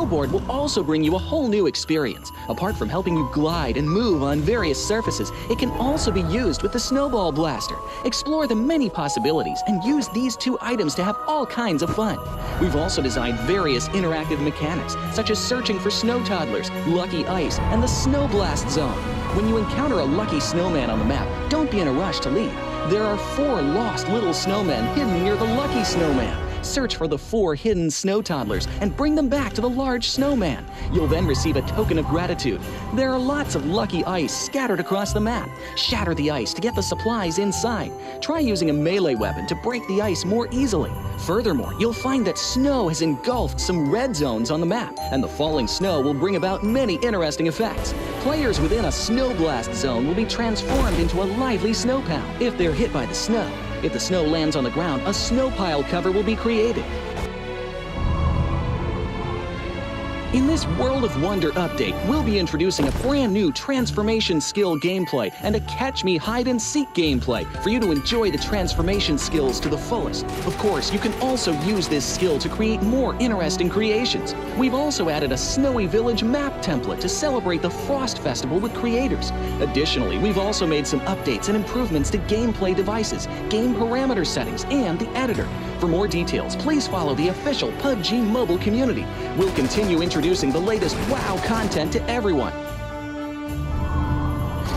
Snowboard will also bring you a whole new experience. Apart from helping you glide and move on various surfaces, it can also be used with the Snowball Blaster. Explore the many possibilities and use these two items to have all kinds of fun. We've also designed various interactive mechanics, such as searching for snow toddlers, lucky ice, and the Snow Blast Zone. When you encounter a lucky snowman on the map, don't be in a rush to leave. There are 4 lost little snowmen hidden near the lucky snowman. Search for the 4 hidden snow toddlers and bring them back to the large snowman. You'll then receive a token of gratitude. There are lots of lucky ice scattered across the map. Shatter the ice to get the supplies inside. Try using a melee weapon to break the ice more easily. Furthermore, you'll find that snow has engulfed some red zones on the map, and the falling snow will bring about many interesting effects. Players within a snow blast zone will be transformed into a lively snow pal if they're hit by the snow. If the snow lands on the ground, a snow pile cover will be created. In this World of Wonder update, we'll be introducing a brand new transformation skill gameplay and a catch me hide and seek gameplay for you to enjoy the transformation skills to the fullest. Of course, you can also use this skill to create more interesting creations. We've also added a Snowy Village map template to celebrate the Frost Festival with creators. Additionally, we've also made some updates and improvements to gameplay devices, game parameter settings, and the editor. For more details, please follow the official PUBG Mobile community. We'll continue introducing the latest WoW content to everyone.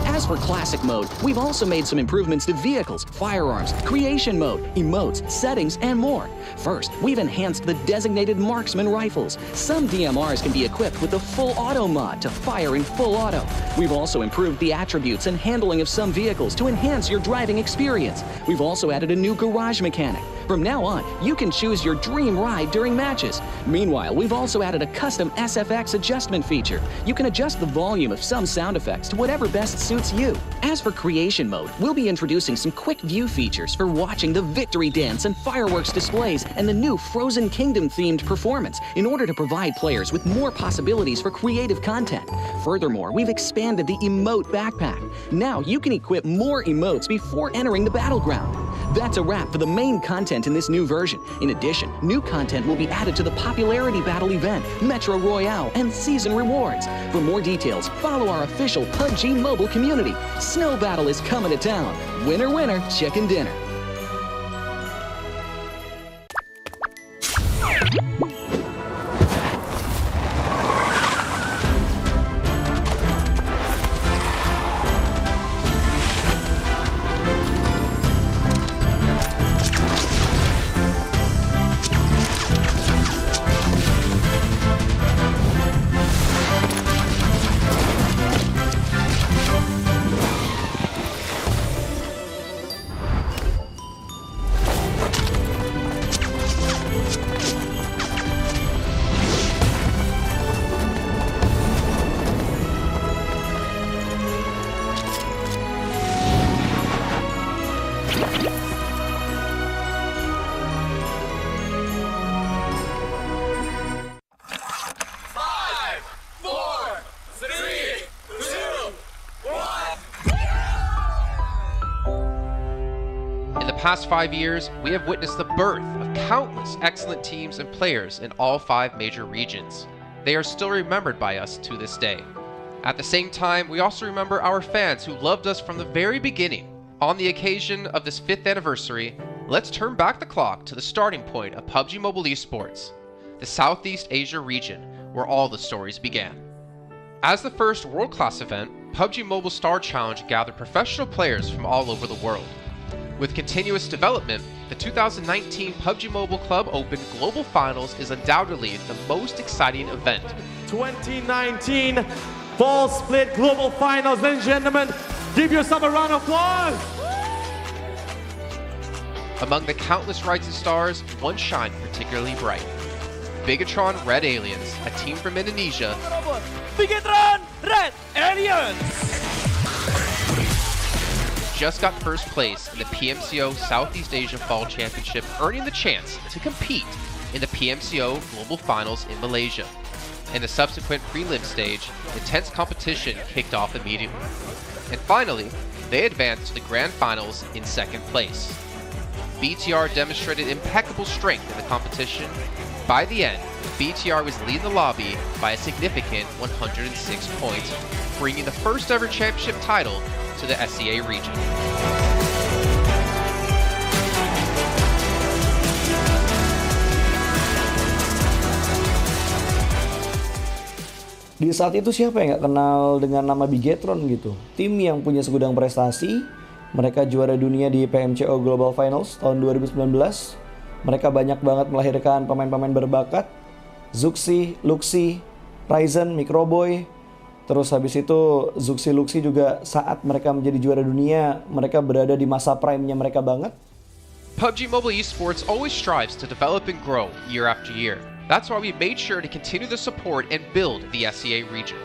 As for Classic Mode, we've also made some improvements to vehicles, firearms, creation mode, emotes, settings, and more. First, we've enhanced the designated marksman rifles. Some DMRs can be equipped with the full auto mod to fire in full auto. We've also improved the attributes and handling of some vehicles to enhance your driving experience. We've also added a new garage mechanic. From now on, you can choose your dream ride during matches. Meanwhile, we've also added a custom SFX adjustment feature. You can adjust the volume of some sound effects to whatever best suits you. As for creation mode, we'll be introducing some quick view features for watching the victory dance and fireworks displays and the new Frozen Kingdom themed performance in order to provide players with more possibilities for creative content. Furthermore, we've expanded the emote backpack. Now you can equip more emotes before entering the battleground. That's a wrap for the main content in this new version. In addition, new content will be added to the Popularity Battle event, Metro Royale, and Season Rewards. For more details, follow our official PUBG Mobile community. Snow Battle is coming to town. Winner, winner, chicken dinner. In the past 5 years, we have witnessed the birth of countless excellent teams and players in all 5 major regions. They are still remembered by us to this day. At the same time, we also remember our fans who loved us from the very beginning. On the occasion of this 5th anniversary, let's turn back the clock to the starting point of PUBG Mobile esports, the Southeast Asia region, where all the stories began. As the first world-class event, PUBG Mobile Star Challenge gathered professional players from all over the world. With continuous development, the 2019 PUBG Mobile Club Open Global Finals is undoubtedly the most exciting event. 2019 Fall Split Global Finals, ladies and gentlemen, give yourself a round of applause! Among the countless rising stars, one shined particularly bright. Bigatron Red Aliens, a team from Indonesia, Bigatron Red Aliens! just got first place in the PMCO Southeast Asia Fall Championship, earning the chance to compete in the PMCO Global Finals in Malaysia. In the subsequent prelim stage, intense competition kicked off immediately. And finally, they advanced to the Grand Finals in 2nd place. BTR demonstrated impeccable strength in the competition, By the end, BTR was leading the lobby by a significant 106 points, bringing the first ever championship title to the SEA region. Di saat itu siapa yang nggak kenal dengan nama Bigetron gitu? Tim yang punya segudang prestasi, mereka juara dunia di PMCO Global Finals tahun 2019. Mereka banyak banget melahirkan pemain-pemain berbakat, Zuxi, Luxi, Ryzen, Microboy. Terus habis itu Zuxi, Luxi juga saat mereka menjadi juara dunia, mereka berada di masa prime-nya mereka banget. PUBG Mobile Esports always strives to develop and grow year after year. That's why we made sure to continue the support and build the SEA region.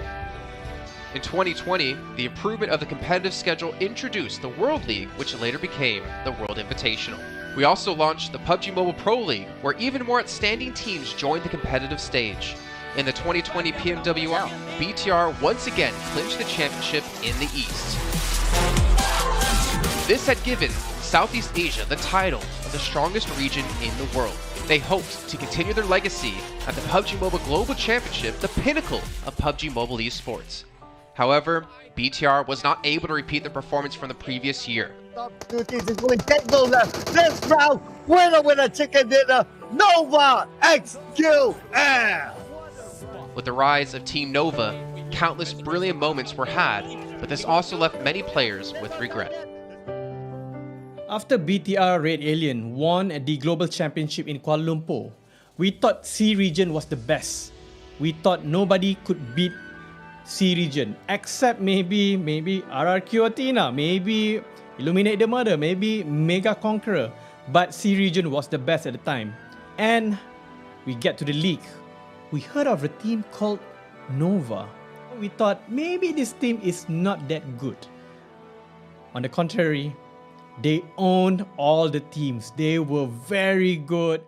In 2020, the improvement of the competitive schedule introduced the World League, which later became the World Invitational. We also launched the PUBG Mobile Pro League, where even more outstanding teams joined the competitive stage. In the 2020 PMWL, BTR once again clinched the championship in the East. This had given Southeast Asia the title of the strongest region in the world. They hoped to continue their legacy at the PUBG Mobile Global Championship, the pinnacle of PUBG Mobile esports. However, BTR was not able to repeat their performance from the previous year. Top 2 teams is going to take those this round. Winner, chicken dinner, Nova XQL. With the rise of Team Nova, countless brilliant moments were had, but this also left many players with regret. After BTR Red Alien won at the Global Championship in Kuala Lumpur, we thought C region was the best. We thought nobody could beat C region except maybe RRQ Athena, maybe Illuminate the Mother, maybe Mega Conqueror. But C region was the best at the time. And we get to the league. We heard of a team called Nova. We thought maybe this team is not that good. On the contrary, they owned all the teams. They were very good.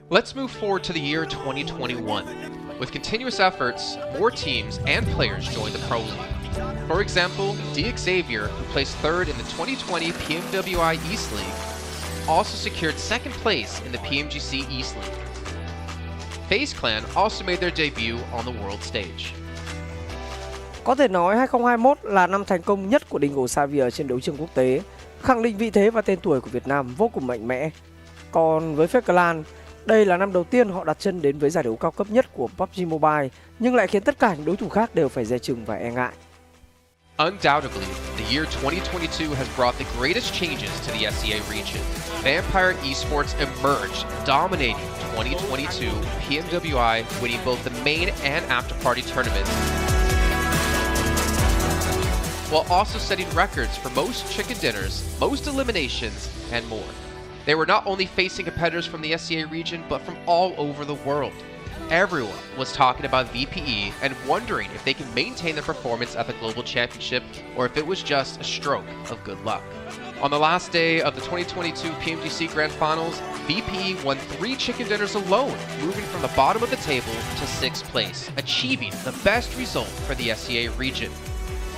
Let's move forward to the year 2021. With continuous efforts, more teams and players joined the Pro League. For example, Xavier, who placed third in the 2020 PMWI East League, also secured second place in the PMGC East League. FaZe Clan also made their debut on the world stage. Có thể nói 2021 là năm thành công nhất của Dingo Xavier trên đấu trường quốc tế, khẳng định vị thế và tên tuổi của Việt Nam vô cùng mạnh mẽ. Còn với FaZe Clan, đây là năm đầu tiên họ đặt chân đến với giải đấu cao cấp nhất của PUBG Mobile, nhưng lại khiến tất cả những đối thủ khác đều phải dè chừng và e ngại. Undoubtedly, the year 2022 has brought the greatest changes to the SEA region. Vampire Esports emerged, dominating 2022 PMWI, winning both the main and after-party tournaments, while also setting records for most chicken dinners, most eliminations, and more. They were not only facing competitors from the SEA region, but from all over the world. Everyone was talking about VPE and wondering if they can maintain their performance at the Global Championship or if it was just a stroke of good luck. On the last day of the 2022 PMGC Grand Finals, VPE won 3 chicken dinners alone, moving from the bottom of the table to 6th place, achieving the best result for the SEA region.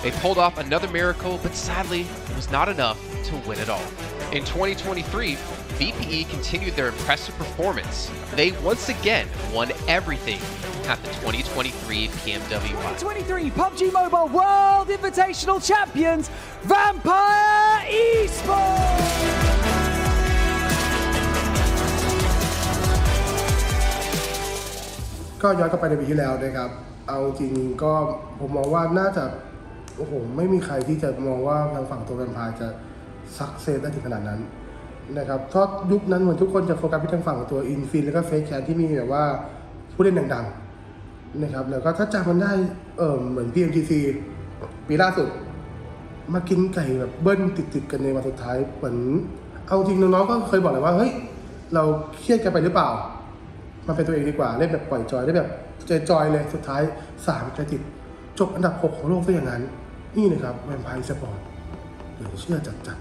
They pulled off another miracle, but sadly, it was not enough to win it all. In 2023, VPE continued their impressive performance. They once again won everything at the 2023 PMWI. 2023 PUBG Mobile World Invitational Champions, Vampire Esports! ก็ย้อนกลับไปในปีที่แล้วนะครับเอาจริงก็ผมมองว่าน่าจะโอ้โหไม่มีใครที่จะมองว่าทางฝั่งตัวแวมไพร์จะซักเซสได้ถึงขนาดนั้นนะครับเพราะยุคนั้นเหมือนทุกคนจะโฟกัสไปทางฝั่งตัวอินฟินแล้วก็เฟซแคนที่มีแบบว่าผู้เล่นดังๆนะครับแล้วก็ถ้าจำมันได้เหมือน PMGC ปีล่าสุดมากินไก่แบบเบิ้ลติดๆกันในวันสุดท้ายเหมือนเอาจริงน้องๆก็เคยบอกเลยว่าเฮ้ยเราเครียดกันไปหรือเปล่ามาเป็นตัวเองดีกว่าเล่นแบบปล่อยจอยได้แบบจอยเลยสุดท้าย3จะติดจบอันดับ6ของโลกซะอย่างนั้นนี่นะครับแวมไพร์สปอร์ตเดี๋ยวเชื่อจัด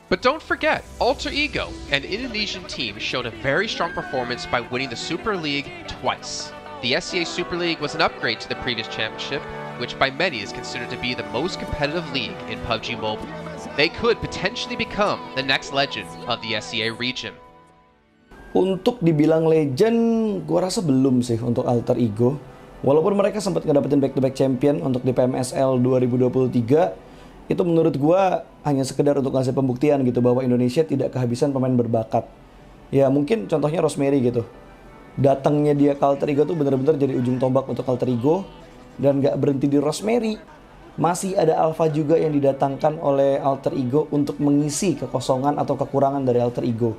But don't forget, Alter Ego, an Indonesian team, showed a very strong performance by winning the Super League twice. The SEA Super League was an upgrade to the previous championship, which by many is considered to be the most competitive league in PUBG Mobile. They could potentially become the next legend of the SEA region. Untuk dibilang legend, gue rasa belum sih untuk Alter Ego. Walaupun mereka sempat ngedapetin back-to-back champion untuk di PMSL 2023, itu menurut gue hanya sekedar untuk ngasih pembuktian gitu bahwa Indonesia tidak kehabisan pemain berbakat. Ya mungkin contohnya Rosemary gitu. Datangnya dia ke Alter Ego tuh bener-bener jadi ujung tombak untuk Alter Ego. Dan gak berhenti di Rosemary. Masih ada Alpha juga yang didatangkan oleh Alter Ego untuk mengisi kekosongan atau kekurangan dari Alter Ego.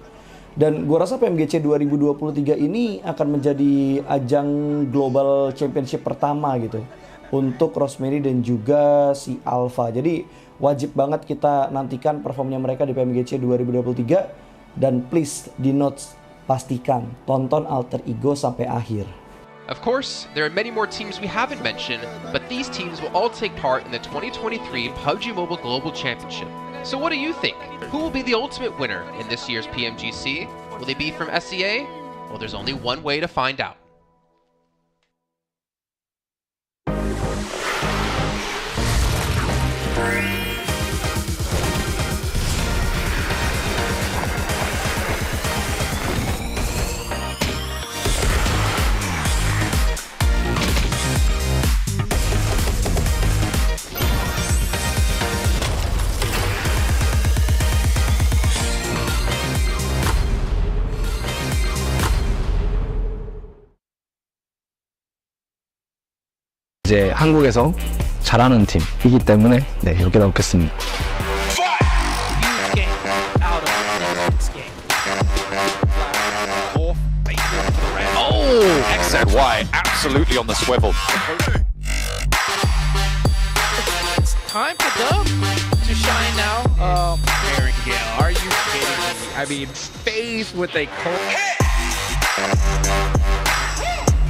Dan gue rasa PMGC 2023 ini akan menjadi ajang global championship pertama gitu untuk Rosemary dan juga si Alpha. Jadi wajib banget kita nantikan performnya mereka di PMGC 2023. Dan please di notes pastikan tonton Alter Ego sampai akhir. Of course, there are many more teams we haven't mentioned, but these teams will all take part in the 2023 PUBG Mobile Global Championship. So what do you think? Who will be the ultimate winner in this year's PMGC? Will they be from SEA? Well, there's only one way to find out. 이제 한국에서 잘하는 팀이기 때문에 네, 여기다 놓겠습니다. Oh, XZY absolutely on the swivel. It's time for them to shine now. Aaron Gale, are you kidding me? I mean, faced with a cold.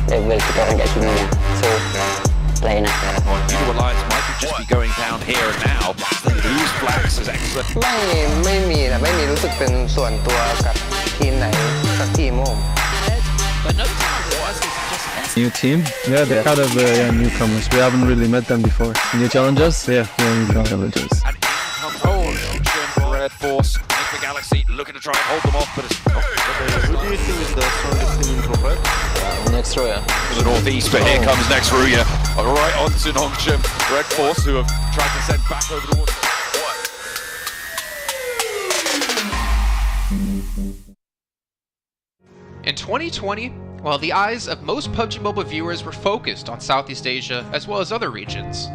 Level kita orang kat sini lah. So lain lah. New Alliance might just be going down here and now. The lose flags is excellent. ไม่มีนะไม่มีรู้สึกเป็นส่วนตัวกับทีมไหนสักทีมผม New team? Yeah, they're kind of newcomers. We haven't really met them before. New challengers? Yeah, new challengers. Oh, Red Force, the Galaxy looking to try and hold them off, but it's... Who do you think is the strongest team in Prophet? Next Ruya. To the northeast, but here comes next Ruya. Right onto Nongshim. Red Force, who have tried to send back over the water. In 2020, while the eyes of most PUBG Mobile viewers were focused on Southeast Asia as well as other regions,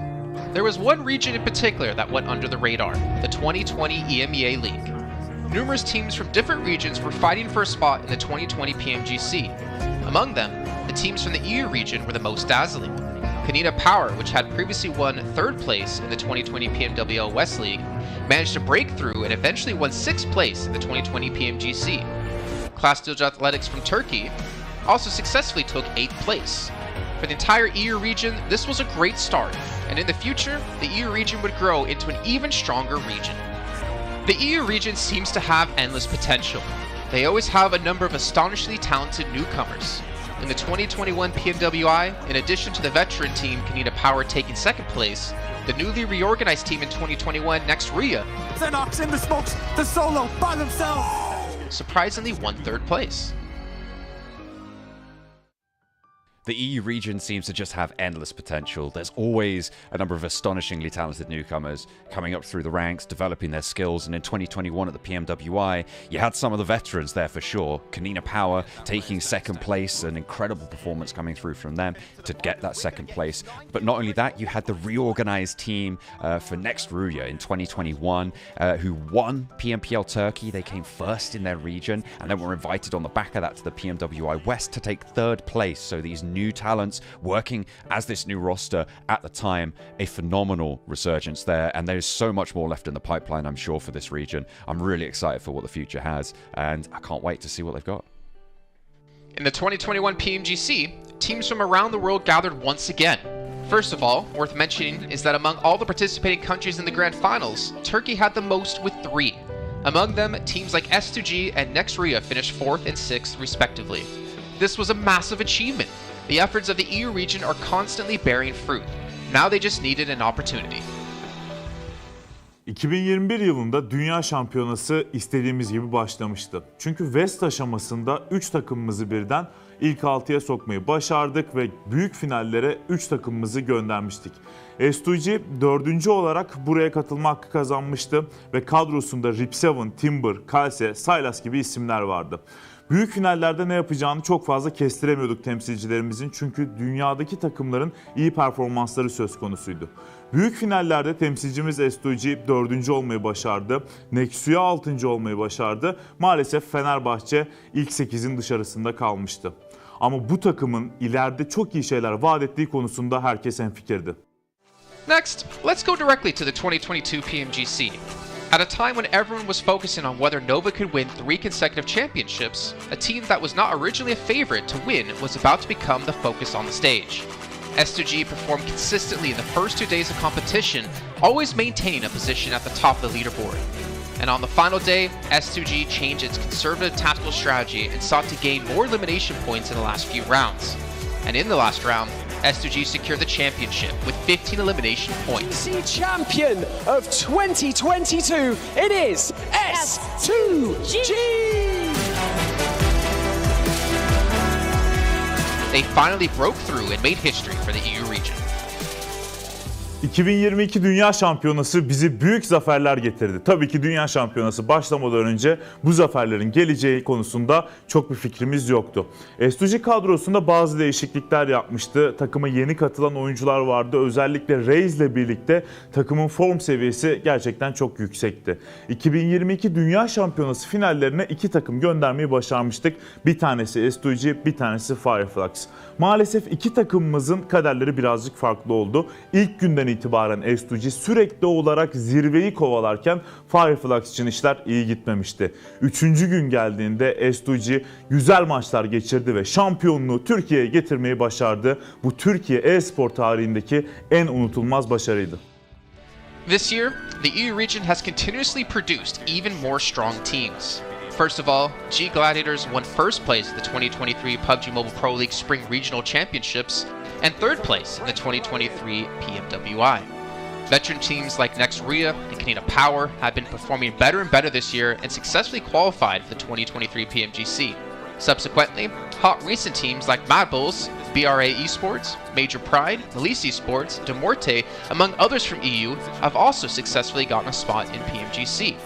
there was one region in particular that went under the radar, the 2020 EMEA League. Numerous teams from different regions were fighting for a spot in the 2020 PMGC. Among them, the teams from the EU region were the most dazzling. Kanina Power, which had previously won 3rd place in the 2020 PMWL West League, managed to break through and eventually won 6th place in the 2020 PMGC. Class Dilge Athletics from Turkey also successfully took 8th place. For the entire EU region, this was a great start, and in the future, the EU region would grow into an even stronger region. The EU region seems to have endless potential. They always have a number of astonishingly talented newcomers. In the 2021 PMWI, in addition to the veteran team Kanina Power taking 2nd place, the newly reorganized team in 2021, Next Ruya, Xenox in the smokes, the solo by themselves, surprisingly won 3rd place. The EU region seems to just have endless potential. There's always a number of astonishingly talented newcomers coming up through the ranks, developing their skills, and in 2021 at the PMWI, you had some of the veterans there for sure. Kanina Power taking 2nd place, an incredible performance coming through from them to get that 2nd place. But not only that, you had the reorganized team for Next Ruya in 2021 who won PMPL Turkey. They came 1st in their region and then were invited on the back of that to the PMWI West to take 3rd place. So these new talents working as this new roster at the time, a phenomenal resurgence there, and there's so much more left in the pipeline, I'm sure, for this region. I'm really excited for what the future has, and I can't wait to see what they've got. In the 2021 PMGC, teams from around the world gathered once again. First of all, worth mentioning is that among all the participating countries in the Grand Finals, Turkey had the most with 3. Among them, teams like S2G and Next Ruya finished 4th and 6th respectively. This was a massive achievement. The efforts of the EU region are constantly bearing fruit. Now they just needed an opportunity. 2021 yılında Dünya Şampiyonası istediğimiz gibi başlamıştı. Çünkü West aşamasında 3 takımımızı birden ilk 6'ya sokmayı başardık ve büyük finallere 3 takımımızı göndermiştik. S2G 4. olarak buraya katılma hakkı kazanmıştı ve kadrosunda Rip7, Timber, Kalse, Silas gibi isimler vardı. Büyük finallerde ne yapacağını çok fazla kestiremiyorduk temsilcilerimizin çünkü dünyadaki takımların iyi performansları söz konusuydu. Büyük finallerde temsilcimiz S2G 4. olmayı başardı, Nexu'ya 6. olmayı başardı. Maalesef Fenerbahçe ilk 8'in dışarısında kalmıştı. Ama bu takımın ileride çok iyi şeyler vaat ettiği konusunda herkes hemfikirdi. Next, let's go directly to the 2022 PMGC. At a time when everyone was focusing on whether Nova could win 3 consecutive championships, a team that was not originally a favorite to win was about to become the focus on the stage. S2G performed consistently in the first 2 days of competition, always maintaining a position at the top of the leaderboard. And on the final day, S2G changed its conservative tactical strategy and sought to gain more elimination points in the last few rounds. And in the last round, S2G secured the championship with 15 elimination points. Champion of 2022, it is S2G! They finally broke through and made history for the EU region. 2022 Dünya Şampiyonası bizi büyük zaferler getirdi. Tabii ki Dünya Şampiyonası başlamadan önce bu zaferlerin geleceği konusunda çok bir fikrimiz yoktu. S2G kadrosunda bazı değişiklikler yapmıştı. Takıma yeni katılan oyuncular vardı. Özellikle Reis ile birlikte takımın form seviyesi gerçekten çok yüksekti. 2022 Dünya Şampiyonası finallerine 2 takım göndermeyi başarmıştık. Bir tanesi S2G, bir tanesi Fireflux. Maalesef 2 takımımızın kaderleri birazcık farklı oldu. İlk günden itibaren S2G sürekli olarak zirveyi kovalarken Fireflux için işler iyi gitmemişti. 3. gün geldiğinde S2G güzel maçlar geçirdi ve şampiyonluğu Türkiye'ye getirmeyi başardı. Bu Türkiye e-spor tarihindeki en unutulmaz başarıydı. This year, the EU region has continuously produced even more strong teams. First of all, G Gladiators won first place at the 2023 PUBG Mobile Pro League Spring Regional Championships and third place in the 2023 PMWI. Veteran teams like Nexuria and Canada Power have been performing better and better this year and successfully qualified for the 2023 PMGC. Subsequently, hot recent teams like Mad Bulls, BRA Esports, Major Pride, Elise Esports, Demorte, among others from EU, have also successfully gotten a spot in PMGC.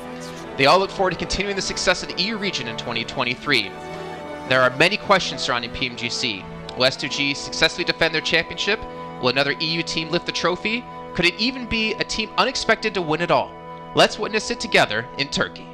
They all look forward to continuing the success of the EU region in 2023. There are many questions surrounding PMGC. Will S2G successfully defend their championship? Will another EU team lift the trophy? Could it even be a team unexpected to win it all? Let's witness it together in Turkey.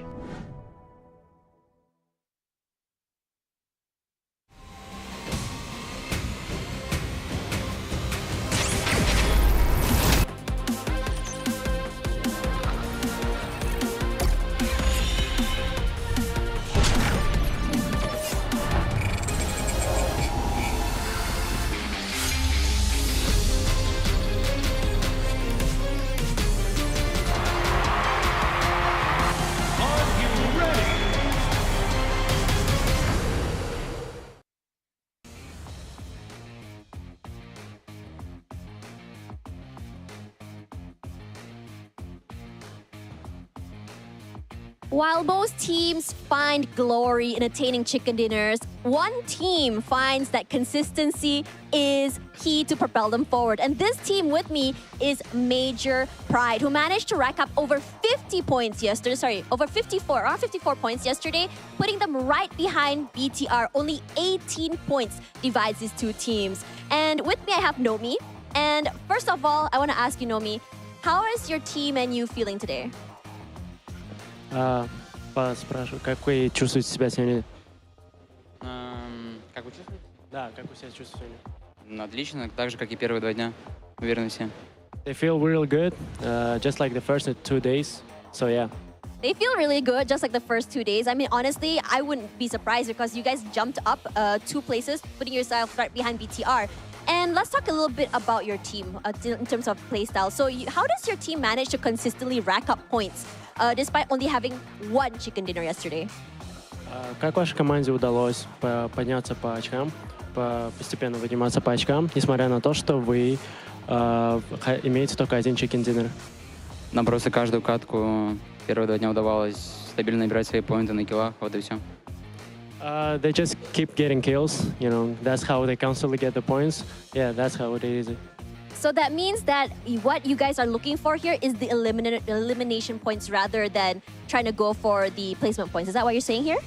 While most teams find glory in attaining chicken dinners, one team finds that consistency is key to propel them forward. And this team with me is Major Pride, who managed to rack up over 50 points yesterday. Sorry, over 54, around 54 points yesterday, putting them right behind BTR. Only 18 points divides these two teams. And with me, I have Nomi. And first of all, I want to ask you, Nomi, how is your team and you feeling today? Спрашиваю, как вы чувствуете себя сегодня? Как вы чувствуете? Да, как вы себя чувствуете сегодня? Отлично, так же, как и первые 2 дня. Уверены все. They feel real good, just like the first 2 days. So yeah. They feel really good, just like the first 2 days. I mean, honestly, I wouldn't be surprised because you guys jumped up 2 places, putting yourself right behind BTR. And let's talk a little bit about your team in terms of playstyle. So how does your team manage to consistently rack up points despite only having 1 chicken dinner yesterday? Как вашей команде удалось подняться по очкам, постепенно подниматься по очкам, несмотря на то, что вы имеете только 1 chicken dinner? Нам просто каждую катку первые 2 дня удавалось стабильно набирать свои поинты на киллах, вот и все. They just keep getting kills, you know, that's how they constantly get the points. Yeah, that's how it is. So that means that what you guys are looking for here is the elimination points rather than trying to go for the placement points. Is that what you're saying here?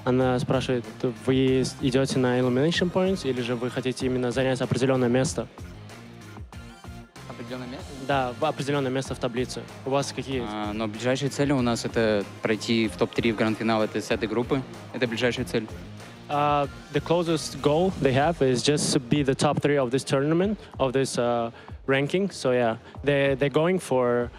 Она спрашивает, вы идете на elimination points или же вы хотите именно занять определенное место? Определенное место? Да, определенное место в таблице. У вас какие есть? Но ближайшие цели у нас это пройти в топ-3 в гранд-финал с этой группы. Это ближайшая цель. The closest goal they have is just to be the top 3 of this tournament, of this ranking. So yeah, they're going for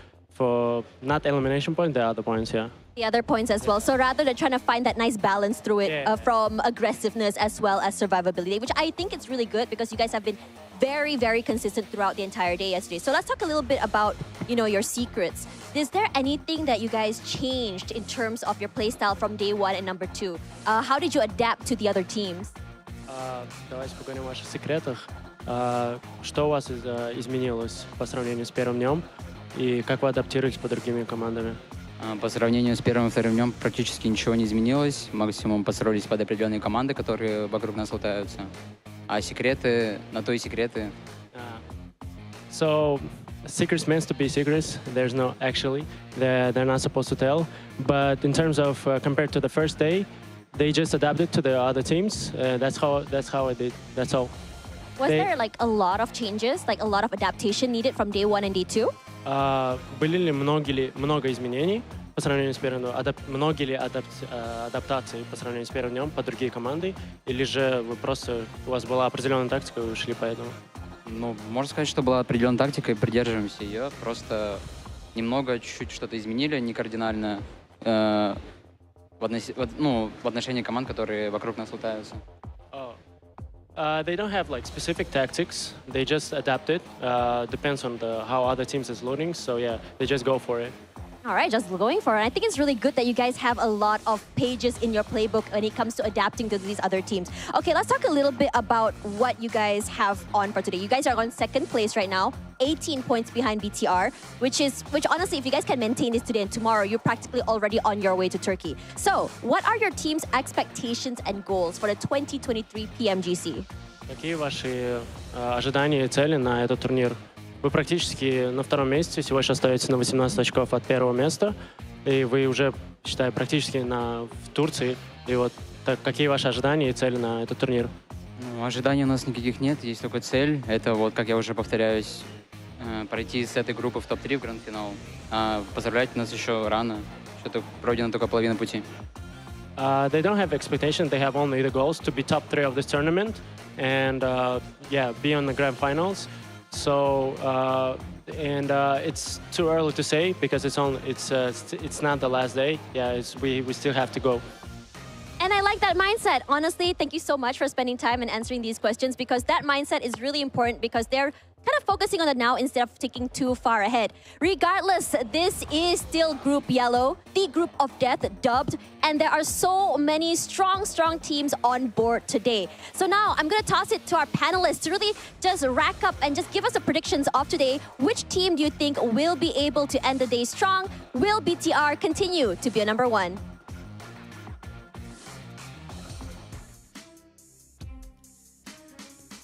not elimination point, the other points, yeah. The other points as well. So rather they're trying to find that nice balance through it from aggressiveness as well as survivability, which I think it's really good because you guys have been very, very consistent throughout the entire day yesterday. So let's talk a little bit about, you know, your secrets. Is there anything that you guys changed in terms of your playstyle from day 1 and number 2? How did you adapt to the other teams? Давайте поговорим о ваших секретах. Что у вас изменилось по сравнению с первым днем? И как вы адаптируетесь по другими командами? По сравнению с первым и вторым днем практически ничего не изменилось. Максимум построились под определенные команды, которые вокруг нас лутаются. А секреты, на то и секреты. So, secrets meant to be secrets. There's no actually. They're not supposed to tell. But in terms of compared to the first day, they just adapted to the other teams. That's how I did. That's all. Was there like a lot of changes, like a lot of adaptation needed from day 1 and day 2? Были ли много изменений по сравнению с первым днем? Многие ли адаптации по сравнению с первым днем по другие команды? Или же вы просто, у вас была определенная тактика, вы шли по этому? Ну, можно сказать, что была определенная тактика, и придерживаемся ее. Просто немного, чуть-чуть что-то изменили, не кардинально, в отношении команд, которые вокруг нас лутаются. They don't have like specific tactics. They just adapt it. Depends on how other teams is loading. So yeah, they just go for it. All right, just going for it. I think it's really good that you guys have a lot of pages in your playbook when it comes to adapting to these other teams. Okay, let's talk a little bit about what you guys have on for today. You guys are on 2nd place right now, 18 points behind BTR, which honestly, if you guys can maintain this today and tomorrow, you're practically already on your way to Turkey. So, what are your team's expectations and goals for the 2023 PMGC? Какие ваши ожидания и цели на этот турнир? Вы практически на 2-м месте, всего лишь остаетесь на 18 очков от 1-го места, и вы уже, считаю, практически в Турции. И вот какие ваши ожидания и цели на этот турнир? Ну, ожиданий у нас никаких нет, есть только цель. Это вот, как я уже повторяюсь, пройти с этой группы в топ-3 в гранд-финал. Поздравлять нас еще рано, что-то пройдено только половина пути. They don't have expectations, they have only the goals to be top 3 of this tournament and be on the Grand Finals. So it's too early to say because it's not the last day. Yeah, we still have to go. And I like that mindset. Honestly, thank you so much for spending time and answering these questions because that mindset is really important because they're kind of focusing on the now instead of thinking too far ahead. Regardless, this is still Group Yellow, the group of death dubbed, and there are so many strong teams on board today. So now I'm going to toss it to our panelists to really just rack up and just give us the predictions of today. Which team do you think will be able to end the day strong? Will BTR continue to be a number 1?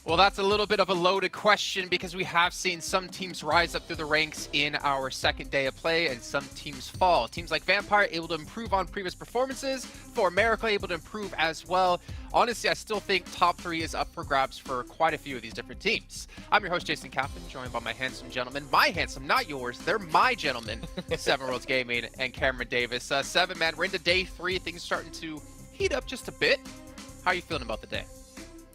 Well, that's a little bit of a loaded question because we have seen some teams rise up through the ranks in our 2nd day of play and some teams fall. Teams like Vampire able to improve on previous performances, For America able to improve as well. Honestly, I still think top 3 is up for grabs for quite a few of these different teams. I'm your host, Jason Kaplan, joined by my handsome gentlemen. My handsome, not yours. They're my gentlemen. 7 Worlds Gaming and Cameron Davis. 7, man, we're into day 3. Things starting to heat up just a bit. How are you feeling about the day?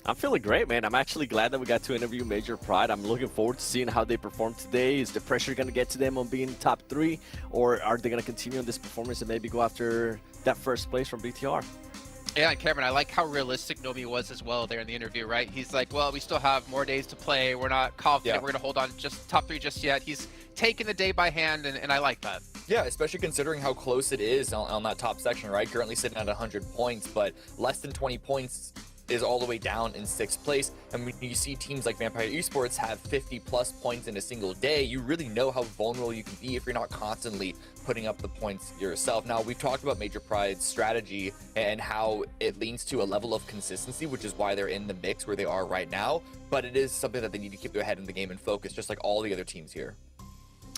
I'm feeling great, man. I'm actually glad that we got to interview Major Pride. I'm looking forward to seeing how they perform today. Is the pressure going to get to them on being top 3? Or are they going to continue on this performance and maybe go after that 1st place from BTR? Yeah, and Cameron, I like how realistic Nomi was as well there in the interview, right? He's like, well, we still have more days to play. We're not confident we're going to hold on just top 3 just yet. He's taking the day by hand, and I like that. Yeah, especially considering how close it is on that top section, right? Currently sitting at 100 points, but less than 20 points is all the way down in 6th place. And when you see teams like Vampire Esports have 50+ points in a single day, you really know how vulnerable you can be if you're not constantly putting up the points yourself. Now, we've talked about Major Pride's strategy and how it leans to a level of consistency, which is why they're in the mix where they are right now. But it is something that they need to keep their head in the game and focus, just like all the other teams here.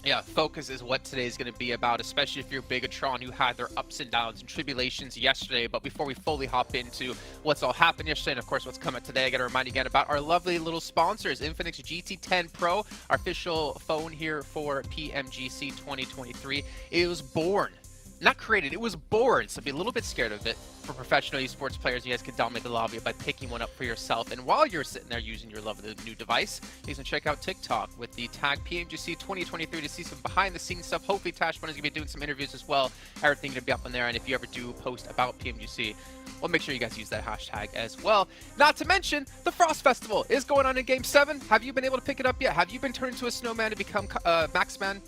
Yeah, focus is what today is going to be about, especially if you're Bigatron, who had their ups and downs and tribulations yesterday. But before we fully hop into what's all happened yesterday and, of course, what's coming today, I got to remind you again about our lovely little sponsors, Infinix GT10 Pro, our official phone here for PMGC 2023. It was born, not created, it was born, so be a little bit scared of it. For professional esports players, you guys can dominate the lobby by picking one up for yourself. And while you're sitting there using your lovely new device, you can check out TikTok with the tag PMGC 2023 to see some behind-the-scenes stuff. Hopefully, Tashbun is going to be doing some interviews as well. Everything going to be up on there. And if you ever do post about PMGC, well, make sure you guys use that hashtag as well. Not to mention, the Frost Festival is going on in Game 7. Have you been able to pick it up yet? Have you been turned into a snowman to become Maxman?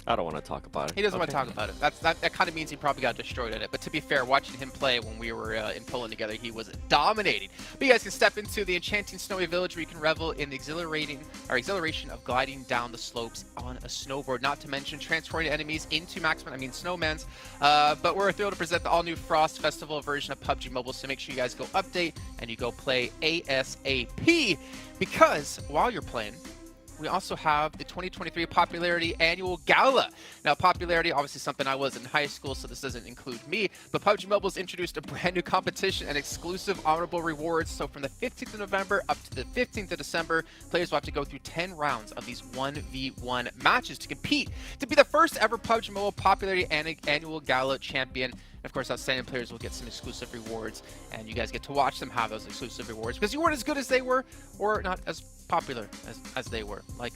I don't want to talk about it. He doesn't want to talk about it. That kind of means he probably got destroyed at it. But to be fair, watching him play when we were in Poland together, he was dominating. But you guys can step into the enchanting snowy village where you can revel in the exhilaration of gliding down the slopes on a snowboard. Not to mention transporting enemies into snowmans. But we're thrilled to present the all-new Frost Festival version of PUBG Mobile. So make sure you guys go update and you go play ASAP. Because while you're playing, we also have the 2023 Popularity Annual Gala. Now, popularity, obviously something I was in high school, so this doesn't include me, but PUBG Mobile's introduced a brand new competition and exclusive honorable rewards. So from the 15th of November up to the 15th of December, players will have to go through 10 rounds of these 1v1 matches to compete to be the first ever PUBG Mobile Popularity Annual Gala champion. And of course, outstanding players will get some exclusive rewards, and you guys get to watch them have those exclusive rewards because you weren't as good as they were or not as popular as they were, like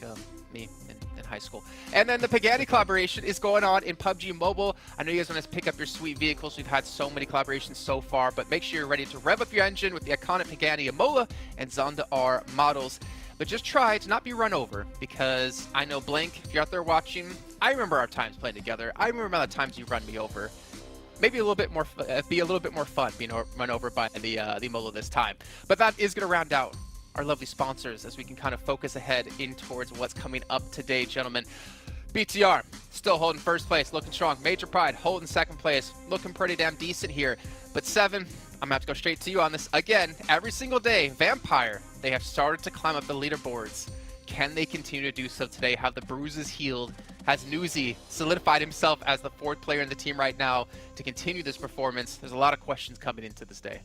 me in high school. And then the Pagani collaboration is going on in PUBG Mobile. I know you guys want to pick up your sweet vehicles. We've had so many collaborations so far, but make sure you're ready to rev up your engine with the iconic Pagani Imola and Zonda R models. But just try to not be run over, because I know, Blank, if you're out there watching, I remember our times playing together. I remember the times you run me over. Maybe a little bit more, be a little bit more fun being run over by the Imola this time. But that is going to round out our lovely sponsors as we can kind of focus ahead in towards what's coming up today, gentlemen. BTR still holding first place, looking strong. Major Pride holding second place, looking pretty damn decent here. But 7, I'm gonna have to go straight to you on this again. Every single day, Vampire, they have started to climb up the leaderboards. Can they continue to do so today? Have the bruises healed? Has Newsy solidified himself as the 4th player in the team right now to continue this performance? There's a lot of questions coming into this day.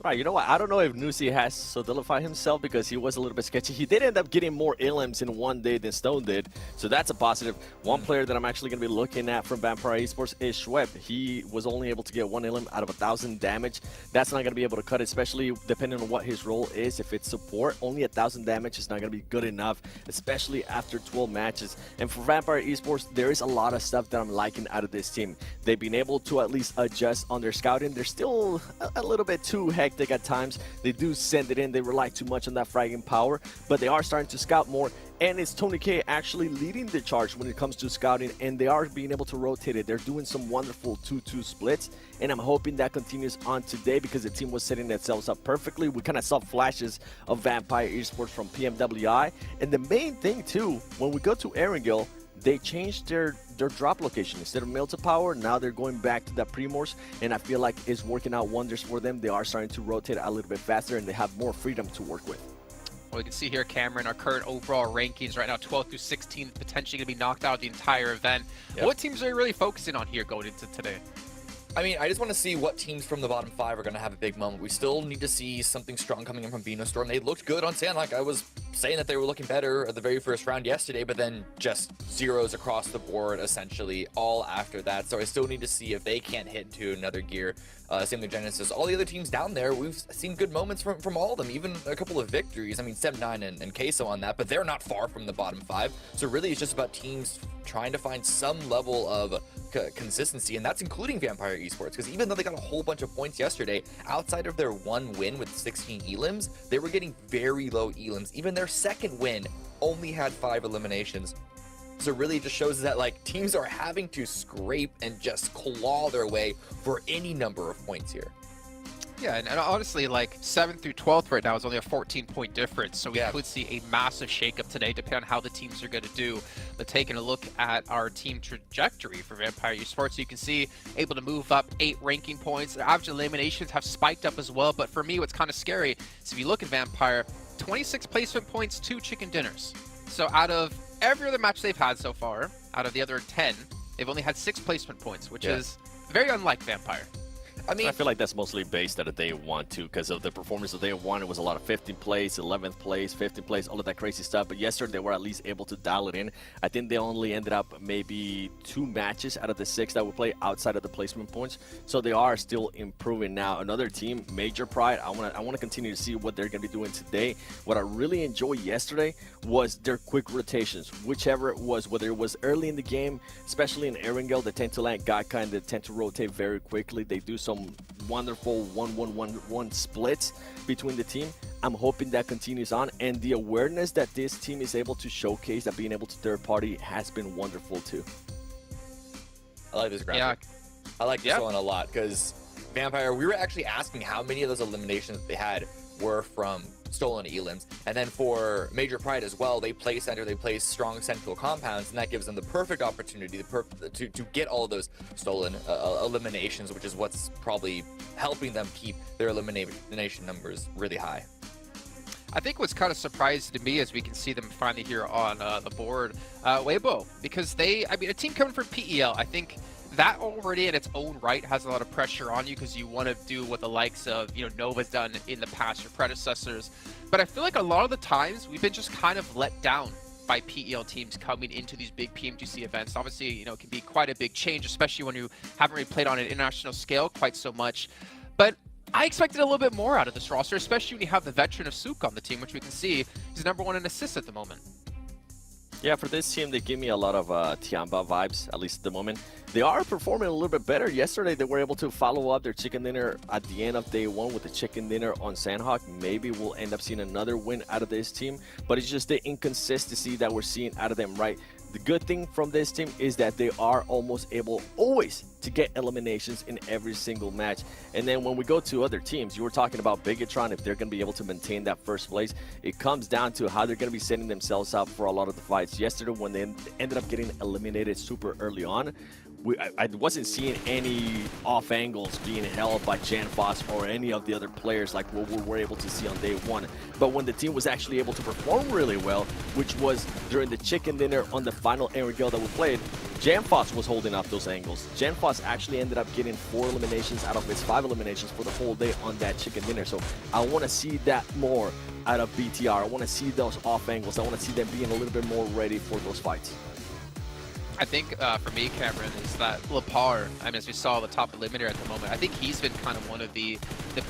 Right, you know what? I don't know if Nusi has solidified himself because he was a little bit sketchy. He did end up getting more elims in one day than Stone did, so that's a positive. One player that I'm actually going to be looking at from Vampire Esports is Schweb. He was only able to get 1 elim out of 1,000 damage. That's not going to be able to cut it, especially depending on what his role is. If it's support, only 1,000 damage is not going to be good enough, especially after 12 matches. And for Vampire Esports, there is a lot of stuff that I'm liking out of this team. They've been able to at least adjust on their scouting. They're still a little bit too hectic at times. They do send it in. They rely too much on that fragging power, but they are starting to scout more. And it's Tony K actually leading the charge when it comes to scouting, and they are being able to rotate it. They're doing some wonderful 2-2 splits, and I'm hoping that continues on today because the team was setting themselves up perfectly. We kind of saw flashes of Vampire Esports from PMWI, and the main thing too, when we go to Erangel, they changed their drop location. Instead of Milta Power, now they're going back to that Primors, and I feel like it's working out wonders for them. They are starting to rotate a little bit faster, and they have more freedom to work with. Well, we can see here, Cameron, our current overall rankings right now, 12 through 16, potentially going to be knocked out of the entire event. Yep. What teams are you really focusing on here going into today? I mean, I just want to see what teams from the bottom 5 are going to have a big moment. We still need to see something strong coming in from Venostorm. They looked good on Sand. Like I was saying that they were looking better at the very first round yesterday, but then just zeros across the board, essentially, all after that. So I still need to see if they can't hit into another gear. Same with Genesis. All the other teams down there, we've seen good moments from all of them, even a couple of victories. I mean, 7-9 and Queso on that, but they're not far from the bottom 5. So really, it's just about teams trying to find some level of consistency, and that's including Vampire Esports, because even though they got a whole bunch of points yesterday, outside of their one win with 16 elims, they were getting very low elims. Even their second win only had 5 eliminations. So really it just shows that like teams are having to scrape and just claw their way for any number of points here. Yeah, and honestly, like 7th through 12th right now is only a 14-point difference, so we could see a massive shakeup today, depending on how the teams are going to do. But taking a look at our team trajectory for Vampire Esports, you can see able to move up 8 ranking points. Their average eliminations have spiked up as well, but for me, what's kind of scary is if you look at Vampire, 26 placement points, 2 chicken dinners. So out of every other match they've had so far, out of the other 10, they've only had 6 placement points, which is very unlike Vampire. I mean, I feel like that's mostly based out of day one too, because of the performance of day one. It was a lot of 15th place, 11th place, 15th place, all of that crazy stuff. But yesterday they were at least able to dial it in. I think they only ended up maybe 2 matches out of the 6 that we play outside of the placement points. So they are still improving now. Another team, Major Pride. I want to continue to see what they're going to be doing today. What I really enjoyed yesterday was their quick rotations, whichever it was, whether it was early in the game, especially in Erangel, they tend to land Gaikai and they tend to rotate very quickly. They do some wonderful 1-1-1-1 splits between the team. I'm hoping that continues on, and the awareness that this team is able to showcase, that being able to third party, has been wonderful too. I like this graphic. I like this one a lot, because Vampire, we were actually asking how many of those eliminations that they had were from stolen elims, and then for Major Pride as well, they play center, they play strong central compounds, and that gives them the perfect opportunity to get all of those stolen eliminations, which is what's probably helping them keep their elimination numbers really high. I think what's kind of surprising to me is we can see them finally here on the board, Weibo, because a team coming from PEL, I think that already in its own right has a lot of pressure on you, because you want to do what the likes of, Nova's done in the past, your predecessors. But I feel like a lot of the times we've been just kind of let down by PEL teams coming into these big PMGC events. Obviously, it can be quite a big change, especially when you haven't really played on an international scale quite so much. But I expected a little bit more out of this roster, especially when you have the veteran of Sook on the team, which we can see is #1 in assists at the moment. Yeah, for this team, they give me a lot of Tiamba vibes, at least at the moment. They are performing a little bit better. Yesterday, they were able to follow up their chicken dinner at the end of day 1 with the chicken dinner on Sandhawk. Maybe we'll end up seeing another win out of this team, but it's just the inconsistency that we're seeing out of them, right? The good thing from this team is that they are almost able always to get eliminations in every single match. And then when we go to other teams, you were talking about Bigatron, if they're going to be able to maintain that first place. It comes down to how they're going to be setting themselves up for a lot of the fights. Yesterday, when they ended up getting eliminated super early on, I wasn't seeing any off angles being held by Janfoss or any of the other players like what we were able to see on day 1. But when the team was actually able to perform really well, which was during the chicken dinner on the final Erangel that we played, Janfoss was holding up those angles. Janfoss actually ended up getting 4 eliminations out of his 5 eliminations for the whole day on that chicken dinner. So I want to see that more out of BTR. I want to see those off angles. I want to see them being a little bit more ready for those fights. I think for me, Cameron, is that Lepar, as we saw the top eliminator at the moment, I think he's been kind of one of the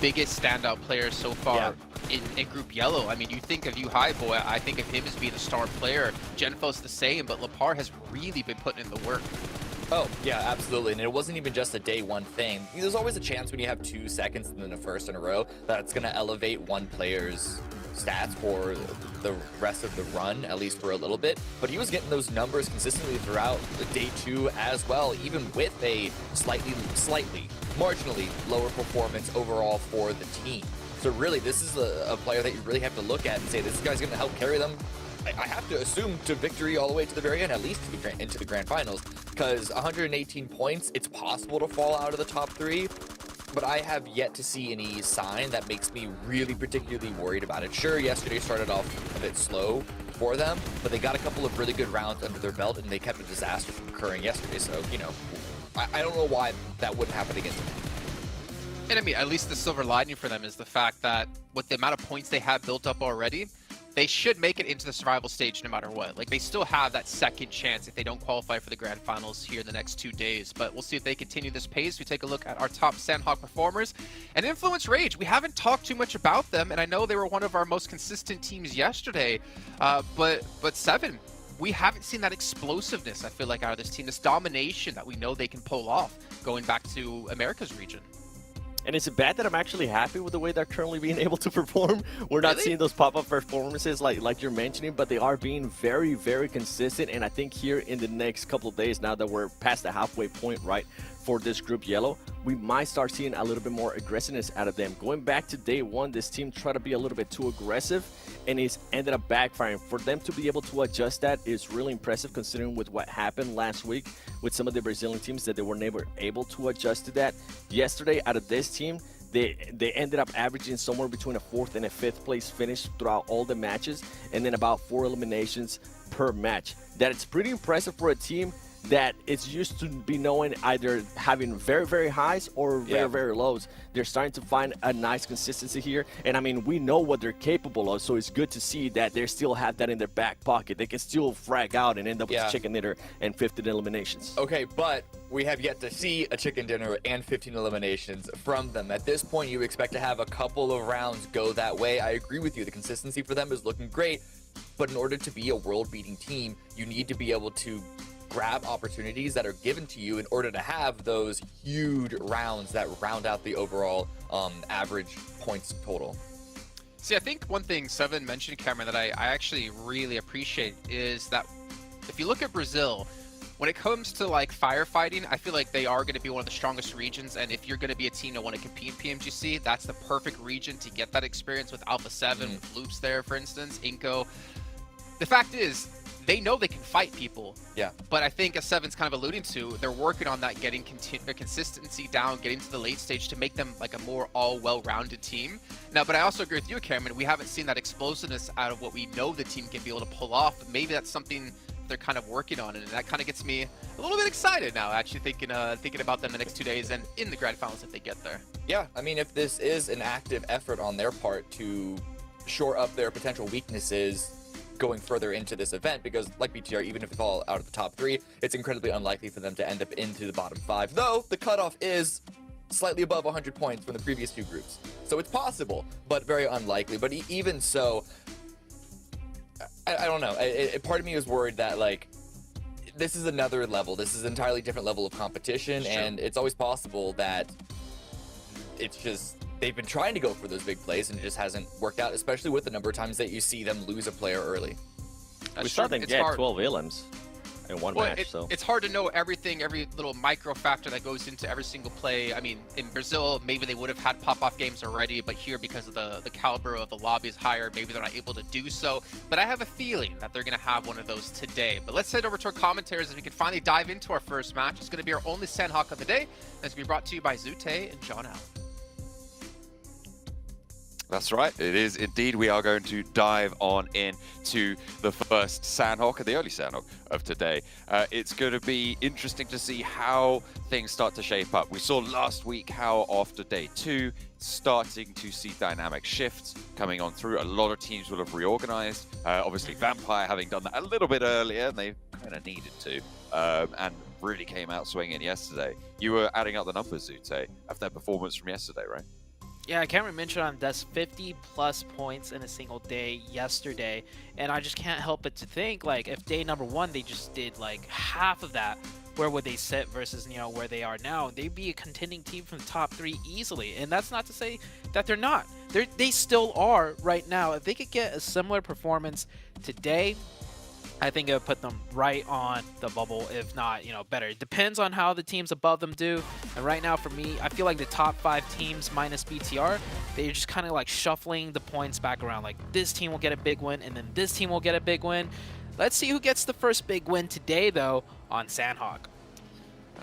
biggest standout players so far in Group Yellow. You think of U-High-Boy, I think of him as being the star player. Genfo's the same, but Lepar has really been putting in the work. Oh, yeah, absolutely. And it wasn't even just a day 1 thing. There's always a chance when you have 2 seconds and then a first in a row that it's going to elevate one player's stats for the rest of the run, at least for a little bit. But he was getting those numbers consistently throughout the day 2 as well, even with a slightly, marginally lower performance overall for the team. So really, this is a player that you really have to look at and say, this guy's going to help carry them, I have to assume, to victory all the way to the very end, at least into the Grand Finals, because 118 points, it's possible to fall out of the top 3, but I have yet to see any sign that makes me really particularly worried about it. Sure, yesterday started off a bit slow for them, but they got a couple of really good rounds under their belt, and they kept a disaster from occurring yesterday, so, I don't know why that wouldn't happen again today. And at least the silver lining for them is the fact that with the amount of points they have built up already, they should make it into the survival stage no matter what. Like, they still have that second chance if they don't qualify for the Grand Finals here in the next 2 days. But we'll see if they continue this pace. We take a look at our top Sandhawk performers. And Influence Rage, we haven't talked too much about them, and I know they were one of our most consistent teams yesterday. But Seven, we haven't seen that explosiveness, I feel like, out of this team. This domination that we know they can pull off going back to America's region. And is it bad that I'm actually happy with the way they're currently being able to perform? We're not seeing those pop-up performances like you're mentioning, but they are being very, very consistent. And I think here in the next couple of days, now that we're past the halfway point, right, for this group yellow, we might start seeing a little bit more aggressiveness out of them. Going back to day one, this team tried to be a little bit too aggressive and it's ended up backfiring. For them to be able to adjust that is really impressive, considering with what happened last week with some of the Brazilian teams, that they were never able to adjust to that. Yesterday, out of this team, they ended up averaging somewhere between a 4th and a 5th place finish throughout all the matches, and then about 4 eliminations per match. That it's pretty impressive for a team that it's used to be knowing either having very, very highs or very, very lows. They're starting to find a nice consistency here. And I mean, we know what they're capable of, so it's good to see that they still have that in their back pocket. They can still frag out and end up with chicken dinner and 15 eliminations. Okay, but we have yet to see a chicken dinner and 15 eliminations from them. At this point, you expect to have a couple of rounds go that way. I agree with you. The consistency for them is looking great. But in order to be a world-beating team, you need to be able to grab opportunities that are given to you in order to have those huge rounds that round out the overall average points total. See, I think one thing Seven mentioned, Cameron, that I actually really appreciate is that if you look at Brazil, when it comes to like firefighting, I feel like they are going to be one of the strongest regions, and if you're going to be a team that want to compete in PMGC, that's the perfect region to get that experience with Alpha 7, with Loops there, for instance, Inko. The fact is, they know they can fight people. Yeah. But I think, as Seven's kind of alluding to, they're working on that, getting consistency down, getting to the late stage to make them like a more well-rounded team. Now, but I also agree with you, Cameron. We haven't seen that explosiveness out of what we know the team can be able to pull off. But maybe that's something they're kind of working on, and that kind of gets me a little bit excited now, actually thinking about them the next 2 days and in the Grand Finals if they get there. Yeah, I mean, if this is an active effort on their part to shore up their potential weaknesses going further into this event, because like BTR, even if they fall out of the top 3, it's incredibly unlikely for them to end up into the bottom 5, though the cutoff is slightly above 100 points from the previous 2 groups. So it's possible, but very unlikely. But even so, I don't know. Part of me is worried that, like, this is another level. This is an entirely different level of competition, and it's always possible that it's just they've been trying to go for those big plays and it just hasn't worked out, especially with the number of times that you see them lose a player early. We saw them get 12 elims in one match, so it's hard to know everything, every little micro factor that goes into every single play. I mean, in Brazil, maybe they would have had pop-off games already, but here, because of the caliber of the lobby is higher, maybe they're not able to do so. But I have a feeling that they're going to have one of those today. But let's head over to our commentators, and we can finally dive into our first match. It's going to be our only Sandhawk of the day, and it's going to be brought to you by Zute and John Allen. That's right, it is indeed. We are going to dive on into the first Sandhawk, and the early Sandhawk of today. It's going to be interesting to see how things start to shape up. We saw last week how after day 2, starting to see dynamic shifts coming on through. A lot of teams will have reorganized. Obviously, Vampire having done that a little bit earlier, and they kind of needed to, and really came out swinging yesterday. You were adding up the numbers, Zute, of their performance from yesterday, right? Yeah, Cameron mentioned on that's 50+ points in a single day yesterday, and I just can't help but to think, like, if day number 1 they just did like half of that, where would they sit versus, you know, where they are now? They'd be a contending team from the top 3 easily, and that's not to say that they're not. They still are right now. If they could get a similar performance today, I think it would put them right on the bubble, if not, you know, better. It depends on how the teams above them do. And right now, for me, I feel like the top 5 teams minus BTR, they're just kind of like shuffling the points back around. Like, this team will get a big win, and then this team will get a big win. Let's see who gets the first big win today, though, on Sandhawk.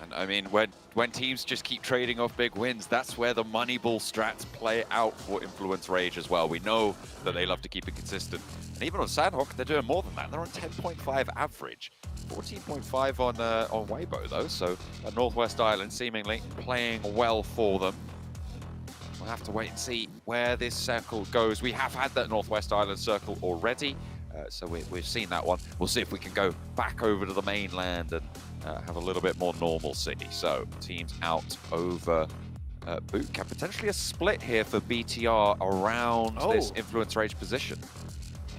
And I mean, when teams just keep trading off big wins, that's where the Moneyball strats play out for Influence Rage as well. We know that they love to keep it consistent. And even on Sandhawk, they're doing more than that. They're on 10.5 average. 14.5 on Weibo, though. So Northwest Island seemingly playing well for them. We'll have to wait and see where this circle goes. We have had that Northwest Island circle already. So we've seen that one. We'll see if we can go back over to the mainland and have a little bit more normalcy. So teams out over boot camp. Potentially a split here for BTR around this Influence Rage position.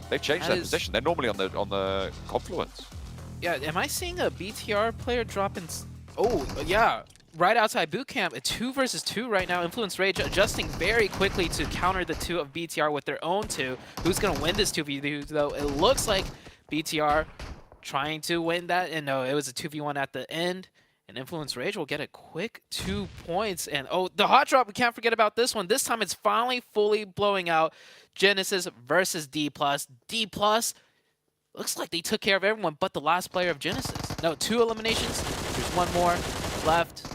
They've changed their position. They're normally on the confluence. Yeah, am I seeing a BTR player drop in? Oh, yeah. Right outside boot camp, a 2 versus 2 right now. Influence Rage adjusting very quickly to counter the 2 of BTR with their own 2. Who's going to win this 2v2, though? It looks like BTR trying to win that. And no, it was a 2v1 at the end. And Influence Rage will get a quick 2 points. And oh, the hot drop, we can't forget about this one. This time it's finally fully blowing out. Genesis versus D+. D+, looks like they took care of everyone but the last player of Genesis. No, 2 eliminations. There's one more left.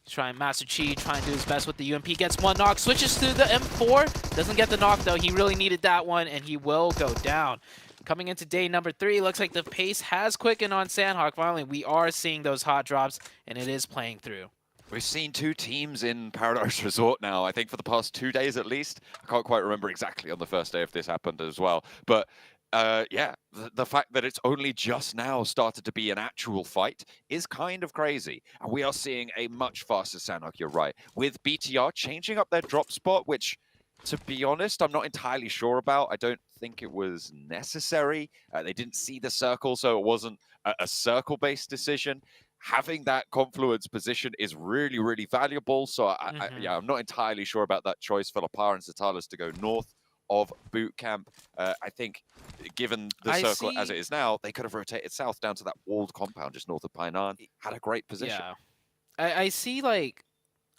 He's trying Master Chi, trying to do his best with the UMP. Gets one knock, switches to the M4. Doesn't get the knock though. He really needed that one and he will go down. Coming into day number 3, looks like the pace has quickened on Sandhawk. Finally, we are seeing those hot drops, and it is playing through. We've seen 2 teams in Paradise Resort now, I think for the past 2 days at least. I can't quite remember exactly on the first day if this happened as well. But yeah, the fact that it's only just now started to be an actual fight is kind of crazy. And we are seeing a much faster Sandhawk, you're right, with BTR changing up their drop spot, which, to be honest, I'm not entirely sure about. I don't think it was necessary. They didn't see the circle, so it wasn't a circle-based decision. Having that confluence position is really, really valuable. So, yeah, I'm not entirely sure about that choice for Lapar and Satalis to go north of boot camp. I think, given the circle as it is now, they could have rotated south down to that walled compound just north of Painan. Had a great position. Yeah,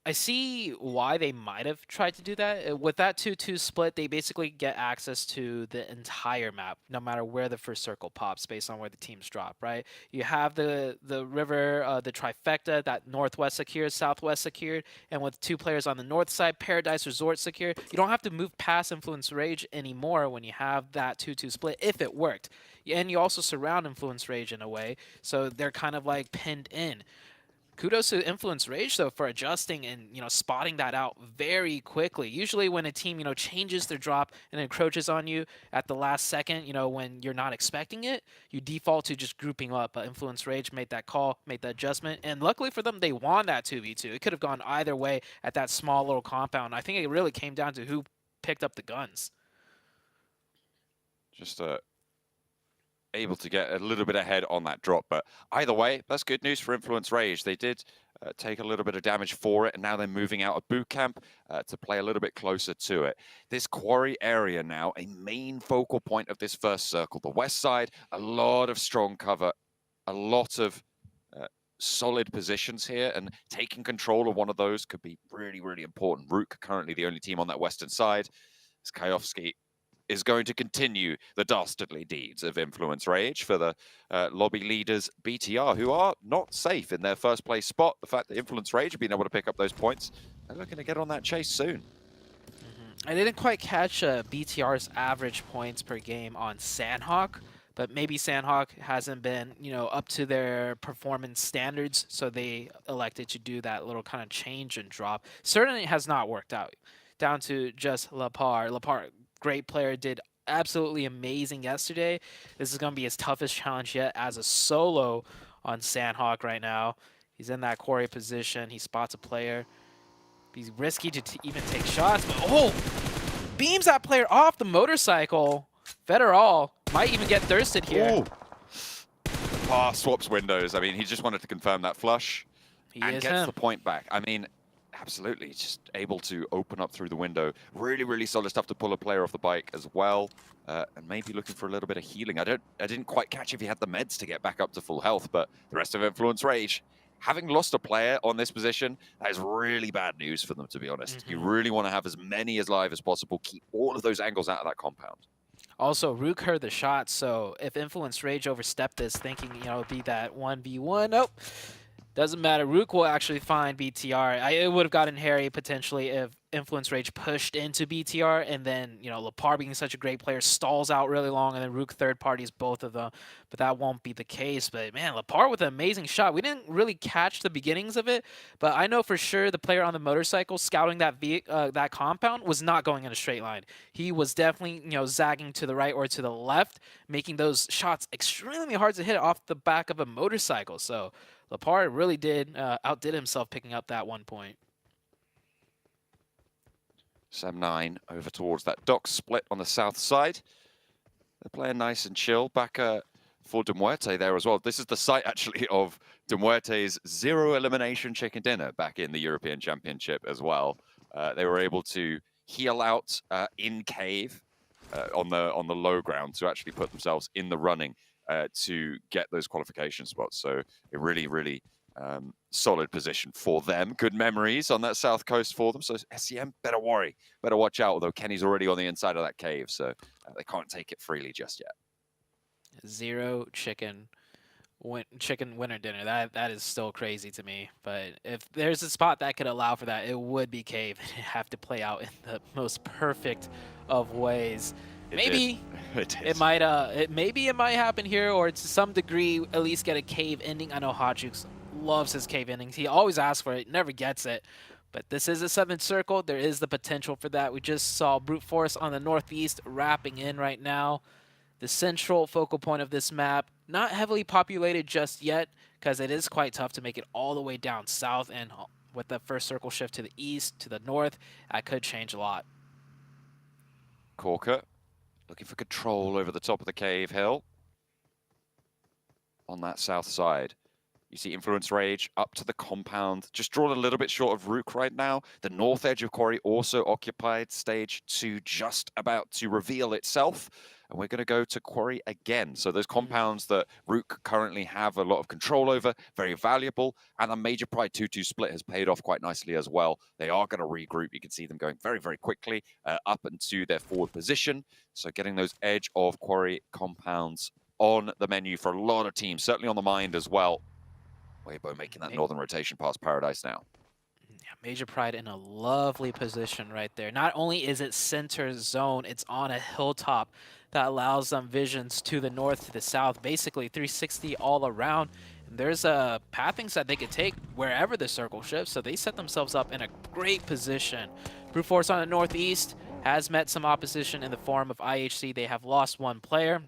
I see why they might have tried to do that. With that 2-2 split, they basically get access to the entire map, no matter where the first circle pops, based on where the teams drop, right? You have the river, the trifecta, that northwest secured, southwest secured, and with 2 players on the north side, Paradise Resort secured. You don't have to move past Influence Rage anymore when you have that 2-2 split, if it worked. And you also surround Influence Rage in a way, so they're kind of like pinned in. Kudos to Influence Rage, though, for adjusting and, spotting that out very quickly. Usually when a team, changes their drop and encroaches on you at the last second, when you're not expecting it, you default to just grouping up. But Influence Rage made that call, made that adjustment, and luckily for them, they won that 2v2. It could have gone either way at that small little compound. I think it really came down to who picked up the guns. Just able to get a little bit ahead on that drop, but either way, that's good news for Influence Rage. They did take a little bit of damage for it, and now they're moving out of boot camp to play a little bit closer to it. This quarry area now, a main focal point of this first circle. The west side, a lot of strong cover, a lot of solid positions here, and taking control of one of those could be really, really important. Rook currently the only team on that western side. Skayovsky is going to continue the dastardly deeds of Influence Rage for the lobby leaders BTR, who are not safe in their first place spot. The fact that Influence Rage have been able to pick up those points, they're looking to get on that chase soon. I didn't quite catch BTR's average points per game on Sandhawk, but maybe Sandhawk hasn't been, up to their performance standards, so they elected to do that little kind of change and drop. Certainly has not worked out. Down to just Lapar. Lapar, great player, did absolutely amazing yesterday. This is going to be his toughest challenge yet as a solo on Sandhawk right now. He's in that quarry position. He spots a player. He's risky to even take shots, but beams that player off the motorcycle. Federal might even get thirsted here. Swaps windows. I mean, he just wanted to confirm that flush and gets the point back. I mean, absolutely, just able to open up through the window. Really, really solid stuff to pull a player off the bike as well. And maybe looking for a little bit of healing. I didn't quite catch if he had the meds to get back up to full health, but the rest of Influence Rage, having lost a player on this position, that is really bad news for them, to be honest. You really want to have as many as live as possible, keep all of those angles out of that compound. Also, Rook heard the shot, so if Influence Rage overstepped this, thinking, it'd be that 1v1, nope. Doesn't matter. Rook will actually find BTR. It would have gotten hairy potentially if Influence Rage pushed into BTR, and then, Lapar being such a great player stalls out really long, and then Rook third parties both of them. But that won't be the case. But man, Lapar with an amazing shot. We didn't really catch the beginnings of it, but I know for sure the player on the motorcycle scouting that compound was not going in a straight line. He was definitely, zagging to the right or to the left, making those shots extremely hard to hit off the back of a motorcycle. So Lapar really outdid himself picking up that 1 point. Sam 9 over towards that dock split on the south side. They're playing nice and chill. Back for De Muerte there as well. This is the site, actually, of De Muerte's 0 elimination chicken dinner back in the European Championship as well. They were able to heal out in cave on the low ground to actually put themselves in the running to get those qualification spots. So a really, really solid position for them. Good memories on that south coast for them. So SEM better watch out. Although Kenny's already on the inside of that cave, so they can't take it freely just yet. 0 chicken winter dinner. That is still crazy to me. But if there's a spot that could allow for that, it would be cave. It'd have to play out in the most perfect of ways. Maybe it might happen here, or to some degree at least get a cave ending. I know Hotjukes loves his cave endings. He always asks for it, never gets it. But this is a 7th circle. There is the potential for that. We just saw Brute Force on the northeast wrapping in right now. The central focal point of this map, not heavily populated just yet, because it is quite tough to make it all the way down south, and with the first circle shift to the east, to the north, that could change a lot. Corker looking for control over the top of the cave hill on that south side. You see Influence Rage up to the compound, just drawn a little bit short of Rook right now. The north edge of Quarry also occupied. Stage 2 just about to reveal itself. And we're going to go to Quarry again. So those compounds that Rook currently have a lot of control over, very valuable. And a Major Pride 2-2 split has paid off quite nicely as well. They are going to regroup. You can see them going very, very quickly up into their forward position. So getting those edge of Quarry compounds on the menu for a lot of teams, certainly on the mind as well. Weibo making that northern rotation past Paradise now. Yeah, Major Pride in a lovely position right there. Not only is it center zone, it's on a hilltop that allows them visions to the north, to the south, basically 360 all around. And there's pathings that they could take wherever the circle shifts, so they set themselves up in a great position. Brute Force on the northeast has met some opposition in the form of IHC. They have lost 1 player.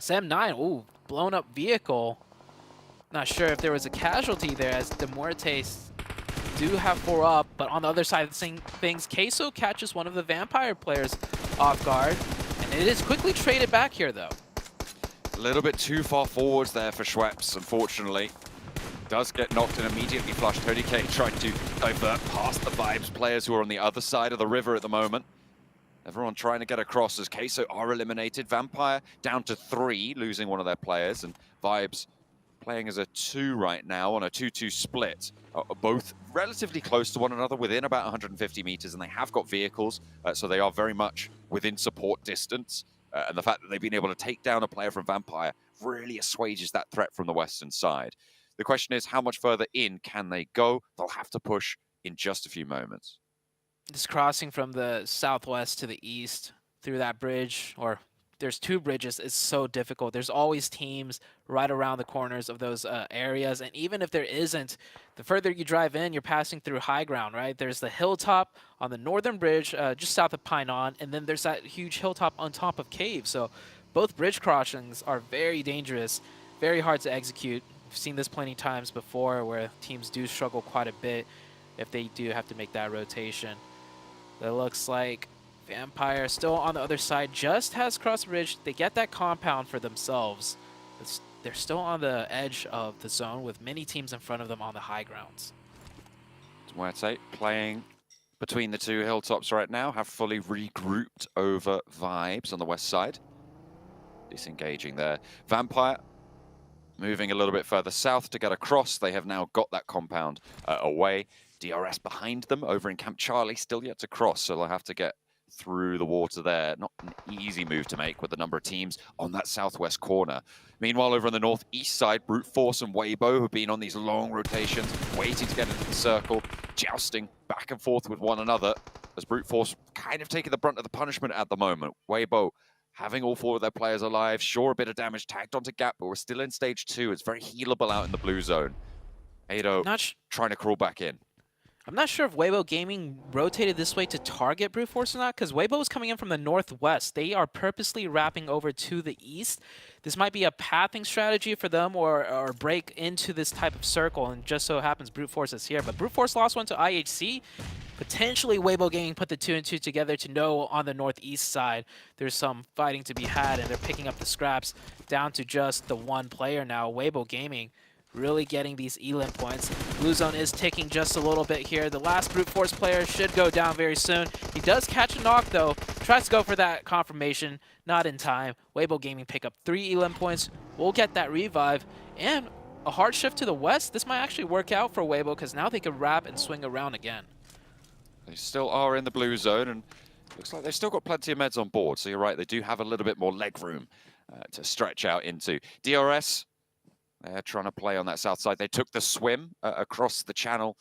Sam9, ooh, blown up vehicle. Not sure if there was a casualty there, as De Muertes do have 4 up, but on the other side of things, Queso catches one of the Vampire players off guard, and it is quickly traded back here, though. A little bit too far forwards there for Schweppes, unfortunately. Does get knocked and immediately flushed. Tony K trying to divert past the Vibes players who are on the other side of the river at the moment. Everyone trying to get across as Queso are eliminated. Vampire down to 3, losing one of their players, and Vibes playing as a 2 right now on a 2-2 split. Both relatively close to one another, within about 150 meters, and they have got vehicles, so they are very much within support distance. And the fact that they've been able to take down a player from Vampire really assuages that threat from the western side. The question is, how much further in can they go? They'll have to push in just a few moments. This crossing from the southwest to the east through that bridge, or there's 2 bridges, is so difficult. There's always teams right around the corners of those areas, and even if there isn't, the further you drive in, you're passing through high ground, right? There's the hilltop on the northern bridge just south of Pinon, and then there's that huge hilltop on top of Cave. So both bridge crossings are very dangerous, very hard to execute. We've seen this plenty of times before where teams do struggle quite a bit if they do have to make that rotation. It looks like Vampire still on the other side, just has crossed the bridge. They get that compound for themselves. They're still on the edge of the zone with many teams in front of them on the high grounds. Muerte playing between the 2 hilltops right now, have fully regrouped over Vibes on the west side. Disengaging there. Vampire moving a little bit further south to get across. They have now got that compound away. DRS behind them over in Camp Charlie, still yet to cross, so they'll have to get through the water there. Not an easy move to make with the number of teams on that southwest corner. Meanwhile, over on the northeast side, Brute Force and Weibo have been on these long rotations, waiting to get into the circle, jousting back and forth with one another, as Brute Force kind of taking the brunt of the punishment at the moment. Weibo having all 4 of their players alive, sure, a bit of damage tagged onto Gap, but we're still in stage 2. It's very healable out in the blue zone. Ado trying to crawl back in. I'm not sure if Weibo Gaming rotated this way to target Brute Force or not, because Weibo is coming in from the northwest. They are purposely wrapping over to the east. This might be a pathing strategy for them, or break into this type of circle, and just so happens Brute Force is here. But Brute Force lost one to IHC. Potentially Weibo Gaming put the 2 and 2 together to know on the northeast side there's some fighting to be had, and they're picking up the scraps down to just the 1 player now. Weibo Gaming really getting these elim points. Blue zone is ticking just a little bit here. The last Brute Force player should go down very soon. He does catch a knock though. Tries to go for that confirmation. Not in time. Weibo Gaming pick up 3 elim points. We'll get that revive. And a hard shift to the west, this might actually work out for Weibo because now they can wrap and swing around again. They still are in the blue zone, and looks like they've still got plenty of meds on board. So you're right, they do have a little bit more leg room to stretch out into. DRS, they're trying to play on that south side. They took the swim across the channel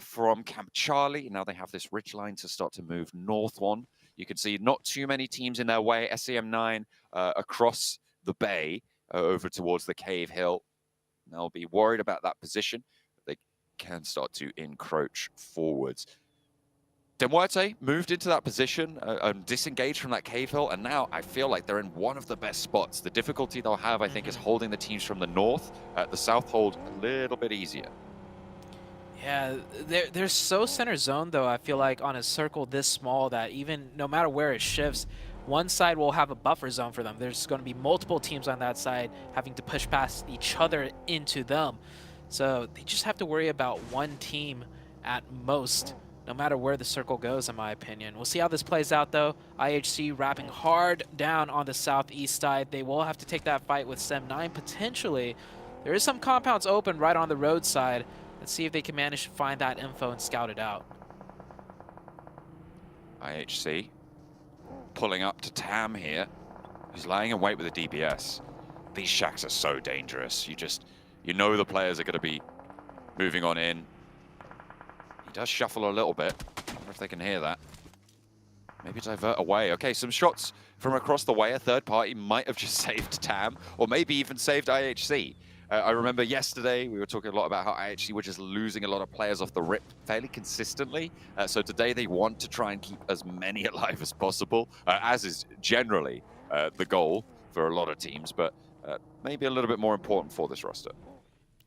from Camp Charlie. Now they have this ridgeline to start to move north on. You can see not too many teams in their way. SEM9 across the bay over towards the Cave Hill. They'll be worried about that position, but they can start to encroach forwards. Demuerte moved into that position and disengaged from that Cave Hill, and now I feel like they're in one of the best spots. The difficulty they'll have, I think, is holding the teams from the north. The south hold a little bit easier. Yeah, they're so center zone, though, I feel like, on a circle this small that even no matter where it shifts, one side will have a buffer zone for them. There's going to be multiple teams on that side having to push past each other into them. So they just have to worry about one team at most, no matter where the circle goes, in my opinion. We'll see how this plays out, though. IHC wrapping hard down on the southeast side. They will have to take that fight with SEM9, potentially. There is some compounds open right on the roadside. Let's see if they can manage to find that info and scout it out. IHC pulling up to Tam here. He's lying in wait with a DPS. These shacks are so dangerous. You know the players are going to be moving on in. He does shuffle a little bit. I wonder if they can hear that. Maybe divert away. Okay, some shots from across the way. A third party might have just saved Tam, or maybe even saved IHC. I remember yesterday we were talking a lot about how IHC were just losing a lot of players off the rip fairly consistently. So today they want to try and keep as many alive as possible, as is generally the goal for a lot of teams, but maybe a little bit more important for this roster.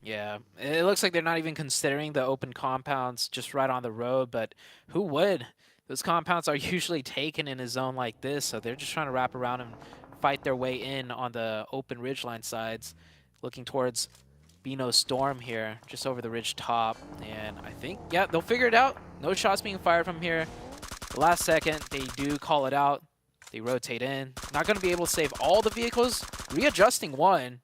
Yeah, it looks like they're not even considering the open compounds just right on the road, but who would? Those compounds are usually taken in a zone like this, so they're just trying to wrap around and fight their way in on the open ridgeline sides, looking towards Bino Storm here, just over the ridge top. And I think, yeah, they'll figure it out. No shots being fired from here. The last second, they do call it out. They rotate in. Not going to be able to save all the vehicles. Readjusting one.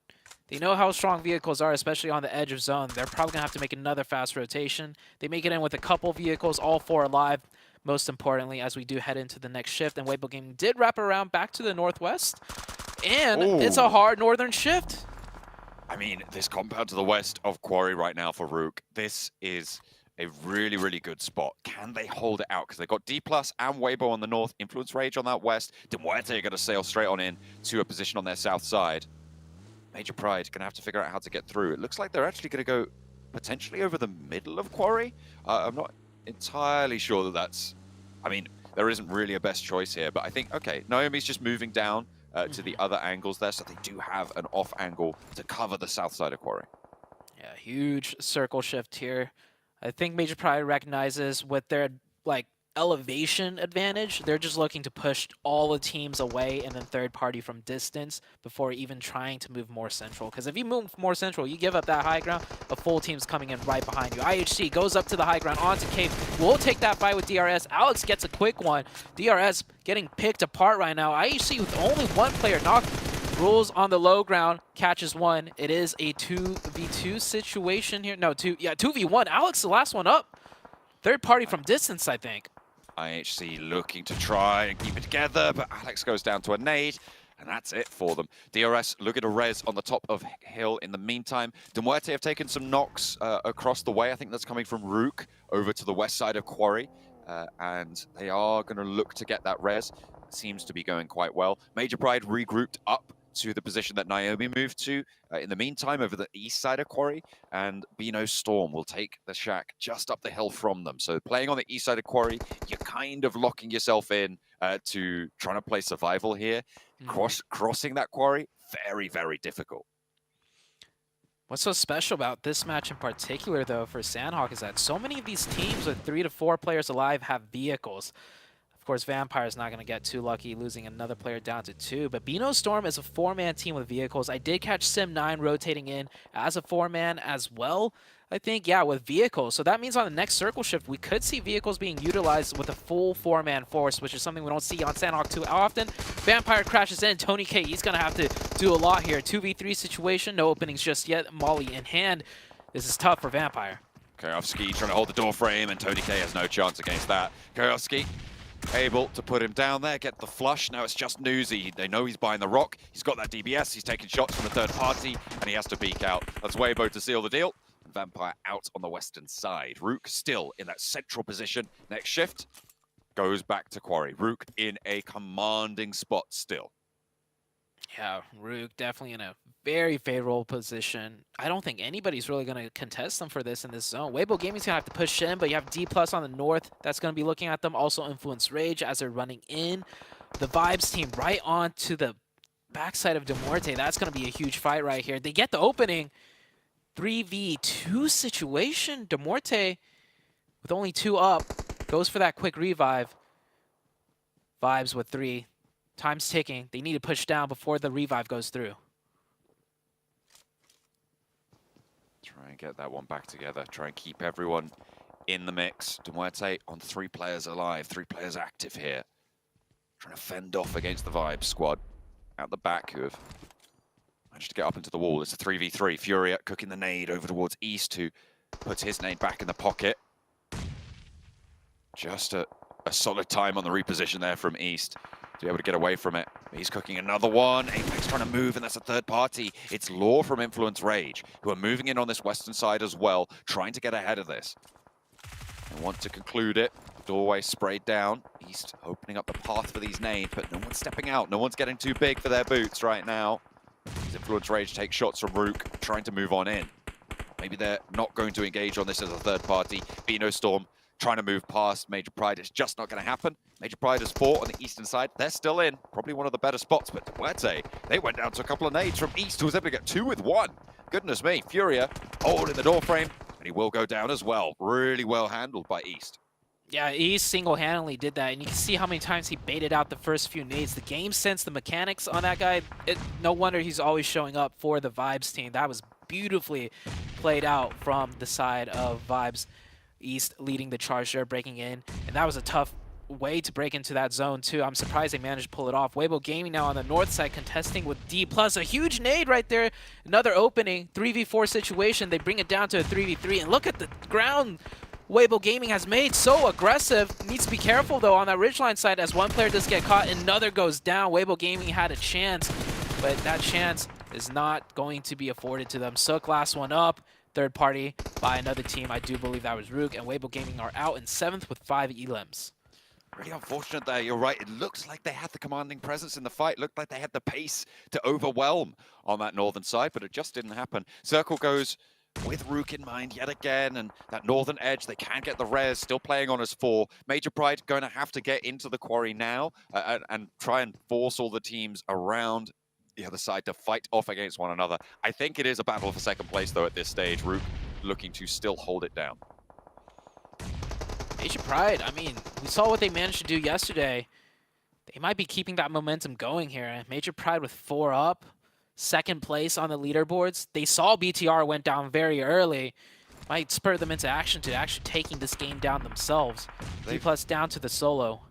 They know how strong vehicles are, especially on the edge of zone. They're probably going to have to make another fast rotation. They make it in with a couple vehicles, all 4 alive, most importantly, as we do head into the next shift. And Weibo Gaming did wrap around back to the northwest. And it's a hard northern shift. I mean, this compound to the west of Quarry right now for Rook, this is a really, really good spot. Can they hold it out? Because they've got D+ and Weibo on the north, Influence Rage on that west. Demuerte are going to sail straight on in to a position on their south side. Major Pride going to have to figure out how to get through. It looks like they're actually going to go potentially over the middle of Quarry. I'm not entirely sure that that's... I mean, there isn't really a best choice here, but I think, okay, Naomi's just moving down to the other angles there, so they do have an off angle to cover the south side of Quarry. Yeah, huge circle shift here. I think Major Pride recognizes with their, like, elevation advantage, they're just looking to push all the teams away and then third party from distance before even trying to move more central. Because if you move more central, you give up that high ground, a full team's coming in right behind you. IHC goes up to the high ground onto Cave. We'll take that fight with DRS. Alex gets a quick one. DRS getting picked apart right now. IHC with only one player knocked. Rules on the low ground, catches one. It is a 2v2 situation here. No, 2v1. Alex, the last one up. Third party from distance, I think. IHC looking to try and keep it together, but Alex goes down to a nade, and that's it for them. DRS looking to res on the top of hill in the meantime. Demuerte have taken some knocks across the way. I think that's coming from Rook over to the west side of Quarry, and they are going to look to get that res. Seems to be going quite well. Major Pride regrouped up to the position that Naomi moved to in the meantime over the east side of Quarry, and Bino Storm will take the shack just up the hill from them. So playing on the east side of Quarry, you're kind of locking yourself in to trying to play survival here. Crossing that Quarry, very, very difficult. What's so special about this match in particular, though, for Sandhawk is that so many of these teams with 3 to 4 players alive have vehicles. Of course, Vampire is not going to get too lucky, losing another player down to 2. But Beano Storm is a 4-man team with vehicles. I did catch Sim9 rotating in as a 4-man as well, I think, yeah, with vehicles. So that means on the next circle shift, we could see vehicles being utilized with a full 4-man force, which is something we don't see on Sanhok too often. Vampire crashes in. Tony K, he's going to have to do a lot here. 2v3 situation, no openings just yet. Molly in hand. This is tough for Vampire. Koyovsky trying to hold the door frame, and Tony K has no chance against that. Koyovsky able to put him down there, get the flush. Now it's just Newsy. They know he's buying the rock. He's got that DBS. He's taking shots from a third party, and he has to peek out. That's Weibo to seal the deal. Vampire out on the western side. Rook still in that central position. Next shift goes back to Quarry. Rook in a commanding spot still. Yeah, Rook definitely in a very favorable position. I don't think anybody's really going to contest them for this in this zone. Weibo Gaming's going to have to push in, but you have D+ on the north that's going to be looking at them. Also Influence Rage as they're running in. The Vibes team right on to the backside of Demorte. That's going to be a huge fight right here. They get the opening. 3v2 situation. Demorte with only 2 up goes for that quick revive. Vibes with 3. Time's ticking. They need to push down before the revive goes through. Try and get that one back together. Try and keep everyone in the mix. Demorte on 3 players alive, 3 players active here. Trying to fend off against the Vibe squad out the back who have managed to get up into the wall. It's a 3v3. Furia cooking the nade over towards East, who puts his nade back in the pocket. Just a solid time on the reposition there from East to be able to get away from it. He's cooking another one. Apex trying to move, and that's a third party. It's Law from Influence Rage, who are moving in on this western side as well, trying to get ahead of this. They want to conclude it. Doorway sprayed down. East opening up the path for these nades, but no one's stepping out. No one's getting too big for their boots right now. As Influence Rage takes shots from Rook, trying to move on in. Maybe they're not going to engage on this as a third party. Beano Storm trying to move past Major Pride. It's just not going to happen. Major Pride is 4 on the eastern side. They're still in. Probably one of the better spots, but Duerte, they went down to a couple of nades from East, who was able to get 2 with 1. Goodness me. Furia holding the door frame, and he will go down as well. Really well handled by East. Yeah, East single-handedly did that, and you can see how many times he baited out the first few nades. The game sense, the mechanics on that guy, no wonder he's always showing up for the Vibes team. That was beautifully played out from the side of Vibes. East leading the charge there, breaking in, and that was a tough way to break into that zone too. I'm surprised they managed to pull it off. Weibo Gaming now on the north side contesting with D+. A huge nade right there. Another opening, 3v4 situation. They bring it down to a 3v3, and look at the ground Weibo Gaming has made. So aggressive. Needs to be careful though on that ridgeline side as one player does get caught, another goes down. Weibo Gaming had a chance, but that chance is not going to be afforded to them. Sook last one up. Third party by another team. I do believe that was Rook, and Weibo Gaming are out in 7th with 5 elims. Really unfortunate there, you're right. It looks like they had the commanding presence in the fight. Looked like they had the pace to overwhelm on that northern side, but it just didn't happen. Circle goes with Rook in mind yet again, and that northern edge, they can get the res, still playing on as 4. Major Pride going to have to get into the quarry now and try and force all the teams around the other side to fight off against one another. I think it is a battle for second place though at this stage. Rook looking to still hold it down. Major Pride, I mean, we saw what they managed to do yesterday. They might be keeping that momentum going here. Major Pride with 4 up, second place on the leaderboards. They saw BTR went down very early. Might spur them into action to actually taking this game down themselves. D+ down to the solo.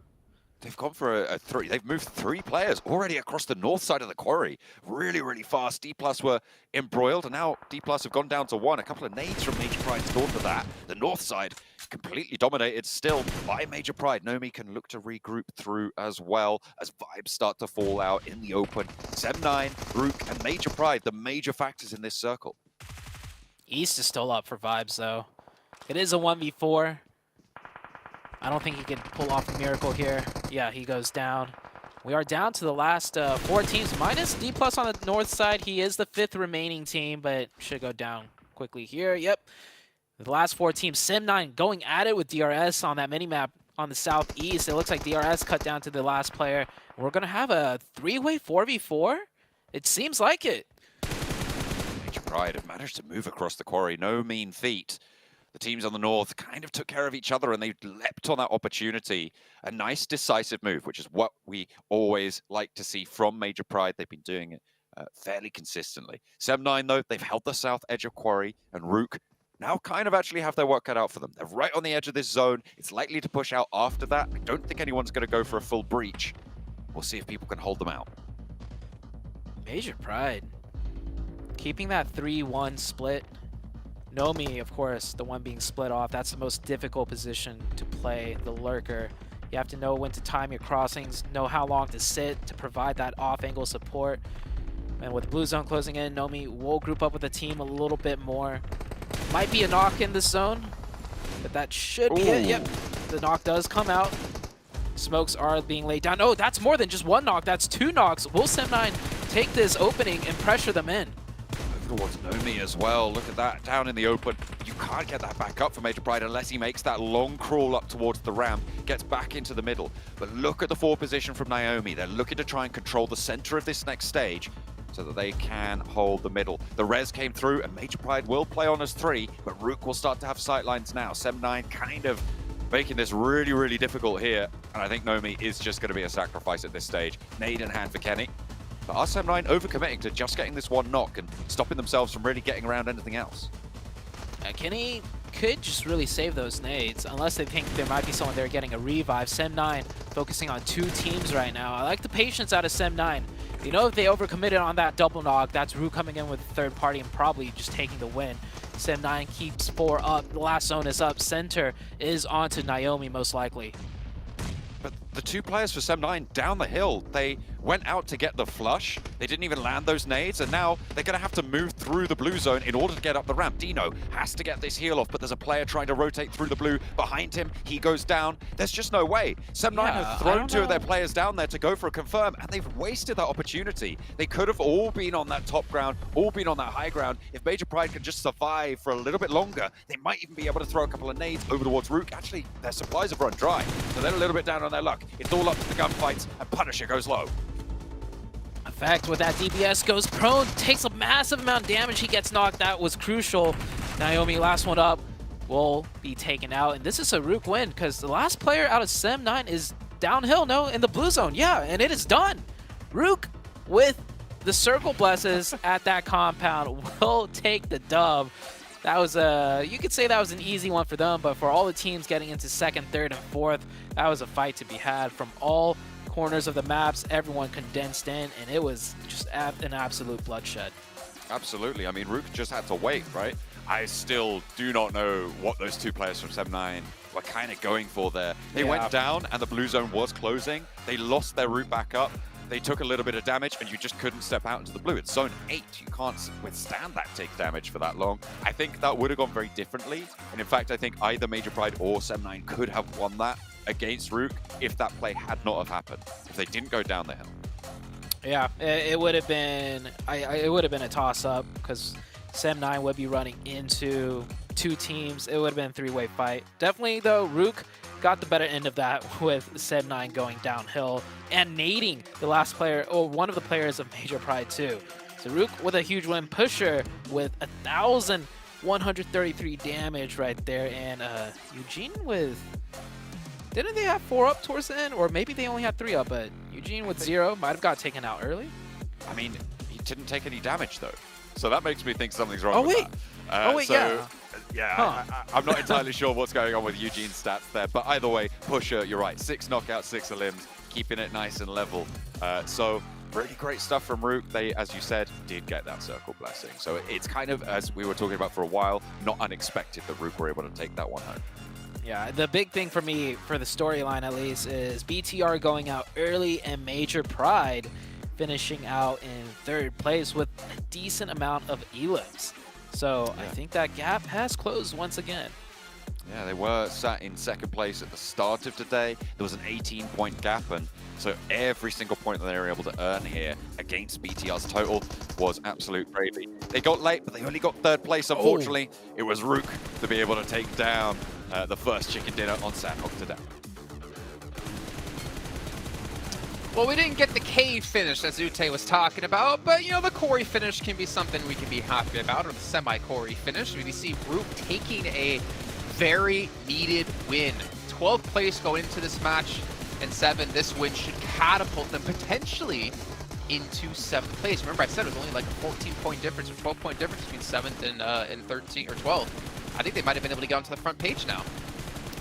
They've gone for a 3. They've moved 3 players already across the north side of the quarry. Really, really fast. D+ were embroiled, and now D+ have gone down to 1. A couple of nades from Major Pride scored for that. The north side completely dominated still by Major Pride. Nomi can look to regroup through as well as vibes start to fall out in the open. 7-9, Rook, and Major Pride, the major factors in this circle. East is still up for vibes, though. It is a 1v4. I don't think he can pull off a miracle here. Yeah, he goes down. We are down to the last 4 teams, minus D+ on the north side. He is the 5th remaining team, but should go down quickly here. Yep. The last 4 teams, Sim9 going at it with DRS on that minimap on the southeast. It looks like DRS cut down to the last player. We're going to have a 3-way 4v4? It seems like it. Major Pride have managed to move across the quarry. No mean feat. the teams on the north kind of took care of each other and they leapt on that opportunity. A nice decisive move, which is what we always like to see from Major Pride. They've been doing it fairly consistently. 7-9 though, they've held the south edge of Quarry, and Rook now kind of actually have their work cut out for them. They're right on the edge of this zone. It's likely to push out after that. I don't think anyone's going to go for a full breach. We'll see if people can hold them out. Major Pride keeping that 3-1 split. Nomi, of course, the one being split off. That's the most difficult position to play, the lurker. You have to know when to time your crossings, know how long to sit to provide that off-angle support. And with blue zone closing in, Nomi will group up with the team a little bit more. Might be a knock in this zone, but that should be it. Yep, the knock does come out. Smokes are being laid down. Oh, that's more than just one knock. That's two knocks. Will 7-9 take this opening and pressure them in? Over towards Nomi as well. Look at that, down in the open. You can't get that back up for Major Pride unless he makes that long crawl up towards the ramp, gets back into the middle. But look at the forward position from Naomi. They're looking to try and control the center of this next stage, so that they can hold the middle. The res came through, and Major Pride will play on as 3, but Rook will start to have sightlines now. 7-9 kind of making this really, really difficult here, and I think Nomi is just going to be a sacrifice at this stage. Nade in hand for Kenny. But are 7-9 overcommitting to just getting this one knock and stopping themselves from really getting around anything else? Kenny could just really save those nades, unless they think there might be someone there getting a revive. 7-9 focusing on 2 teams right now. I like the patience out of 7-9. You know, if they overcommitted on that double knock, that's Rook coming in with third party and probably just taking the win. 7-9 keeps 4 up. The last zone is up. Center is onto Naomi, most likely. But the 2 players for 7-9 down the hill, they went out to get the flush. They didn't even land those nades, and now they're going to have to move through the blue zone in order to get up the ramp. Dino has to get this heal off, but there's a player trying to rotate through the blue behind him. He goes down. There's just no way. 7-9 have thrown 2 of their players down there to go for a confirm, and they've wasted that opportunity. They could have all been on that top ground, all been on that high ground. If Major Pride can just survive for a little bit longer, they might even be able to throw a couple of nades over towards Rook. Actually, their supplies have run dry, so they're a little bit down on their luck. It's all up to the gunfights, and Punisher goes low. Effect with that DPS goes prone, takes a massive amount of damage. He gets knocked. That was crucial. Naomi, last one up, will be taken out. And this is a Rook win because the last player out of 7-9 is downhill, no, in the blue zone. Yeah, and it is done. Rook with the circle blesses at that compound will take the dub. That was you could say that was an easy one for them, but for all the teams getting into second, third, and fourth, that was a fight to be had from all corners of the maps. Everyone condensed in, and it was just an absolute bloodshed. Absolutely. I mean, Rook just had to wait, right? I still do not know what those 2 players from 7-9 were kind of going for there. They went down, and the blue zone was closing. They lost their route back up. They took a little bit of damage, and you just couldn't step out into the blue. It's zone 8. You can't withstand that take damage for that long. I think that would have gone very differently. And in fact, I think either Major Pride or 7-9 could have won that against Rook if that play had not have happened, if they didn't go down the hill. Yeah, it would have been it would have been a toss-up because 7-9 would be running into 2 teams. It would have been a 3-way fight. Definitely, though, Rook got the better end of that with 7-9 going downhill and nading the last player, or one of the players of Major Pride too. So Rook with a huge win. Pusher with 1,133 damage right there, and Eugene with... Didn't they have 4 up towards the end? Or maybe they only had 3 up, but Eugene with 0 might have got taken out early. I mean, he didn't take any damage, though. So that makes me think something's wrong with that. Yeah. I'm not entirely sure what's going on with Eugene's stats there. But either way, Pusher, you're right. 6 knockouts, 6 limbs, keeping it nice and level. So really great stuff from Rook. They, as you said, did get that circle blessing. So it's kind of, as we were talking about for a while, not unexpected that Rook were able to take that one home. Yeah, the big thing for me, for the storyline at least, is BTR going out early and Major Pride finishing out in 3rd place with a decent amount of elims. So I think that gap has closed once again. Yeah, they were sat in 2nd place at the start of today. There was an 18-point gap, and so every single point that they were able to earn here against BTR's total was absolute gravy. They got late, but they only got 3rd place, unfortunately. It was Rook to be able to take down the first chicken dinner on Sandhawk today. Well, we didn't get the K finish that Zute was talking about, but you know, the Corey finish can be something we can be happy about, or the semi-Corey finish. We see Rook taking a very needed win. 12th place going into this match, and 7, this win should catapult them potentially into 7th place. Remember, I said it was only like a 14-point difference or 12-point difference between 7th and 13th or 12th. I think they might have been able to get onto the front page now.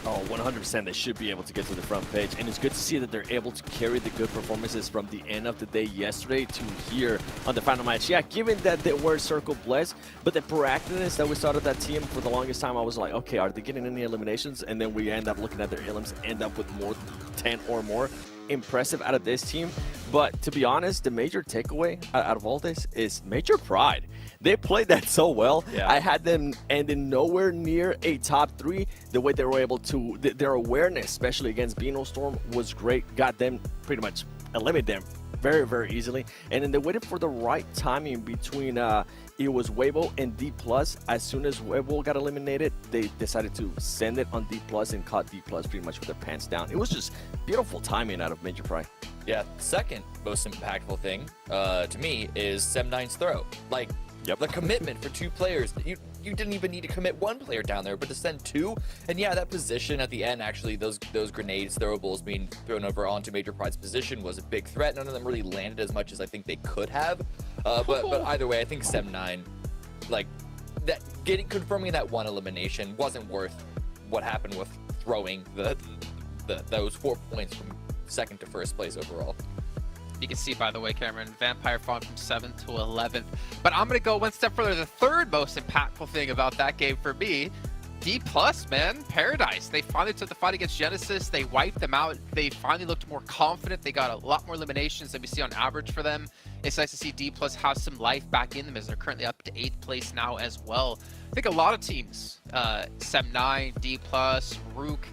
Oh, 100% they should be able to get to the front page, and it's good to see that they're able to carry the good performances from the end of the day yesterday to here on the final match. Yeah, given that they were circle blessed, but the proactiveness that we saw of that team for the longest time, I was like, okay, are they getting any eliminations? And then we end up looking at their elims, end up with more than 10 or more. Impressive out of this team, but to be honest, the major takeaway out of all this is Major Pride. They played that so well. Yeah. I had them ending nowhere near a top 3. The way they were able to, their awareness, especially against Beano Storm, was great. Got them pretty much eliminated them very, very easily. And then they waited for the right timing between it was Weibo and D+. As soon as Weibo got eliminated, they decided to send it on D+ and caught D+ pretty much with their pants down. It was just beautiful timing out of Major Pride. Yeah, second most impactful thing to me is Sem9's throw. Like, the commitment for 2 players. You didn't even need to commit 1 player down there, but to send 2, and yeah, that position at the end, actually, those grenades, throwables being thrown over onto Major Pride's position was a big threat. None of them really landed as much as I think they could have. But either way, I think Sem9, like, that confirming that 1 elimination wasn't worth what happened with throwing those 4 points from 2nd to 1st place overall. You can see, by the way, Cameron, Vampire falling from 7th to 11th. But I'm going to go one step further. The third most impactful thing about that game for me, D+, man, Paradise. They finally took the fight against Genesis. They wiped them out. They finally looked more confident. They got a lot more eliminations than we see on average for them. It's nice to see D+ have some life back in them, as they're currently up to 8th place now as well. I think a lot of teams, Sem9, D+, Rook,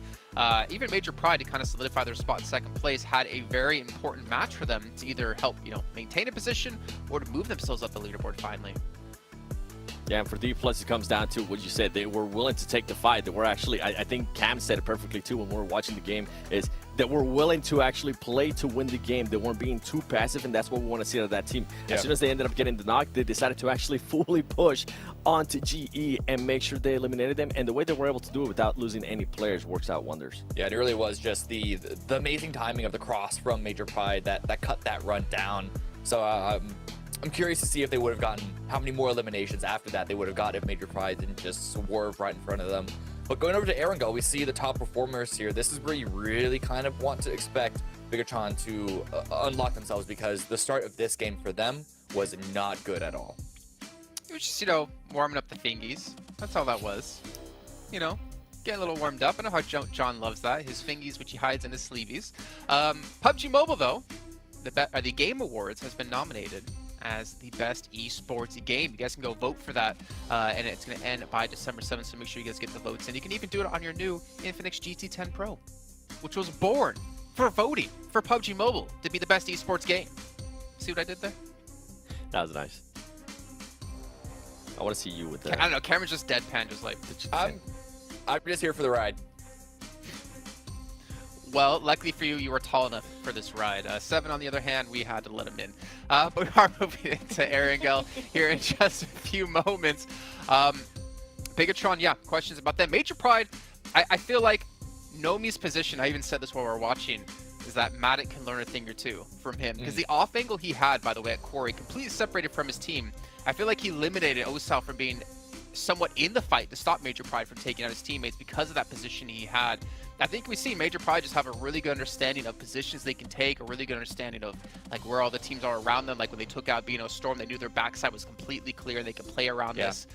even Major Pride, to kind of solidify their spot in 2nd place, had a very important match for them to either help, maintain a position or to move themselves up the leaderboard finally. Yeah, and for D+, it comes down to what you said. They were willing to take the fight. They were actually, I think Cam said it perfectly too when we were watching the game, is that we're willing to actually play to win the game. They weren't being too passive, and that's what we want to see out of that team. Yeah. As soon as they ended up getting the knock, they decided to actually fully push onto GE and make sure they eliminated them. And the way they were able to do it without losing any players works out wonders. Yeah, it really was just the amazing timing of the cross from Major Pride that cut that run down. So I'm curious to see if they would have gotten, how many more eliminations after that they would have got if Major Pride didn't just swerve right in front of them. But going over to Erangel, we see the top performers here. This is where you really kind of want to expect Bigatron to unlock themselves, because the start of this game for them was not good at all. It was just, warming up the fingies. That's all that was. Getting a little warmed up. I know how John loves that. His fingies, which he hides in his sleeveys. PUBG Mobile, though, the Game Awards has been nominated as the best esports game. You guys can go vote for that, and it's going to end by December 7th, so make sure you guys get the votes in. You can even do it on your new Infinix GT10 Pro, which was born for voting for PUBG Mobile to be the best esports game. See what I did there? That was nice. I want to see you with that. I don't know, Cameron's just deadpan, just like... I'm just here for the ride. Well, luckily for you, you were tall enough for this ride. 7, on the other hand, we had to let him in. But we are moving into Erangel here in just a few moments. Bigatron, yeah, questions about them. Major Pride, I feel like Nomi's position, I even said this while we were watching, is that Matic can learn a thing or two from him. Because the off angle he had, by the way, at Corey, completely separated from his team. I feel like he eliminated Osal from being somewhat in the fight to stop Major Pride from taking out his teammates because of that position he had. I think we see Major Pride just have a really good understanding of positions they can take, a really good understanding of like where all the teams are around them. Like when they took out Beano Storm, they knew their backside was completely clear and they could play around this.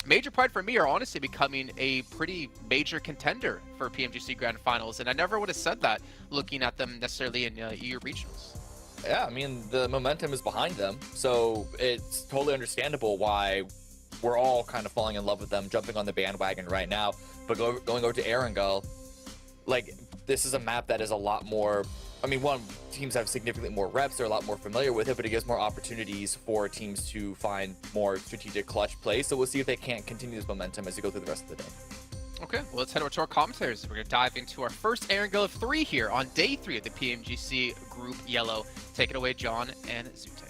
Major Pride for me are honestly becoming a pretty major contender for PMGC Grand Finals, and I never would have said that looking at them necessarily in EU Regionals. Yeah, I mean, the momentum is behind them, so it's totally understandable why we're all kind of falling in love with them, jumping on the bandwagon right now. But going over to Erangel, like, this is a map that is a lot more, I mean, teams have significantly more reps, they're a lot more familiar with it, but it gives more opportunities for teams to find more strategic clutch plays. So we'll see if they can't continue this momentum as we go through the rest of the day. Okay, well, let's head over to our commentators. We're going to dive into our first Erangel of 3 here on day 3 of the PMGC Group Yellow. Take it away, John and Zute.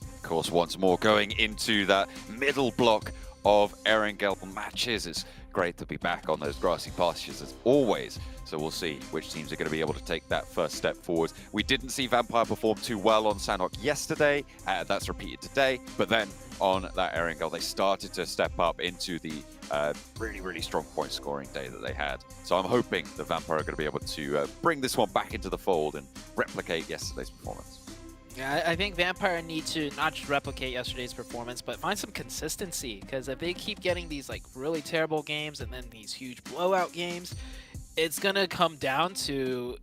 Of course, once more going into that middle block of Erangel matches. It's great to be back on those grassy pastures as always. So we'll see which teams are going to be able to take that first step forward. We didn't see Vampire perform too well on Sanhok yesterday. That's repeated today. But then on that Erangel, they started to step up into the really, really strong point scoring day that they had. So I'm hoping the Vampire are going to be able to bring this one back into the fold and replicate yesterday's performance. Yeah, I think Vampire need to not just replicate yesterday's performance, but find some consistency. Because if they keep getting these like really terrible games and then these huge blowout games, it's gonna come down to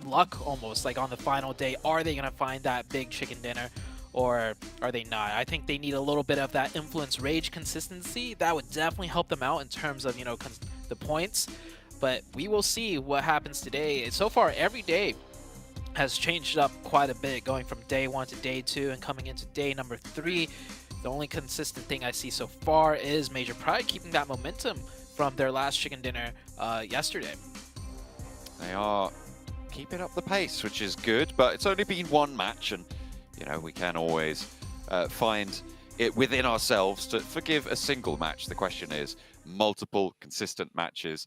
luck almost. Like on the final day, are they gonna find that big chicken dinner, or are they not? I think they need a little bit of that influence rage consistency. That would definitely help them out in terms of the points. But we will see what happens today. So far, every day has changed up quite a bit, going from day 1 to day 2 and coming into day number 3. The only consistent thing I see so far is Major Pride keeping that momentum from their last chicken dinner yesterday. They are keeping up the pace, which is good, but it's only been one match, and we can always find it within ourselves to forgive a single match. The question is, multiple consistent matches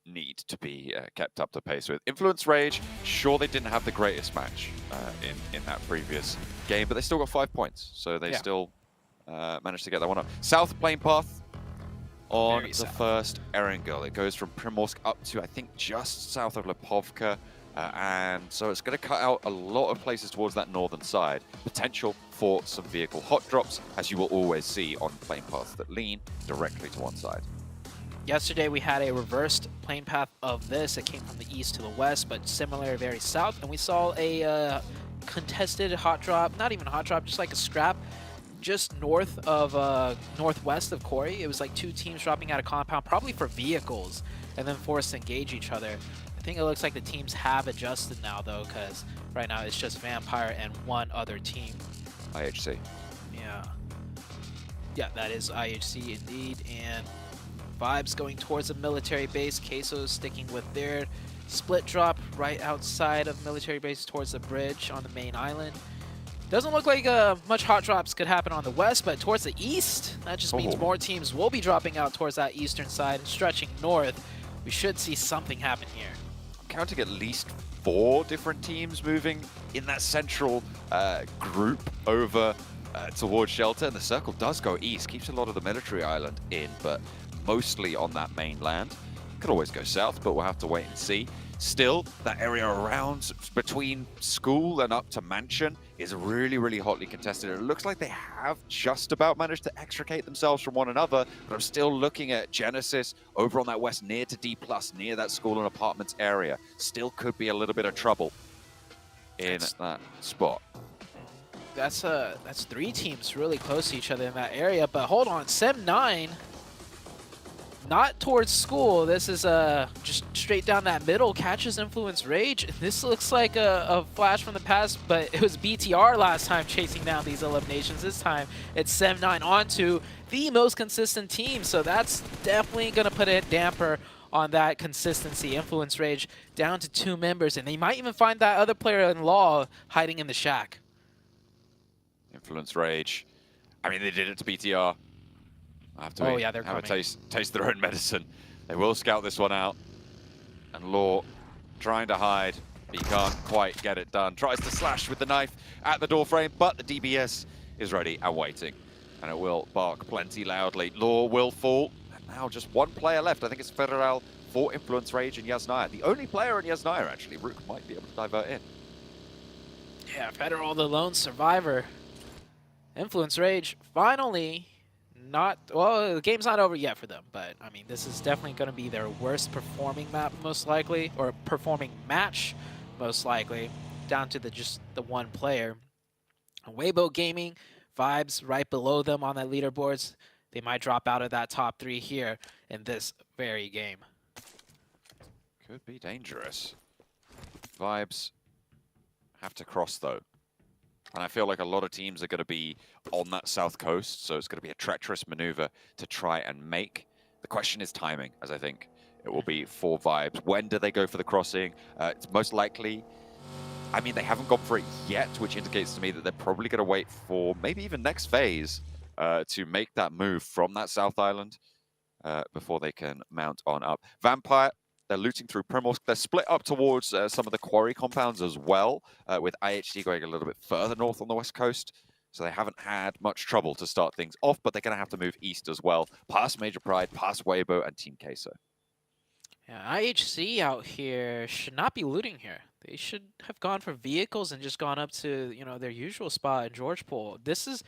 need to be kept up to pace with. Influence Rage, sure, they didn't have the greatest match in that previous game, but they still got 5 points, so they still managed to get that one up. South Plane Path on the first Erangel. It goes from Primorsk up to, I think, just south of Lipovka, and so it's going to cut out a lot of places towards that northern side. Potential for some vehicle hot drops, as you will always see on plane paths that lean directly to one side. Yesterday we had a reversed plane path of this. It came from the east to the west, but similar, very south. And we saw a contested hot drop, not even a hot drop, just like a scrap, just north of northwest of Corey. It was like 2 teams dropping out of compound, probably for vehicles, and then forced to engage each other. I think it looks like the teams have adjusted now, though, because right now it's just Vampire and one other team. IHC. Yeah, that is IHC indeed. And Vibes going towards a military base. Queso sticking with their split drop right outside of military base towards the bridge on the main island. Doesn't look like much hot drops could happen on the west, but towards the east, that just means more teams will be dropping out towards that eastern side and stretching north. We should see something happen here. I'm counting at least 4 different teams moving in that central group over towards Shelter, and the circle does go east, keeps a lot of the military island in, but mostly on that mainland. Could always go south, but we'll have to wait and see. Still, that area around between school and up to mansion is really, really hotly contested. It looks like they have just about managed to extricate themselves from one another, but I'm still looking at Genesis over on that west near to D+, near that school and apartments area. Still could be a little bit of trouble in that spot. That's 3 teams really close to each other in that area, but hold on, Sem9, not towards school. This is just straight down that middle, catches Influence Rage. This looks like a flash from the past, but it was BTR last time chasing down these eliminations. This time it's Sem9 onto the most consistent team, so that's definitely going to put a damper on that consistency. Influence Rage down to 2 members, and they might even find that other player in Law hiding in the shack. Influence Rage. I mean, they did it to BTR. I have to yeah, they're have coming. a taste their own medicine. They will scout this one out. And Law trying to hide. He can't quite get it done. Tries to slash with the knife at the door frame, but the DBS is ready and waiting. And it will bark plenty loudly. Law will fall. And now just 1 player left. I think it's Federal for Influence Rage and Yasnaya. The only player in Yasnaya, actually. Rook might be able to divert in. Yeah, Federal, the lone survivor. Influence Rage finally not, well, the game's not over yet for them, but I mean, this is definitely going to be their worst performing map most likely, or performing match most likely, down to just the 1 player. Weibo Gaming, Vibes right below them on that leaderboards. They might drop out of that top 3 here in this very game. Could be dangerous. Vibes have to cross though. And I feel like a lot of teams are going to be on that south coast, so it's going to be a treacherous maneuver to try and make. The question is timing, as I think it will be for Vibes. When do they go for the crossing? It's most likely, I mean, they haven't gone for it yet, which indicates to me that they're probably going to wait for maybe even next phase to make that move from that South Island before they can mount on up. Vampire, they're looting through Primorsk. They're split up towards some of the quarry compounds as well, with IHD going a little bit further north on the west coast. So they haven't had much trouble to start things off, but they're going to have to move east as well, past Major Pride, past Weibo, and Team Queso. Yeah, IHC out here should not be looting here. They should have gone for vehicles and just gone up to, you know, their usual spot in Georgepol. This is,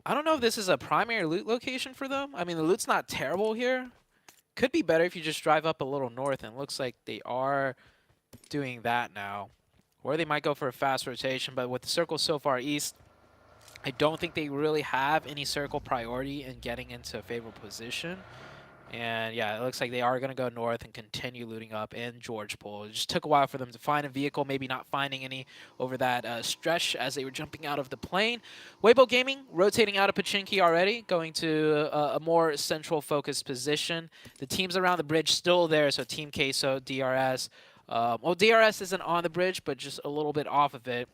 I don't know if this is a primary loot location for them. I mean, the loot's not terrible here. Could be better if you just drive up a little north, and it looks like they are doing that now. Or they might go for a fast rotation, but with the circle so far east, I don't think they really have any circle priority in getting into a favorable position. And yeah, it looks like they are going to go north and continue looting up in Georgepol. It just took a while for them to find a vehicle, maybe not finding any over that stretch as they were jumping out of the plane. Weibo Gaming rotating out of Pachinki already, going to a more central focused position. The teams around the bridge still there, so Team Queso, DRS. Well, DRS isn't on the bridge, but just a little bit off of it.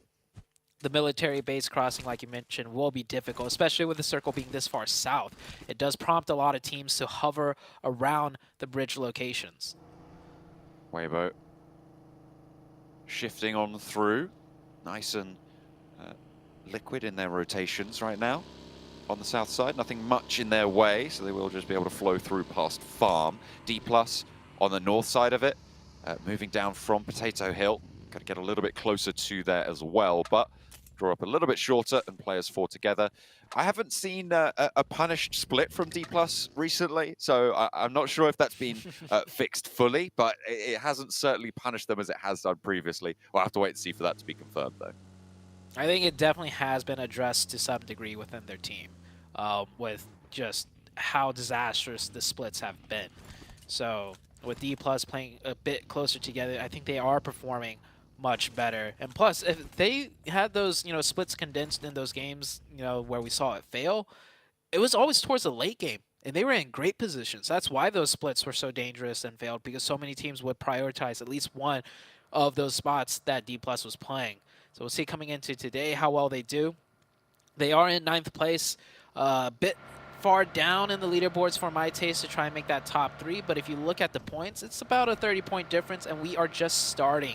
The military base crossing, like you mentioned, will be difficult, especially with the circle being this far south. It does prompt a lot of teams to hover around the bridge locations. Weibo shifting on through, nice and liquid in their rotations right now. On the south side, nothing much in their way, so they will just be able to flow through past Farm. D+ on the north side of it, moving down from Potato Hill. Got to get a little bit closer to there as well, but draw up a little bit shorter and play as four together. I haven't seen a punished split from D+ recently, so I'm not sure if that's been fixed fully, but it hasn't certainly punished them as it has done previously. We'll have to wait and see for that to be confirmed, though. I think it definitely has been addressed to some degree within their team, with just how disastrous the splits have been. So with D+ playing a bit closer together, I think they are performing much better. And plus, if they had those, you know, splits condensed in those games, you know, where we saw it fail, it was always towards the late game, and they were in great positions. That's why those splits were so dangerous and failed, because so many teams would prioritize at least one of those spots that D+ was playing. So we'll see coming into today how well they do. They are in 9th place, a bit far down in the leaderboards for my taste to try and make that top 3, but if you look at the points, it's about a 30-point difference, and we are just starting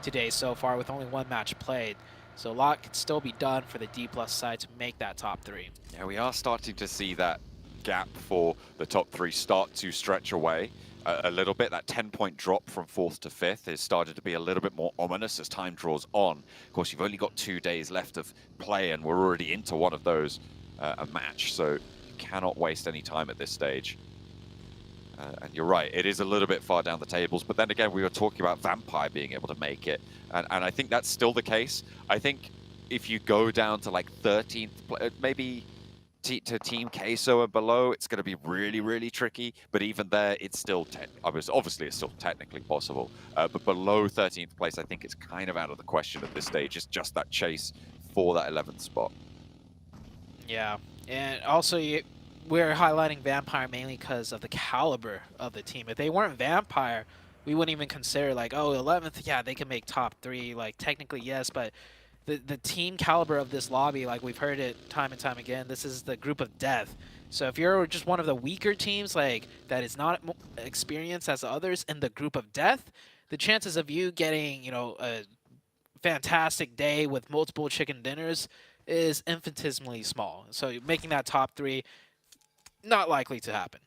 today so far with only one match played. So a lot can still be done for the D+ side to make that top 3. Yeah, we are starting to see that gap for the top 3 start to stretch away a little bit. That 10-point drop from 4th to 5th is started to be a little bit more ominous as time draws on. Of course, you've only got 2 days left of play, and we're already into one of those, a match, so you cannot waste any time at this stage. And you're right, it is a little bit far down the tables, but then again, we were talking about Vampire being able to make it, and I think that's still the case. I think if you go down to like 13th, maybe to Team Queso and below, it's going to be really, really tricky, but even there, it's still, obviously it's still technically possible, but below 13th place, I think it's kind of out of the question at this stage. It's just that chase for that 11th spot. Yeah, and also we're highlighting Vampire mainly because of the caliber of the team. If they weren't Vampire, we wouldn't even consider like, oh, 11th, yeah, they can make top 3. Like, technically, yes, but the team caliber of this lobby, like we've heard it time and time again, this is the group of death. So if you're just one of the weaker teams, like, that is not experienced as others in the group of death, the chances of you getting, you know, a fantastic day with multiple chicken dinners is infinitesimally small. So making that top 3, not likely to happen.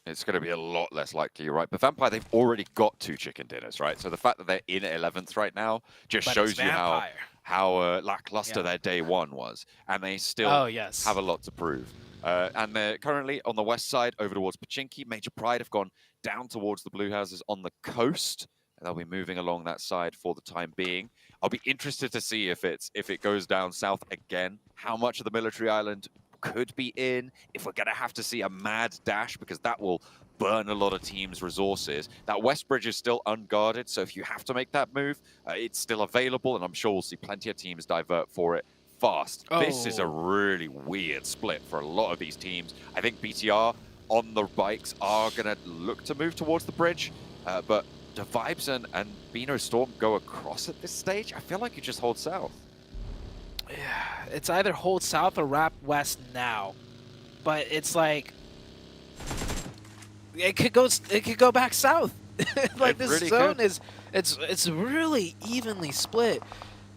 It's going to be a lot less likely, you're right. But Vampire, they've already got 2 chicken dinners, right? So the fact that they're in 11th right now just shows you how lackluster their day 1 was. And they still have a lot to prove. And they're currently on the west side, over towards Pachinki. Major Pride have gone down towards the blue houses on the coast. And they'll be moving along that side for the time being. I'll be interested to see if it goes down south again, how much of the military island could be in, if we're going to have to see a mad dash, because that will burn a lot of teams' resources. That west bridge is still unguarded, so if you have to make that move, it's still available, and I'm sure we'll see plenty of teams divert for it fast. This is a really weird split for a lot of these teams. I think BTR on the bikes are going to look to move towards the bridge, but do Vibes and Beano Storm go across at this stage? I feel like you just hold south. Yeah, it's either hold south or wrap west now, but it's like it could go back south. Like this really zone is it's really evenly split.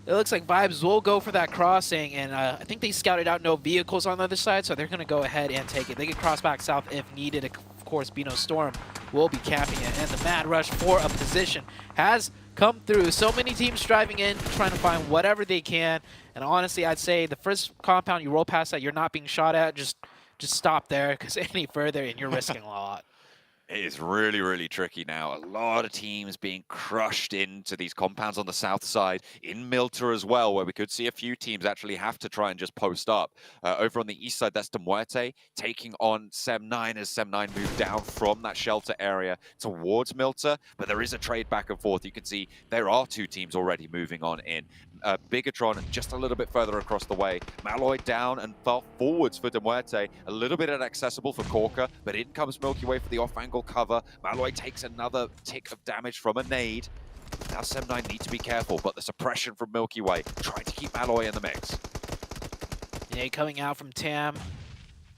It looks like Vibes will go for that crossing, and I think they scouted out no vehicles on the other side, so they're going to go ahead and take it. They can cross back south if needed. Of course, Beano Storm will be capping it, and the mad rush for a position has come through. So many teams driving in, trying to find whatever they can, and honestly, I'd say the first compound you roll past that you're not being shot at, just stop there, because any further and you're risking a lot. It is really, really tricky now. A lot of teams being crushed into these compounds on the south side, in Milta as well, where we could see a few teams actually have to try and just post up. Over on the east side, that's De Muerte taking on Sem9 as Sem9 move down from that shelter area towards Milta, but there is a trade back and forth. You can see there are two teams already moving on in. Bigatron just a little bit further across the way. Malloy down and far forwards for De Muerte. A little bit inaccessible for Corker, but in comes Milky Way for the off-angle cover. Malloy takes another tick of damage from a nade. Now Sem9 need to be careful, but the suppression from Milky Way trying to keep Malloy in the mix. Yeah, coming out from Tam,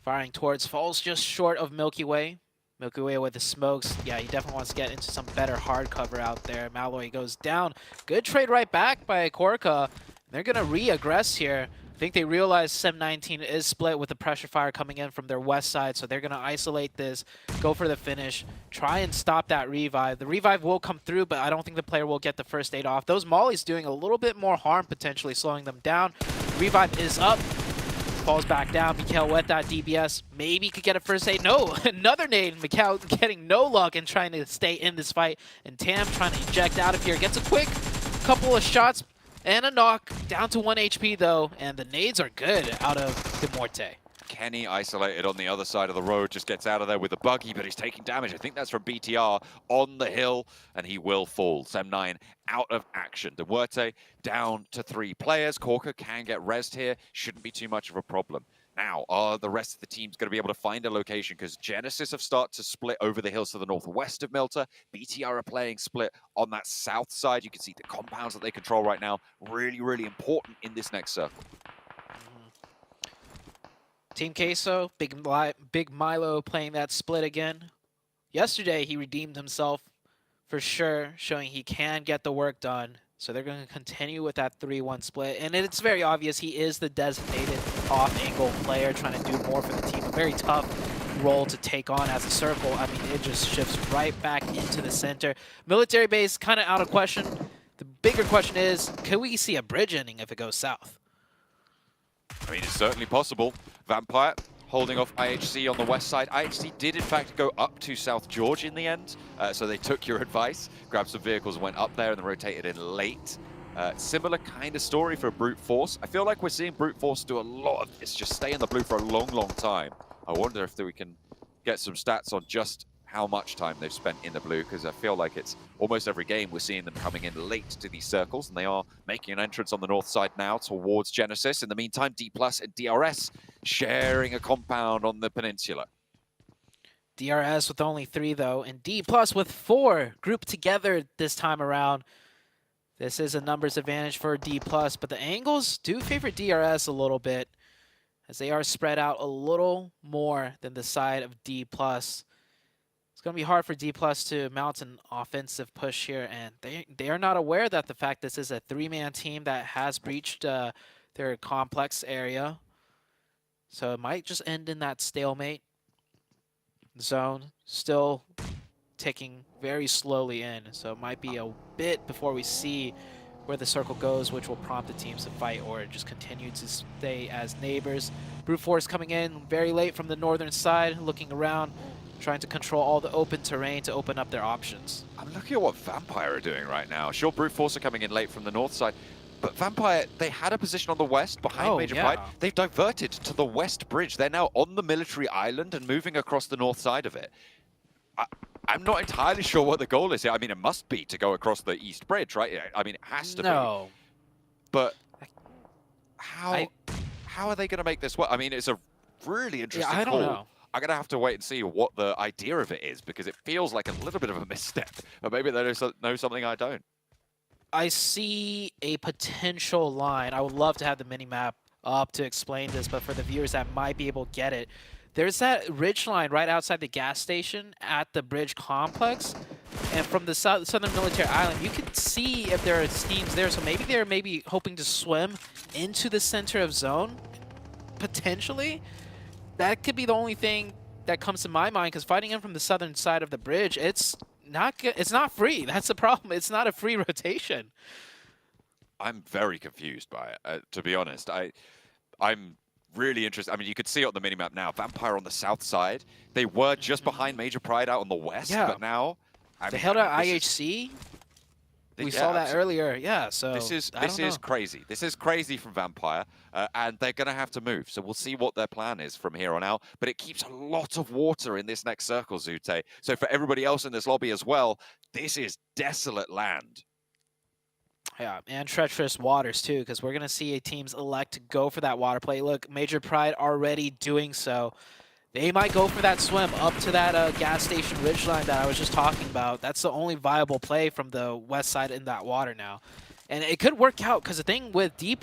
firing towards, falls just short of Milky Way. Milky Way with the smokes. Yeah, he definitely wants to get into some better hard cover out there. Malloy goes down. Good trade right back by Korka. They're going to re-aggress here. I think they realize Sem19 is split with the pressure fire coming in from their west side, so they're going to isolate this, go for the finish, try and stop that revive. The revive will come through, but I don't think the player will get the first aid off. Those mollies doing a little bit more harm, potentially slowing them down. Revive is up. Falls back down. Mikhail with that DBS. Maybe could get a first aid. No, another nade. Mikhail getting no luck and trying to stay in this fight. And Tam trying to eject out of here. Gets a quick couple of shots and a knock. Down to 1 HP though. And the nades are good out of De Muerte. Kenny isolated on the other side of the road, just gets out of there with a buggy, but he's taking damage. I think that's from BTR on the hill, and he will fall. Sem9 out of action. De Muerte down to 3 players. Corker can get rezzed here. Shouldn't be too much of a problem. Now, are the rest of the teams going to be able to find a location? Because Genesis have started to split over the hills to the northwest of Milta. BTR are playing split on that south side. You can see the compounds that they control right now. Really, really important in this next circle. Team Queso, Big Milo playing that split again. Yesterday, he redeemed himself for sure, showing he can get the work done. So they're going to continue with that 3-1 split. And it's very obvious he is the designated off-angle player trying to do more for the team. A very tough role to take on as a circle. I mean, it just shifts right back into the center. Military base kind of out of question. The bigger question is, can we see a bridge ending if it goes south? I mean, it's certainly possible. Vampire holding off IHC on the west side. IHC did, in fact, go up to South George in the end, so they took your advice, grabbed some vehicles, went up there, and then rotated in late. Similar kind of story for Brute Force. I feel like we're seeing Brute Force do a lot of this, just stay in the blue for a long, long time. I wonder if we can get some stats on just how much time they've spent in the blue, because I feel like it's almost every game we're seeing them coming in late to these circles, and they are making an entrance on the north side now towards Genesis. In the meantime, D+ and DRS sharing a compound on the peninsula. DRS with only 3 though, and D+ with 4 grouped together this time around. This is a numbers advantage for D+, but the angles do favor DRS a little bit, as they are spread out a little more than the side of D+. It's going to be hard for D+ to mount an offensive push here, and they are not aware that the fact this is a 3-man team that has breached their complex area. So it might just end in that stalemate zone, still ticking very slowly in. So it might be a bit before we see where the circle goes, which will prompt the teams to fight or just continue to stay as neighbors. Brute Force coming in very late from the northern side, looking around, trying to control all the open terrain to open up their options. I'm looking at what Vampire are doing right now. Sure, Brute Force are coming in late from the north side, but Vampire, they had a position on the west behind Major Pride. They've diverted to the west bridge. They're now on the military island and moving across the north side of it. I'm not entirely sure what the goal is here. I mean, it must be to go across the East Bridge, right? I mean, it has to be. But how are they going to make this work? I mean, it's a really interesting call. I don't know. I'm going to have to wait and see what the idea of it is, because it feels like a little bit of a misstep. But maybe they know something I don't. I see a potential line. I would love to have the mini-map up to explain this, but for the viewers that might be able to get it, there's that ridge line right outside the gas station at the bridge complex. And from the southern military island, you can see if there are teams there. So maybe they're hoping to swim into the center of zone, potentially. That could be the only thing that comes to my mind, because fighting in from the southern side of the bridge, it's not good. It's not free. That's the problem. It's not a free rotation. I'm very confused by it, to be honest. I'm really interested. I mean, you could see it on the minimap now. Vampire on the south side. They were just behind Major Pride out on the west, but now... They held out IHC. We saw that earlier. Yeah, so this is crazy. This is crazy from Vampire, and they're going to have to move. So we'll see what their plan is from here on out. But it keeps a lot of water in this next circle, Zute. So for everybody else in this lobby as well, this is desolate land. Yeah, and treacherous waters too, because we're going to see teams elect to go for that water play. Look, Major Pride already doing so. They might go for that swim up to that gas station ridgeline that I was just talking about. That's the only viable play from the west side in that water now. And it could work out, because the thing with D+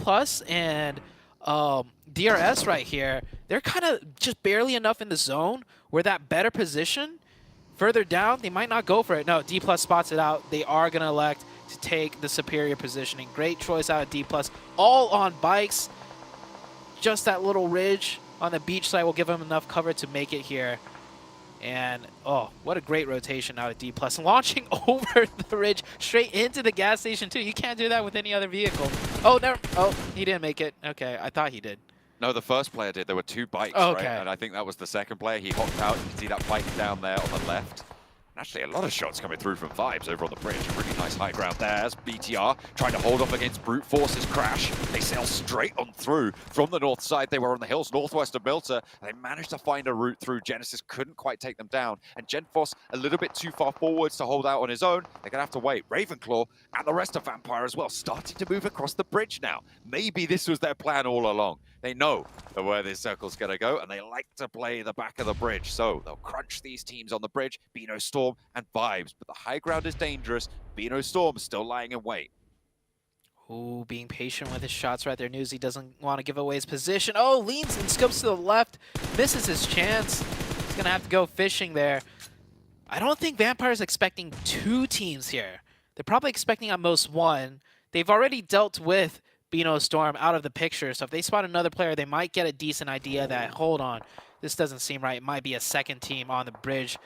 and DRS right here, they're kind of just barely enough in the zone where that better position, further down, they might not go for it. No, D+ spots it out. They are going to elect to take the superior positioning. Great choice out of D+. All on bikes. Just that little ridge on the beach side will give them enough cover to make it here. And, oh, what a great rotation out of D+. Launching over the ridge straight into the gas station, too. You can't do that with any other vehicle. Oh, never. Oh, he didn't make it. Okay, I thought he did. No, the first player did. There were 2 bikes, right? And I think that was the second player. He hopped out. You can see that bike down there on the left. Actually, a lot of shots coming through from Vibes over on the bridge. A really nice high ground there as BTR trying to hold off against Brute Force's crash. They sail straight on through from the north side. They were on the hills northwest of Milta. They managed to find a route through. Genesis couldn't quite take them down. And Genforce a little bit too far forwards to hold out on his own. They're going to have to wait. Ravenclaw and the rest of Vampire as well starting to move across the bridge now. Maybe this was their plan all along. They know where this circle's going to go, and they like to play the back of the bridge. So they'll crunch these teams on the bridge, Beano Storm and Vibes. But the high ground is dangerous. Beano Storm is still lying in wait. Ooh, being patient with his shots right there. Newsy doesn't want to give away his position. Oh, leans and scopes to the left. Misses his chance. He's going to have to go fishing there. I don't think Vampire's expecting 2 teams here. They're probably expecting at most 1. They've already dealt with Beano Storm out of the picture, so if they spot another player, they might get a decent idea that, hold on, this doesn't seem right. It might be a second team on the bridge.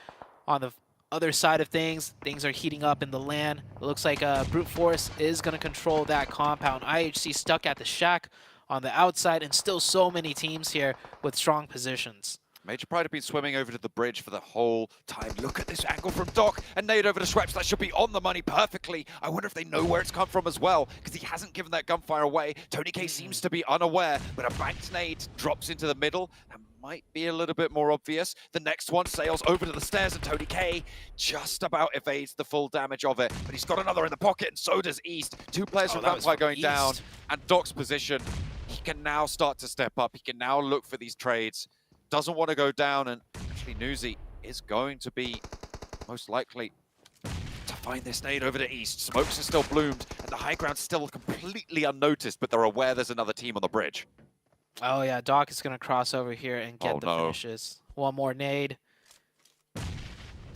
On the other side of things are heating up in the land. It looks like Brute Force is going to control that compound. IHC stuck at the shack on the outside, and still so many teams here with strong positions. Major Pride have been swimming over to the bridge for the whole time. Look at this angle from Doc, and nade over to Schweppes. That should be on the money perfectly. I wonder if they know where it's come from as well, because he hasn't given that gunfire away. Tony K seems to be unaware, but a banked nade drops into the middle. That might be a little bit more obvious. The next one sails over to the stairs, and Tony K just about evades the full damage of it, but he's got another in the pocket, and so does East. 2 players from Vampire going down, and Doc's position, he can now start to step up. He can now look for these trades. Doesn't want to go down, and actually Newsy is going to be most likely to find this nade over to East. Smokes are still bloomed, and the high ground's still completely unnoticed, but they're aware there's another team on the bridge. Oh yeah, Doc is going to cross over here and get the finishes. 1 more nade.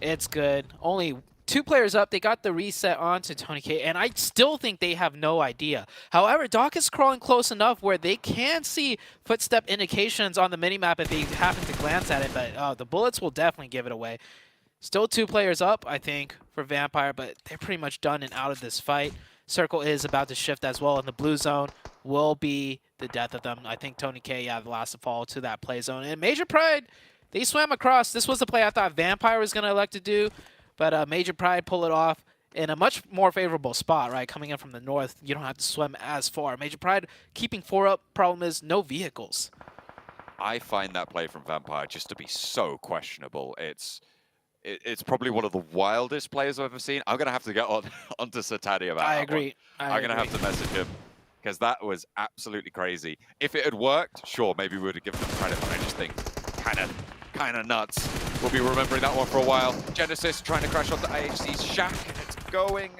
It's good. Only 2 players up. They got the reset onto Tony K, and I still think they have no idea. However, Doc is crawling close enough where they can see footstep indications on the minimap if they happen to glance at it, but the bullets will definitely give it away. Still 2 players up, I think, for Vampire, but they're pretty much done and out of this fight. Circle is about to shift as well, and the blue zone will be the death of them. I think Tony K, the last to fall to that play zone. And Major Pride, they swam across. This was the play I thought Vampire was going to elect to do. But Major Pride pull it off in a much more favorable spot, right? Coming in from the north, you don't have to swim as far. Major Pride keeping 4 up. Problem is no vehicles. I find that play from Vampire just to be so questionable. It's it's probably one of the wildest players I've ever seen. I'm going to have to get onto Satani about I that agree. one. I'm going to have to message him because that was absolutely crazy. If it had worked, sure, maybe we would have given them credit, but I just think kind of nuts. We'll be remembering that one for a while. Genesis trying to crash onto IHC's shack, and it's going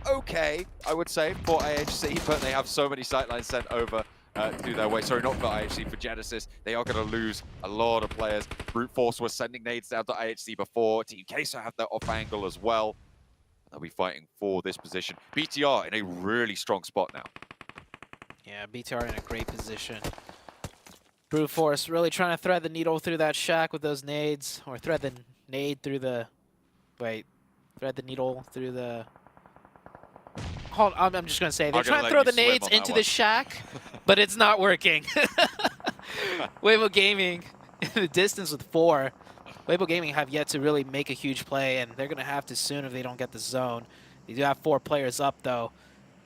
okay, I would say, for IHC, but they have so many sightlines sent over to their way. Sorry, not for IHC, for Genesis. They are going to lose a lot of players. Brute Force was sending nades down to IHC before. Team Queso have that off angle as well. They'll be fighting for this position. BTR in a really strong spot now. Yeah, BTR in a great position. Brute Force really trying to thread the needle through that shack with those nades, or thread the nade through the... Wait, thread the needle through the... Hold on, I'm just going to say, they're trying to throw the nades into the shack, but it's not working. Weibo Gaming in the distance with 4. Weibo Gaming have yet to really make a huge play, and they're going to have to soon if they don't get the zone. They do have 4 players up, though.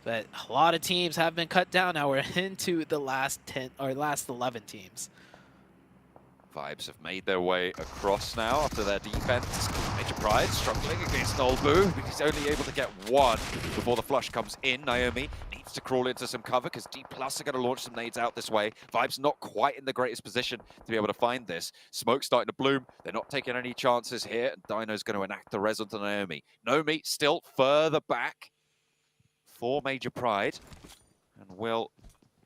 But a lot of teams have been cut down. Now we're into the last 10 or last 11 teams. Vibes have made their way across now after their defense. Major Pride struggling against Nolbu. He's only able to get 1 before the flush comes in. Naomi needs to crawl into some cover because D+ are going to launch some nades out this way. Vibes not quite in the greatest position to be able to find this. Smoke starting to bloom. They're not taking any chances here. And Dino's going to enact the res onto Naomi. Naomi still further back for Major Pride, and will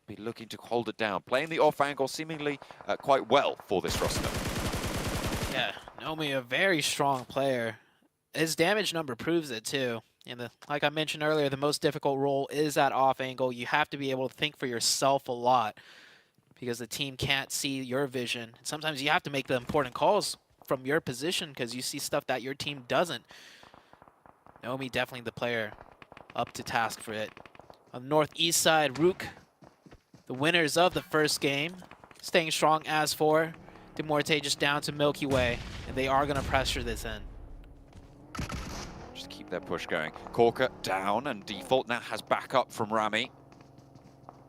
be looking to hold it down. Playing the off angle seemingly quite well for this roster. Yeah, Naomi, a very strong player. His damage number proves it too. And like I mentioned earlier, the most difficult role is that off angle. You have to be able to think for yourself a lot because the team can't see your vision. Sometimes you have to make the important calls from your position because you see stuff that your team doesn't. Naomi definitely the player up to task for it. On the northeast side, Rook, the winners of the first game, staying strong as for. Demorte just down to Milky Way, and they are going to pressure this in. Just keep their push going. Corker down, and Default now has backup from Rami.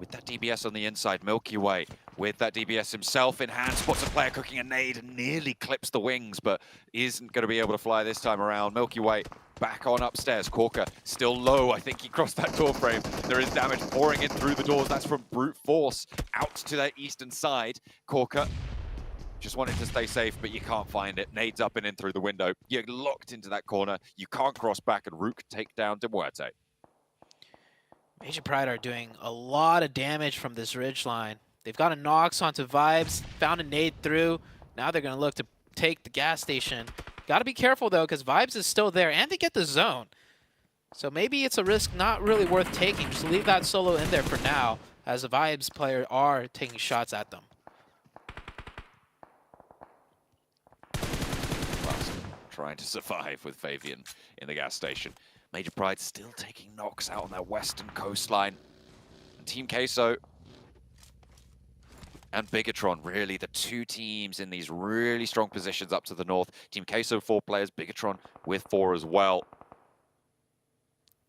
With that DBS on the inside, Milky Way with that DBS himself in hand, spots a player cooking a nade and nearly clips the wings, but isn't going to be able to fly this time around. Milky Way back on upstairs. Corker still low. I think he crossed that door frame. There is damage pouring in through the doors. That's from Brute Force out to their eastern side. Corker just wanted to stay safe, but you can't find it. Nades up and in through the window. You're locked into that corner. You can't cross back, and Rook take down Demuerte. Major Pride are doing a lot of damage from this ridge line. They've got a Nox onto Vibes, found a nade through. Now they're going to look to take the gas station. Got to be careful, though, because Vibes is still there, and they get the zone. So maybe it's a risk not really worth taking. Just leave that solo in there for now, as the Vibes player are taking shots at them. Trying to survive with Fabian in the gas station. Major Pride still taking knocks out on their western coastline. And Team Queso and Bigatron, really the 2 teams in these really strong positions up to the north. Team Queso 4 players, Bigatron with 4 as well.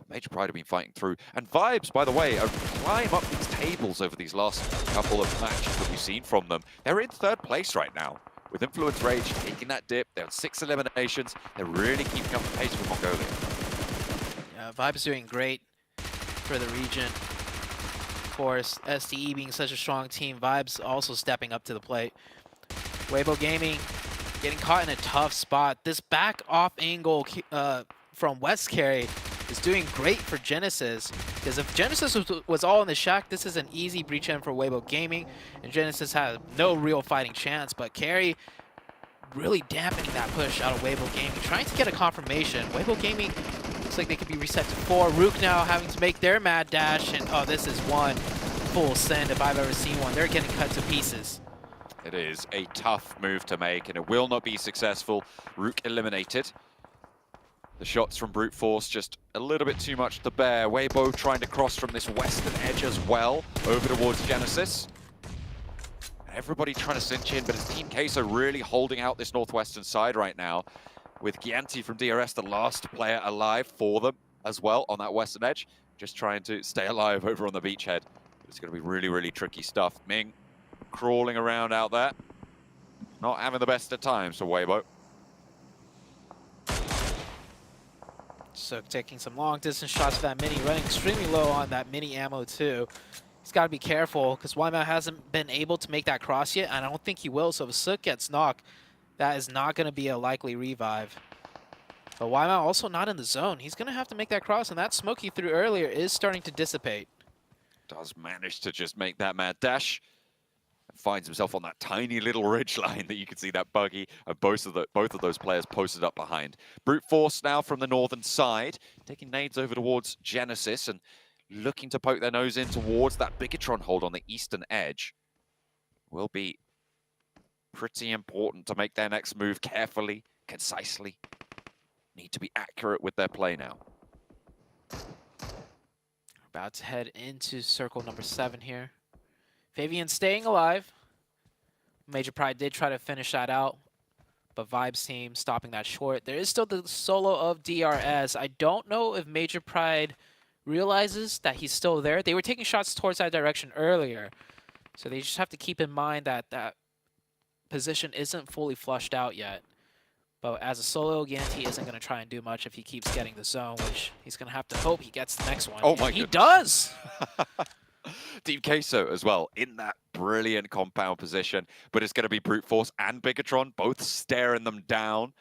Major Pride have been fighting through. And Vibes, by the way, are climb up these tables over these last couple of matches that we've seen from them. They're in 3rd place right now. With Influence Rage taking that dip, they're on 6 eliminations. They're really keeping up the pace with Mongolia. Yeah, Vibes doing great for the region. Of course, STE being such a strong team, Vibes also stepping up to the plate. Weibo Gaming getting caught in a tough spot. This back off angle from West Carry is doing great for Genesis. Because if Genesis was all in the shack, this is an easy breach in for Weibo Gaming. And Genesis has no real fighting chance. But Carry really dampening that push out of Weibo Gaming. Trying to get a confirmation. Weibo Gaming looks like they could be reset to 4. Rook now having to make their mad dash. And oh, this is one full send if I've ever seen one. They're getting cut to pieces. It is a tough move to make, and it will not be successful. Rook eliminated. The shots from Brute Force just a little bit too much to bear. Weibo trying to cross from this western edge as well, over towards Genesis. Everybody trying to cinch in, but it's Team Queso really holding out this northwestern side right now, with Gianti from DRS, the last player alive for them as well on that western edge, just trying to stay alive over on the beachhead. It's going to be really, really tricky stuff. Ming crawling around out there, not having the best of times for Weibo. So taking some long distance shots for that mini, running extremely low on that mini ammo too. He's got to be careful because Wyman hasn't been able to make that cross yet, and I don't think he will. So if Sook gets knocked, that is not going to be a likely revive. But Wyman also not in the zone. He's going to have to make that cross, and that smoke he threw earlier is starting to dissipate. Does manage to just make that mad dash. Finds himself on that tiny little ridge line that you can see that buggy and both of those players posted up behind. Brute Force now from the northern side, taking nades over towards Genesis and looking to poke their nose in towards that Bigatron hold on the eastern edge. Will be pretty important to make their next move carefully, concisely. Need to be accurate with their play now. About to head into circle number 7 here. Fabian staying alive. Major Pride did try to finish that out, but Vibes team stopping that short. There is still the solo of DRS. I don't know if Major Pride realizes that he's still there. They were taking shots towards that direction earlier, so they just have to keep in mind that that position isn't fully flushed out yet. But as a solo, Yanti isn't going to try and do much if he keeps getting the zone, which he's going to have to hope he gets the next one. Oh my He goodness. does! Team Queso as well in that brilliant compound position, but it's going to be Brute Force and Bigatron both staring them down.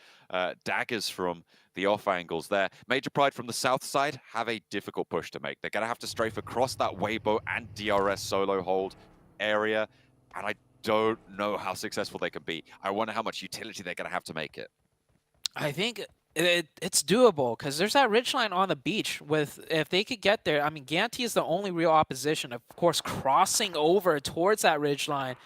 Daggers from the off angles there. Major Pride from the south side have a difficult push to make. They're going to have to strafe across that Weibo and DRS solo hold area, and I don't know how successful they can be. I wonder how much utility they're going to have to make it. I think it's doable because there's that ridgeline on the beach. If they could get there, I mean, Ganti is the only real opposition. Of course, crossing over towards that ridgeline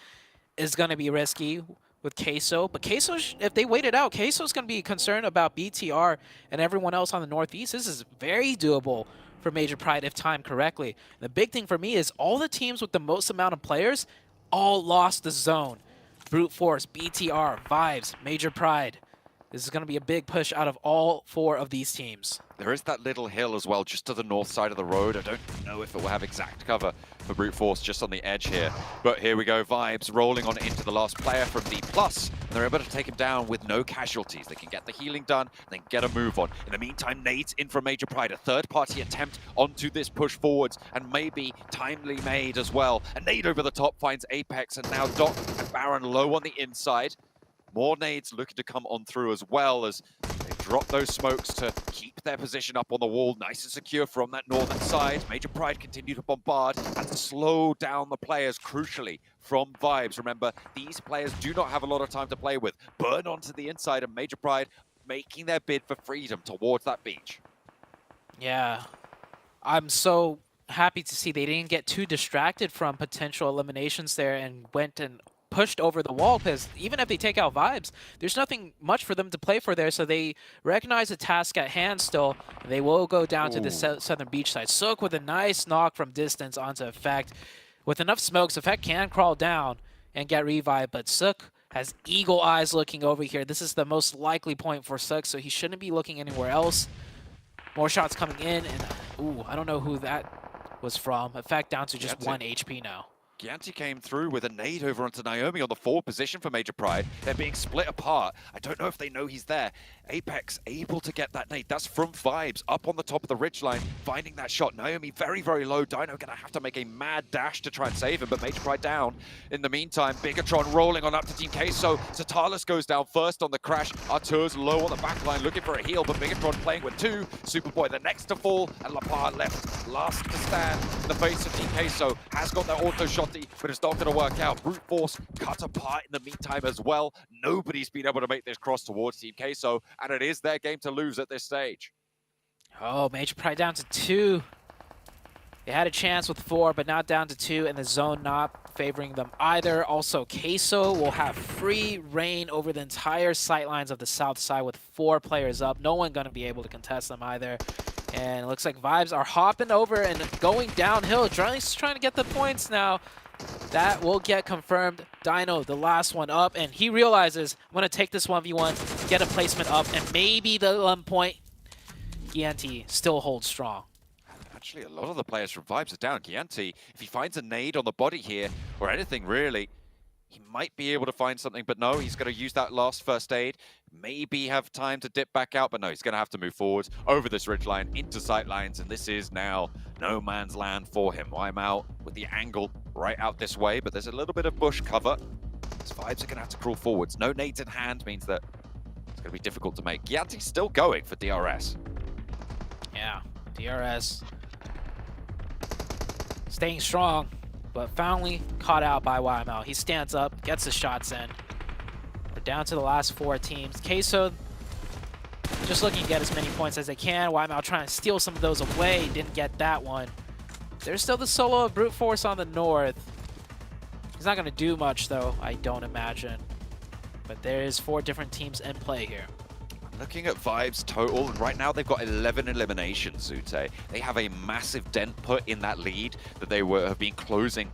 is going to be risky with Queso. But Queso, if they wait it out, Queso's going to be concerned about BTR and everyone else on the northeast. This is very doable for Major Pride if timed correctly. The big thing for me is all the teams with the most amount of players all lost the zone. Brute Force, BTR, Vibes, Major Pride. This is going to be a big push out of all 4 of these teams. There is that little hill as well, just to the north side of the road. I don't know if it will have exact cover for Brute Force just on the edge here. But here we go, Vibes rolling on into the last player from the plus. And they're able to take him down with no casualties. They can get the healing done, then get a move on. In the meantime, nades in from Major Pride, a third-party attempt onto this push forwards, and maybe timely made as well. A nade over the top finds Apex, and now Doc and Baron low on the inside. More nades looking to come on through as well as they drop those smokes to keep their position up on the wall, nice and secure from that northern side. Major Pride continue to bombard and slow down the players, crucially, from Vibes. Remember, these players do not have a lot of time to play with. Burn onto the inside, and Major Pride making their bid for freedom towards that beach. Yeah, I'm so happy to see they didn't get too distracted from potential eliminations there and went and pushed over the wall, because even if they take out Vibes, there's nothing much for them to play for there, so they recognize the task at hand still. They will go down to the southern beach side. Sook with a nice knock from distance onto Effect. With enough smokes, Effect can crawl down and get revived, but Sook has eagle eyes looking over here. This is the most likely point for Sook, so he shouldn't be looking anywhere else. More shots coming in, and ooh, I don't know who that was from. Effect down to just 1 HP now. Gianti came through with a nade over onto Naomi on the forward position for Major Pride. They're being split apart. I don't know if they know he's there. Apex able to get that nade. That's from Vibes up on the top of the ridgeline, finding that shot. Naomi very, very low. Dino gonna have to make a mad dash to try and save him, but Major Pride down. In the meantime, Bigatron rolling on up to Team Queso. Satalis goes down first on the crash. Artur's low on the back line looking for a heal, but Bigatron playing with 2. Superboy the next to fall, and Lapar left last to stand in the face of Team Queso. Has got that auto shot, but it's not going to work out. Brute Force cut apart in the meantime as well. Nobody's been able to make this cross towards Team Queso, and it is their game to lose at this stage. Oh, Major Pride down to 2. They had a chance with 4, but now down to 2, and the zone not favoring them either. Also, Queso will have free reign over the entire sightlines of the south side with 4 players up. No one going to be able to contest them either. And it looks like Vibes are hopping over and going downhill. Charlie's trying to get the points now. That will get confirmed. Dino, the last one up, and he realizes, I'm going to take this 1v1, get a placement up, and maybe the 1 point. Gianti still holds strong. Actually, a lot of the players from Vibes are down. Gianti, if he finds a nade on the body here, or anything really, he might be able to find something, but no, he's going to use that last first aid. Maybe have time to dip back out, but no, he's going to have to move forward over this ridgeline into sight lines, and this is now no man's land for him. I'm out with the angle right out this way, but there's a little bit of bush cover. His Vibes are going to have to crawl forwards. No nades in hand means that it's going to be difficult to make. Gianti's still going for DRS. Yeah, DRS staying strong, but finally caught out by YML. He stands up, gets the shots in. We're down to the last 4 teams. Queso just looking to get as many points as they can. YML trying to steal some of those away. Didn't get that one. There's still the solo of Brute Force on the north. He's not going to do much, though, I don't imagine. But there is 4 different teams in play here. Looking at Vibes total, and right now they've got 11 eliminations, Zute. They have a massive dent put in that lead that they have been closing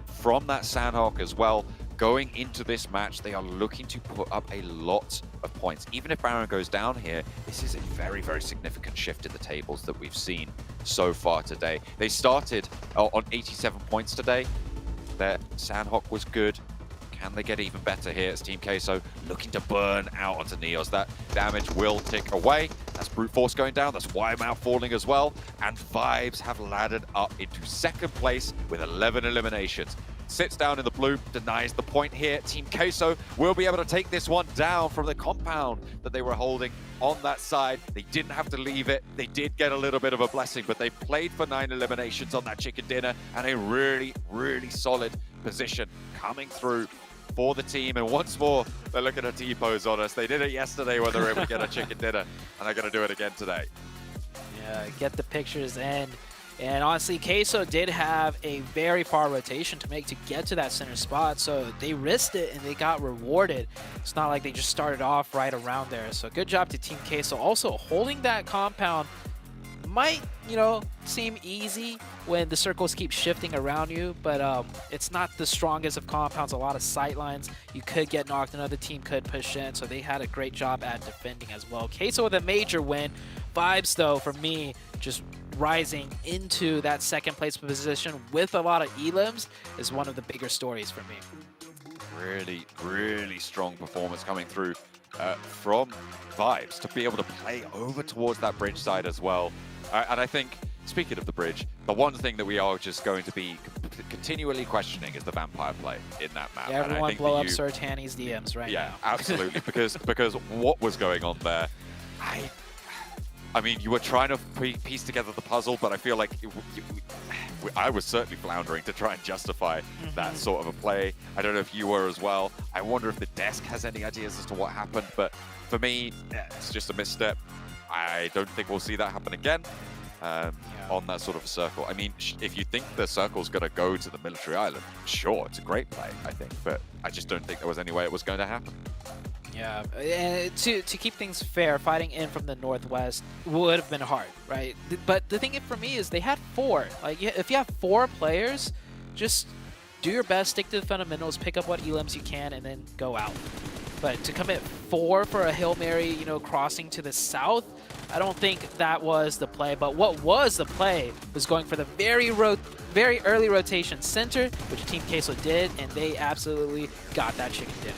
from that Sandhawk as well. Going into this match, they are looking to put up a lot of points. Even if Baron goes down here, this is a very, very significant shift in the tables that we've seen so far today. They started on 87 points today. Their Sandhawk was good. Can they get even better here? It's Team Queso looking to burn out onto Neos. That damage will tick away. That's Brute Force going down. That's YML falling as well. And Vibes have laddered up into second place with 11 eliminations. Sits down in the blue, denies the point here. Team Queso will be able to take this one down from the compound that they were holding on that side. They didn't have to leave it. They did get a little bit of a blessing, but they played for 9 eliminations on that chicken dinner and a really, really solid position coming through for the team. And once more, they're looking at T-pose on us. They did it yesterday when they were able to get a chicken dinner, and they're going to do it again today. Yeah, get the pictures in. And honestly, Queso did have a very far rotation to make to get to that center spot, so they risked it and they got rewarded. It's not like they just started off right around there. So good job to Team Queso. Also, holding that compound might, you know, seem easy when the circles keep shifting around you, but it's not the strongest of compounds. A lot of sight lines. You could get knocked, another team could push in, so they had a great job at defending as well. Queso with a major win. Vibes, though, for me, just rising into that second place position with a lot of elims is one of the bigger stories for me. Really, really strong performance coming through from Vibes to be able to play over towards that bridge side as well. And I think, speaking of the bridge, the one thing that we are just going to be continually questioning is the vampire play in that map. Yeah, everyone and I think blow up Sir Tanny's DMs right now. Yeah, absolutely, because what was going on there? I mean, you were trying to piece together the puzzle, but I feel like I was certainly floundering to try and justify that sort of a play. I don't know if you were as well. I wonder if the desk has any ideas as to what happened, but for me, it's just a misstep. I don't think we'll see that happen again on that sort of a circle. I mean, if you think the circle's going to go to the military island, sure, it's a great play, I think, but I just don't think there was any way it was going to happen. Yeah, and to keep things fair, fighting in from the northwest would have been hard, right? But the thing for me is they had 4. Like, if you have 4 players, just do your best, stick to the fundamentals, pick up what elims you can, and then go out. But to commit 4 for a Hail Mary, you know, crossing to the south, I don't think that was the play. But what was the play was going for the very early rotation center, which Team Queso did, and they absolutely got that chicken dinner.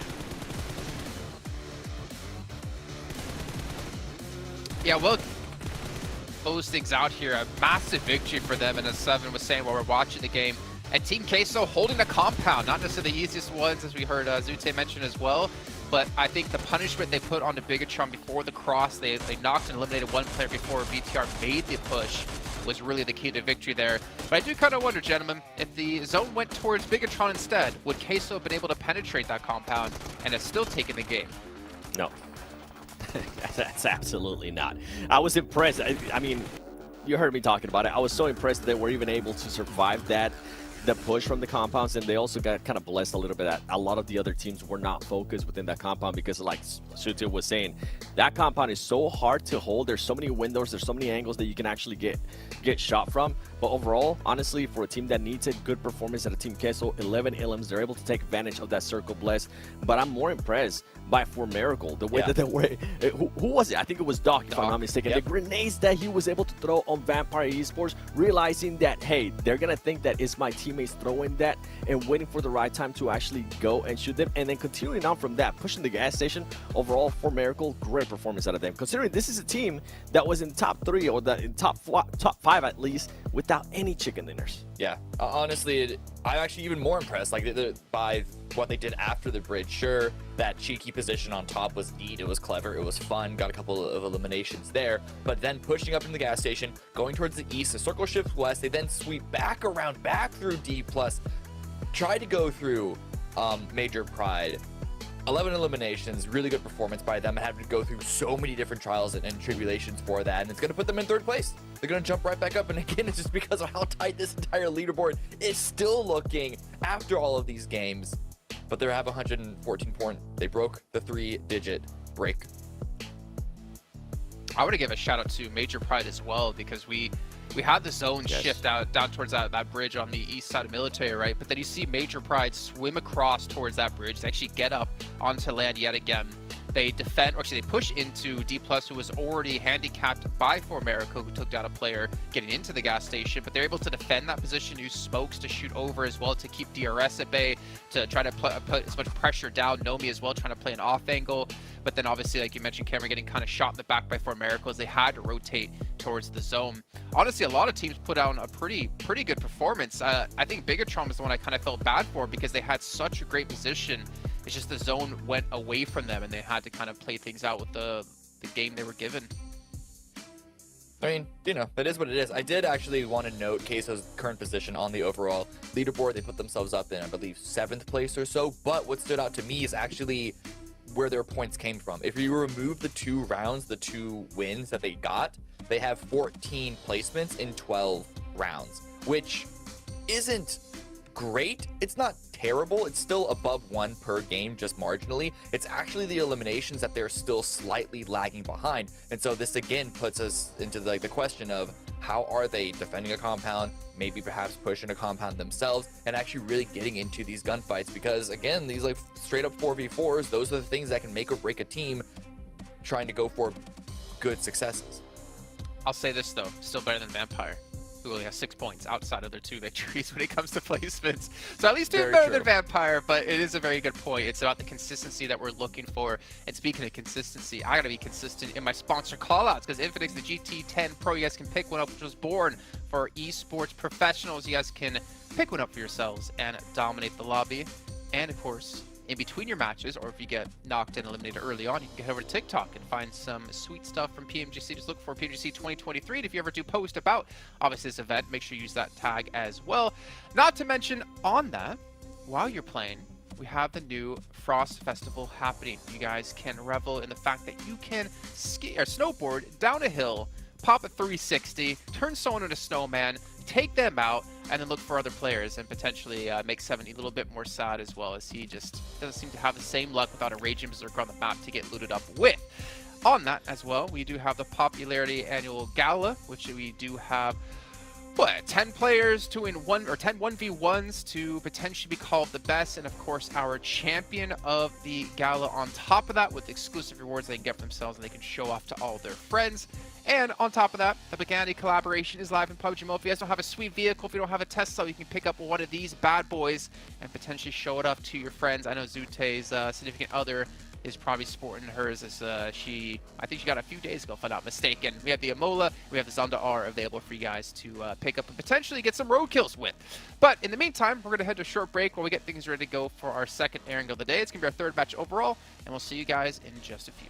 Yeah, well, close things out here. A massive victory for them, and as Seven was saying while we're watching the game. And Team Queso holding the compound, not necessarily the easiest ones, as we heard Zute mention as well. But I think the punishment they put on the Bigatron before the cross, they knocked and eliminated one player before BTR made the push, was really the key to victory there. But I do kind of wonder, gentlemen, if the zone went towards Bigatron instead, would Queso have been able to penetrate that compound and have still taken the game? No. That's absolutely not. I was impressed. I mean, you heard me talking about it. I was so impressed that they were even able to survive the push from the compounds, and they also got kind of blessed a little bit that a lot of the other teams were not focused within that compound because, like Sutil was saying, that compound is so hard to hold. There's so many windows, there's so many angles that you can actually get shot from. But overall, honestly, for a team that needs a good performance at a Team Queso, 11 elims, they're able to take advantage of that Circle Bless. But I'm more impressed by For Miracle, the way that they were. Who was it? I think it was Doc, if I'm not mistaken. The grenades that he was able to throw on Vampire Esports, realizing that, hey, they're going to think that it's my teammates throwing that and waiting for the right time to actually go and shoot them. And then continuing on from that, pushing the gas station. Overall, For Miracle, great performance out of them. Considering this is a team that was in top 3 or in top 5 at least without any chicken dinners. Yeah, honestly, I'm actually even more impressed by what they did after the bridge. Sure, that cheeky position on top was neat, it was clever, it was fun, got a couple of eliminations there, but then pushing up in the gas station, going towards the east, the circle shifts west, they then sweep back around, back through D+, try to go through Major Pride. 11 eliminations, really good performance by them, and having to go through so many different trials and tribulations for that, and it's going to put them in 3rd place. They're going to jump right back up, and again, it's just because of how tight this entire leaderboard is still looking after all of these games. But they have 114 points. They broke the 3-digit break. I want to give a shout out to Major Pride as well, because we had the zone shift out down towards that bridge on the east side of Military, right? But then you see Major Pride swim across towards that bridge to actually get up onto land yet again. They defend, or actually they push into D+, who was already handicapped by For Miracle, who took down a player getting into the gas station, but they're able to defend that position, use smokes to shoot over as well to keep DRS at bay, to try to put as much pressure down Nomi as well, trying to play an off angle. But then obviously, like you mentioned, Cameron, getting kind of shot in the back by For Miracle as they had to rotate towards the zone. Honestly, a lot of teams put out a pretty good performance. I think Bigatron was the one I kind of felt bad for because they had such a great position. It's just the zone went away from them and they had to kind of play things out with the game they were given. I mean, you know, that is what it is. I did actually want to note Queso's current position on the overall leaderboard. They put themselves up in, I believe, 7th place or so. But what stood out to me is actually where their points came from. If you remove the 2 rounds, the 2 wins that they got, they have 14 placements in 12 rounds, which isn't great. It's not terrible. It's still above 1 per game, just marginally. It's actually the eliminations that they're still slightly lagging behind. And so this again puts us into the question of how are they defending a compound, maybe perhaps pushing a compound themselves, and actually really getting into these gunfights, because again, these straight up 4v4s, those are the things that can make or break a team trying to go for good successes. I'll say this though, still better than Vampire, who only has 6 points outside of their 2 victories when it comes to placements. So at least doing better than Vampire, but it is a very good point. It's about the consistency that we're looking for. And speaking of consistency, I gotta be consistent in my sponsor callouts, because Infinix, the GT10 Pro, you guys can pick one up, which was born for esports professionals. You guys can pick one up for yourselves and dominate the lobby. And of course, in between your matches, or if you get knocked and eliminated early on, you can get over to TikTok and find some sweet stuff from PMGC. Just look for PMGC 2023. And if you ever do post about, obviously, this event, make sure you use that tag as well. Not to mention, on that, while you're playing, we have the new Frost Festival happening. You guys can revel in the fact that you can ski or snowboard down a hill, pop a 360, turn someone into a snowman, take them out, and then look for other players and potentially make 70 a little bit more sad, as well as he just doesn't seem to have the same luck without a Raging Berserker on the map to get looted up with. On that as well, we do have the Popularity Annual Gala, which we do have 10 players to win 10 1v1s to potentially be called the best, and of course our champion of the gala on top of that, with exclusive rewards they can get for themselves and they can show off to all their friends. And on top of that, the Pubgm collaboration is live in PUBG Mobile. If you guys don't have a sweet vehicle, if you don't have a Tesla, you can pick up one of these bad boys and potentially show it off to your friends. I know Zute's significant other is probably sporting hers, as I think she got a few days ago, if I'm not mistaken. We have the Amola, we have the Zonda R available for you guys to pick up and potentially get some road kills with. But in the meantime, we're going to head to a short break while we get things ready to go for our second airing of the day. It's going to be our 3rd match overall, and we'll see you guys in just a few.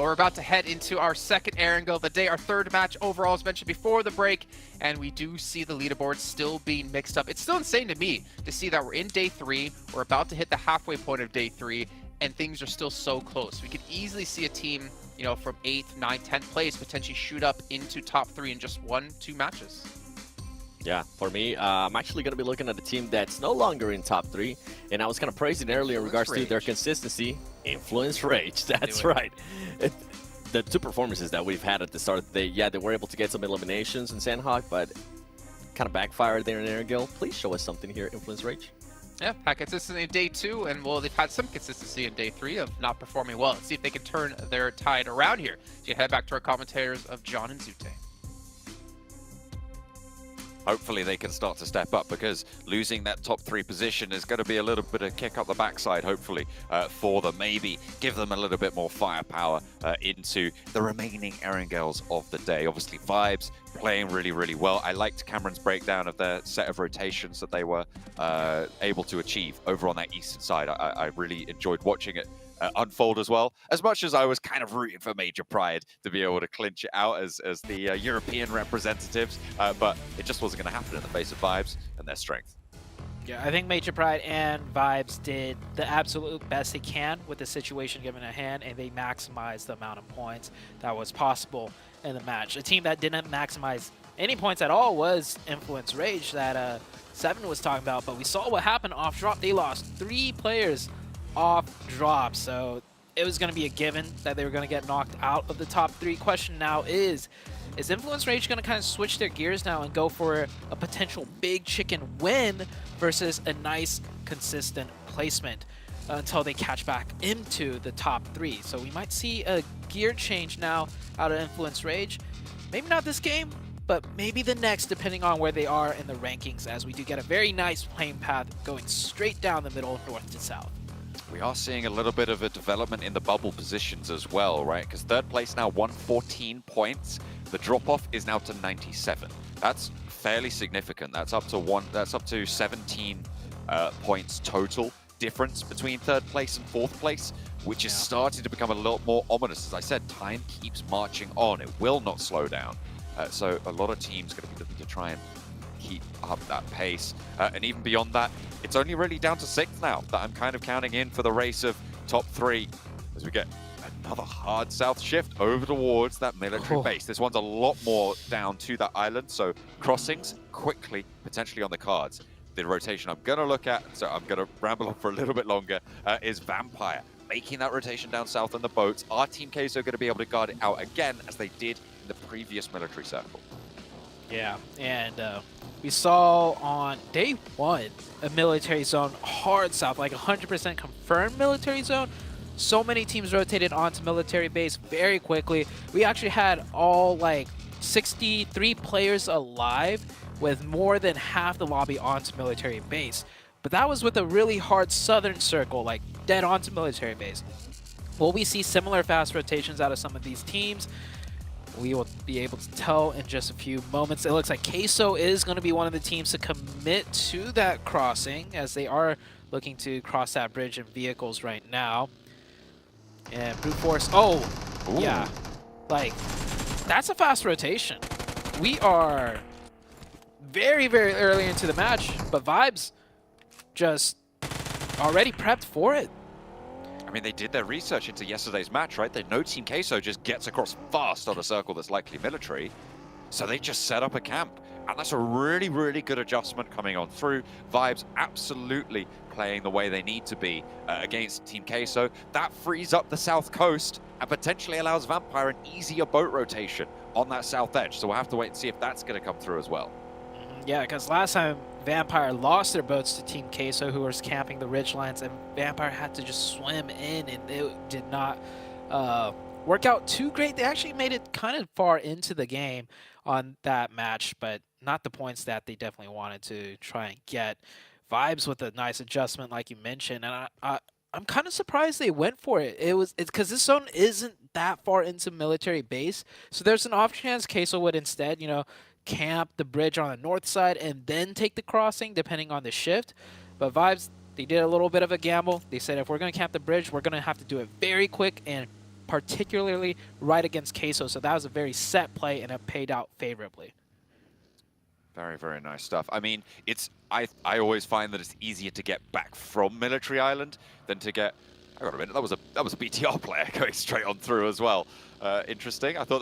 Well, we're about to head into our second air angle of the day, our third match overall, as mentioned before the break, and we do see the leaderboard still being mixed up. It's still insane to me to see that we're in day 3, we're about to hit the halfway point of day 3, and things are still so close. We could easily see a team, you know, from 8th, 9th, 10th place potentially shoot up into top 3 in just 1-2 matches. Yeah, for me, I'm actually going to be looking at a team that's no longer in top 3, and I was kind of praising earlier in regards to their consistency. Influence Rage, that's right. The 2 performances that we've had at the start of the day, yeah, they were able to get some eliminations in Sandhawk, but kind of backfired there in Airgill. Please show us something here, Influence Rage. Yeah, had consistency in day 2, and well, they've had some consistency in day 3 of not performing well. Let's see if they can turn their tide around here. So you head back to our commentators of John and Zute. Hopefully they can start to step up, because losing that top 3 position is going to be a little bit of kick up the backside, hopefully, for them. Maybe give them a little bit more firepower into the remaining Erangels of the day. Obviously, Vibes playing really, really well. I liked Cameron's breakdown of their set of rotations that they were able to achieve over on that eastern side. I really enjoyed watching it unfold as well. As much as I was kind of rooting for Major Pride to be able to clinch it out as the European representatives, but it just wasn't going to happen in the face of Vibes and their strength. Yeah, I think Major Pride and Vibes did the absolute best they can with the situation given at hand, and they maximized the amount of points that was possible in the match. A team that didn't maximize any points at all was Influence Rage that Seven was talking about, but we saw what happened off drop. They lost 3 players off drop, so it was going to be a given that they were going to get knocked out of the top 3. Question now is Influence Rage going to kind of switch their gears now and go for a potential big chicken win versus a nice consistent placement until they catch back into the top 3? So we might see a gear change now out of Influence Rage. Maybe not this game, but maybe the next, depending on where they are in the rankings, as we do get a very nice playing path going straight down the middle, north to south. We are seeing a little bit of a development in the bubble positions as well, right? Because 3rd place now 114 points. The drop-off is now to 97. That's fairly significant. That's up to 17 points total difference between 3rd place and 4th place, which is starting to become a little more ominous. As I said, time keeps marching on. It will not slow down. So a lot of teams going to be looking to try and keep up that pace. And even beyond that, it's only really down to 6th now that I'm kind of counting in for the race of top 3 as we get another hard south shift over towards that military base. This one's a lot more down to that island, so crossings quickly potentially on the cards. The rotation I'm going to look at, so I'm going to ramble on for a little bit longer, is Vampire. Making that rotation down south on the boats. Our Team Queso going to be able to guard it out again as they did in the previous military circle. Yeah, and we saw on day 1 a military zone hard south, like 100% confirmed military zone. So many teams rotated onto military base very quickly. We actually had all like 63 players alive with more than half the lobby onto military base. But that was with a really hard southern circle, like dead onto military base. Will we see similar fast rotations out of some of these teams? We will be able to tell in just a few moments. It looks like Queso is going to be one of the teams to commit to that crossing, as they are looking to cross that bridge in vehicles right now. And Brute Force, yeah, like, that's a fast rotation. We are very, very early into the match, but Vibes just already prepped for it. I mean, they did their research into yesterday's match, right? They know Team Queso just gets across fast on a circle that's likely military, so they just set up a camp. And that's a really, really good adjustment coming on through. Vibes absolutely playing the way they need to be against Team Queso. That frees up the south coast and potentially allows Vampire an easier boat rotation on that south edge. So we'll have to wait and see if that's going to come through as well. Yeah, because last time Vampire lost their boats to Team Queso, who was camping the ridgelines, and Vampire had to just swim in, and it did not work out too great. They actually made it kind of far into the game on that match, but not the points that they definitely wanted to try and get. Vibes with a nice adjustment, like you mentioned, and I'm kind of surprised they went for it. It's because this zone isn't that far into military base, so there's an off chance Queso would instead, you know, camp the bridge on the north side and then take the crossing, depending on the shift. But Vibes, they did a little bit of a gamble. They said if we're going to camp the bridge, we're going to have to do it very quick and particularly right against Queso. So that was a very set play, and it paid out favorably. Very, very nice stuff. I mean, I always find that it's easier to get back from Military Island than to get. I got a minute. That was a BTR player going straight on through as well. Interesting. I thought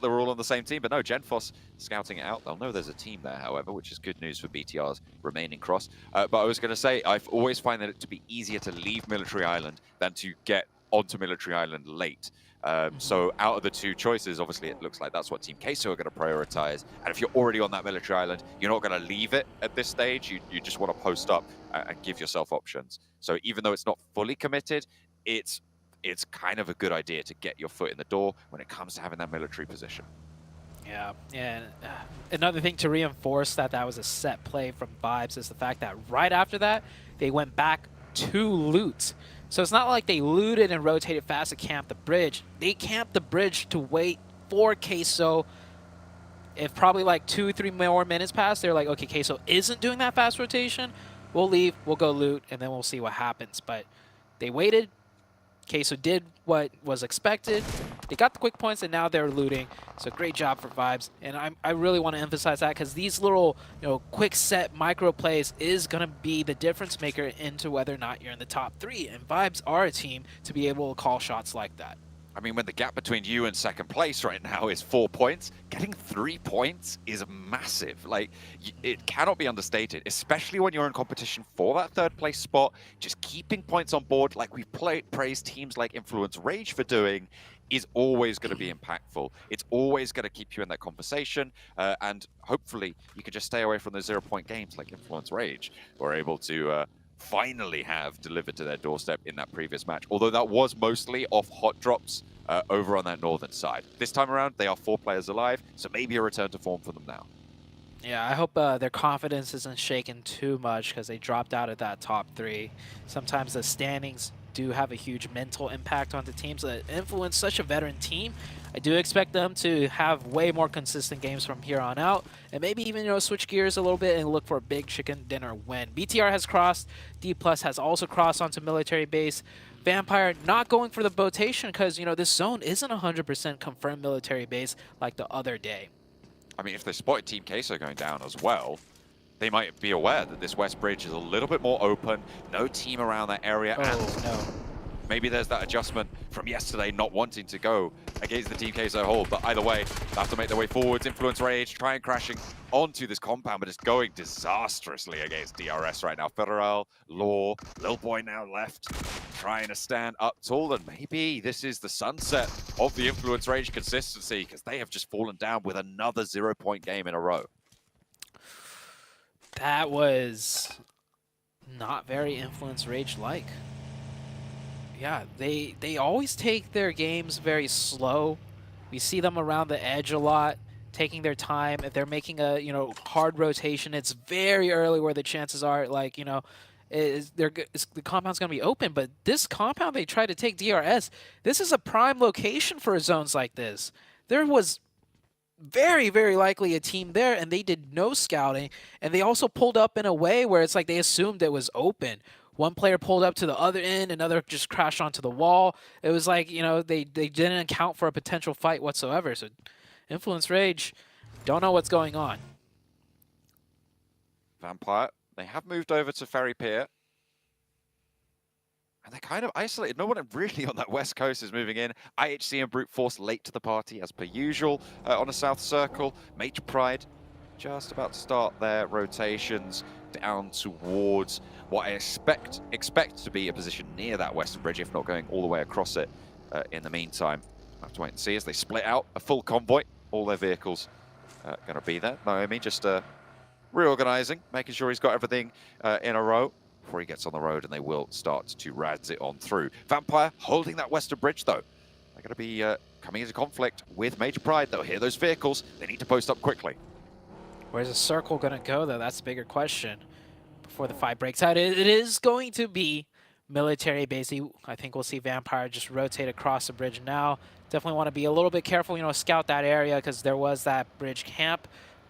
they were all on the same team, but no. Genfos scouting it out. They'll know there's a team there, however, which is good news for BTR's remaining cross. But I was going to say, I've always find that it to be easier to leave Military Island than to get onto Military Island late. So out of the two choices, obviously it looks like that's what Team Queso are going to prioritize. And if you're already on that Military Island, you're not going to leave it at this stage. You just want to post up and give yourself options. So even though it's not fully committed, it's kind of a good idea to get your foot in the door when it comes to having that military position. Yeah, and another thing to reinforce that was a set play from Vibes is the fact that right after that, they went back to loot. So it's not like they looted and rotated fast to camp the bridge. They camped the bridge to wait for Queso. If probably like 2-3 more minutes passed, they're like, okay, Queso isn't doing that fast rotation. We'll leave, we'll go loot, and then we'll see what happens. But they waited. Queso did what was expected. They got the quick points, and now they're looting. So great job for Vibes. And I really want to emphasize that because these little, quick set micro plays is going to be the difference maker into whether or not you're in the top 3. And Vibes are a team to be able to call shots like that. I mean, when the gap between you and second place right now is 4 points, getting 3 points is massive. Like, it cannot be understated, especially when you're in competition for that third place spot. Just keeping points on board, like we've praised teams like Influence Rage for doing, is always going to be impactful. It's always going to keep you in that conversation, and hopefully you can just stay away from the 0-point games like Influence Rage. We're able to finally have delivered to their doorstep in that previous match, although that was mostly off hot drops over on that northern side. This time around, they are 4 players alive, so maybe a return to form for them now. Yeah, I hope their confidence isn't shaken too much because they dropped out of that top 3. Sometimes the standings do have a huge mental impact on the teams that influence such a veteran team. I do expect them to have way more consistent games from here on out, and maybe even switch gears a little bit and look for a big chicken dinner win. BTR has crossed, D+ has also crossed onto military base. Vampire not going for the rotation because this zone isn't 100% confirmed military base like the other day. I mean, if they spotted Team Queso going down as well, they might be aware that this west bridge is a little bit more open, no team around that area, and no. Maybe there's that adjustment from yesterday not wanting to go against the Team Queso hold, but either way, they have to make their way forwards. Influence Rage trying crashing onto this compound, but it's going disastrously against DRS right now. Federal, Law, Lil Boy now left, trying to stand up tall, and maybe this is the sunset of the Influence Rage consistency, because they have just fallen down with another 0-point game in a row. That was not very Influence Rage-like. Yeah, they always take their games very slow. We see them around the edge a lot, taking their time. If they're making a hard rotation, it's very early where the chances are the compound's gonna be open. But this compound they tried to take DRS. This is a prime location for zones like this. There was very, very likely a team there, and they did no scouting, and they also pulled up in a way where it's like they assumed it was open. One player pulled up to the other end, another just crashed onto the wall. It was like, they didn't account for a potential fight whatsoever. So Influence Rage, don't know what's going on. Vampire, they have moved over to Ferry Pier. And they're kind of isolated. No one really on that west coast is moving in. IHC and Brute Force late to the party as per usual on a south circle. Major Pride just about to start their rotations down towards what I expect to be a position near that western bridge, if not going all the way across it. In the meantime, I have to wait and see as they split out a full convoy. All their vehicles going to be there. Naomi just reorganizing, making sure he's got everything in a row before he gets on the road, and they will start to razz it on through. Vampire holding that western bridge, though. They're going to be coming into conflict with Major Pride. They'll hear those vehicles. They need to post up quickly. Where's the circle going to go, though? That's the bigger question. Before the fight breaks out, it is going to be military base. I think we'll see Vampire just rotate across the bridge now. Definitely want to be a little bit careful, scout that area because there was that bridge camp.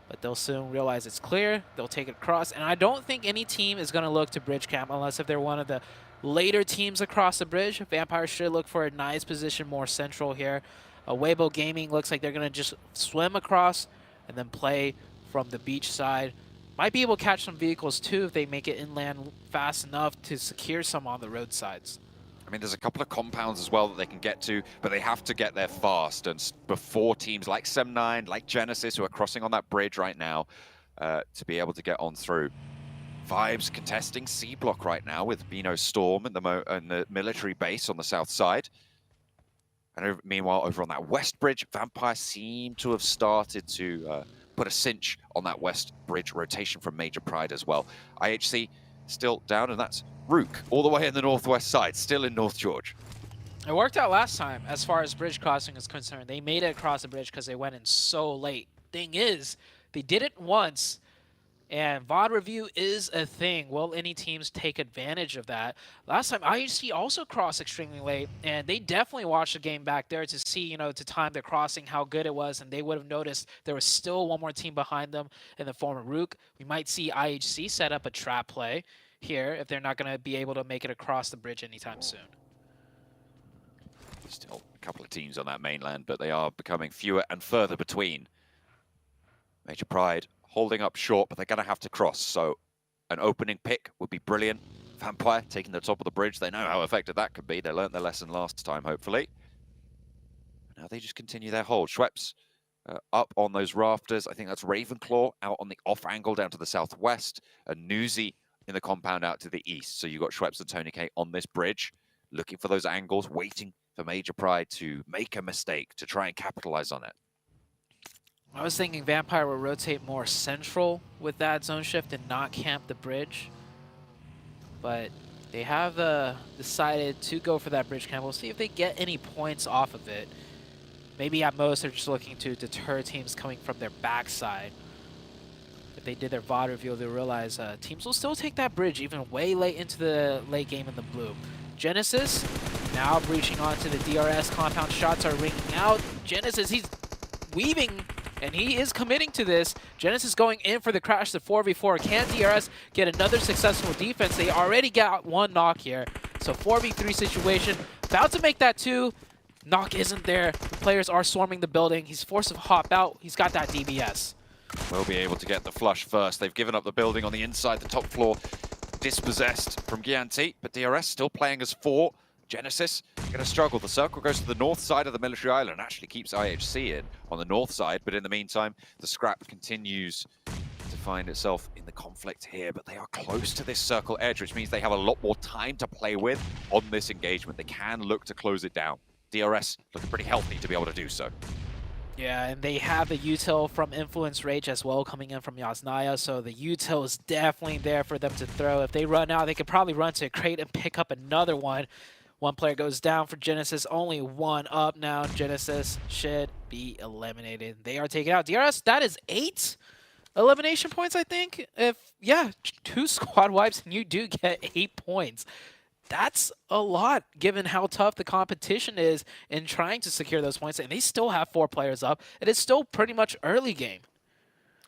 But they'll soon realize it's clear. They'll take it across. And I don't think any team is going to look to bridge camp unless if they're one of the later teams across the bridge. Vampire should look for a nice position more central here. Weibo Gaming looks like they're going to just swim across and then play from the beach side. Might be able to catch some vehicles too if they make it inland fast enough to secure some on the roadsides. I mean, there's a couple of compounds as well that they can get to, but they have to get there fast. And before teams like Sem9, like Genesis, who are crossing on that bridge right now, to be able to get on through. Vibes contesting C block right now with Bino Storm and the military base on the south side. And meanwhile, over on that west bridge, Vampire seem to have started to put a cinch on that west bridge rotation from Major Pride as well. IHC still down, and that's Rook all the way in the northwest side, still in North George. It worked out last time as far as bridge crossing is concerned. They made it across the bridge because they went in so late. Thing is, they did it once, and VOD review is a thing. Will any teams take advantage of that? Last time, IHC also crossed extremely late, and they definitely watched the game back there to see, you know, to time the crossing, how good it was, and they would have noticed there was still one more team behind them in the form of Rook. We might see IHC set up a trap play here if they're not going to be able to make it across the bridge anytime soon. Still a couple of teams on that mainland, but they are becoming fewer and further between. Major Pride holding up short, but they're going to have to cross, so an opening pick would be brilliant. Vampire taking the top of the bridge. They know how effective that could be. They learned their lesson last time, hopefully. Now they just continue their hold. Schweppes up on those rafters. I think that's Ravenclaw out on the off angle down to the southwest, and Newsy in the compound out to the east. So you've got Schweppes and Tony K on this bridge, looking for those angles, waiting for Major Pride to make a mistake, to try and capitalize on it. I was thinking Vampire will rotate more central with that zone shift and not camp the bridge. But they have decided to go for that bridge camp. We'll see if they get any points off of it. Maybe at most they're just looking to deter teams coming from their backside. If they did their VOD reveal, they'll realize teams will still take that bridge even way late into the late game in the blue. Genesis now breaching onto the DRS compound. Shots are ringing out. Genesis, he's weaving, and he is committing to this. Genesis going in for the crash, the 4v4. Can DRS get another successful defense? They already got one knock here. So 4v3 situation. About to make that 2. Knock isn't there. The players are swarming the building. He's forced to hop out. He's got that DBS. Will be able to get the flush first. They've given up the building on the inside, the top floor dispossessed from Gianti, but DRS still playing as 4. Genesis going to struggle. The circle goes to the north side of the military island, actually keeps IHC in on the north side, but in the meantime, the scrap continues to find itself in the conflict here, but they are close to this circle edge, which means they have a lot more time to play with on this engagement. They can look to close it down. DRS looking pretty healthy to be able to do so. Yeah, and they have the util from Influence Rage as well coming in from Yasnaya, so the util is definitely there for them to throw. If they run out, they could probably run to a crate and pick up another one. One player goes down for Genesis, only one up now. Genesis should be eliminated. They are taken out. DRS, that is 8 elimination points, I think. Yeah, 2 squad wipes and you do get 8 points. That's a lot, given how tough the competition is in trying to secure those points. And they still have 4 players up. It is still pretty much early game.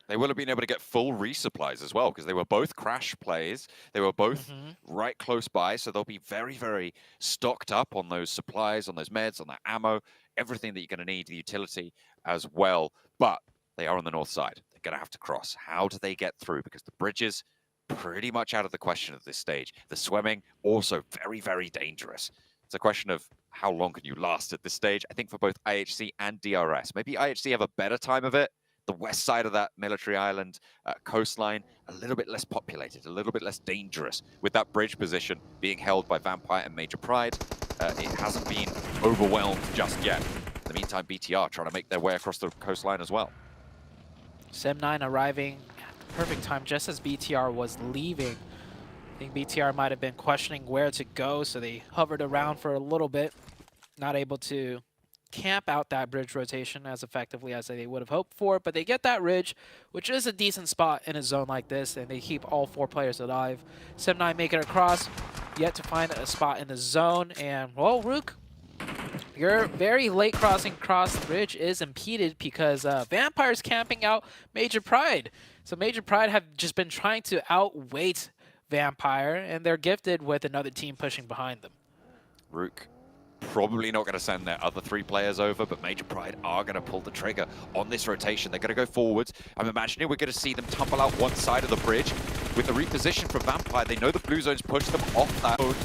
They will have been able to get full resupplies as well, because they were both crash plays. They were both right close by, so they'll be very, very stocked up on those supplies, on those meds, on that ammo, everything that you're going to need, the utility as well. But they are on the north side. They're going to have to cross. How do they get through? Because the bridges pretty much out of the question at this stage. The swimming, also very, very dangerous. It's a question of how long can you last at this stage. I think for both IHC and DRS. Maybe IHC have a better time of it. The west side of that military island coastline, a little bit less populated, a little bit less dangerous. With that bridge position being held by Vampire and Major Pride, it hasn't been overwhelmed just yet. In the meantime, BTR trying to make their way across the coastline as well. Sem9 arriving at the perfect time just as BTR was leaving. I think BTR might have been questioning where to go, so they hovered around for a little bit, not able to camp out that bridge rotation as effectively as they would have hoped for, but they get that ridge, which is a decent spot in a zone like this, and they keep all 4 players alive. Sem9 make it across, yet to find a spot in the zone, and, well, Rook, your very late crossing across the bridge is impeded because Vampire's camping out Major Pride. So Major Pride have just been trying to outweight Vampire, and they're gifted with another team pushing behind them. Rook probably not going to send their other 3 players over, but Major Pride are going to pull the trigger on this rotation. They're going to go forwards. I'm imagining we're going to see them tumble out one side of the bridge. With the reposition from Vampire, they know the blue zones push them off that road.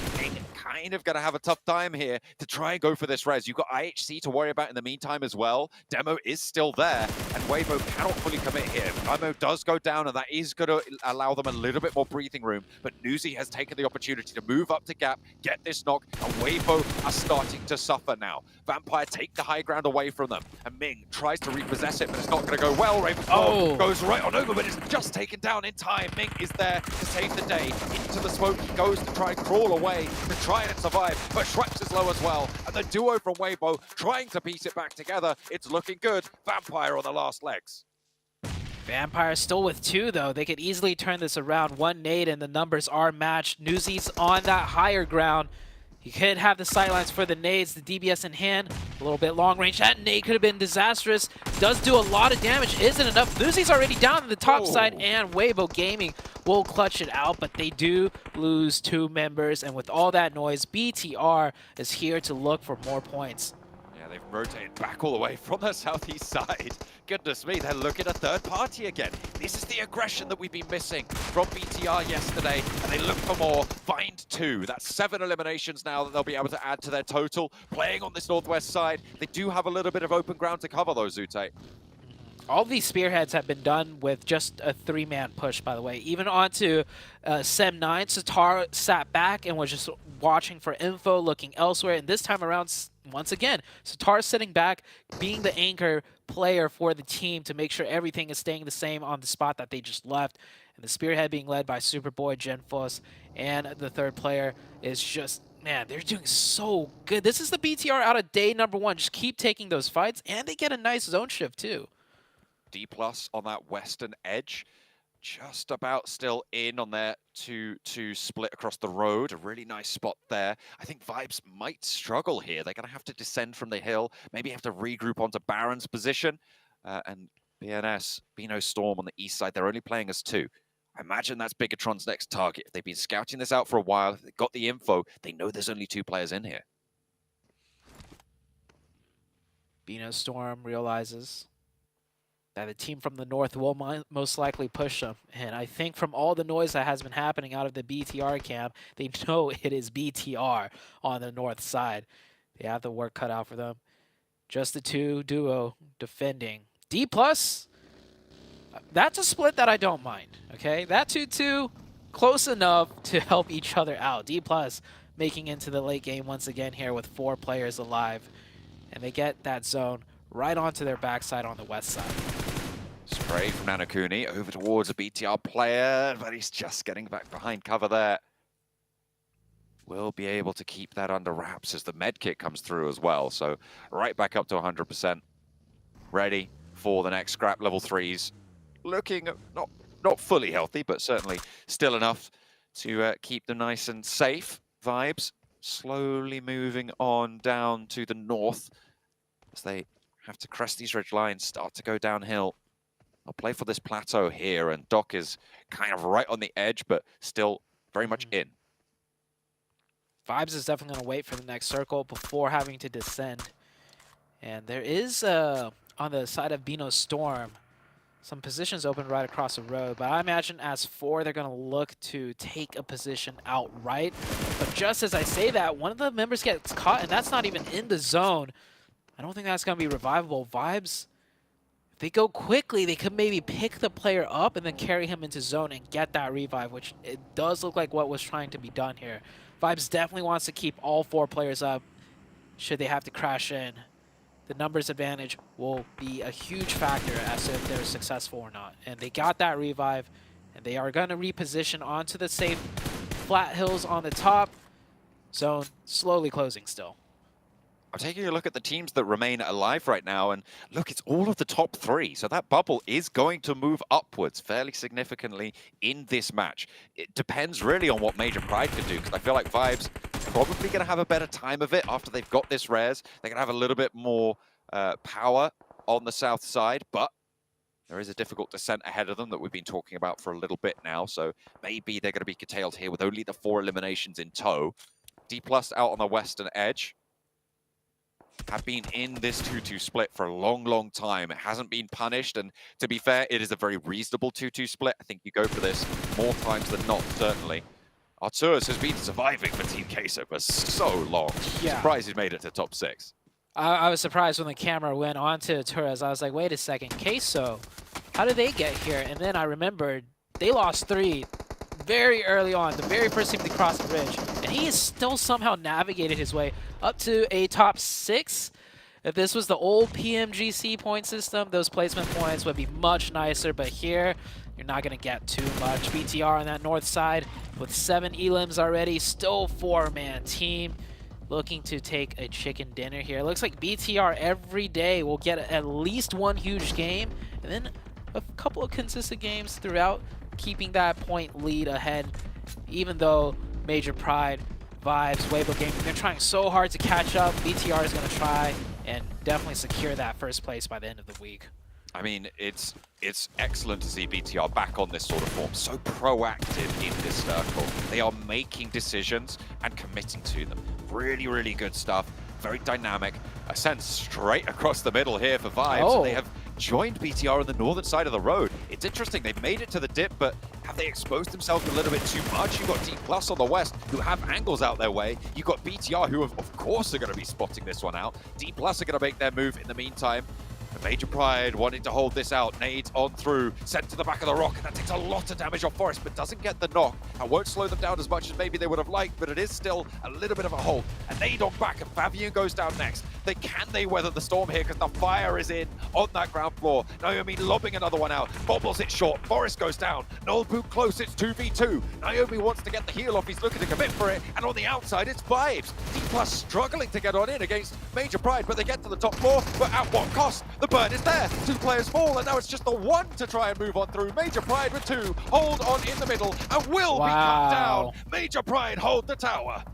Kind of going to have a tough time here to try and go for this res. You've got IHC to worry about in the meantime as well. Demo is still there, and Weibo cannot fully commit here. Demo does go down, and that is going to allow them a little bit more breathing room, but Nuzi has taken the opportunity to move up to gap, get this knock, and Weibo are starting to suffer now. Vampire take the high ground away from them, and Ming tries to repossess it, but it's not going to go well. Ravenfall goes right on over, but it's just taken down in time. Ming is there to save the day. Into the smoke he goes to try and crawl away, to try and survive, but Schweppes is low as well, and the duo from Weibo trying to piece it back together. It's looking good. Vampire on the last legs. Vampire still with 2, though. They could easily turn this around. 1 nade, and the numbers are matched. Nuzi's on that higher ground. He could have the sightlines for the nades, the DBS in hand. A little bit long range. That nade could have been disastrous. Does do a lot of damage. Isn't enough. Nuzi's already down on the top side, and Weibo Gaming will clutch it out, but they do lose 2 members. And with all that noise, BTR is here to look for more points. Yeah, they've rotated back all the way from the southeast side. Goodness me, they're looking at third party again. This is the aggression that we've been missing from BTR yesterday, and they look for more. Find 2. That's 7 eliminations now that they'll be able to add to their total. Playing on this northwest side, they do have a little bit of open ground to cover, though, Zute. All these spearheads have been done with just a 3-man push, by the way. Even onto Sem 9, Satar sat back and was just watching for info, looking elsewhere. And this time around, once again, Satar sitting back, being the anchor player for the team to make sure everything is staying the same on the spot that they just left. And the spearhead being led by Superboy, Genfos, and the third player is just, man, they're doing so good. This is the BTR out of day number 1. Just keep taking those fights, and they get a nice zone shift, too. D+ on that western edge, just about still in on their 2-2 split across the road. A really nice spot there. I think Vibes might struggle here. They're going to have to descend from the hill, maybe have to regroup onto Baron's position. And BNS, Bino Storm on the east side, they're only playing as 2. I imagine that's Bigatron's next target. If they've been scouting this out for a while, if they've got the info, they know there's only 2 players in here. Bino Storm realizes that the team from the north will most likely push them. And I think from all the noise that has been happening out of the BTR camp, they know it is BTR on the north side. They have the work cut out for them. Just the 2 duo defending. D+, that's a split that I don't mind, okay? That 2-2, close enough to help each other out. D+ making into the late game once again here with 4 players alive. And they get that zone right onto their backside on the west side. Spray from Nanakuni over towards a BTR player, but he's just getting back behind cover there. Will be able to keep that under wraps as the med kit comes through as well. So right back up to 100%. Ready for the next scrap. Level 3s. Looking not fully healthy, but certainly still enough to keep them nice and safe. Vibes slowly moving on down to the north as they have to crest these ridge lines, start to go downhill. I'll play for this plateau here, and Doc is kind of right on the edge, but still very much in. Vibes is definitely going to wait for the next circle before having to descend. And there is, on the side of Bino Storm, some positions open right across the road. But I imagine as 4, they're going to look to take a position outright. But just as I say that, one of the members gets caught, and that's not even in the zone. I don't think that's going to be revivable. Vibes, if they go quickly, they could maybe pick the player up and then carry him into zone and get that revive, which it does look like what was trying to be done here. Vibes definitely wants to keep all 4 players up should they have to crash in. The numbers advantage will be a huge factor as to if they're successful or not. And they got that revive, and they are going to reposition onto the safe flat hills on the top. Zone slowly closing still. I'm taking a look at the teams that remain alive right now, and look, it's all of the top 3. So that bubble is going to move upwards fairly significantly in this match. It depends really on what Major Pride can do, because I feel like Vibes probably going to have a better time of it after they've got this res. They're going to have a little bit more power on the south side, but There is a difficult descent ahead of them that we've been talking about for a little bit now, so maybe they're going to be curtailed here with only the 4 eliminations in tow. D+ out on the western edge. Have been in this 2-2 split for a long, long time. It hasn't been punished, and to be fair, it is a very reasonable 2-2 split. I think you go for this more times than not, certainly. Arturus has been surviving for Team Queso for so long. Yeah. Surprised he's made it to top 6. I was surprised when the camera went on to Torres. I was like, wait a second, Queso, how did they get here? And then I remembered they lost 3 very early on, the very first team to cross the bridge. And he has still somehow navigated his way up to a top 6. If this was the old PMGC point system, those placement points would be much nicer. But here, you're not going to get too much. BTR on that north side with 7 elims already, still 4-man team. Looking to take a chicken dinner here. It looks like BTR every day will get at least 1 huge game, and then a couple of consistent games throughout, keeping that point lead ahead, even though Major Pride, Vibes, Weibo Gaming, they're trying so hard to catch up. BTR is going to try and definitely secure that first place by the end of the week. I mean, it's excellent to see BTR back on this sort of form, so proactive in this circle. They are making decisions and committing to them. Really, really good stuff. Very dynamic. Ascent straight across the middle here for Vibes. Oh. They have joined BTR on the northern side of the road. It's interesting, they've made it to the dip, but have they exposed themselves a little bit too much? You've got D+ on the west, who have angles out their way. You've got BTR, who of course are going to be spotting this one out. D+ are going to make their move in the meantime. Major Pride wanting to hold this out. Nades on through, sent to the back of the rock, and that takes a lot of damage off Forest, but doesn't get the knock. And won't slow them down as much as maybe they would have liked, but it is still a little bit of a hold. A nade on back, and Fabian goes down next. Can they weather the storm here? Because the fire is in on that ground floor. Naomi lobbing another one out. Bobbles it short. Forest goes down. Noel Boot close. It's 2v2. Naomi wants to get the heal off. He's looking to commit for it. And on the outside, it's Vibes. D+ struggling to get on in against Major Pride, but they get to the top floor. But at what cost? The burn is there. 2 players fall, and now it's just the 1 to try and move on through. Major Pride with 2. Hold on in the middle and will be cut down. Major Pride hold the tower.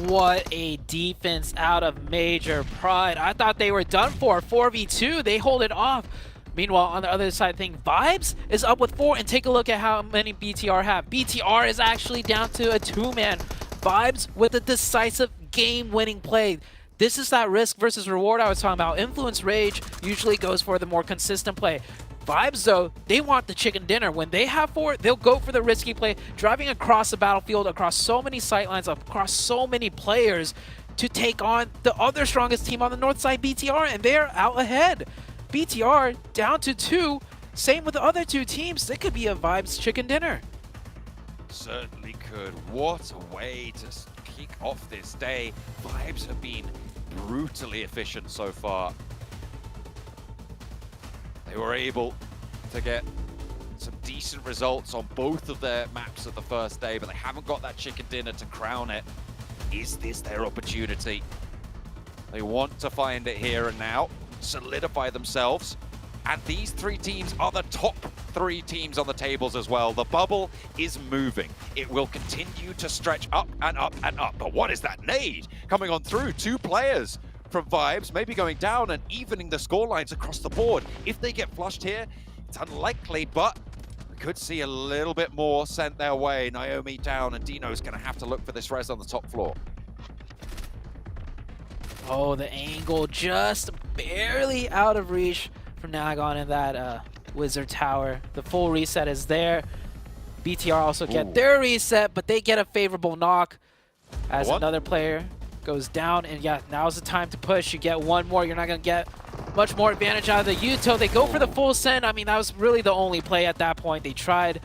What a defense out of Major Pride. I thought they were done for. 4v2, they hold it off. Meanwhile, on the other side of things, Vibes is up with 4, and take a look at how many BTR have. BTR is actually down to a 2-man. Vibes with a decisive game-winning play. This is that risk versus reward I was talking about. Influence Rage usually goes for the more consistent play. Vibes, though, they want the chicken dinner. When they have 4, they'll go for the risky play, driving across the battlefield, across so many sightlines, across so many players to take on the other strongest team on the north side, BTR, and they're out ahead. BTR down to 2. Same with the other 2 teams. It could be a Vibes chicken dinner. Certainly could. What a way to kick off this day. Vibes have been brutally efficient so far. They were able to get some decent results on both of their maps of the first day, but they haven't got that chicken dinner to crown it. Is this their opportunity? They want to find it here and now, solidify themselves, and these 3 teams are the top 3 teams on the tables as well. The bubble is moving. It will continue to stretch up and up and up, but what is that nade coming on through? 2 players from Vibes, maybe going down and evening the score lines across the board. If they get flushed here, it's unlikely, but we could see a little bit more sent their way. Naomi down, and Dino's going to have to look for this res on the top floor. Oh, the angle just barely out of reach from Nagon in that Wizard Tower. The full reset is there. BTR also get their reset, but they get a favorable knock as another player goes down. And yeah, now's the time to push. You get 1 more. You're not going to get much more advantage out of the Yuto. They go for the full send. I mean, that was really the only play at that point. They tried.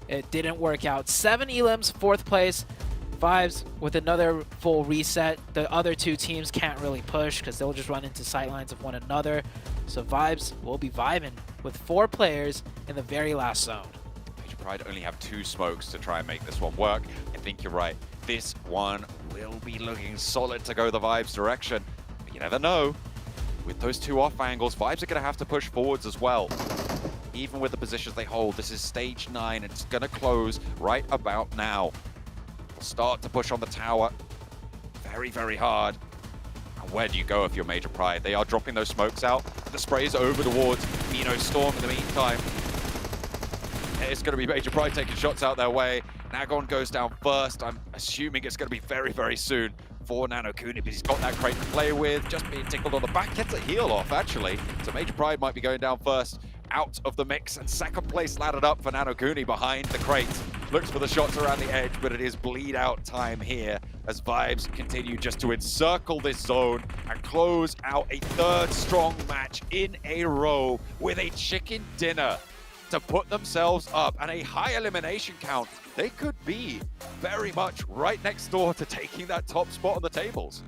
It didn't work out. 7 elims, 4th place. Vibes with another full reset. The other 2 teams can't really push because they'll just run into sightlines of one another. So Vibes will be vibing with 4 players in the very last zone. Major Pride only have 2 smokes to try and make this one work. I think you're right. This one will be looking solid to go the Vibes direction. But you never know. With those 2 off angles, Vibes are going to have to push forwards as well. Even with the positions they hold, this is stage 9. It's going to close right about now. They'll start to push on the tower very, very hard. And where do you go if you're Major Pride? They are dropping those smokes out. The sprays over towards Beano Storm in the meantime. It's going to be Major Pride taking shots out their way. Nagon goes down first. I'm assuming it's going to be very, very soon for Nanokuni, but he's got that crate to play with. Just being tickled on the back. Gets a heal off, actually. So Major Pride might be going down first, out of the mix. And second place laddered up for Nanokuni behind the crate. Looks for the shots around the edge, but it is bleed out time here as Vibes continue just to encircle this zone and close out a third strong match in a row with a chicken dinner to put themselves up and a high elimination count. They could be very much right next door to taking that top spot on the tables.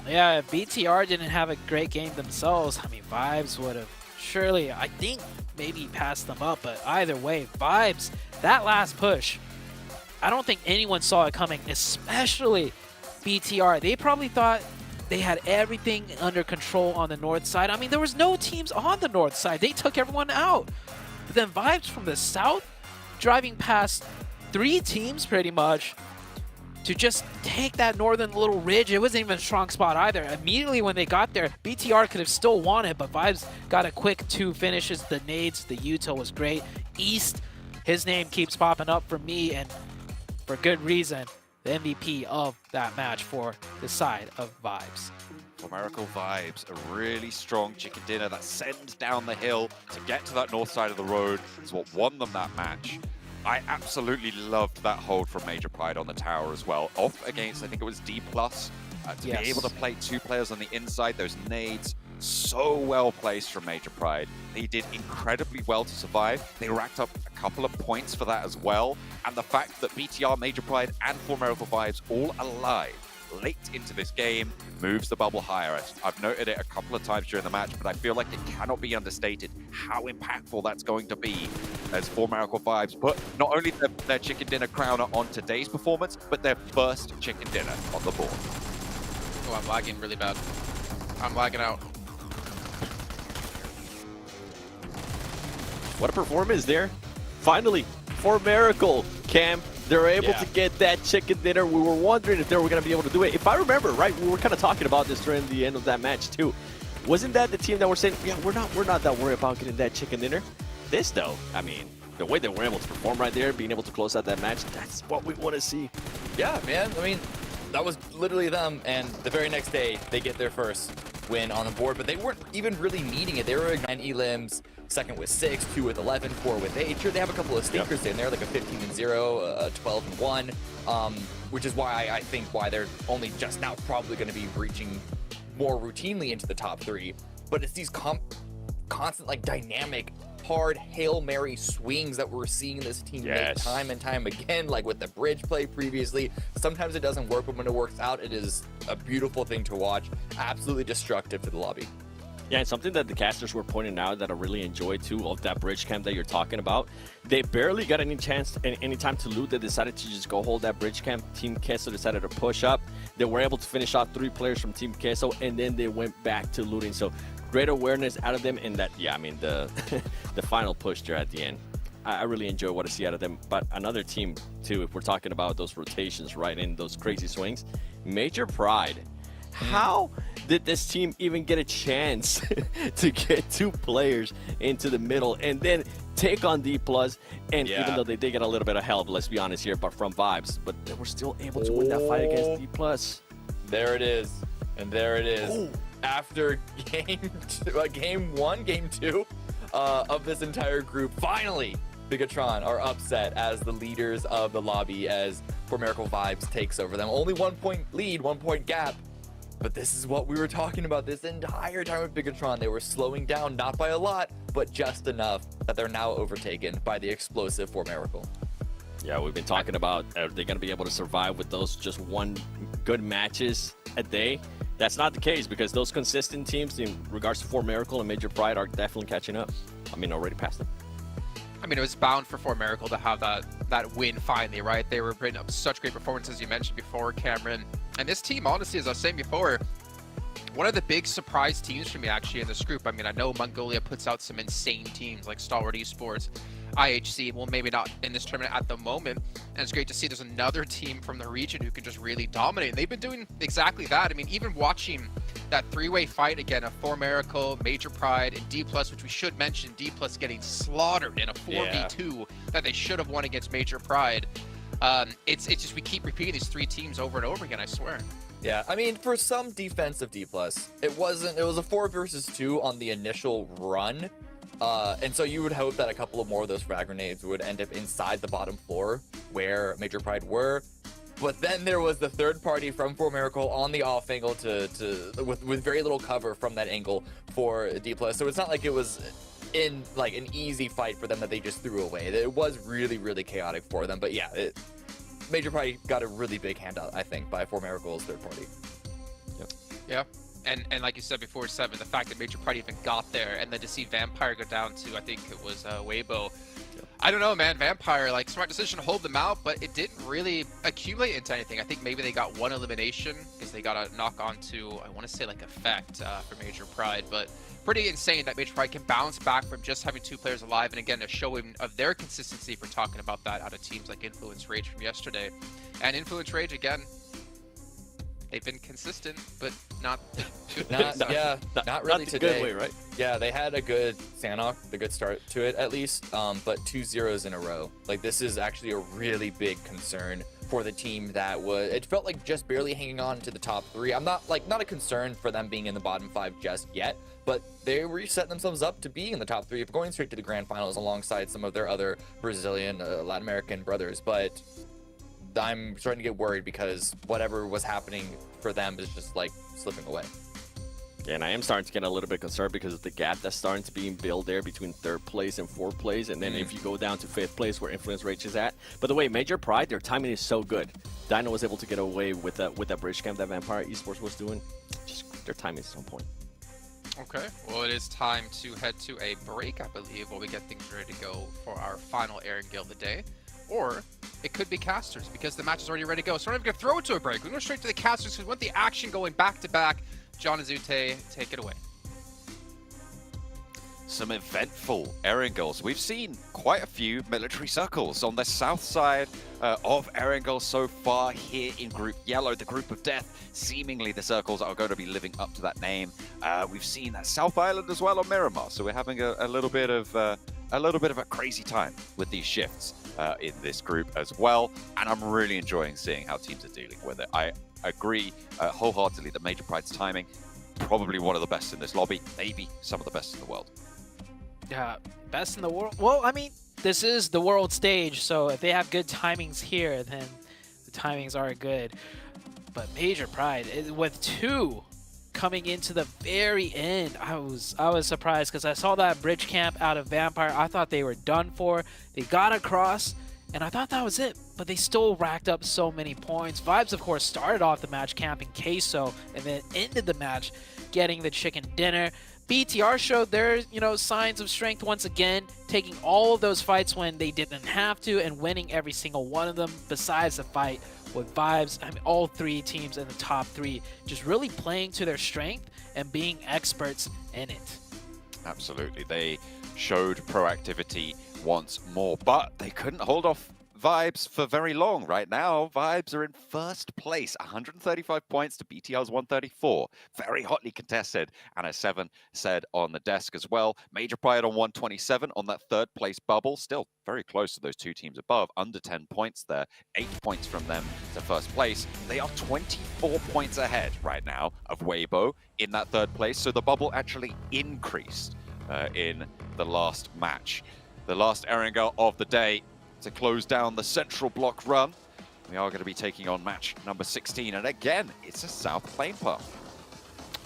Yeah, if BTR didn't have a great game themselves, I mean, Vibes would have surely, I think, maybe passed them up. But either way, Vibes, that last push, I don't think anyone saw it coming, especially BTR. They probably thought they had everything under control on the north side. I mean, there was no teams on the north side. They took everyone out. But then Vibes from the south, driving past 3 teams pretty much to just take that northern little ridge. It wasn't even a strong spot either. Immediately when they got there, BTR could have still won it, but Vibes got a quick 2 finishes. The nades, the util was great. East, his name keeps popping up for me, and for good reason. The MVP of that match for the side of Vibes. For Miracle Vibes, a really strong chicken dinner that sends down the hill to get to that north side of the road is what won them that match. I absolutely loved that hold from Major Pride on the tower as well. Off against, I think it was D+, to be able to play 2 players on the inside, those nades, so well placed from Major Pride. They did incredibly well to survive. They racked up a couple of points for that as well. And the fact that BTR, Major Pride, and 4 Miracle Vibes all alive late into this game moves the bubble higher. I've noted it a couple of times during the match, but I feel like it cannot be understated how impactful that's going to be as 4 Miracle Vibes put not only their chicken dinner crowner on today's performance, but their first chicken dinner on the board. Oh, I'm lagging really bad. I'm lagging out. What a performance there. Finally, for Miracle, Cam, they're able to get that chicken dinner. We were wondering if they were going to be able to do it. If I remember right, we were kind of talking about this during the end of that match too. Wasn't that the team that were saying, yeah, we're not that worried about getting that chicken dinner? This though, I mean, the way they were able to perform right there, being able to close out that match, that's what we want to see. Yeah, man. I mean, that was literally them, and the very next day, they get their first win on the board, but they weren't even really needing it. They were 9 elims, second with 6, 2 with 11, 4 with 8. Sure, they have a couple of stinkers in there, like a 15-0, a 12-1, which is why I think why they're only just now probably going to be reaching more routinely into the top 3. But it's these constant, like, dynamic, hard Hail Mary swings that we're seeing this team make time and time again, like with the bridge play previously. Sometimes it doesn't work, but when it works out, it is a beautiful thing to watch. Absolutely destructive to the lobby. Yeah, and something that the casters were pointing out that I really enjoyed too of that bridge camp that you're talking about. They barely got any chance, any time to loot. They decided to just go hold that bridge camp. Team Queso decided to push up. They were able to finish off 3 players from Team Queso, and then they went back to looting. So great awareness out of them, and that, yeah, I mean, the the final push there at the end. I really enjoy what I see out of them. But another team too, if we're talking about those rotations, right, in those crazy swings, Major Pride. How did this team even get a chance to get 2 players into the middle and then take on D+? And even though they did get a little bit of help, let's be honest here, but from Vibes, but they were still able to win that fight against D+. There it is. And there it is. Ooh. After game 1, game 2 of this entire group, finally, Bigatron are upset as the leaders of the lobby as 4 Miracle Vibes takes over them. Only 1 point lead, 1 point gap. But this is what we were talking about this entire time with Bigatron. They were slowing down, not by a lot, but just enough that they're now overtaken by the explosive 4 Miracle. Yeah, we've been talking about are they going to be able to survive with those just 1 good matches a day? That's not the case because those consistent teams in regards to 4 Miracle and Major Pride are definitely catching up. I mean, already past them. I mean, it was bound for 4 Miracle to have that win finally, right? They were putting up such great performances, you mentioned before, Cameron. And this team, honestly, as I was saying before, one of the big surprise teams for me, actually, in this group. I mean, I know Mongolia puts out some insane teams like Stalwart Esports, IHC, well, maybe not in this tournament at the moment. And it's great to see there's another team from the region who can just really dominate. And they've been doing exactly that. I mean, even watching that three-way fight again of 4Miracle, Major Pride, and D+, which we should mention, D+ getting slaughtered in a 4v2 that they should have won against Major Pride. It's just we keep repeating these three teams over and over again, I swear. Yeah, I mean, for some defense of D+, it was a 4 versus 2 on the initial run. And so you would hope that a couple of more of those frag grenades would end up inside the bottom floor where Major Pride were. But then there was the third party from 4Miracle on the off angle with very little cover from that angle for D+. So it's not like it was in like an easy fight for them that they just threw away. It was really, really chaotic for them. But yeah, Major Pride got a really big handout, I think, by 4Miracle's third party. Yep. Yeah. And like you said before, Seven, the fact that Major Pride even got there, and then to see Vampire go down to, I think it was Weibo. I don't know, man. Vampire, like, smart decision to hold them out, but it didn't really accumulate into anything. I think maybe they got one elimination because they got a knock on to, I want to say, like, effect for Major Pride. But pretty insane that Major Pride can bounce back from just having 2 players alive. And again, a showing of their consistency for talking about that out of teams like Influence Rage from yesterday. And Influence Rage, again, they've been consistent, but not not really the today. Good way, right? Yeah, they had a good Sanhok, a good start to it at least, but 2 zeros in a row. Like, this is actually a really big concern for the team that it felt like just barely hanging on to the top 3. I'm not a concern for them being in the bottom 5 just yet, but they were setting themselves up to be in the top 3 of going straight to the Grand Finals alongside some of their other Brazilian, Latin American brothers. But I'm starting to get worried because whatever was happening for them is just like slipping away. Yeah, and I am starting to get a little bit concerned because of the gap that's starting to be built there between 3rd place and 4th place. And then if you go down to 5th place where Influence Rage is at. By the way, Major Pride, their timing is so good. Dino was able to get away with that bridge camp that Vampire Esports was doing. Just their timing is on point. Okay, well, it is time to head to a break, I believe, while we get things ready to go for our final Aaron Gill of the day. Or it could be casters because the match is already ready to go. So we're not even going to throw it to a break. We're going to go straight to the casters because we want the action going back to back. John Azute, take it away. Some eventful Erangels. We've seen quite a few military circles on the south side of Erangel so far here in Group Yellow, the Group of Death. Seemingly the circles are going to be living up to that name. We've seen that South Island as well on Miramar, so we're having a little bit of a crazy time with these shifts in this group as well, and I'm really enjoying seeing how teams are dealing with it. I agree wholeheartedly that Major Pride's timing, probably one of the best in this lobby, maybe some of the best in the world. Yeah, best in the world. Well, I mean, this is the world stage, so if they have good timings here, then the timings are good. But Major Pride, with 2 coming into the very end, I was surprised because I saw that bridge camp out of Vampire. I thought they were done for. They got across, and I thought that was it. But they still racked up so many points. Vibes, of course, started off the match camping Queso, and then ended the match getting the chicken dinner. BTR showed their, signs of strength once again, taking all of those fights when they didn't have to and winning every single one of them. Besides the fight with Vibes, I mean, all 3 teams in the top 3 just really playing to their strength and being experts in it. Absolutely. They showed proactivity once more, but they couldn't hold off Vibes for very long. Right now, Vibes are in 1st place, 135 points to BTR's 134. Very hotly contested, and as Seven said on the desk as well, Major Pride on 127 on that 3rd place bubble, still very close to those 2 teams above, under 10 points there, 8 points from them to 1st place. They are 24 points ahead right now of Weibo in that 3rd place, so the bubble actually increased in the last match. The last Erangel of the day to close down the central block run. We are going to be taking on match number 16, and again, it's a South Plane Path.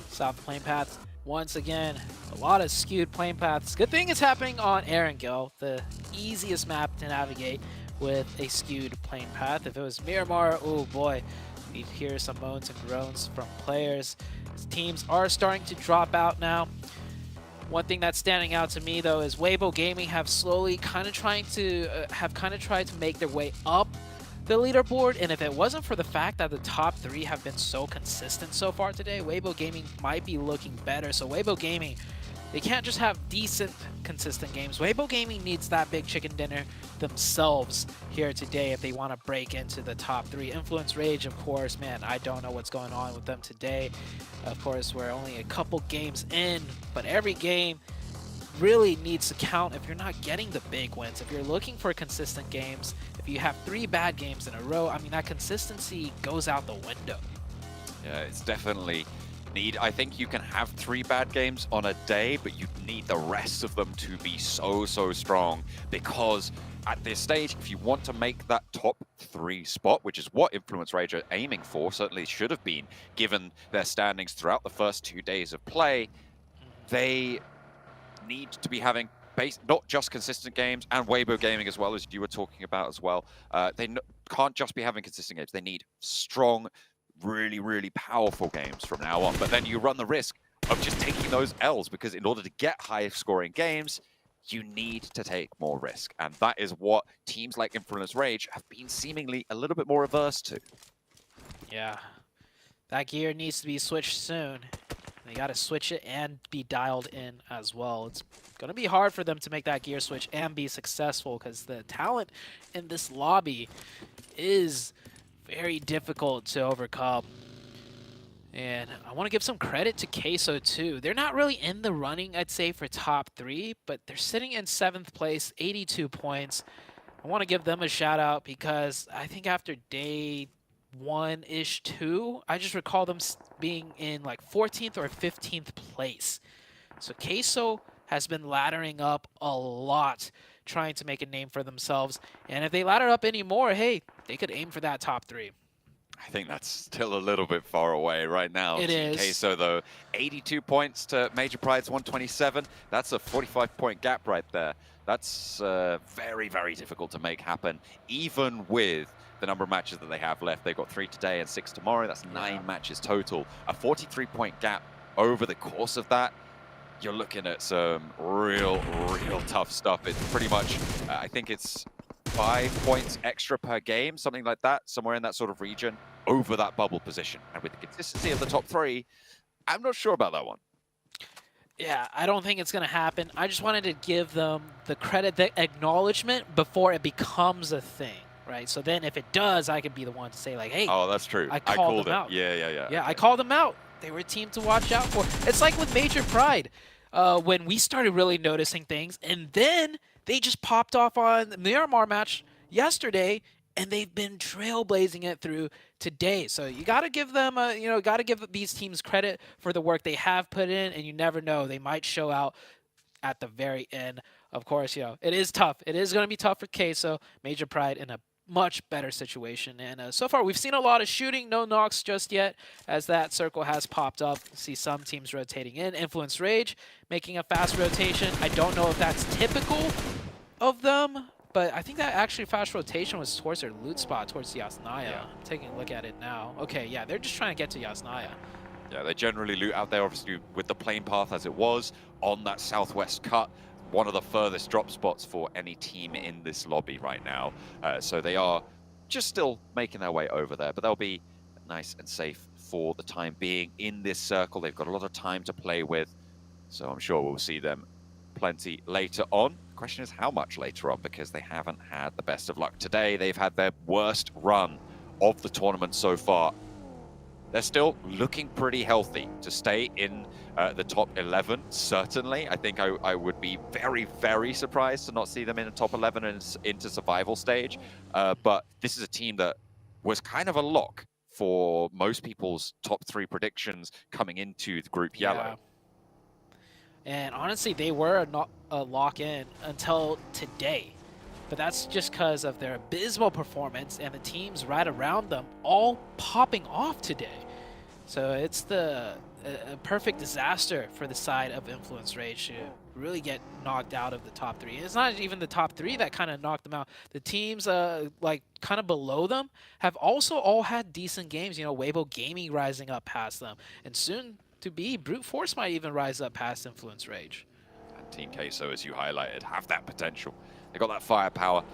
South Plane Paths, once again, a lot of skewed plane paths. Good thing it's happening on Erangel, the easiest map to navigate with a skewed plane path. If it was Miramar, oh boy, we'd hear some moans and groans from players. Teams are starting to drop out now. One thing that's standing out to me, though, is Weibo Gaming have slowly tried to make their way up the leaderboard. And if it wasn't for the fact that the top 3 have been so consistent so far today, Weibo Gaming might be looking better. So Weibo Gaming They can't just have decent, consistent games. Weibo Gaming needs that big chicken dinner themselves here today if they want to break into the top 3. Influence Rage, of course, man, I don't know what's going on with them today. Of course, we're only a couple games in, but every game really needs to count if you're not getting the big wins. If you're looking for consistent games, if you have 3 bad games in a row, I mean, that consistency goes out the window. Yeah, it's definitely need. I think you can have 3 bad games on a day, but you need the rest of them to be so strong, because at this stage, if you want to make that top 3 spot, which is what Influence Rage are aiming for, certainly should have been given their standings throughout the first 2 days of play, they need to be having not just consistent games, and Weibo Gaming as well, as you were talking about as well. They can't just be having consistent games. They need strong, really powerful games from now on. But then you run the risk of just taking those L's, because in order to get high scoring games, you need to take more risk. And that is what teams like Influence Rage have been seemingly a little bit more averse to. Yeah, that gear needs to be switched soon. They got to switch it and be dialed in as well. It's going to be hard for them to make that gear switch and be successful, because the talent in this lobby is very difficult to overcome. And I want to give some credit to Queso too. They're not really in the running, I'd say, for top 3, but they're sitting in 7th place, 82 points. I want to give them a shout out, because I think after day 1-ish, 2, I just recall them being in like 14th or 15th place. So Queso has been laddering up a lot, trying to make a name for themselves. And if they ladder up any more, hey, they could aim for that top 3. I think that's still a little bit far away right now. It is. Queso, though, 82 points to Major Pride's 127. That's a 45-point gap right there. That's very difficult to make happen, even with the number of matches that they have left. They've got 3 today and 6 tomorrow. That's 9 matches total. A 43-point gap over the course of that. You're looking at some real tough stuff. It's pretty much, I think it's 5 points extra per game, something like that, somewhere in that sort of region, over that bubble position. And with the consistency of the top 3, I'm not sure about that one. Yeah, I don't think it's going to happen. I just wanted to give them the credit, the acknowledgement before it becomes a thing, right? So then if it does, I could be the one to say like, hey, oh, that's true. I called them out. Yeah. Yeah, okay. I called them out. They were a team to watch out for. It's like with Major Pride, when we started really noticing things, and then they just popped off on the Miramar match yesterday, and they've been trailblazing it through today. So you got to give them, got to give these teams credit for the work they have put in, and you never know, they might show out at the very end. Of course, it is tough. It is going to be tough for Queso. Major Pride in a much better situation, and so far we've seen a lot of shooting, no knocks just yet, as that circle has popped up. See some teams rotating in. Influence Rage making a fast rotation. I don't know if that's typical of them, but I think that actually fast rotation was towards their loot spot, towards Yasnaya. Yeah. I'm taking a look at it now. Okay, yeah, they're just trying to get to Yasnaya. Yeah, they generally loot out there, obviously, with the plane path as it was on that southwest cut. One of the furthest drop spots for any team in this lobby right now. So they are just still making their way over there, but they'll be nice and safe for the time being in this circle. They've got a lot of time to play with, so I'm sure we'll see them plenty later on. The question is how much later on, because they haven't had the best of luck today. They've had their worst run of the tournament so far. They're still looking pretty healthy to stay in the top 11, certainly. I think I would be very surprised to not see them in the top 11 and into survival stage. But this is a team that was kind of a lock for most people's top 3 predictions coming into the Group Yellow. Yeah. And honestly, they were not a lock-in until today. But that's just because of their abysmal performance and the teams right around them all popping off today. So it's a perfect disaster for the side of Influence Rage to really get knocked out of the top 3. It's not even the top 3 that kind of knocked them out. The teams like kind of below them have also all had decent games. Weibo Gaming rising up past them, and soon to be Brute Force might even rise up past Influence Rage. And Team Queso, as you highlighted, have that potential. They got that firepower.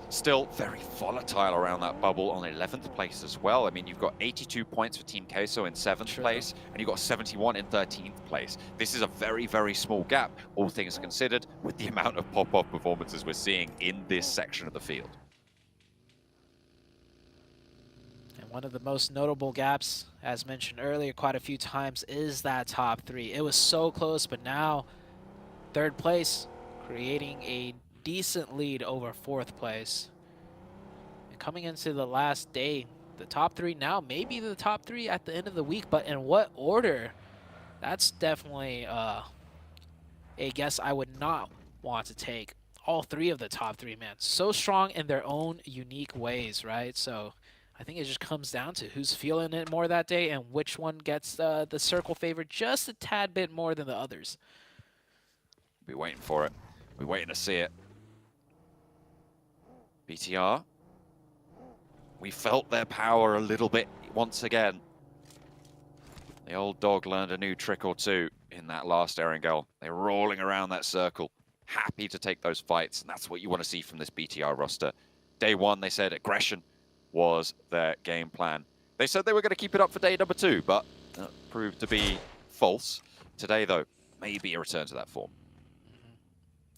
still very volatile around that bubble on 11th place as well. I mean, you've got 82 points for Team Queso in 7th place, and you've got 71 in 13th place. This is a very, very small gap, all things considered, with the amount of pop-off performances we're seeing in this section of the field. And one of the most notable gaps, as mentioned earlier quite a few times, is that top 3. It was so close, but now 3rd place, creating a decent lead over 4th place. And coming into the last day, the top 3 now, maybe the top 3 at the end of the week, but in what order? That's definitely a guess I would not want to take. All 3 of the top 3, man, so strong in their own unique ways, right? So I think it just comes down to who's feeling it more that day and which one gets the circle favor just a tad bit more than the others. Be waiting for it. We're waiting to see it. BTR. We felt their power a little bit once again. The old dog learned a new trick or two in that last Erangel. They're rolling around that circle, happy to take those fights, and that's what you want to see from this BTR roster. Day 1, they said aggression was their game plan. They said they were going to keep it up for day number 2, but that proved to be false. Today, though, maybe a return to that form.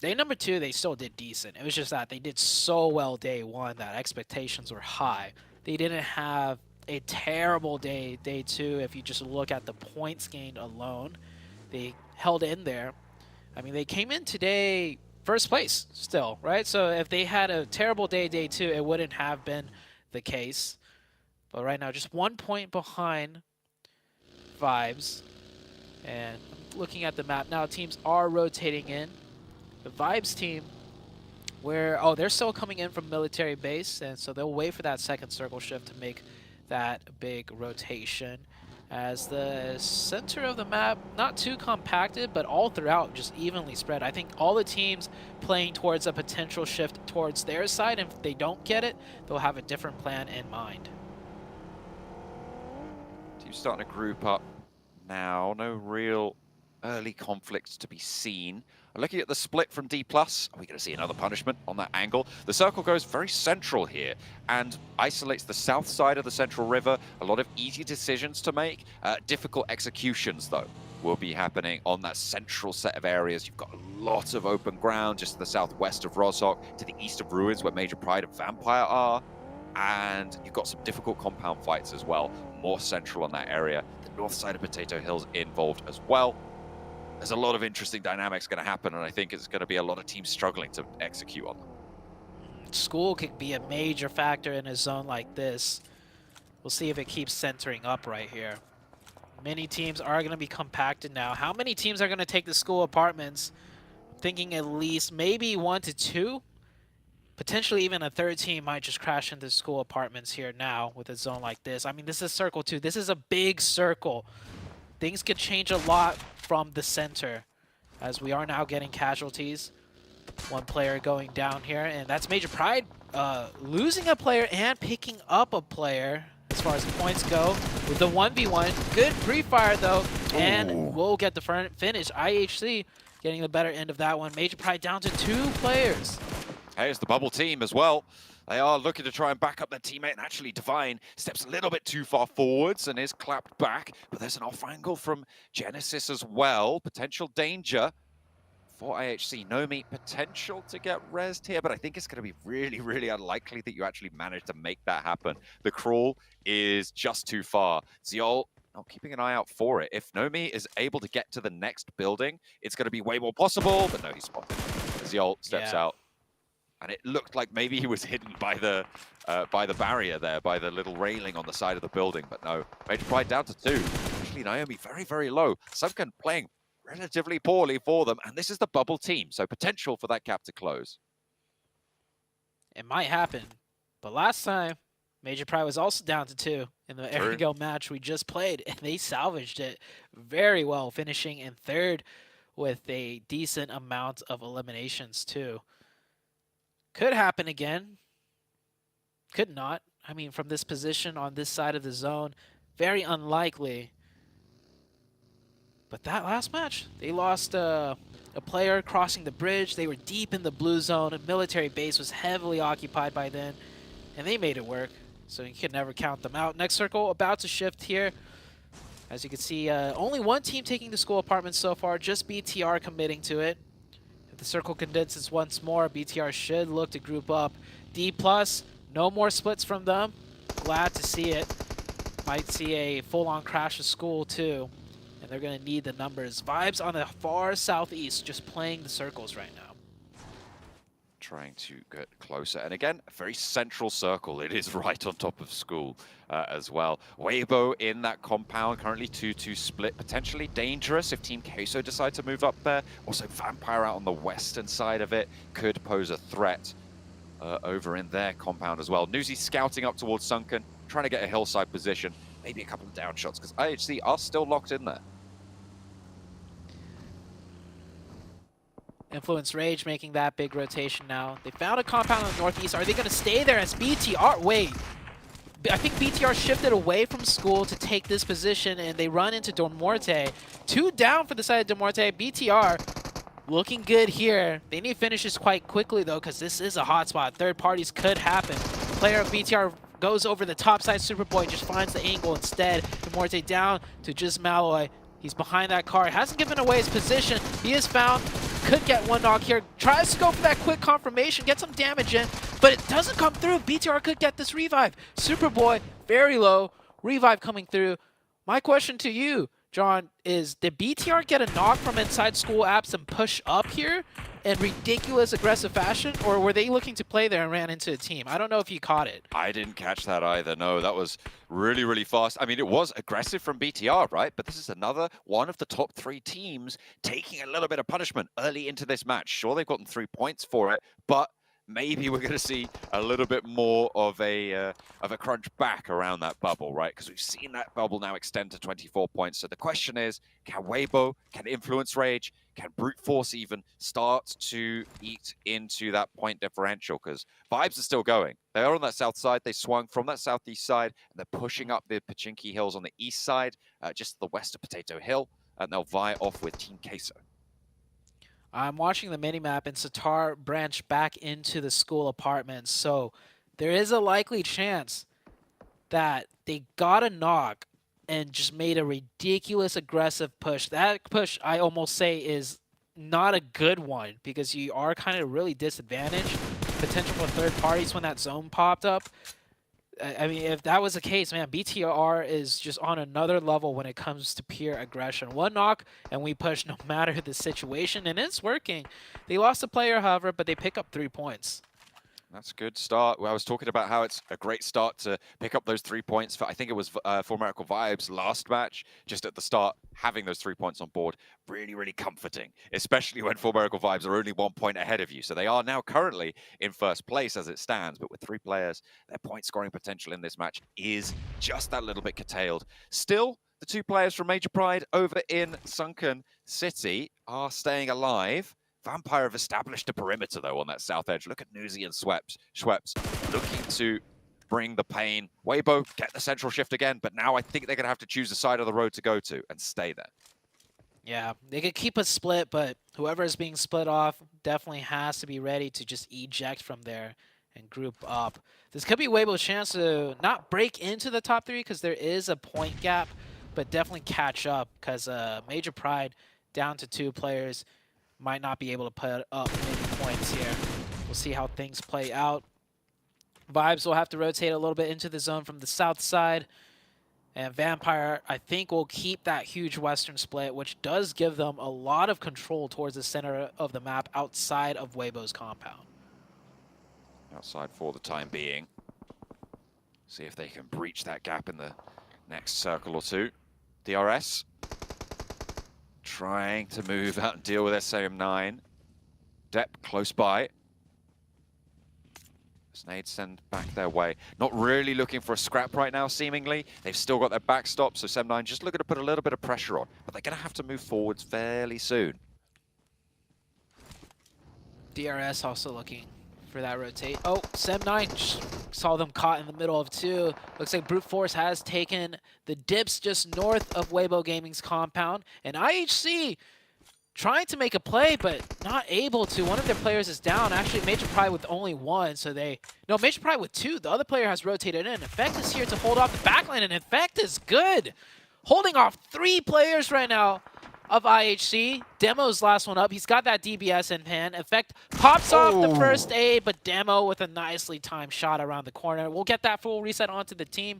Day number 2, they still did decent. It was just that they did so well day 1 that expectations were high. They didn't have a terrible day 2 if you just look at the points gained alone. They held in there. I mean, they came in today 1st place still, right? So if they had a terrible day 2, it wouldn't have been the case. But right now, just 1 point behind Vibes. And looking at the map now, teams are rotating in. The Vibes team, they're still coming in from military base, and so they'll wait for that 2nd circle shift to make that big rotation. As the center of the map, not too compacted, but all throughout just evenly spread. I think all the teams playing towards a potential shift towards their side, and if they don't get it, they'll have a different plan in mind. Teams starting to group up now. No real early conflicts to be seen. Looking at the split from D+, are we going to see another punishment on that angle? The circle goes very central here and isolates the south side of the central river. A lot of easy decisions to make. Difficult executions, though, will be happening on that central set of areas. You've got a lot of open ground just to the southwest of Rozhok, to the east of Ruins, where Major Pride and Vampire are. And you've got some difficult compound fights as well, more central on that area. The north side of Potato Hills involved as well. There's a lot of interesting dynamics going to happen, and I think it's going to be a lot of teams struggling to execute on them. School could be a major factor in a zone like this. We'll see if it keeps centering up right here. Many teams are going to be compacted now. How many teams are going to take the school apartments? I'm thinking at least maybe 1 to 2. Potentially even a 3rd team might just crash into school apartments here now with a zone like this. I mean, this is circle 2. This is a big circle. Things could change a lot from the center, as we are now getting casualties. 1 player going down here, and that's Major Pride losing a player and picking up a player as far as points go with the 1v1. Good pre-fire, though, and we'll get the finish. IHC getting the better end of that one. Major Pride down to 2 players. Hey, it's the bubble team as well. They are looking to try and back up their teammate, and actually Divine steps a little bit too far forwards and is clapped back. But there's an off angle from Genesis as well. Potential danger for IHC. Nomi, potential to get rezzed here, but I think it's going to be really, really unlikely that you actually manage to make that happen. The crawl is just too far. Ziol, not keeping an eye out for it. If Nomi is able to get to the next building, it's going to be way more possible, but no, he's spotted. Ziol steps out. And it looked like maybe he was hidden by the barrier there, by the little railing on the side of the building. But no, Major Pride down to 2. Actually, Naomi very, very low. Sunken playing relatively poorly for them. And this is the bubble team, so potential for that gap to close. It might happen. But last time, Major Pride was also down to 2 in the Erangel match we just played. And they salvaged it very well, finishing in 3rd with a decent amount of eliminations, too. Could happen again. Could not. I mean, from this position on this side of the zone, very unlikely. But that last match, they lost a player crossing the bridge. They were deep in the blue zone. A military base was heavily occupied by then, and they made it work. So you can never count them out. Next circle about to shift here. As you can see, only one team taking the school apartments so far, just BTR committing to it. If the circle condenses once more, BTR should look to group up. D+, no more splits from them. Glad to see it. Might see a full-on crash of school too. And they're going to need the numbers. Vibes on the far southeast, just playing the circles right now. Trying to get closer, and again, a very central circle. It is right on top of school as well. Weibo in that compound, currently 2-2 split, potentially dangerous if Team Queso decide to move up there. Also, Vampire out on the western side of it could pose a threat over in their compound as well. Newsy scouting up towards Sunken, trying to get a hillside position, maybe a couple of down shots, because IHC are still locked in there. Influence Rage making that big rotation now. They found a compound on the northeast. Are they going to stay there as BTR? Wait. I think BTR shifted away from school to take this position, and they run into Dormorte. 2 down for the side of Dormorte. BTR looking good here. They need finishes quite quickly, though, because this is a hotspot. Third parties could happen. Player of BTR goes over the top side. Superboy just finds the angle instead. Dormorte down to just Malloy. He's behind that car. Hasn't given away his position. He is found. Could get one knock here. Tries to go for that quick confirmation, get some damage in, but it doesn't come through. BTR could get this revive. Superboy, very low. Revive coming through. My question to you, John, is did BTR get a knock from inside school apps and push up here in ridiculous aggressive fashion, or were they looking to play there and ran into a team? I don't know if you caught it. I didn't catch that either. No, that was really, really fast. I mean, it was aggressive from BTR, right? But this is another one of the top 3 teams taking a little bit of punishment early into this match. Sure, they've gotten 3 points for it, but maybe we're going to see a little bit more of a crunch back around that bubble, right? Because we've seen that bubble now extend to 24 points. So the question is, can Weibo, can Influence Rage, can Brute Force even start to eat into that point differential? Because vibes are still going. They are on that south side. They swung from that southeast side, and they're pushing up the Pachinki Hills on the east side, just to the west of Potato Hill, and they'll vie off with Team Queso. I'm watching the minimap, and Sitar branched back into the school apartments, so there is a likely chance that they got a knock and just made a ridiculous aggressive push. That push, I almost say, is not a good one because you are kind of really disadvantaged. Potential for third parties when that zone popped up. I mean, if that was the case, man, BTR is just on another level when it comes to pure aggression. One knock, and we push no matter the situation, and it's working. They lost a player, however, but they pick up 3 points. That's a good start. Well, I was talking about how it's a great start to pick up those 3 points for, I think it was for Miracle Vibes last match, just at the start, having those 3 points on board. Really, really comforting, especially when For Miracle Vibes are only 1 point ahead of you. So they are now currently in first place as it stands, but with 3 players, their point scoring potential in this match is just that little bit curtailed. Still, the 2 players from Major Pride over in Sunken City are staying alive. Vampire have established a perimeter, though, on that south edge. Look at Newsy and Schweppes looking to bring the pain. Weibo get the central shift again, but now I think they're going to have to choose the side of the road to go to and stay there. Yeah, they could keep a split, but whoever is being split off definitely has to be ready to just eject from there and group up. This could be Weibo's chance to not break into the top 3 because there is a point gap, but definitely catch up because Major Pride down to 2 players might not be able to put up many points here. We'll see how things play out. Vibes will have to rotate a little bit into the zone from the south side. And Vampire, I think, will keep that huge western split, which does give them a lot of control towards the center of the map outside of Weibo's compound. Outside for the time being. See if they can breach that gap in the next circle or 2. DRS trying to move out and deal with SM9. Depp close by. Snade send back their way. Not really looking for a scrap right now, seemingly. They've still got their backstop, so SM9 just looking to put a little bit of pressure on. But they're going to have to move forwards fairly soon. DRS also looking for that rotate. Oh, SM9 saw them caught in the middle of two. Looks like Brute Force has taken the dips just north of Weibo Gaming's compound. And IHC trying to make a play, but not able to. One of their players is down. Actually, Major Pride with only one, so Major Pride with two. The other player has rotated in. Effect is here to hold off the backline, and Effect is good. Holding off 3 players right now of IHC. Demo's last one up. He's got that DBS in hand. Effect pops off the first aid, but Demo with a nicely timed shot around the corner. We'll get that full reset onto the team.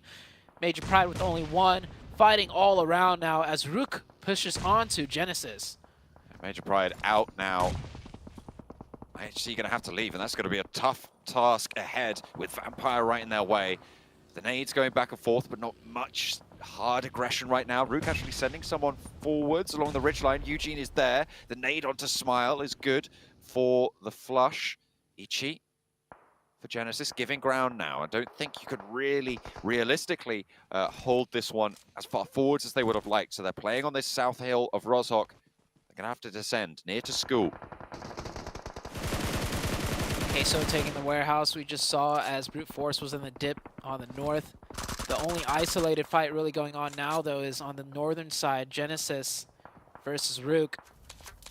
Major Pride with only one. Fighting all around now as Rook pushes onto Genesis. Major Pride out now. IHC going to have to leave, and that's going to be a tough task ahead with Vampire right in their way. The nades going back and forth, but not much hard aggression right now. Rook actually sending someone forwards along the ridgeline. Eugene is there. The nade onto Smile is good for the flush. Ichi for Genesis giving ground now. I don't think you could really realistically hold this one as far forwards as they would have liked. So they're playing on this south hill of Rozhok. They're going to have to descend near to school. Queso taking the warehouse. We just saw as Brute Force was in the dip on the north. The only isolated fight really going on now, though, is on the northern side. Genesis versus Rook.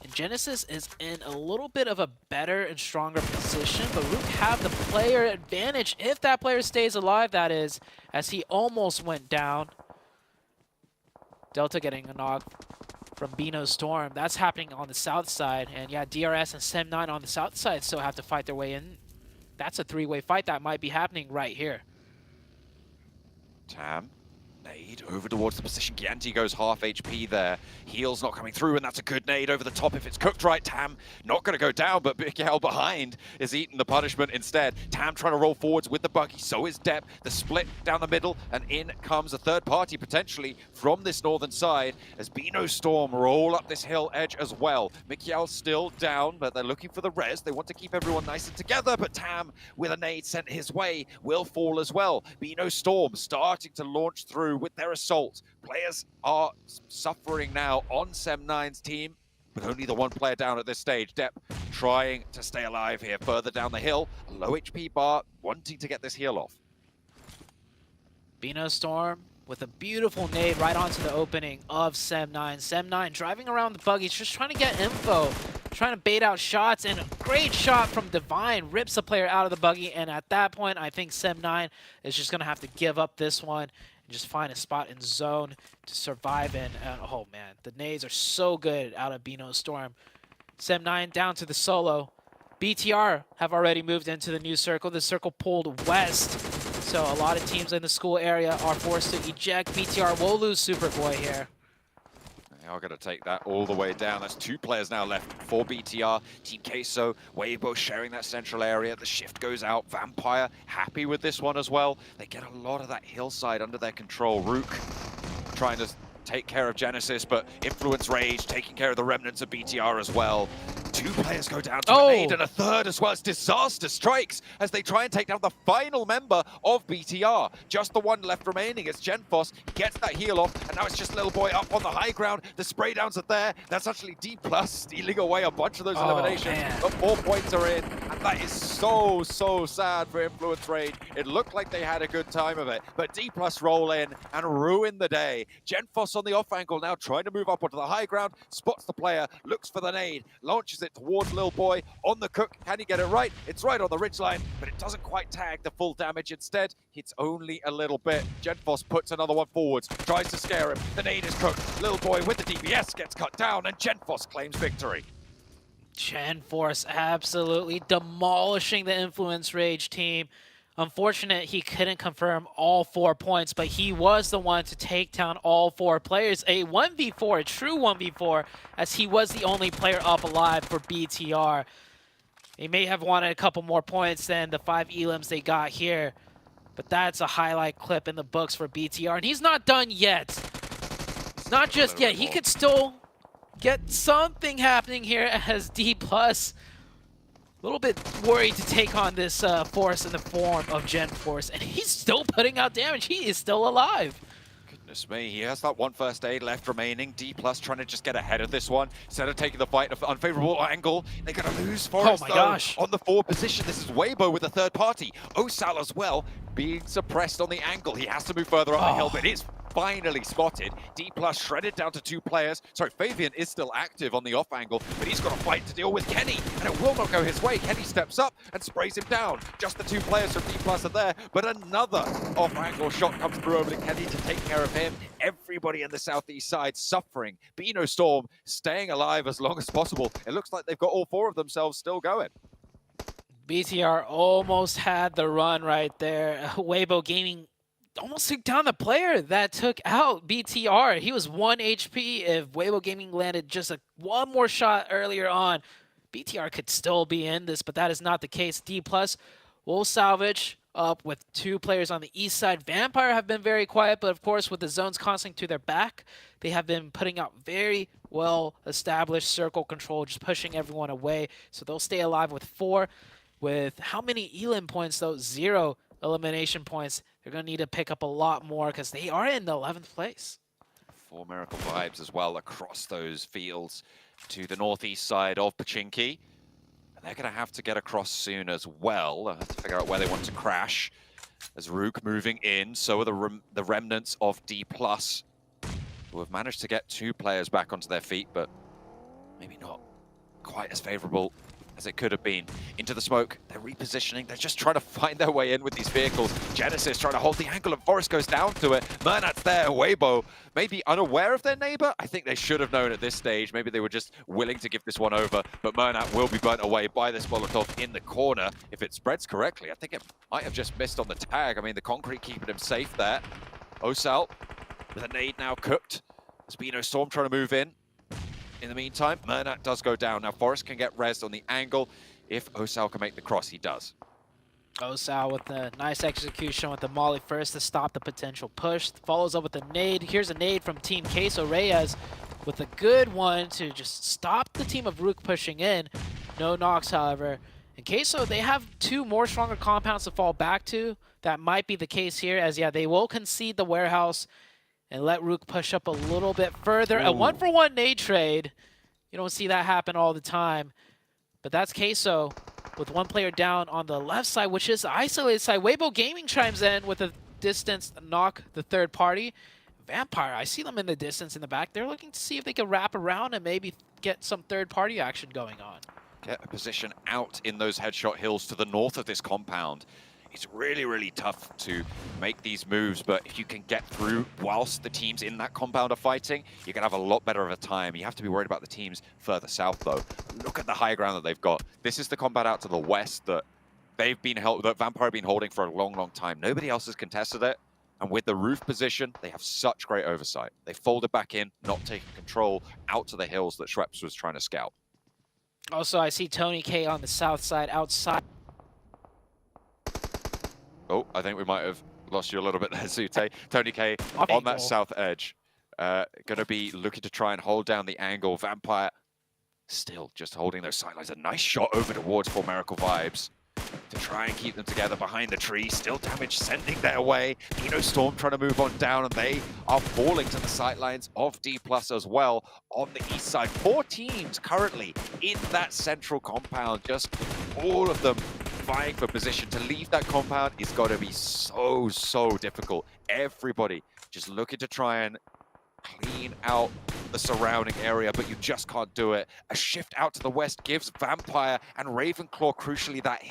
And Genesis is in a little bit of a better and stronger position, but Rook have the player advantage if that player stays alive, that is, as he almost went down. Delta getting a knock from Bino Storm. That's happening on the south side. And yeah, DRS and Sem9 on the south side still have to fight their way in. That's a 3-way fight that might be happening right here. Tam, nade over towards the position. Gianti goes half HP there. Heal's not coming through, and that's a good nade over the top if it's cooked right. Tam not going to go down, but Big Al behind is eating the punishment instead. Tam trying to roll forwards with the buggy, so is Depp. The split down the middle, and in comes a third party potentially from this northern side as Bino Storm roll up this hill edge as well. Mikiel's still down, but they're looking for the res. They want to keep everyone nice and together, but Tam with a nade sent his way will fall as well. Bino Storm starting to launch through with their assault. Players are suffering now on Sem9's team, with only the one player down at this stage. Depp trying to stay alive here further down the hill. A low HP bar, wanting to get this heal off. Bino Storm with a beautiful nade right onto the opening of Sem9. Sem9 driving around the buggies, just trying to get info, trying to bait out shots, and a great shot from Divine rips the player out of the buggy, and at that point, I think Sem9 is just going to have to give up this one and just find a spot in zone to survive in. And oh man, the nades are so good out of Bino Storm. Sem9 down to the solo. BTR have already moved into the new circle. The circle pulled west, so a lot of teams in the school area are forced to eject. BTR will lose Superboy here. They are going to take that all the way down. There's 2 players now left for BTR. Team Queso, Weibo sharing that central area. The shift goes out. Vampire happy with this one as well. They get a lot of that hillside under their control. Rook trying to take care of Genesis, but Influence Rage taking care of the remnants of BTR as well. 2 players go down to a nade, and a third as well. As Disaster strikes as they try and take down the final member of BTR. Just the one left remaining. It's Genfos. He gets that heal off, and now it's just Little Boy up on the high ground. The spray downs are there. That's actually D+ stealing away a bunch of those eliminations. Man. But 4 points are in, and that is so sad for Influence Rage. It looked like they had a good time of it, but D+ roll in and ruin the day. Genfos on the off angle now trying to move up onto the high ground, spots the player, looks for the nade, launches it towards Lil Boy on the cook. Can he get it right? It's right on the ridgeline, but it doesn't quite tag the full damage. Instead, it's only a little bit. Genfos puts another one forwards, tries to scare him. The nade is cooked. Lil Boy with the DBS gets cut down, and Genfos claims victory. Genfos absolutely demolishing the Influence Rage team. Unfortunate he couldn't confirm all 4 points, but he was the one to take down all 4 players. A 1v4, a true 1v4, as he was the only player up alive for BTR. They may have wanted a couple more points than the 5 elims they got here, but that's a highlight clip in the books for BTR, and he's not done yet. It's not just yet. He could still get something happening here as D+. A little bit worried to take on this force in the form of Genforce, and he's still putting out damage. He is still alive. Goodness me, he has that one first aid left remaining. D+ trying to just get ahead of this one. Instead of taking the fight of unfavorable angle, they're going to lose Forest on the forward position. This is Weibo with the third party. Osal as well, being suppressed on the angle. He has to move further up the hill, but it's finally spotted. D+ shredded down to 2 players. Sorry, Fabian is still active on the off angle, but he's got a fight to deal with Kenny, and it will not go his way. Kenny steps up and sprays him down. Just the 2 players from D+ are there, but another off angle shot comes through over to Kenny to take care of him. Everybody in the southeast side suffering. Beano Storm staying alive as long as possible. It looks like they've got all 4 of themselves still going. BTR almost had the run right there. Weibo Gaming almost took down the player that took out BTR. He was 1 HP. If Weibo Gaming landed just one more shot earlier on, BTR could still be in this, but that is not the case. D+ will salvage up with 2 players on the east side. Vampire have been very quiet, but of course with the zones constantly to their back, they have been putting out very well-established circle control, just pushing everyone away. So they'll stay alive with 4. With how many elim points though? 0 elimination points. They're going to need to pick up a lot more because they are in the 11th place. 4 Miracle Vibes as well across those fields to the northeast side of Pachinki. And they're going to have to get across soon as well. They'll have to figure out where they want to crash. As Rook moving in, so are the remnants of D+, who have managed to get 2 players back onto their feet, but maybe not quite as favorable as it could have been. Into the smoke, they're repositioning, they're just trying to find their way in with these vehicles. Genesis trying to hold the angle, and Forest goes down to it. Mernat's there, Weibo maybe unaware of their neighbor. I think they should have known at this stage. Maybe they were just willing to give this one over, but Mernat will be burnt away by this Molotov in the corner. If it spreads correctly, I think it might have just missed on the tag. I mean, the concrete keeping him safe there. Osal with a nade now cooked. Beano Storm trying to move in. In the meantime, Mernat does go down. Now, Forest can get rezzed on the angle. If Osal can make the cross, he does. Osal with a nice execution with the molly first to stop the potential push. Follows up with a nade. Here's a nade from Team Queso. Reyes with a good one to just stop the team of Rook pushing in. No knocks, however. And Queso, they have 2 more stronger compounds to fall back to. That might be the case here, as yeah, they will concede the warehouse and let Rook push up a little bit further. A 1-for-1 nade trade. You don't see that happen all the time. But that's Queso with 1 player down on the left side, which is the isolated side. Weibo Gaming chimes in with a distance knock the third party. Vampire, I see them in the distance in the back. They're looking to see if they can wrap around and maybe get some third party action going on. Get a position out in those headshot hills to the north of this compound. It's really, really tough to make these moves, but if you can get through whilst the teams in that compound are fighting, you're going to have a lot better of a time. You have to be worried about the teams further south, though. Look at the high ground that they've got. This is the compound out to the west that that Vampire have been holding for a long, long time. Nobody else has contested it, and with the roof position, they have such great oversight. They folded back in, not taking control out to the hills that Schweppes was trying to scout. Also, I see Tony K on the south side, outside. Oh, I think we might have lost you a little bit there, Zute. Tony K on that south edge. Going to be looking to try and hold down the angle. Vampire still just holding those sidelines. A nice shot over towards 4 Miracle Vibes to try and keep them together behind the tree. Still damage sending their way. Beano Storm trying to move on down, and they are falling to the sidelines of D+ as well on the east side. 4 teams currently in that central compound. Just all of them vying for position. To leave that compound is got to be so, so difficult. Everybody just looking to try and clean out the surrounding area, but you just can't do it. A shift out to the west gives Vampire and Ravenclaw, crucially, that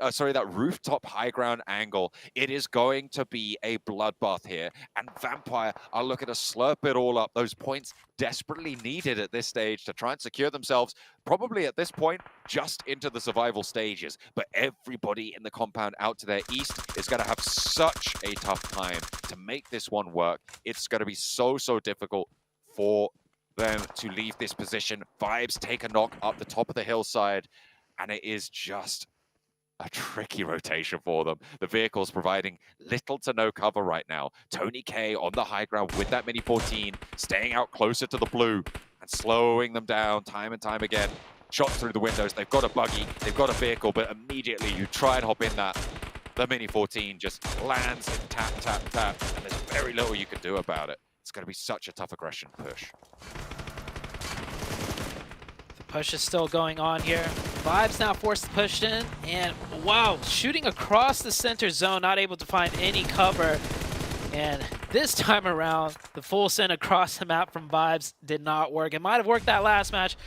that rooftop high ground angle. It is going to be a bloodbath here, and Vampire are looking to slurp it all up. Those points desperately needed at this stage to try and secure themselves, probably at this point, just into the survival stages. But everybody in the compound out to their east is going to have such a tough time to make this one work. It's going to be so, so difficult for them to leave this position. Vibes take a knock up the top of the hillside, and it is just a tricky rotation for them. The vehicle's providing little to no cover right now. Tony K on the high ground with that Mini 14, staying out closer to the blue and slowing them down time and time again. Shots through the windows. They've got a buggy, they've got a vehicle, but immediately you try and hop in that, the Mini 14 just lands and tap, tap, tap, and there's very little you can do about it. It's going to be such a tough aggression push. The push is still going on here. Vibes now forced to push in, and wow, shooting across the center zone, not able to find any cover. And this time around, the full send across the map from Vibes did not work. It might have worked that last match,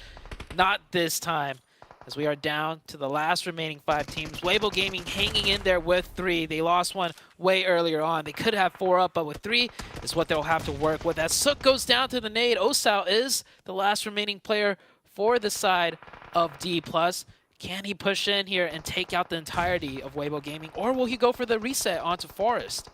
not this time, as we are down to the last remaining 5 teams. Weibo Gaming hanging in there with 3. They lost one way earlier on. They could have 4 up, but with 3 is what they'll have to work with. As Sook goes down to the nade, Osal is the last remaining player for the side of D+. Can he push in here and take out the entirety of Weibo Gaming, or will he go for the reset onto Forest?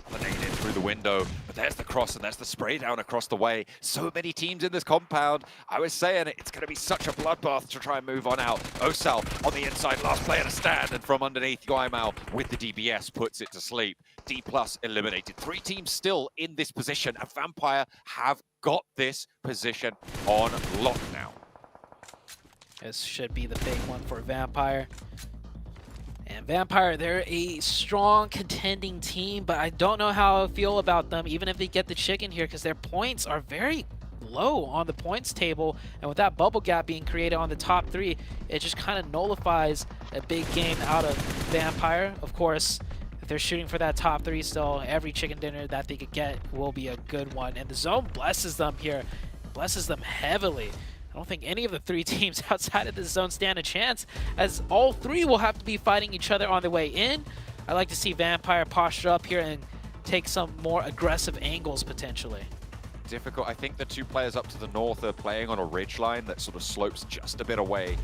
The nade in through the window, but there's the cross and there's the spray down across the way. So many teams in this compound. I was saying it's going to be such a bloodbath to try and move on out. Osal on the inside, last player to stand, and from underneath, Guaimao with the DBS puts it to sleep. D+ eliminated. 3 teams still in this position, and Vampire have got this position on lock now. This should be the big one for Vampire. And Vampire, they're a strong contending team, but I don't know how I feel about them, even if they get the chicken here, because their points are very low on the points table. And with that bubble gap being created on the top 3, it just kind of nullifies a big game out of Vampire. Of course, if they're shooting for that top 3 still, every chicken dinner that they could get will be a good one. And the zone blesses them here, blesses them heavily. I don't think any of the 3 teams outside of this zone stand a chance, as all 3 will have to be fighting each other on the way in. I like to see Vampire posture up here and take some more aggressive angles potentially. Difficult. I think the 2 players up to the north are playing on a ridge line that sort of slopes just a bit away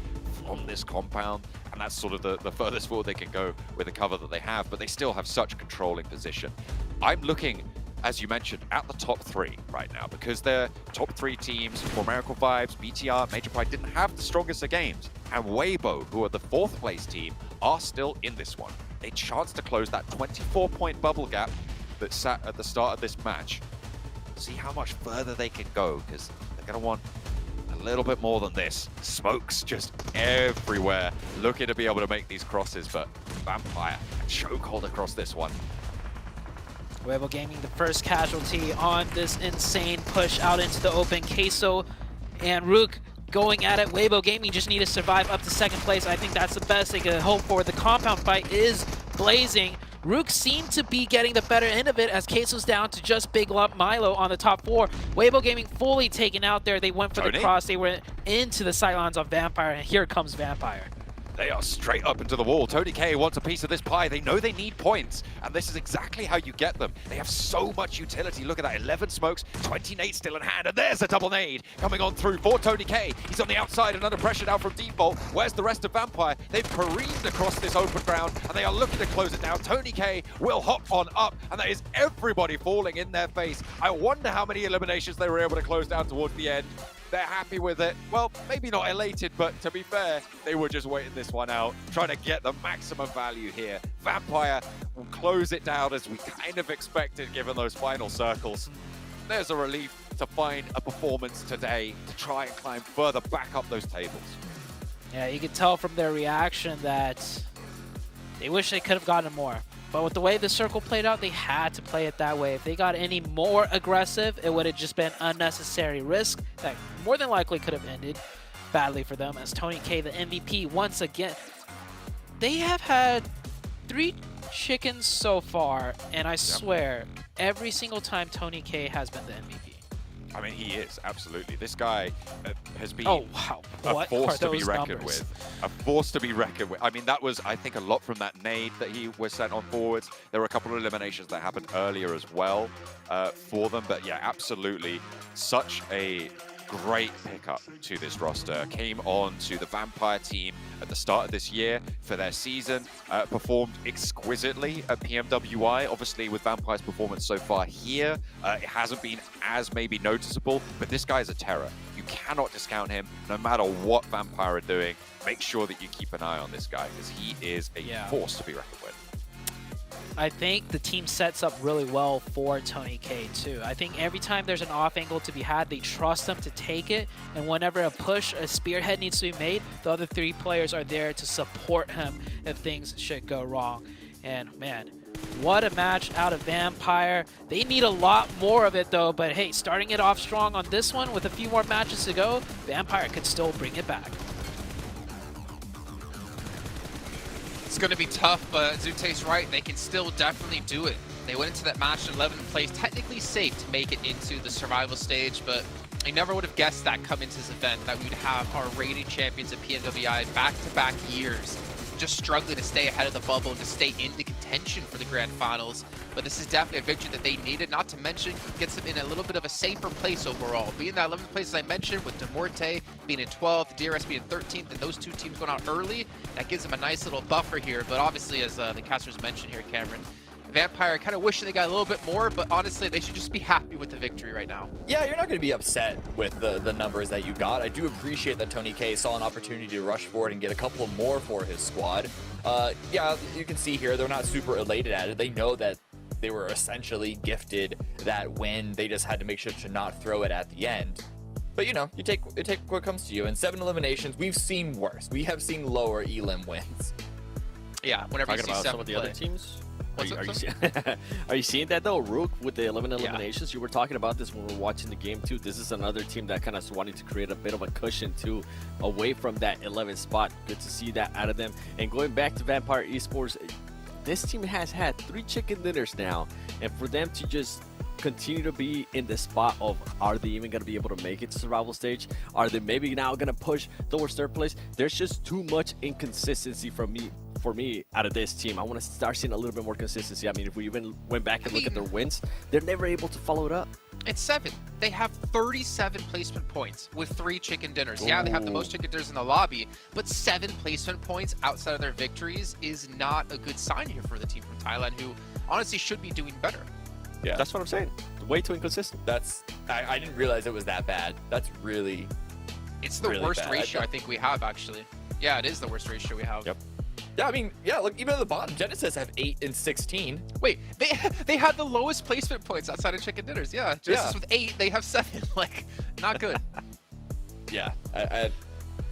from this compound, and that's sort of the furthest forward they can go with the cover that they have, but they still have such controlling position. I'm looking, as you mentioned, at the top 3 right now, because their top 3 teams, for Miracle Vibes, BTR, Major Pride, didn't have the strongest of games. And Weibo, who are the 4th place team, are still in this one. A chance to close that 24-point bubble gap that sat at the start of this match. See how much further they can go, because they're going to want a little bit more than this. Smokes just everywhere, looking to be able to make these crosses, but Vampire, chokehold across this one. Weibo Gaming, the first casualty on this insane push out into the open. Queso and Rook going at it. Weibo Gaming just need to survive up to 2nd place. I think that's the best they could hope for. The compound fight is blazing. Rook seemed to be getting the better end of it, as Queso's down to just Big Lump Milo on the top 4. Weibo Gaming fully taken out there. They went for the cross. They went into the sightlines on Vampire, and here comes Vampire. They are straight up into the wall. Tony K wants a piece of this pie. They know they need points, and this is exactly how you get them. They have so much utility. Look at that, 11 smokes, 20 nades still in hand, and there's a double nade coming on through for Tony K. He's on the outside and under pressure now from default. Where's the rest of Vampire? They've careened across this open ground, and they are looking to close it down. Tony K will hop on up, and that is everybody falling in their face. I wonder how many eliminations they were able to close down towards the end. They're happy with it. Well, maybe not elated, but to be fair, they were just waiting this one out, trying to get the maximum value here. Vampire will close it down as we kind of expected, given those final circles. There's a relief to find a performance today to try and climb further back up those tables. Yeah, you can tell from their reaction that they wish they could have gotten more. But with the way the circle played out, they had to play it that way. If they got any more aggressive, it would have just been unnecessary risk that more than likely could have ended badly for them, as Tony K, the MVP, once again. They have had 3 chickens so far, and I swear, every single time Tony K has been the MVP. I mean, he is, absolutely. This guy has been a force to be reckoned with. A force to be reckoned with. I mean, that was, I think, a lot from that nade that he was sent on forwards. There were a couple of eliminations that happened earlier as well for them. But yeah, absolutely. Such a great pickup to this roster. Came on to the Vampire team at the start of this year for their season. Performed exquisitely at PMWI. Obviously, with Vampire's performance so far here, it hasn't been as maybe noticeable, but this guy is a terror. You cannot discount him no matter what Vampire are doing. Make sure that you keep an eye on this guy, because he is a force to be reckoned with. I think the team sets up really well for Tony K too. I think every time there's an off angle to be had, they trust him to take it, and whenever a push, a spearhead needs to be made, the other 3 players are there to support him if things should go wrong. And man, what a match out of Vampire. They need a lot more of it though, but hey, starting it off strong on this one with a few more matches to go, Vampire could still bring it back. It's going to be tough, but Zute's right. They can still definitely do it. They went into that match in 11th place, technically safe to make it into the survival stage, but I never would have guessed that coming into this event, that we would have our reigning champions of PMWI back-to-back years just struggling to stay ahead of the bubble and to stay in the contention for the Grand Finals. But this is definitely a victory that they needed, not to mention gets them in a little bit of a safer place overall. Being that 11th place, as I mentioned, with Demorte being in 12th, DRS being 13th, and those two teams going out early, that gives them a nice little buffer here. But obviously, as the casters mentioned here, Cameron, Vampire kind of wishing they got a little bit more, but honestly, they should just be happy with the victory right now. Yeah, you're not going to be upset with the numbers that you got. I do appreciate that Tony K saw an opportunity to rush forward and get a couple more for his squad. Yeah, you can see here, they're not super elated at it. They know that they were essentially gifted that win. They just had to make sure to not throw it at the end. But you know, you take what comes to you. In 7 eliminations, we've seen worse. We have seen lower elim wins. Yeah, whenever you see about some of the other teams. Are you seeing that though, Rook, with the 11 eliminations? You were talking about this when we were watching the game too. This is another team that kind of wanting to create a bit of a cushion too, away from that 11th spot. Good to see that out of them. And going back to Vampire Esports, this team has had 3 chicken dinners now, and for them to just continue to be in the spot of, are they even going to be able to make it to survival stage? Are they maybe now going to push towards 3rd place? There's just too much inconsistency for me out of this team. I want to start seeing a little bit more consistency. I mean, if we even went back and look at their wins, they're never able to follow it up. It's 7. They have 37 placement points with 3 chicken dinners. Yeah, they have the most chicken dinners in the lobby, but 7 placement points outside of their victories is not a good sign here for the team from Thailand, who honestly should be doing better. Yeah, that's what I'm saying. Way too inconsistent. I didn't realize it was that bad. That's really, it's the really worst bad. ratio I think we have, actually. Yeah, it is the worst ratio we have. Yep. Yeah, I mean, yeah, look, even at the bottom, Genesis have 8 and 16. Wait, they had the lowest placement points outside of chicken dinners. Yeah, Genesis with 8, they have 7. Like, not good. Yeah, I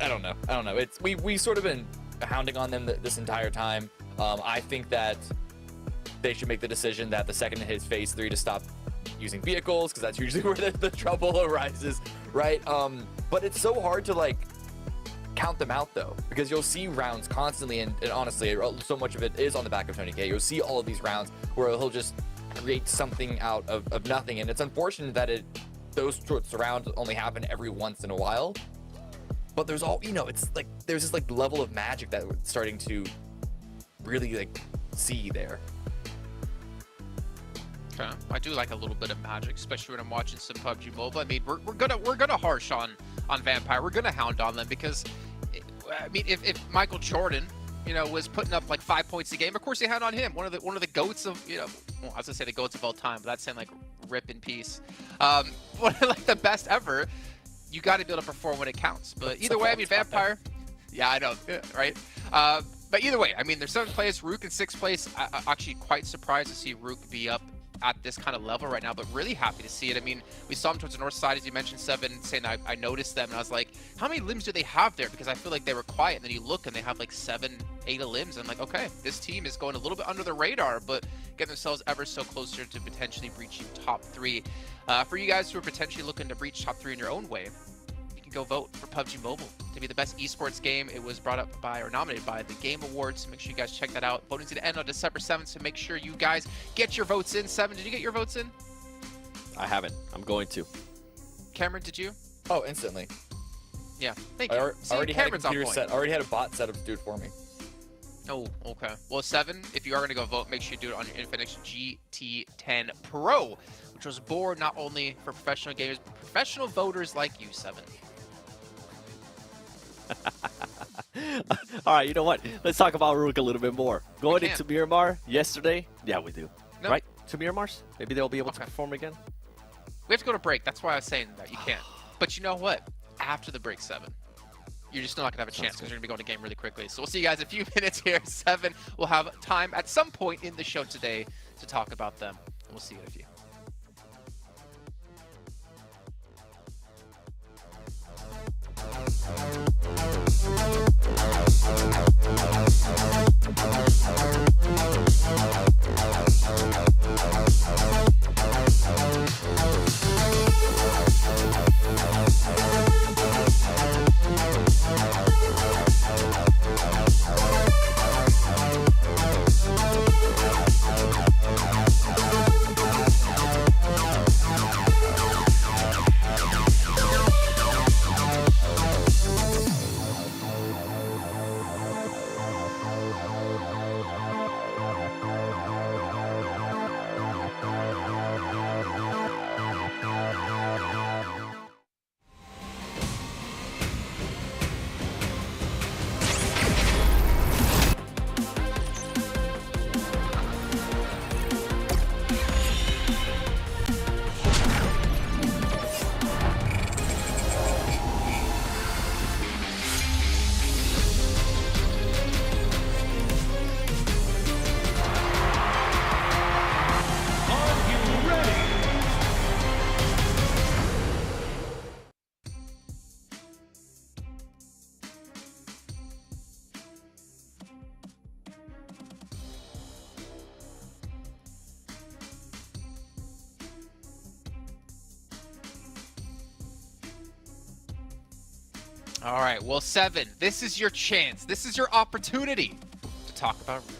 don't know. I don't know. It's we sort of been hounding on them this entire time. I think that they should make the decision that the second it hits phase 3 to stop using vehicles, because that's usually where the trouble arises, right? But it's so hard to like count them out though, because you'll see rounds constantly, and honestly, so much of it is on the back of Tony K. You'll see all of these rounds where he'll just create something out of nothing, and it's unfortunate that those sorts of rounds only happen every once in a while. But there's it's like there's this like level of magic that we're starting to really like see there. Okay. I do like a little bit of magic, especially when I'm watching some PUBG Mobile. I mean, we're gonna harsh on Vampire. We're gonna hound on them because, I mean, if Michael Jordan, was putting up like 5 points a game, of course they hound on him. One of the goats of, well, I was gonna say the goats of all time, but that's saying like rip in peace. One of like the best ever. You got to be able to perform when it counts. But either way, I mean, Vampire. Yeah, I know, right? But either way, I mean, they're 7th place, Rook in 6th place. I'm actually quite surprised to see Rook be up at this kind of level right now, but really happy to see it. I mean, we saw him towards the north side, as you mentioned, 7, saying I noticed them, and I was like, how many limbs do they have there? Because I feel like they were quiet, and then you look and they have like 7, 8 limbs, and I'm like, okay, this team is going a little bit under the radar, but getting themselves ever so closer to potentially breaching top 3. For you guys who are potentially looking to breach top 3 in your own way, you can go vote for PUBG Mobile to be the best esports game. It was brought up by, or nominated by, the Game Awards. So make sure you guys check that out. Voting's going to end on December 7th, so make sure you guys get your votes in. 7, did you get your votes in? I haven't. I'm going to. Cameron, did you? Oh, instantly. Yeah, thank you. I already had a computer set. I already had a bot set up to do it for me. Oh, okay. Well, 7, if you are going to go vote, make sure you do it on your Infinix GT10 Pro, which was born not only for professional gamers, but professional voters like you, 7. All right, you know what? Let's talk about Rook a little bit more. Going into Miramar yesterday, yeah, we do. Nope. Right? To Miramars? Maybe they'll be able to perform again? We have to go to break. That's why I was saying that. You can't. But you know what? After the break, 7, you're just not going to have a chance because you're going to be going to game really quickly. So we'll see you guys in a few minutes here. 7, we'll have time at some point in the show today to talk about them. And we'll see you in a few. All right, well, Seven, this is your chance. This is your opportunity to talk about Rui.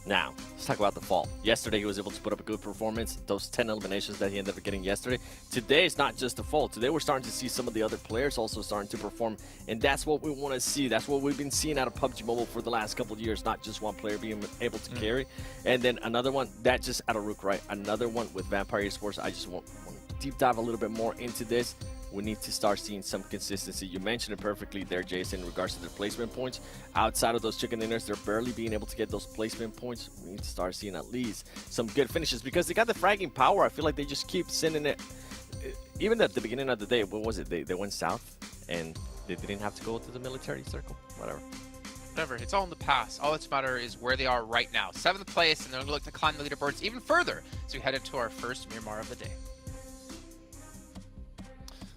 Now, let's talk about the fall. Yesterday, he was able to put up a good performance. Those 10 eliminations that he ended up getting yesterday. Today, it's not just the fall. Today, we're starting to see some of the other players also starting to perform, and that's what we want to see. That's what we've been seeing out of PUBG Mobile for the last couple of years, not just one player being able to carry. And then another one, that just out of Rook, right? Another one with Vampire Esports. I just want to deep dive a little bit more into this. We need to start seeing some consistency. You mentioned it perfectly there, Jason, in regards to their placement points. Outside of those chicken dinners, they're barely being able to get those placement points. We need to start seeing at least some good finishes because they got the fragging power. I feel like they just keep sending it. Even at the beginning of the day, what was it? They went south and they didn't have to go to the military circle. Whatever, it's all in the past. All that's matter is where they are right now. 7th place, and they're going to look to climb the leaderboards even further as we head into our first Miramar of the day.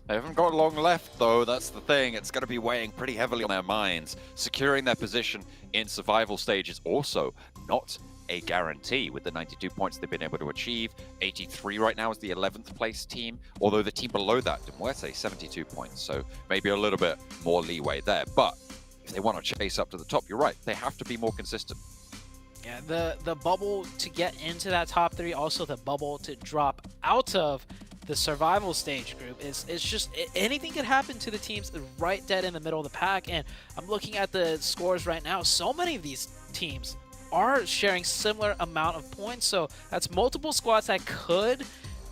They haven't got long left, though. That's the thing. It's going to be weighing pretty heavily on their minds. Securing their position in survival stage is also not a guarantee. With the 92 points they've been able to achieve, 83 right now is the 11th place team, although the team below that, Demuerte, 72 points, so maybe a little bit more leeway there. But if they want to chase up to the top, you're right, they have to be more consistent. Yeah, the bubble to get into that top 3, also the bubble to drop out of the survival stage group it's just anything could happen to the teams right dead in the middle of the pack. And I'm looking at the scores right now. So many of these teams are sharing similar amount of points, so that's multiple squads that could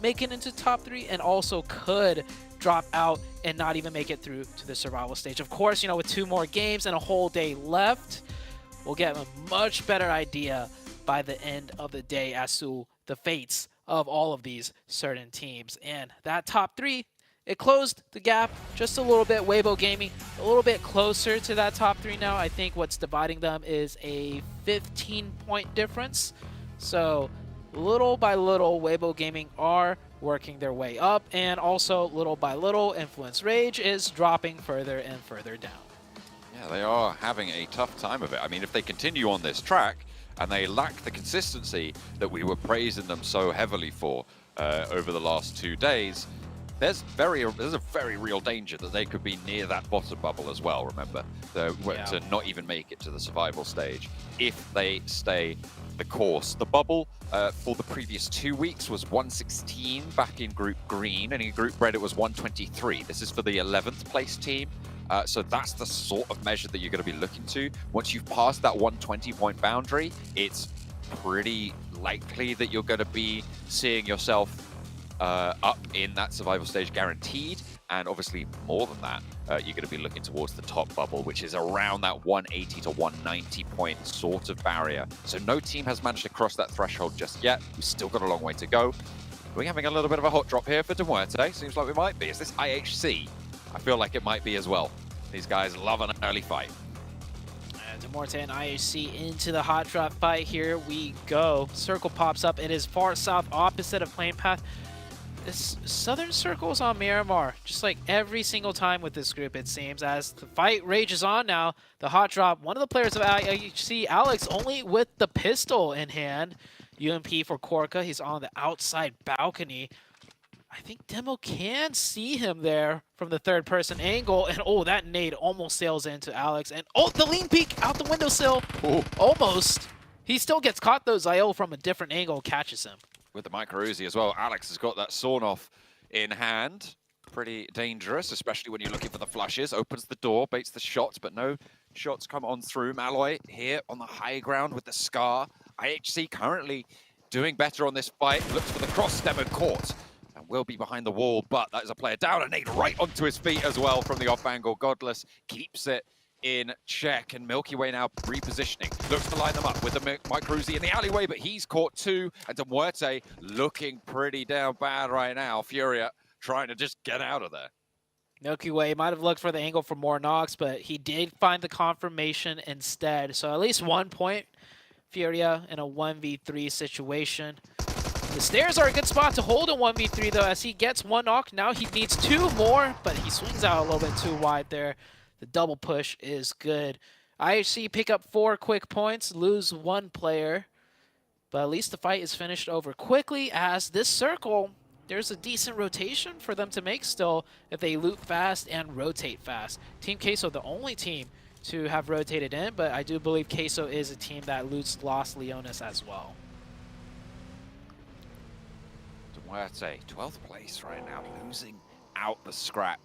make it into top 3 and also could drop out and not even make it through to the survival stage. Of course, you know, with 2 more games and a whole day left, we'll get a much better idea by the end of the day as to the fates of all of these certain teams. And that top 3, it closed the gap just a little bit. Weibo Gaming a little bit closer to that top 3 now. I think what's dividing them is a 15-point difference. So little by little, Weibo Gaming are working their way up, and also little by little, Influence Rage is dropping further and further down. Yeah, they are having a tough time of it. I mean, if they continue on this track, and they lack the consistency that we were praising them so heavily for over the last 2 days, there's a very real danger that they could be near that bottom bubble as well, remember, to not even make it to the survival stage if they stay the course. The bubble for the previous 2 weeks was 116 back in Group Green, and in Group Red it was 123. This is for the 11th place team. So that's the sort of measure that you're going to be looking to. Once you've passed that 120-point boundary, it's pretty likely that you're going to be seeing yourself up in that survival stage guaranteed. And obviously, more than that, you're going to be looking towards the top bubble, which is around that 180 to 190-point sort of barrier. So no team has managed to cross that threshold just yet. We've still got a long way to go. We're having a little bit of a hot drop here for Demuerte. Seems like we might be. Is this IHC? I feel like it might be as well. These guys love an early fight. Demuerte and IHC into the hot drop fight. Here we go. Circle pops up. It is far south, opposite of plane path. This southern circle is on Miramar, just like every single time with this group, it seems. As the fight rages on now, the hot drop, one of the players of IHC, Alex, only with the pistol in hand. UMP for Korka. He's on the outside balcony. I think Demo can see him there from the third-person angle, and oh, that nade almost sails into Alex, and oh, the lean peek out the windowsill, almost. He still gets caught though. Zael from a different angle catches him. With the micro Uzi as well, Alex has got that sawn-off in hand. Pretty dangerous, especially when you're looking for the flushes. Opens the door, baits the shots, but no shots come on through. Malloy here on the high ground with the Scar. IHC currently doing better on this fight. Looks for the cross, Demo caught. And will be behind the wall, but that is a player down, and nade right onto his feet as well from the off angle. Godless keeps it in check, and Milky Way now repositioning. Looks to line them up with the micro Uzi in the alleyway, but he's caught too. And Demuerte looking pretty down bad right now. Furia trying to just get out of there. Milky Way might have looked for the angle for more knocks, but he did find the confirmation instead. So at least 1 point, Furia in a 1v3 situation. The stairs are a good spot to hold a 1v3 though, as he gets 1 knock. Now he needs 2 more, but he swings out a little bit too wide there. The double push is good. IHC pick up 4 quick points, lose 1 player, but at least the fight is finished over quickly, as this circle there's a decent rotation for them to make still if they loot fast and rotate fast. Team Queso, the only team to have rotated in, but I do believe Queso is a team that loots Los Leones as well. Duarte, 12th place right now, losing out the scrap.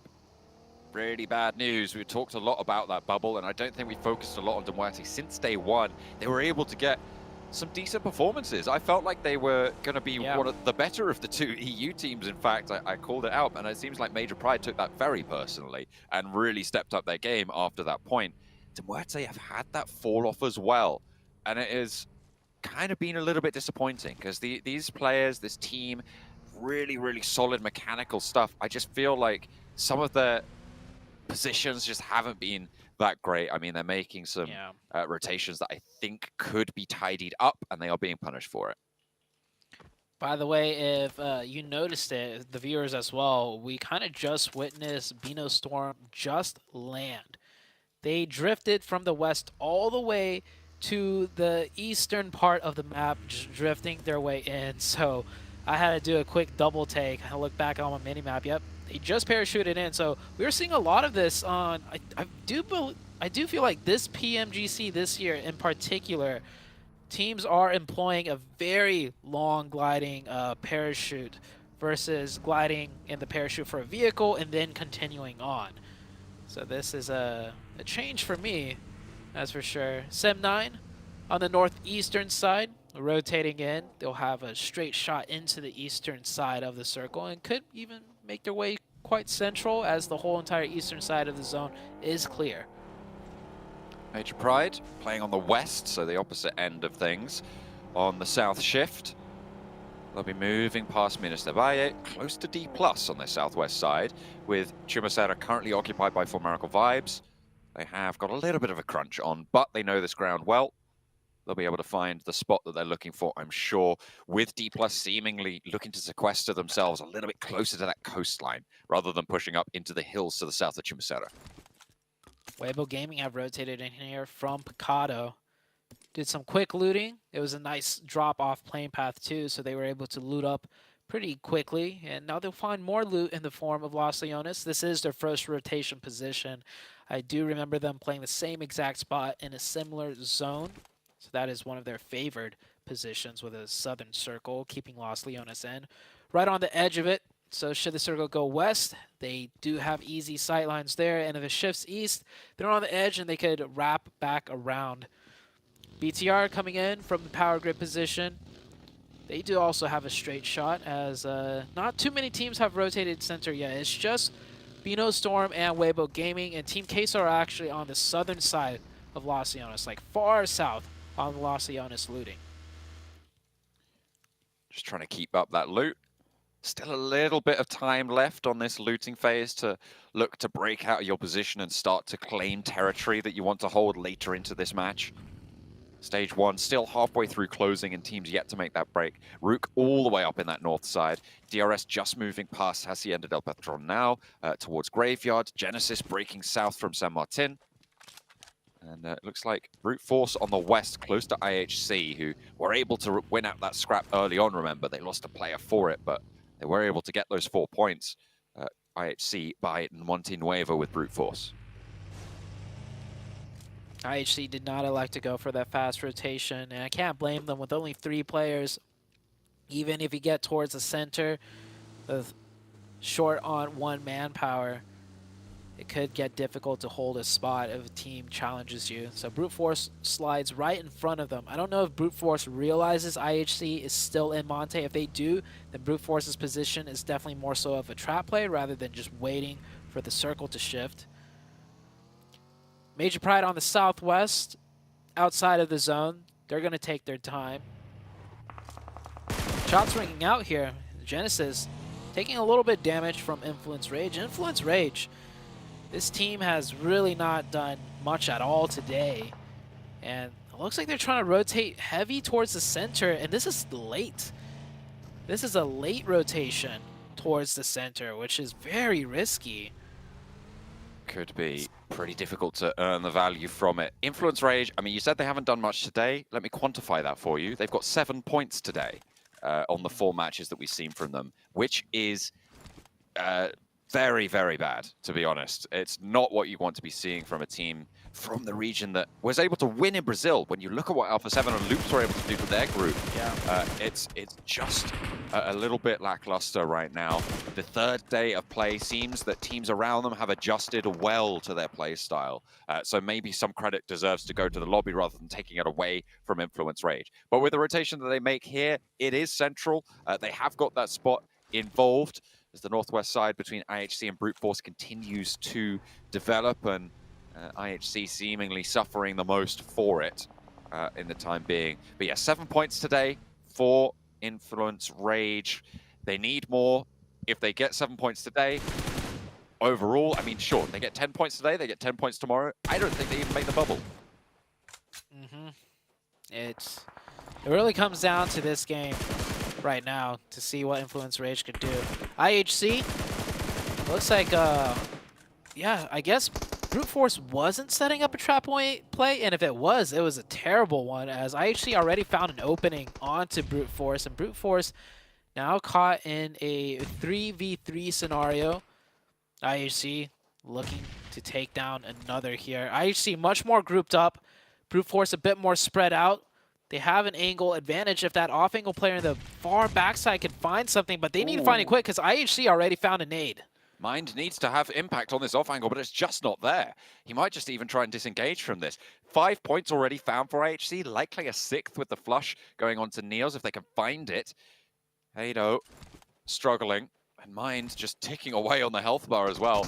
Really bad news. We talked a lot about that bubble, and I don't think we focused a lot on Duarte since day one. They were able to get some decent performances. I felt like they were going to be one of the better of the two EU teams. In fact, I called it out, and it seems like Major Pride took that very personally and really stepped up their game after that point. Duarte have had that fall off as well, and it has kind of been a little bit disappointing because these players, this team, really solid mechanical stuff. I just feel like some of the positions just haven't been that great. I mean, they're making some rotations that I think could be tidied up, and they are being punished for it. By the way, if you noticed it, the viewers as well, we kind of just witnessed Beano Storm just land. They drifted from the west all the way to the eastern part of the map, drifting their way in. So I had to do a quick double take. I look back on my mini map. Yep, they just parachuted in. So we were seeing a lot of this on. I do feel like this PMGC this year in particular, teams are employing a very long gliding parachute versus gliding in the parachute for a vehicle and then continuing on. So this is a change for me, that's for sure. Sem9 on the northeastern side, rotating in. They'll have a straight shot into the eastern side of the circle and could even make their way quite central as the whole entire eastern side of the zone is clear. Major Pride playing on the west, so the opposite end of things. On the south shift, they'll be moving past Minas de Valle, close to D+ on their southwest side, with Chumacera currently occupied by Formarical Vibes. They have got a little bit of a crunch on, but they know this ground well. They'll be able to find the spot that they're looking for, I'm sure, with D+ seemingly looking to sequester themselves a little bit closer to that coastline, rather than pushing up into the hills to the south of Chumacera. Weibo Gaming have rotated in here from Picado. Did some quick looting. It was a nice drop-off plane path too, so they were able to loot up pretty quickly. And now they'll find more loot in the form of Los Leones. This is their first rotation position. I do remember them playing the same exact spot in a similar zone. So that is one of their favored positions with a southern circle, keeping Los Leones in. Right on the edge of it. So should the circle go west, they do have easy sight lines there. And if it shifts east, they're on the edge and they could wrap back around. BTR coming in from the power grid position. They do also have a straight shot as not too many teams have rotated center yet. It's just Beano Storm and Weibo Gaming, and Team Queso are actually on the southern side of Los Leones, like far south on Los Leones looting. Just trying to keep up that loot. Still a little bit of time left on this looting phase to look to break out of your position and start to claim territory that you want to hold later into this match. Stage 1 still halfway through closing and teams yet to make that break. Rook all the way up in that north side. DRS just moving past Hacienda del Patron now towards Graveyard. Genesis breaking south from San Martin. And it looks like Brute Force on the west, close to IHC, who were able to win out that scrap early on, remember. They lost a player for it, but they were able to get those 4 points. IHC by Montenuevo with Brute Force. IHC did not elect to go for that fast rotation, and I can't blame them with only 3 players. Even if you get towards the center, short on 1 manpower, it could get difficult to hold a spot if a team challenges you. So Brute Force slides right in front of them. I don't know if Brute Force realizes IHC is still in Monte. If they do, then Brute Force's position is definitely more so of a trap play rather than just waiting for the circle to shift. Major Pride on the southwest, outside of the zone. They're going to take their time. Shots ringing out here. Genesis taking a little bit damage from Influence Rage. Influence Rage, this team has really not done much at all today. And it looks like they're trying to rotate heavy towards the center, and this is late. This is a late rotation towards the center, which is very risky. Could be pretty difficult to earn the value from it. Influence Rage, I mean, you said they haven't done much today. Let me quantify that for you. They've got 7 points today. on the 4 matches that we've seen from them, which is very, very bad, to be honest. It's not what you want to be seeing from a team from the region that was able to win in Brazil. When you look at what Alpha 7 and Loops were able to do for their group, it's just a little bit lackluster right now. The 3rd day of play seems that teams around them have adjusted well to their play style. So maybe some credit deserves to go to the lobby rather than taking it away from Influence Rage. But with the rotation that they make here, it is central. They have got that spot involved as the northwest side between IHC and Brute Force continues to develop, and IHC seemingly suffering the most for it in the time being. But yeah, 7 points today for Influence Rage. They need more. If they get 7 points today, overall, I mean, sure, they get 10 points today, they get 10 points tomorrow. I don't think they even make the bubble. It really comes down to this game right now to see what Influence Rage could do. IHC looks like, yeah, I guess Brute Force wasn't setting up a trap play, and if it was a terrible one, as IHC already found an opening onto Brute Force, and Brute Force now caught in a 3v3 scenario. IHC looking to take down another here. IHC much more grouped up, Brute Force a bit more spread out. They have an angle advantage if that off-angle player in the far backside can find something, but they need to find it quick because IHC already found a nade. Mind needs to have impact on this off angle, but it's just not there. He might just even try and disengage from this. 5 points already found for IHC, likely a 6th with the flush going on to Neos if they can find it. Ado struggling, and Mind just ticking away on the health bar as well.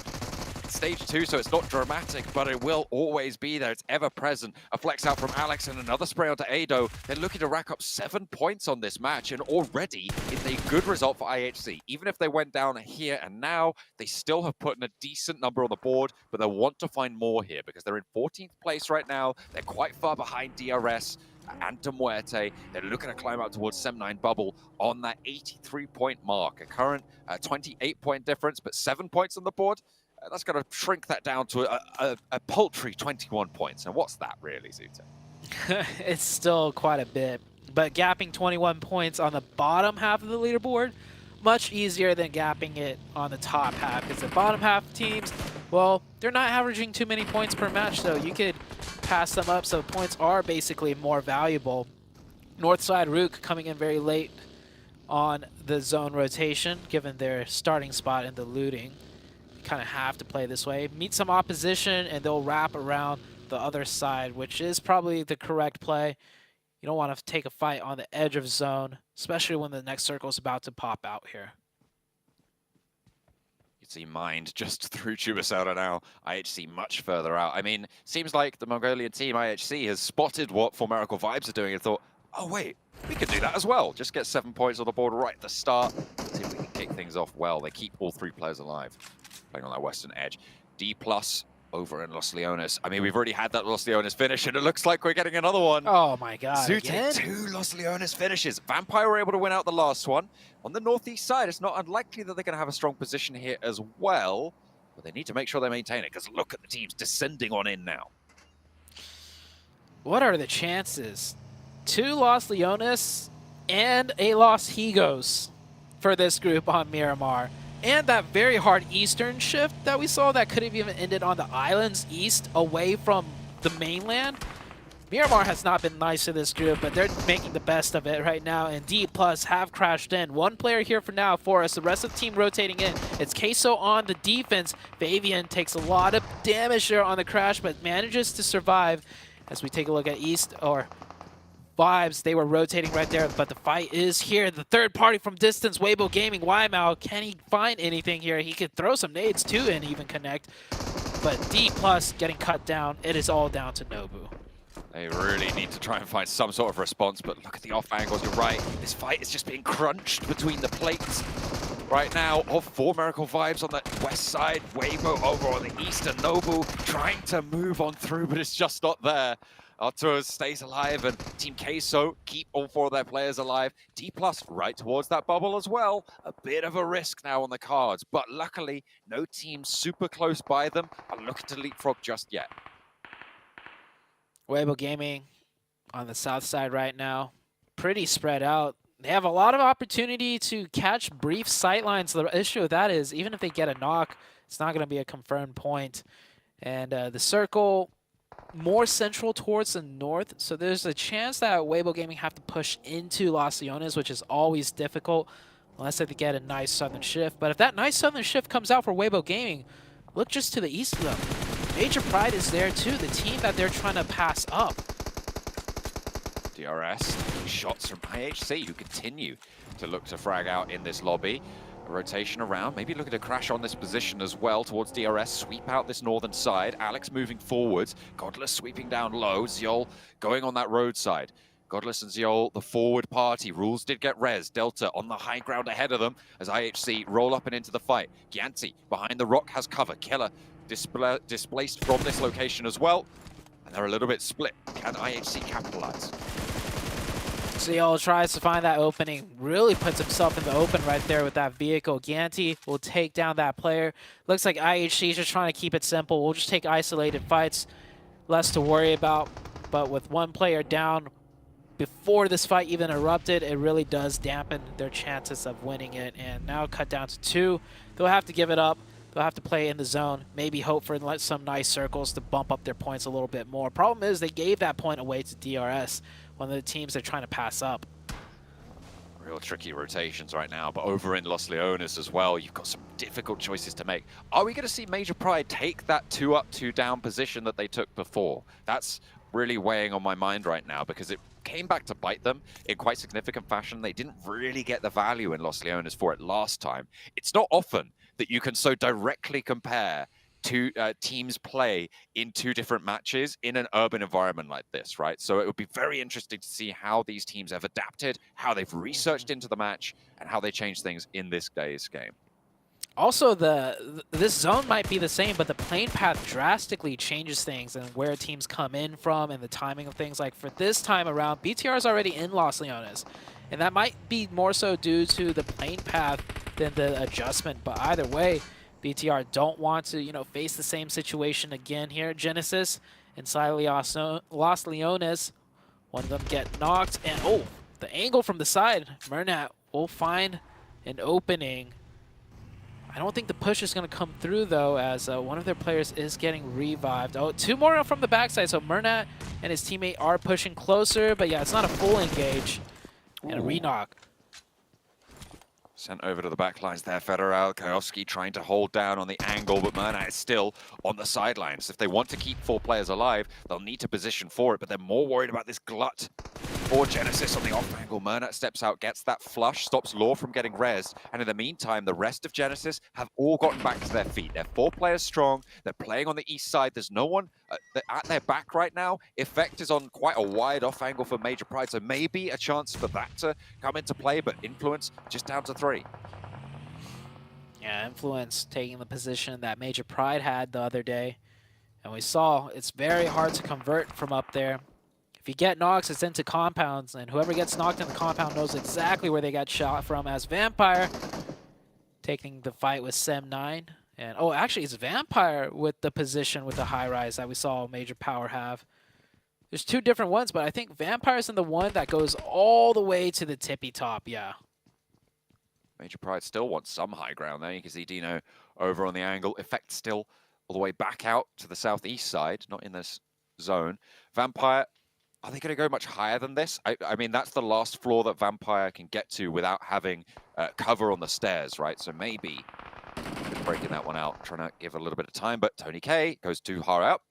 Stage 2, so it's not dramatic, but it will always be there. It's ever present. A flex out from Alex and another spray onto Ado. They're looking to rack up 7 points on this match, and already it's a good result for IHC. Even if they went down here and now, they still have put in a decent number on the board, but they want to find more here because they're in 14th place right now. They're quite far behind DRS and De Muerte. They're looking to climb up towards Sem9 bubble on that 83-point mark. A current 28-point difference, but 7 points on the board. That's going to shrink that down to a paltry 21 points. And what's that really, Zute? It's still quite a bit. But gapping 21 points on the bottom half of the leaderboard, much easier than gapping it on the top half. Because the bottom half teams, well, they're not averaging too many points per match, so you could pass them up. So points are basically more valuable. Northside Rook coming in very late on the zone rotation, given their starting spot in the looting. Kind of have to play this way. Meet some opposition, and they'll wrap around the other side, which is probably the correct play. You don't want to take a fight on the edge of zone, especially when the next circle is about to pop out here. You see Mind just through Chubasauda now. IHC much further out. I mean, seems like the Mongolian team, IHC, has spotted what Formerical Vibes are doing and thought, oh wait, we could do that as well. Just get 7 points on the board right at the start. See if we can kick things off well. They keep all 3 players alive. Playing on that western edge. D+ over in Los Leones. I mean, we've already had that Los Leones finish, and it looks like we're getting another one. Oh my god, Zute, again? 2 Los Leones finishes. Vampire were able to win out the last one. On the northeast side, it's not unlikely that they're going to have a strong position here as well, but they need to make sure they maintain it, because look at the teams descending on in now. What are the chances? 2 Los Leones and a Los Higos for this group on Miramar. And that very hard eastern shift that we saw that could have even ended on the islands east away from the mainland. Miramar has not been nice to this group, but they're making the best of it right now. And D+ have crashed in. 1 player here for now for us. The rest of the team rotating in. It's Queso on the defense. Fabian takes a lot of damage there on the crash, but manages to survive. As we take a look at East, or Vibes, they were rotating right there, but the fight is here. The third party from distance, Weibo Gaming, Waimao, can he find anything here? He could throw some nades too and even connect, but D+ getting cut down. It is all down to Nobu. They really need to try and find some sort of response, but look at the off angles, you're right. This fight is just being crunched between the plates right now of Formerical Vibes on the west side, Weibo over on the east, and Nobu trying to move on through, but it's just not there. Artur stays alive, and Team Queso keep all 4 of their players alive. D+ right towards that bubble as well. A bit of a risk now on the cards, but luckily no team super close by them are looking to leapfrog just yet. Weibo Gaming on the south side right now. Pretty spread out. they have a lot of opportunity to catch brief sightlines. The issue with that is even if they get a knock, it's not going to be a confirmed point. And the circle more central towards the north, so there's a chance that Weibo Gaming have to push into Los Leones, which is always difficult unless they get a nice southern shift. But if that nice southern shift comes out for Weibo Gaming, look just to the east of them. Major Pride is there too, the team that they're trying to pass up. DRS, shots from IHC, who continue to look to frag out in this lobby. A rotation around, maybe looking to crash on this position as well towards DRS, sweep out this northern side. Alex moving forwards, Godless sweeping down low, Ziol going on that roadside. Godless and Ziol, the forward party. Rules did get res. Delta on the high ground ahead of them as IHC roll up and into the fight. Gianti behind the rock has cover. Killer displaced from this location as well. And they're a little bit split. Can IHC capitalize? Ziol tries to find that opening, really puts himself in the open right there with that vehicle. Gianti will take down that player. Looks like IHC is just trying to keep it simple. We'll just take isolated fights, less to worry about. But with one player down before this fight even erupted, it really does dampen their chances of winning it. And now cut down to 2. They'll have to give it up. They'll have to play in the zone, maybe hope for some nice circles to bump up their points a little bit more. Problem is they gave that point away to DRS, one of the teams they're trying to pass up. Real tricky rotations right now, but over in Los Leones as well, you've got some difficult choices to make. Are we going to see Major Pride take that 2 up, 2 down position that they took before? That's really weighing on my mind right now because it came back to bite them in quite significant fashion. They didn't really get the value in Los Leones for it last time. It's not often that you can so directly compare two teams play in 2 different matches in an urban environment like this, right? So it would be very interesting to see how these teams have adapted, how they've researched into the match, and how they change things in this day's game. Also, this zone might be the same, but the plane path drastically changes things and where teams come in from and the timing of things. Like for this time around, BTR is already in Los Leones, and that might be more so due to the plane path than the adjustment. But either way, BTR don't want to, face the same situation again here. Genesis inside Los Leones, one of them get knocked, and the angle from the side. Murnat will find an opening. I don't think the push is going to come through, though, as one of their players is getting revived. 2 more from the backside, so Murnat and his teammate are pushing closer, but yeah, it's not a full engage. And a re-knock. Sent over to the back lines there, Federal. Kajowski trying to hold down on the angle, but Murnat is still on the sidelines. If they want to keep 4 players alive, they'll need to position for it, but they're more worried about this glut for Genesis on the off angle. Murnat steps out, gets that flush, stops Law from getting rezzed, and in the meantime, the rest of Genesis have all gotten back to their feet. They're 4 players strong, they're playing on the east side, there's no one at their back right now. Effect is on quite a wide off angle for Major Pride, so maybe a chance for that to come into play, but Influence just down to 3. Yeah, Influence taking the position that Major Pride had the other day. And we saw it's very hard to convert from up there. If you get knocks, it's into compounds, and whoever gets knocked in the compound knows exactly where they got shot from, as Vampire taking the fight with Sem9. And actually, it's Vampire with the position with the high rise that we saw Major Power have. There's 2 different ones, but I think Vampire's in the one that goes all the way to the tippy top, yeah. Major Pride still wants some high ground there. You can see Dino over on the angle. Effect still all the way back out to the southeast side, not in this zone. Vampire, are they going to go much higher than this? I mean, that's the last floor that Vampire can get to without having cover on the stairs, right? So maybe breaking that one out, trying to give a little bit of time. But Tony K goes too far out,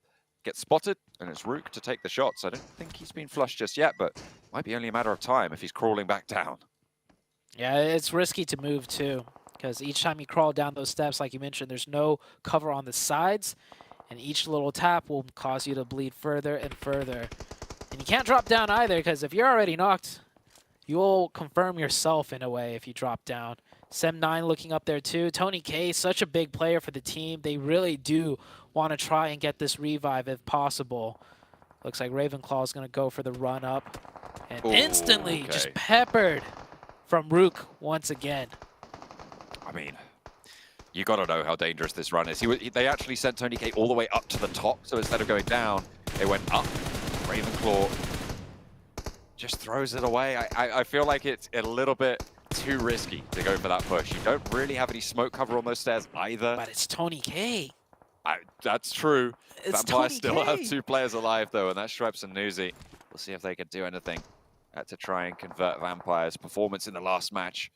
gets spotted, and it's Rook to take the shots. I don't think he's been flushed just yet, but might be only a matter of time if he's crawling back down. Yeah, it's risky to move too, because each time you crawl down those steps, like you mentioned, there's no cover on the sides, and each little tap will cause you to bleed further and further. And you can't drop down either, because if you're already knocked, you'll confirm yourself in a way if you drop down. Sem9 looking up there too. Tony K, such a big player for the team. They really do want to try and get this revive if possible. Looks like Ravenclaw is going to go for the run up. And instantly just peppered from Rook once again. I mean, you got to know how dangerous this run is. They actually sent Tony K all the way up to the top. So instead of going down, they went up. Ravenclaw just throws it away. I feel like it's a little bit too risky to go for that push. You don't really have any smoke cover on those stairs either. But it's Tony K. That's true. It's Vampire Tony still K. have 2 players alive though, and that's Schweppes and Newsy. We'll see if they can do anything to try and convert Vampire's performance in the last match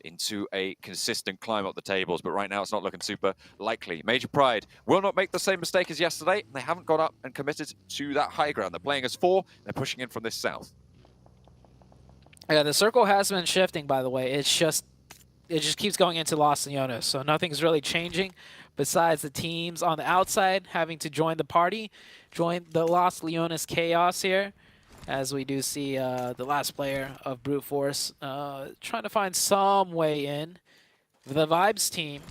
into a consistent climb up the tables, but right now it's not looking super likely. Major Pride will not make the same mistake as yesterday. They haven't got up and committed to that high ground. They're playing as 4. They're pushing in from this south. Yeah, the circle has been shifting, by the way. It just keeps going into Los Leones, so nothing's really changing besides the teams on the outside having to join the party, join the Los Leones chaos here, as we do see the last player of Brute Force trying to find some way in. The Vibes team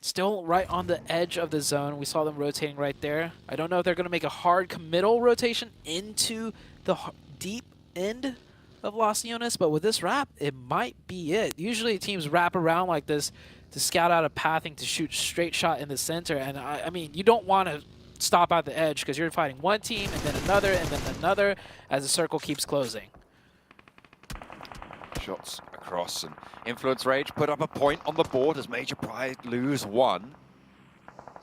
still right on the edge of the zone. We saw them rotating right there. I don't know if they're going to make a hard committal rotation into the deep end of Los Leones, but with this wrap, it might be it. Usually teams wrap around like this to scout out a pathing to shoot straight shot in the center, and I mean, you don't want to stop at the edge because you're fighting one team and then another as the circle keeps closing. Shots across, and Influence Rage put up a point on the board as Major Pride lose 1.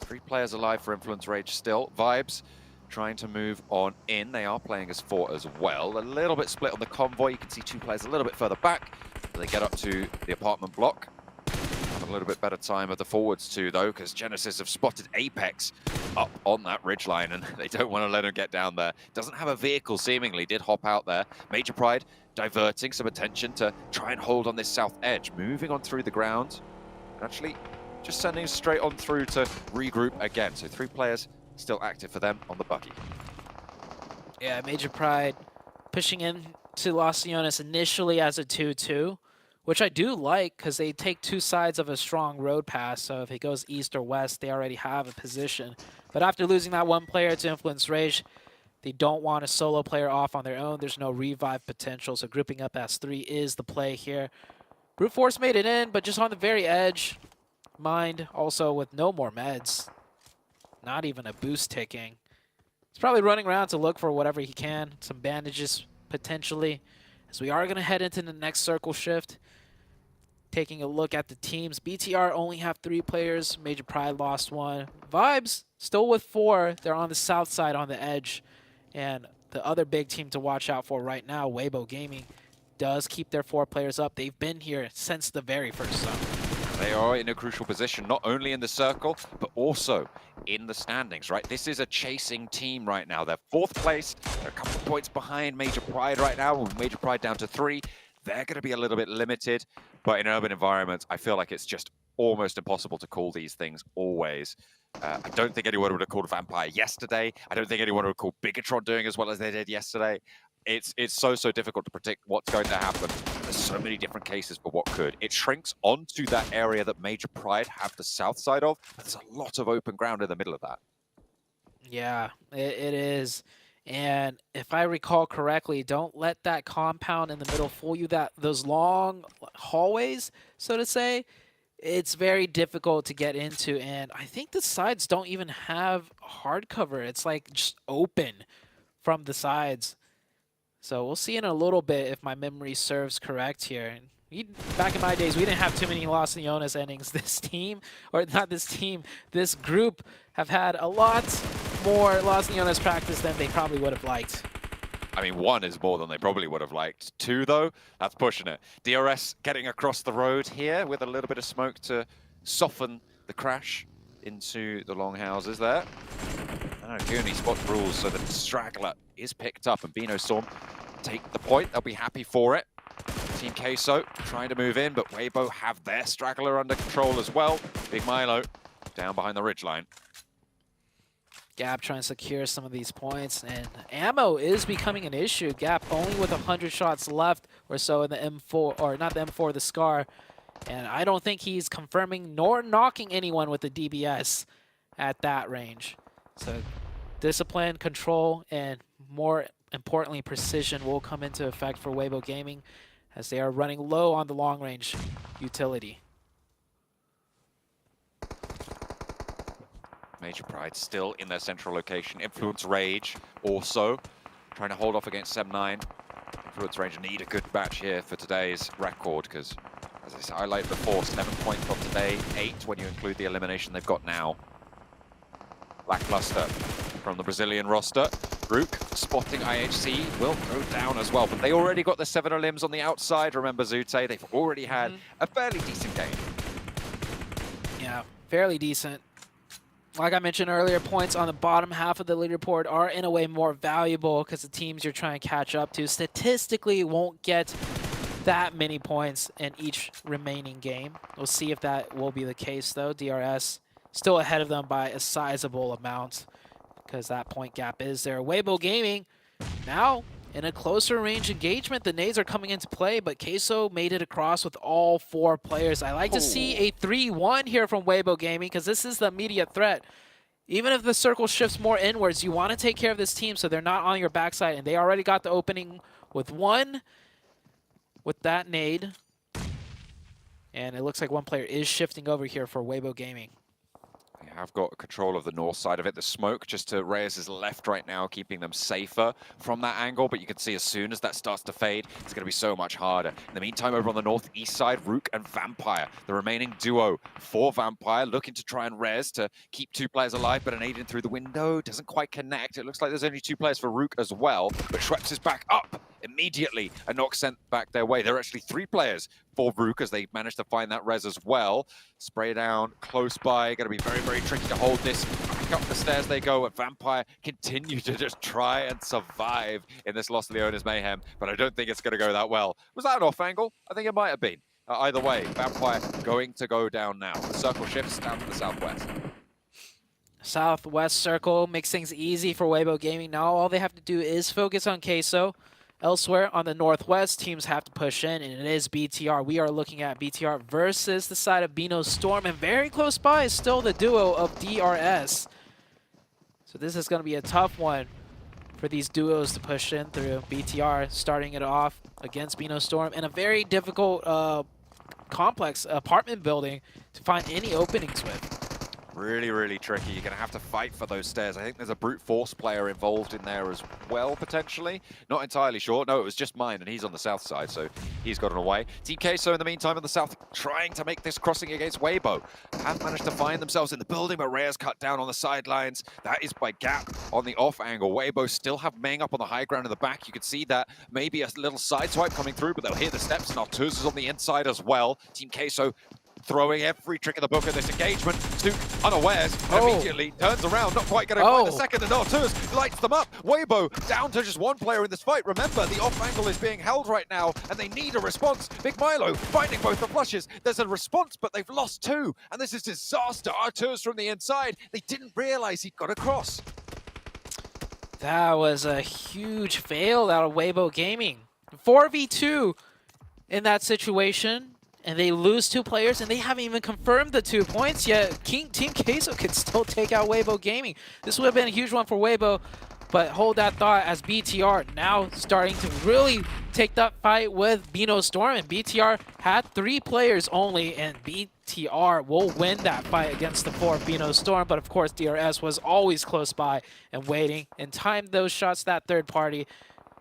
3 players alive for Influence Rage still. Vibes trying to move on in. They are playing as 4 as well. A little bit split on the convoy. You can see 2 players a little bit further back. They get up to the apartment block. Have a little bit better time of the forwards too, though, because Genesis have spotted Apex up on that ridgeline, and they don't want to let him get down there. Doesn't have a vehicle, seemingly. Did hop out there. Major Pride diverting some attention to try and hold on this south edge. Moving on through the ground. Actually, just sending straight on through to regroup again. So 3 players still active for them on the buggy. Yeah, Major Pride pushing in to Los Leones initially as a 2-2, which I do like because they take 2 sides of a strong road pass. So if it goes east or west, they already have a position. But after losing that 1 player to Influence Rage, they don't want a solo player off on their own. There's no revive potential, so grouping up as 3 is the play here. Brute Force made it in, but just on the very edge. Mind also with no more meds. Not even a boost ticking. He's probably running around to look for whatever he can. Some bandages, potentially. As we are going to head into the next circle shift. Taking a look at the teams. BTR only have 3 players. Major Pride lost 1. Vibes still with 4. They're on the south side on the edge. And the other big team to watch out for right now, Weibo Gaming, does keep their 4 players up. They've been here since the very first zone. They are in a crucial position, not only in the circle, but also in the standings, right? This is a chasing team right now. They're 4th place. They're a couple of points behind Major Pride right now. With Major Pride down to 3. They're going to be a little bit limited, but in urban environments, I feel like it's just almost impossible to call these things always. I don't think anyone would have called Vampire yesterday. I don't think anyone would have called Bigatron doing as well as they did yesterday. It's so difficult to predict what's going to happen. There's so many different cases for what could. It shrinks onto that area that Major Pride have the south side of, but there's a lot of open ground in the middle of that. Yeah, it is. And if I recall correctly, don't let that compound in the middle fool you. Those long hallways, so to say, it's very difficult to get into. And I think the sides don't even have hard cover. It's like just open from the sides. So we'll see in a little bit if my memory serves correct here. Back in my days, we didn't have too many Los Leones endings. This team, or not this team, this group have had a lot more Los Leones practice than they probably would have liked. I mean, 1 is more than they probably would have liked. 2, though, that's pushing it. DRS getting across the road here with a little bit of smoke to soften the crash into the long houses there. Goonie spots rules, so the straggler is picked up, and Bino Storm take the point. They'll be happy for it. Team Queso trying to move in, but Weibo have their straggler under control as well. Big Milo down behind the ridgeline. Gap trying to secure some of these points, and ammo is becoming an issue. Gap only with 100 shots left or so in the M4, or not the M4, the Scar. And I don't think he's confirming nor knocking anyone with the DBS at that range. So discipline, control, and more importantly, precision will come into effect for Weibo Gaming as they are running low on the long-range utility. Major Pride still in their central location. Influence Rage also trying to hold off against Sem9. influence range and need a good match here for today's record, because, as I said, I highlighted before, 7 points from today, 8 when you include the elimination they've got now. Lackluster from the Brazilian roster. Rook spotting IHC will go down as well, but they already got the 7 limbs on the outside. Remember Zute, they've already had a fairly decent game. Yeah, fairly decent. Like I mentioned earlier, points on the bottom half of the leaderboard are in a way more valuable because the teams you're trying to catch up to statistically won't get that many points in each remaining game. We'll see if that will be the case though. DRS still ahead of them by a sizable amount because that point gap is there. Weibo Gaming now in a closer range engagement. The nades are coming into play, but Queso made it across with all 4 players. I like to see a 3-1 here from Weibo Gaming because this is the immediate threat. Even if the circle shifts more inwards, you want to take care of this team so they're not on your backside, and they already got the opening with 1 with that nade. And it looks like 1 player is shifting over here for Weibo Gaming. They have got control of the north side of it. The smoke just to Reyes' left right now, keeping them safer from that angle. But you can see as soon as that starts to fade, it's going to be so much harder. In the meantime, over on the northeast side, Rook and Vampire, the remaining duo for Vampire, looking to try and res to keep 2 players alive, but an aid in through the window doesn't quite connect. It looks like there's only 2 players for Rook as well, but Schweppes is back up immediately. A knock sent back their way. There are actually 3 players for Rook as they managed to find that res as well. Spray down close by. Going to be very, very tricky to hold this. Back up the stairs they go, and Vampire continue to just try and survive in this Los Leones mayhem, but I don't think it's going to go that well. Was that an off angle? I think it might have been. Either way, Vampire going to go down now. The circle shifts down to the southwest. Southwest circle makes things easy for Weibo Gaming. Now all they have to do is focus on Queso. Elsewhere on the northwest, teams have to push in, and it is BTR. We are looking at BTR versus the side of Bino Storm, and very close by is still the duo of DRS. So this is going to be a tough one for these duos to push in through. BTR starting it off against Bino Storm in a very difficult complex apartment building to find any openings with. Really, really tricky. You're going to have to fight for those stairs. I think there's a brute force player involved in there as well, potentially. Not entirely sure. No, it was just mine, and he's on the south side, so he's gotten away. Team Queso, in the meantime, in the south, trying to make this crossing against Weibo. Have managed to find themselves in the building, but Reyes cut down on the sidelines. That is by Gap on the off angle. Weibo still have Meng up on the high ground in the back. You can see that maybe a little side swipe coming through, but they'll hear the steps, and Artuz is on the inside as well. Team Queso throwing every trick in the book in this engagement. Stu, unawares, immediately turns around, not quite going to find the second, and Artuz lights them up. Weibo down to just 1 player in this fight. Remember, the off angle is being held right now, and they need a response. Big Milo finding both the flushes. There's a response, but they've lost 2, and this is disaster. Artuz from the inside. They didn't realize he'd got across. That was a huge fail out of Weibo Gaming. 4v2 in that situation. And they lose 2 players, and they haven't even confirmed the 2 points yet. Team Queso could still take out Weibo Gaming. This would have been a huge one for Weibo, but hold that thought as BTR now starting to really take that fight with Bino Storm. And BTR had 3 players only, and BTR will win that fight against the 4 of Bino Storm. But of course, DRS was always close by and waiting and timed those shots, that third party,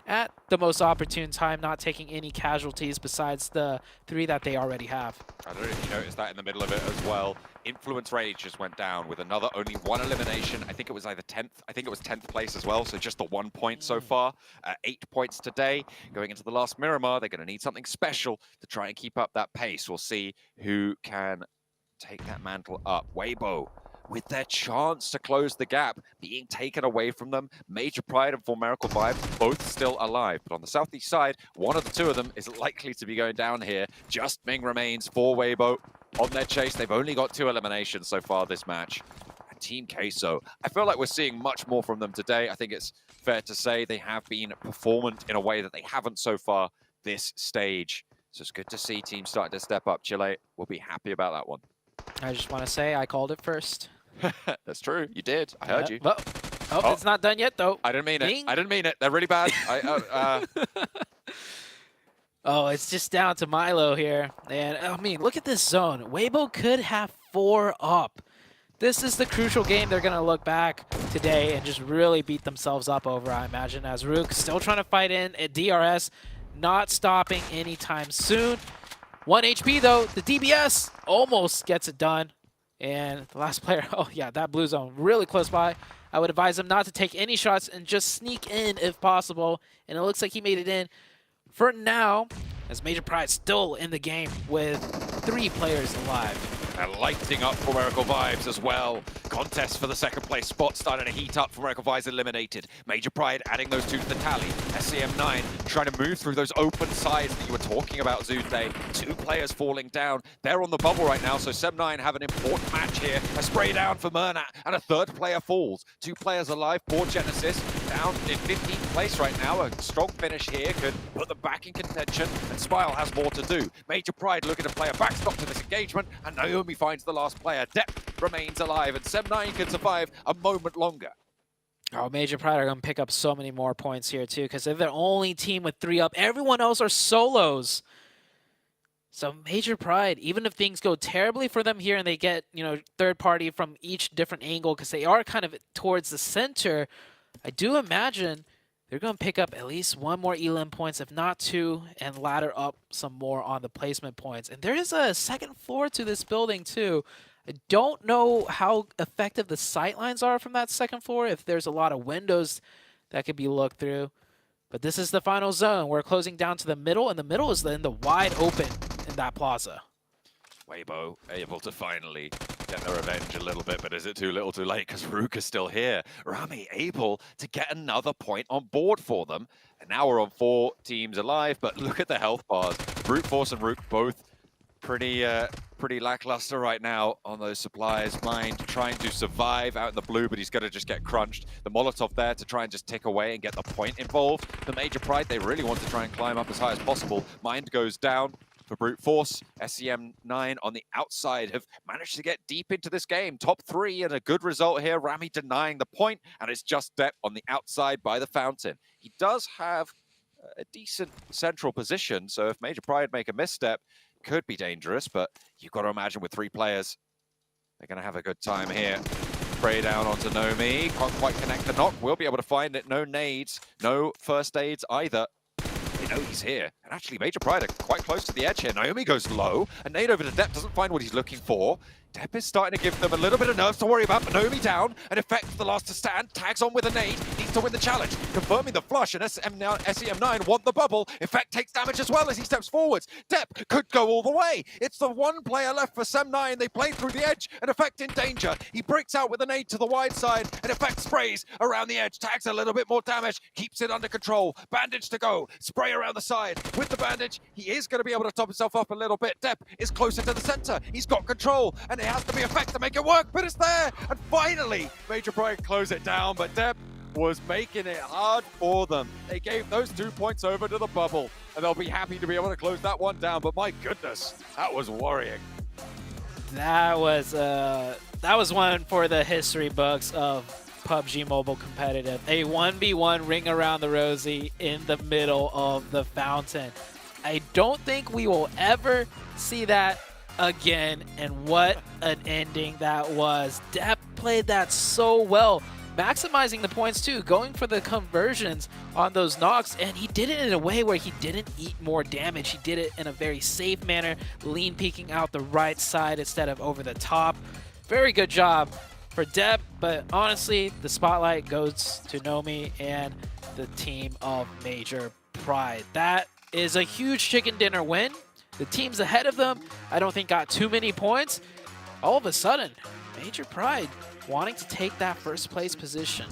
at the most opportune time, not taking any casualties besides the 3 that they already have. I don't know if you noticed that in the middle of it as well. Influence Rage just went down with another only 1 elimination. I think it was either 10th. I think it was 10th place as well, so just the 1 point so far. 8 points today. Going into the last Miramar, they're going to need something special to try and keep up that pace. We'll see who can take that mantle up. Weibo, with their chance to close the gap, being taken away from them. Major Pride and Formerical Vibe, both still alive. But on the southeast side, one of the 2 of them is likely to be going down here. Just Ming remains for Weibo on their chase. They've only got 2 eliminations so far this match. And Team Queso, I feel like we're seeing much more from them today. I think it's fair to say they have been performant in a way that they haven't so far this stage. So it's good to see teams starting to step up. Chile will be happy about that one. I just want to say I called it first. That's true. You did. I heard you. Oh, it's not done yet, though. I didn't mean it. I didn't mean it. They're really bad. Oh, it's just down to Milo here. And, I mean, look at this zone. Weibo could have 4 up. This is the crucial game they're going to look back today and just really beat themselves up over, I imagine, as Rook still trying to fight in at DRS. not stopping anytime soon. 1 HP though, the DBS almost gets it done. And the last player, oh yeah, that blue zone really close by. I would advise him not to take any shots and just sneak in if possible. And it looks like he made it in for now, as Major Pride still in the game with 3 players alive. And lighting up for Miracle Vibes as well. Contest for the second place spot starting to heat up for Miracle Vibes eliminated. Major Pride adding those 2 to the tally. SCM9 trying to move through those open sides that you were talking about, Zude. 2 players falling down. They're on the bubble right now, so SEM9 have an important match here. A spray down for Murnat, and a 3rd player falls. 2 players alive. Poor Genesis down in 15th place right now. A strong finish here could put them back in contention, and Smile has more to do. Major Pride looking to play a backstop to this engagement, and Naomi finds the last player. Depp remains alive, and SEM9 can survive a moment longer. Oh, Major Pride are going to pick up so many more points here, too, because they're the only team with 3 up. Everyone else are solos. So Major Pride, even if things go terribly for them here and they get, you know, third party from each different angle, because they are kind of towards the center, I do imagine they're going to pick up at least 1 more elim points, if not 2, and ladder up some more on the placement points. And there is a 2nd floor to this building, too. I don't know how effective the sightlines are from that 2nd floor, if there's a lot of windows that could be looked through. But this is the final zone. We're closing down to the middle, and the middle is in the wide open in that plaza. Weibo able to finally get their revenge a little bit, but is it too little too late because Rook is still here? Rami able to get another point on board for them. And now we're on 4 teams alive, but look at the health bars. Brute Force and Rook both pretty lackluster right now on those supplies. Mind trying to survive out in the blue, but he's going to just get crunched. The Molotov there to try and just tick away and get the point involved. The Major Pride, they really want to try and climb up as high as possible. Mind goes down for Brute Force. SCM9 on the outside have managed to get deep into this game. Top 3 and a good result here. Rami denying the point, and it's just Depp on the outside by the fountain. He does have a decent central position, so if Major Pride make a misstep, could be dangerous, but you've got to imagine with 3 players, they're going to have a good time here. Spray down onto Nomi. Can't quite connect the knock. We'll be able to find it. No nades, no first aids either. They know he's here. And actually, Major Pride are quite close to the edge here. Naomi goes low. A nade over to Depp doesn't find what he's looking for. Depp is starting to give them a little bit of nerves to worry about. Naomi down. And Effect, the last to stand, tags on with a nade. Needs to win the challenge. Confirming the flush, and SCM9 want the bubble. Effect takes damage as well as he steps forwards. Depp could go all the way. It's the 1 player left for SEM9. They play through the edge, and Effect in danger. He breaks out with a nade to the wide side, and Effect sprays around the edge. Tags a little bit more damage. Keeps it under control. Bandage to go. Spray around the side. With the bandage, he is going to be able to top himself up a little bit. Depp is closer to the center. He's got control, and it has to be Effect to make it work, but it's there. And finally, Major Pride close it down, but Depp was making it hard for them. They gave those 2 points over to the bubble, and they'll be happy to be able to close that one down. But my goodness, that was worrying. That was one for the history books of PUBG Mobile competitive. A 1v1 ring around the rosy in the middle of the fountain. I don't think we will ever see that again, and what an ending that was. Depp played that so well, maximizing the points too, going for the conversions on those knocks, and he did it in a way where he didn't eat more damage. He did it in a very safe manner, lean peeking out the right side instead of over the top. Very good job for Depp, but honestly, the spotlight goes to Nomi and the team of Major Pride. That is a huge chicken dinner win. The teams ahead of them, I don't think got too many points. All of a sudden, Major Pride wanting to take that 1st place position.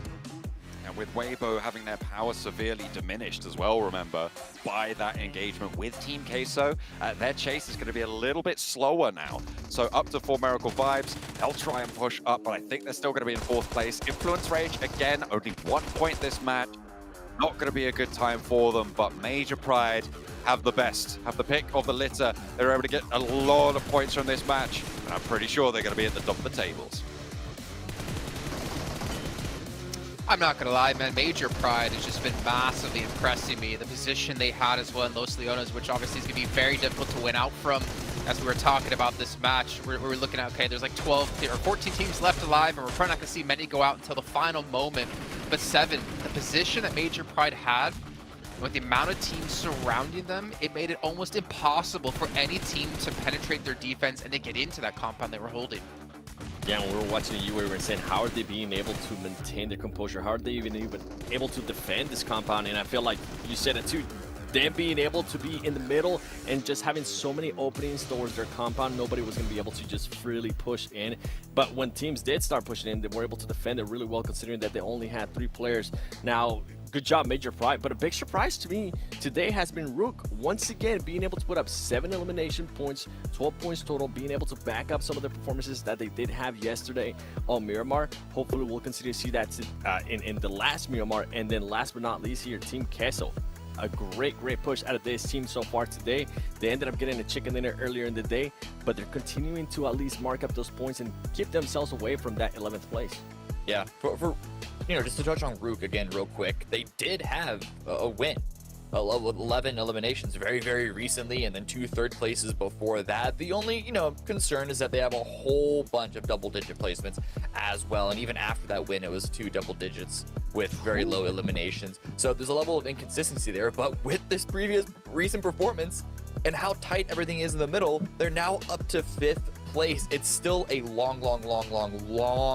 And with Weibo having their power severely diminished as well, remember, by that engagement with Team Queso, their chase is going to be a little bit slower now. So up to 4 Miracle Vibes, they'll try and push up, but I think they're still going to be in 4th place. Influence Rage, again, only 1 point this match. Not going to be a good time for them, but Major Pride have the pick of the litter. They're able to get a lot of points from this match, and I'm pretty sure they're going to be at the top of the tables. I'm not going to lie, man. Major Pride has just been massively impressing me. The position they had as well in Los Leones, which obviously is going to be very difficult to win out from. As we were talking about this match, we were looking at, okay, there's like 12 or 14 teams left alive, and we're probably not going to see many go out until the final moment. But 7, the position that Major Pride had With the amount of teams surrounding them, it made it almost impossible for any team to penetrate their defense and to get into that compound they were holding. Yeah, when we were watching you, we were saying, how are they being able to maintain their composure? How are they even able to defend this compound? And I feel like you said it too, them being able to be in the middle and just having so many openings towards their compound, nobody was going to be able to just freely push in. But when teams did start pushing in, they were able to defend it really well, considering that they only had 3 players. Now, good job, Major Pride. But a big surprise to me today has been Rook once again being able to put up 7 elimination points, 12 points total, being able to back up some of the performances that they did have yesterday on Miramar. Hopefully, we'll continue to see that in the last Miramar. And then last but not least here, Team Queso. A great push out of this team so far today. They ended up getting a chicken dinner earlier in the day, but they're continuing to at least mark up those points and keep themselves away from that 11th place. Yeah, for just to touch on Rook again real quick, they did have a win. 11 eliminations very recently, and then 2 third places before that. The only concern is that they have a whole bunch of double-digit placements as well, and even after that win it was 2 double digits with very low eliminations. So there's a level of inconsistency there, but with this recent performance and how tight everything is in the middle, they're now up to 5th place. It's still a long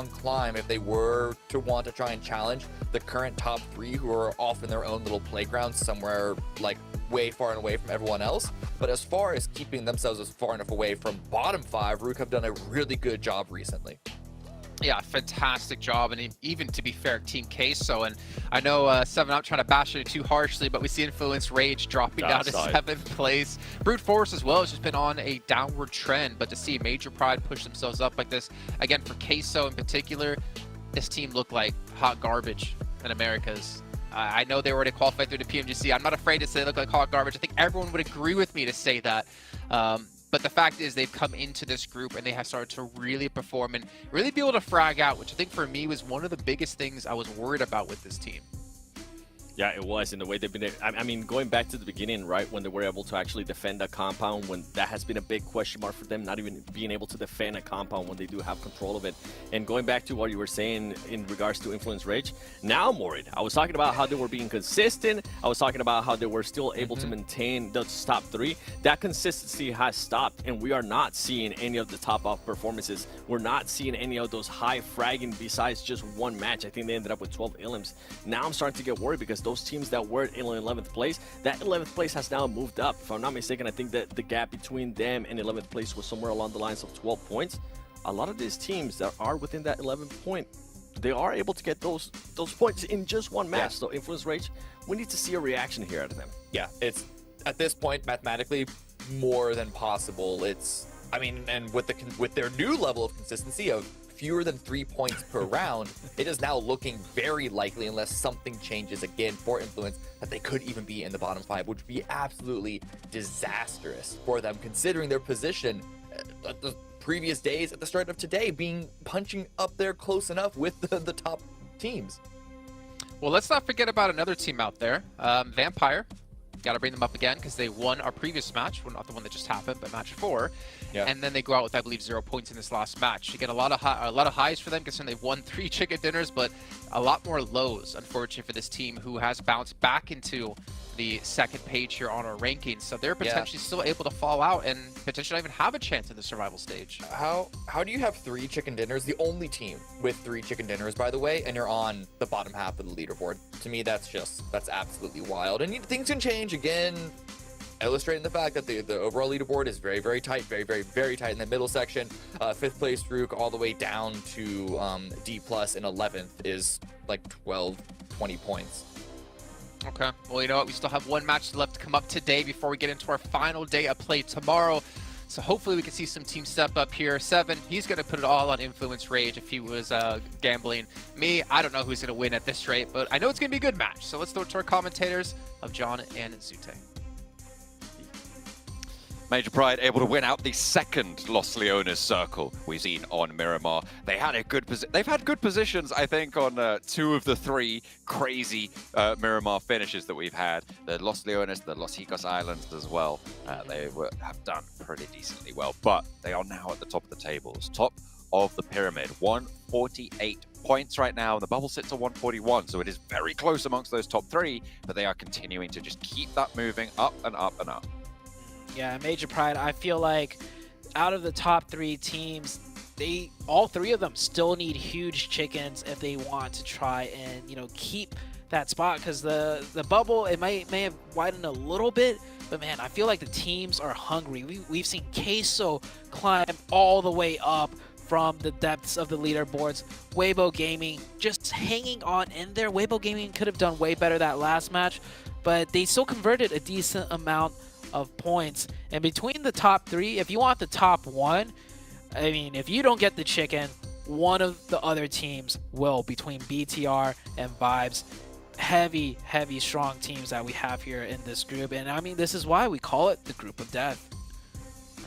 climb if they were to want to try and challenge the current top 3, who are off in their own little playground somewhere like way far and away from everyone else. But as far as keeping themselves as far enough away from bottom 5, Rook have done a really good job recently. Yeah, fantastic job, and even to be fair, Team Queso, and I know 7up trying to bash it too harshly, but we see Influence Rage dropping down to 7th place. Brute Force as well has just been on a downward trend, but to see Major Pride push themselves up like this, again for Queso in particular, this team looked like hot garbage in Americas. I know they already qualified through the PMGC. I'm not afraid to say they look like hot garbage. I think everyone would agree with me to say that. But the fact is they've come into this group and they have started to really perform and really be able to frag out, which I think for me was one of the biggest things I was worried about with this team. Yeah, it was, in the way they've been. I mean, going back to the beginning, right, when they were able to actually defend a compound, when that has been a big question mark for them, not even being able to defend a compound when they do have control of it. And going back to what you were saying in regards to Influence Rage, now I'm worried. I was talking about how they were being consistent. I was talking about how they were still able to maintain the top 3. That consistency has stopped, and we are not seeing any of the top-off performances. We're not seeing any of those high fragging besides just one match. I think they ended up with 12 elims. Now I'm starting to get worried because those teams that were in 11th place, that 11th place has now moved up. If I'm not mistaken, I think that the gap between them and 11th place was somewhere along the lines of 12 points. A lot of these teams that are within that 11th point, they are able to get those points in just one match. Yeah. So Influence Rage, we need to see a reaction here out of them. Yeah, it's at this point mathematically more than possible. I mean, and with their new level of consistency of fewer than 3 points per round, it is now looking very likely, unless something changes again for Influence, that they could even be in the bottom 5, which would be absolutely disastrous for them, considering their position at the previous days, at the start of today, punching up there close enough with the top teams. Well, let's not forget about another team out there, Vampire. Got to bring them up again because they won our previous match. Well, not the one that just happened, but match 4. Yeah. And then they go out with, I believe, 0 points in this last match. You get a lot of highs for them, considering they've won 3 chicken dinners, but a lot more lows, unfortunately, for this team, who has bounced back into the 2nd page here on our rankings. So they're potentially still able to fall out and potentially not even have a chance in the survival stage. How do you have 3 chicken dinners? The only team with 3 chicken dinners, by the way, and you're on the bottom half of the leaderboard. To me, that's absolutely wild. And things can change again, illustrating the fact that the overall leaderboard is very tight, very tight in the middle section. 5th place Rook all the way down to D+, and 11th is like 12-20 points. Okay, well, you know what? We still have 1 match left to come up today before we get into our final day of play tomorrow. So hopefully we can see some teams step up here. 7, he's going to put it all on Influence Rage if he was gambling. Me, I don't know who's going to win at this rate, but I know it's going to be a good match. So let's throw it to our commentators of John and Zute. Major Pride able to win out the 2nd Los Leones circle we've seen on Miramar. They've had good positions, I think, on 2 of the 3 crazy Miramar finishes that we've had. The Los Leones, the Los Hicos Islands as well. They have done pretty decently well, but they are now at the top of the tables, top of the pyramid, 148 points right now, and the bubble sits at 141, so it is very close amongst those top 3, but they are continuing to just keep that moving up and up and up. Yeah, Major Pride, I feel like out of the top 3 teams, all 3 of them still need huge chickens if they want to try and, you know, keep that spot, because the bubble, it may have widened a little bit, but man, I feel like the teams are hungry. We've seen Queso climb all the way up from the depths of the leaderboards. Weibo Gaming just hanging on in there. Weibo Gaming could have done way better that last match, but they still converted a decent amount of points. And between the top 3, if you want the top 1, I mean, if you don't get the chicken, one of the other teams will, between BTR and Vibes. Heavy, strong teams that we have here in this group. And I mean, this is why we call it the group of death.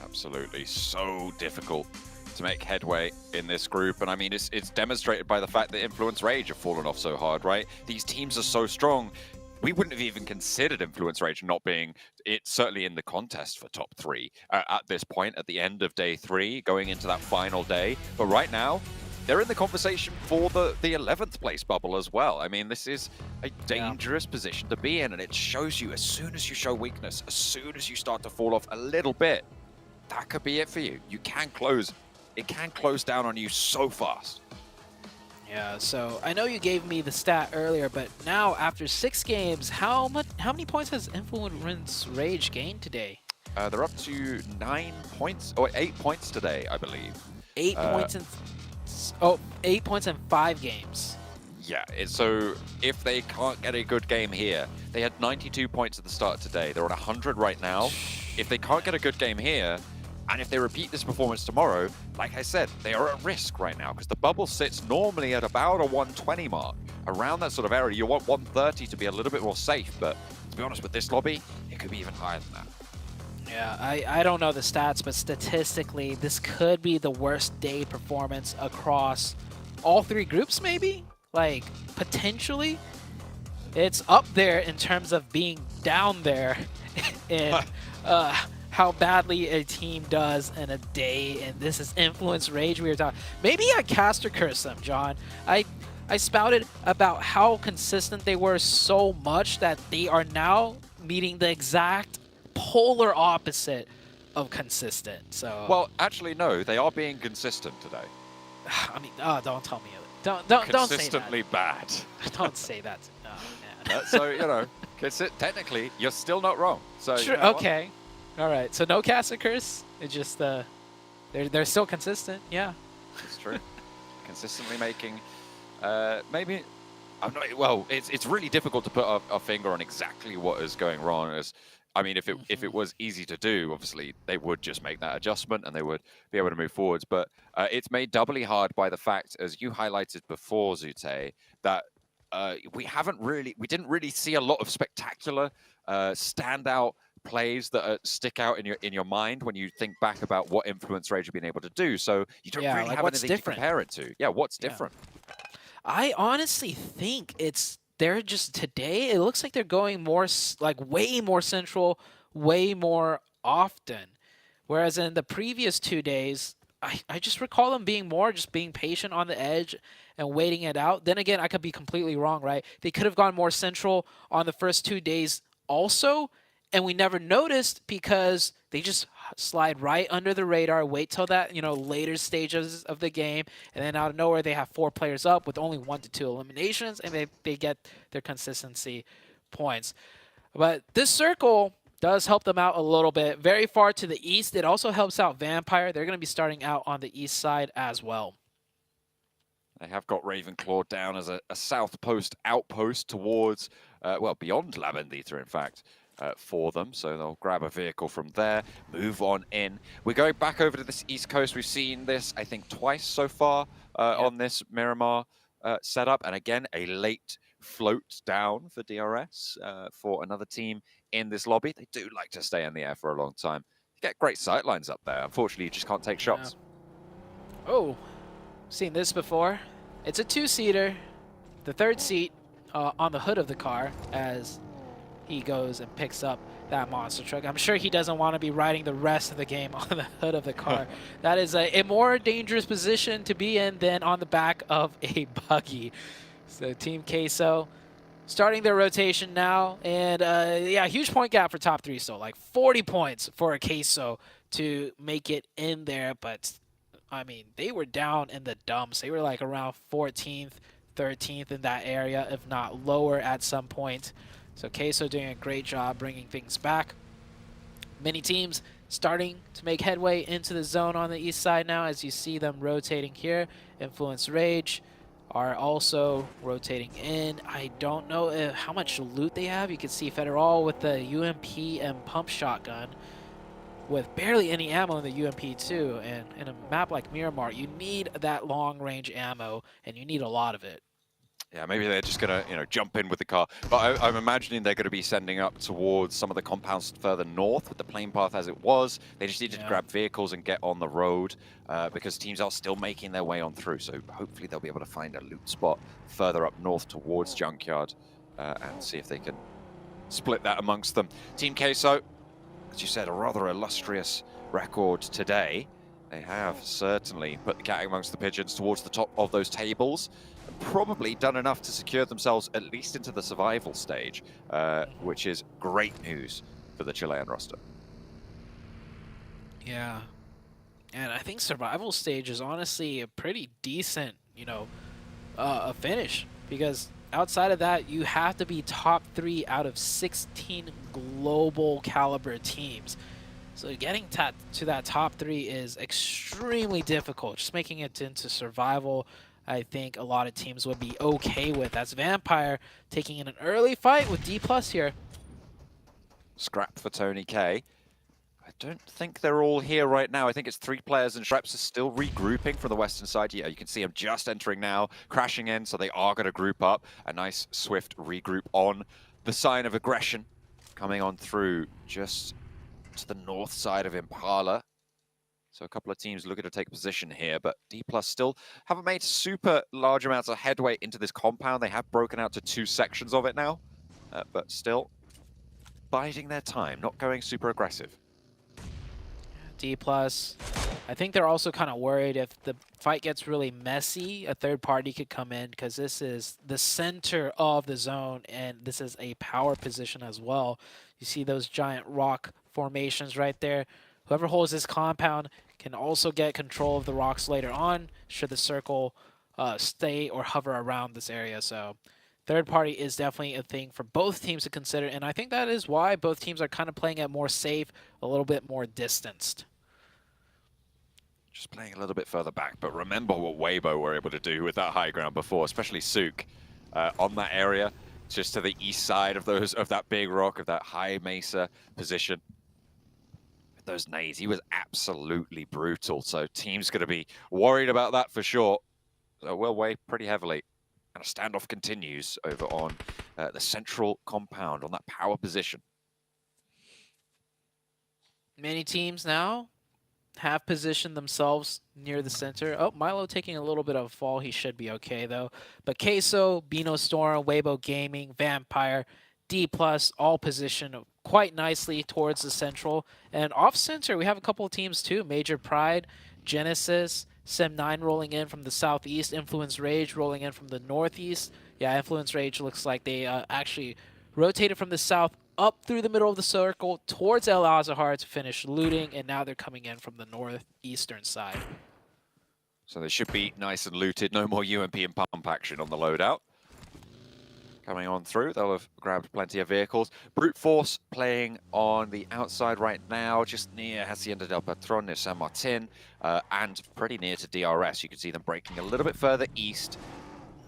Absolutely. So difficult to make headway in this group. And I mean, it's demonstrated by the fact that Influence Rage have fallen off so hard, right? These teams are so strong. We wouldn't have even considered Influence Rage not being certainly in the contest for top 3 at this point, at the end of day 3, going into that final day. But right now, they're in the conversation for the 11th place bubble as well. I mean, this is a dangerous position to be in, and it shows you as soon as you show weakness, as soon as you start to fall off a little bit, that could be it for you. It can close down on you so fast. Yeah, so I know you gave me the stat earlier, but now after 6 games, how many points has Influence Rage gained today? They're up to 9 points, or 8 points today, I believe. 8 points in 8 points in 5 games. Yeah, so if they can't get a good game here, they had 92 points at the start of today. They're at 100 right now. If they can't get a good game here, and if they repeat this performance tomorrow, like I said, they are at risk right now, because the bubble sits normally at about a 120 mark. Around that sort of area, you want 130 to be a little bit more safe, but to be honest, with this lobby, it could be even higher than that. Yeah, I don't know the stats, but statistically, this could be the worst day performance across all 3 groups, maybe? Like, potentially? It's up there in terms of being down there in how badly a team does in a day, and this is Influence Rage we were talking. Maybe I caster curse them, John. I spouted about how consistent they were so much that they are now meeting the exact polar opposite of consistent. So well, actually, no, they are being consistent today. I mean, don't tell me it. Don't say that. Consistently bad. Don't say that. Oh man. So you know, technically, you're still not wrong. So True. You know okay. All right. So no caster curse. It's just they're still consistent. Yeah. It's true. Consistently making maybe. I'm not. Well, it's really difficult to put a finger on exactly what is going wrong. I mean, if it was easy to do, obviously they would just make that adjustment and they would be able to move forwards. But it's made doubly hard by the fact, as you highlighted before, Zute, that we didn't really see a lot of spectacular standout plays that stick out in your mind when you think back about what Influence Rage have been able to do. So you don't really have anything to compare it to. Yeah, what's different? I honestly think they're just today, it looks like they're going more, like way more central, way more often. Whereas in the previous 2 days, I just recall them being being patient on the edge and waiting it out. Then again, I could be completely wrong, right? They could have gone more central on the first 2 days also, and we never noticed because they just slide right under the radar, wait till that, later stages of the game, and then out of nowhere, they have 4 players up with only 1 to 2 eliminations, and they get their consistency points. But this circle does help them out a little bit. Very far to the east, it also helps out Vampire. They're going to be starting out on the east side as well. They have got Ravenclaw down as a south post outpost towards, beyond Lavendita, in fact. For them, so they'll grab a vehicle from there, move on in. We're going back over to this east coast. We've seen this, I think, twice so far on this Miramar setup, and again, a late float down for DRS for another team in this lobby. They do like to stay in the air for a long time. You get great sight lines up there. Unfortunately, you just can't take shots. Yeah. Oh, seen this before. It's a 2-seater. The 3rd seat on the hood of the car as he goes and picks up that monster truck. I'm sure he doesn't want to be riding the rest of the game on the hood of the car. That is a more dangerous position to be in than on the back of a buggy. So Team Queso starting their rotation now. And yeah, huge point gap for top 3. So like 40 points for a Queso to make it in there. But I mean, they were down in the dumps. They were like around 14th, 13th in that area, if not lower at some point. So Queso doing a great job bringing things back. Many teams starting to make headway into the zone on the east side now, as you see them rotating here. Influence Rage are also rotating in. I don't know how much loot they have. You can see Federal with the UMP and pump shotgun with barely any ammo in the UMP too. And in a map like Miramar, you need that long range ammo, and you need a lot of it. Yeah, maybe they're just going to, jump in with the car. But I'm imagining they're going to be sending up towards some of the compounds further north with the plane path as it was. They just needed to grab vehicles and get on the road because teams are still making their way on through. So hopefully they'll be able to find a loot spot further up north towards Junkyard and see if they can split that amongst them. Team Queso, as you said, a rather illustrious record today. They have certainly put the cat amongst the pigeons towards the top of those tables. Probably done enough to secure themselves at least into the survival stage, which is great news for the Chilean roster. Yeah, and I think survival stage is honestly a pretty decent, a finish, because outside of that, you have to be top 3 out of 16 global caliber teams. So getting to that top 3 is extremely difficult. Just making it into survival, I think a lot of teams would be okay with. As Vampire taking in an early fight with D+ here. Scrap for Tony K. I don't think they're all here right now. I think it's 3 players, and Shreps is still regrouping from the western side. Yeah, you can see him just entering now, crashing in, so they are going to group up. A nice, swift regroup on the sign of aggression coming on through just to the north side of Impala. So a couple of teams looking to take position here, but D+ still haven't made super large amounts of headway into this compound. They have broken out to 2 sections of it now, but still biding their time, not going super aggressive. D+, I think they're also kind of worried if the fight gets really messy, a third party could come in, because this is the center of the zone, and this is a power position as well. You see those giant rock formations right there. Whoever holds this compound can also get control of the rocks later on, should the circle stay or hover around this area. So third party is definitely a thing for both teams to consider, and I think that is why both teams are kind of playing it more safe, a little bit more distanced. Just playing a little bit further back, but remember what Weibo were able to do with that high ground before, especially Sook on that area, just to the east side of that big rock, of that high mesa position. Those nades, he was absolutely brutal. So team's going to be worried about that for sure. So we'll weigh pretty heavily. And a standoff continues over on the central compound, on that power position. Many teams now have positioned themselves near the center. Oh, Milo taking a little bit of a fall. He should be okay, though. But Queso, Bino Storm, Weibo Gaming, Vampire, D+, all positioned quite nicely towards the central. And off-center, we have a couple of teams, too. Major Pride, Genesis, Sem9 rolling in from the southeast, Influence Rage rolling in from the northeast. Yeah, Influence Rage looks like they actually rotated from the south up through the middle of the circle towards El Azahar to finish looting, and now they're coming in from the northeastern side. So they should be nice and looted. No more UMP and pump action on the loadout. Coming on through, they'll have grabbed plenty of vehicles. Brute Force playing on the outside right now, just near Hacienda del Patron, near San Martin, and pretty near to DRS. You can see them breaking a little bit further east,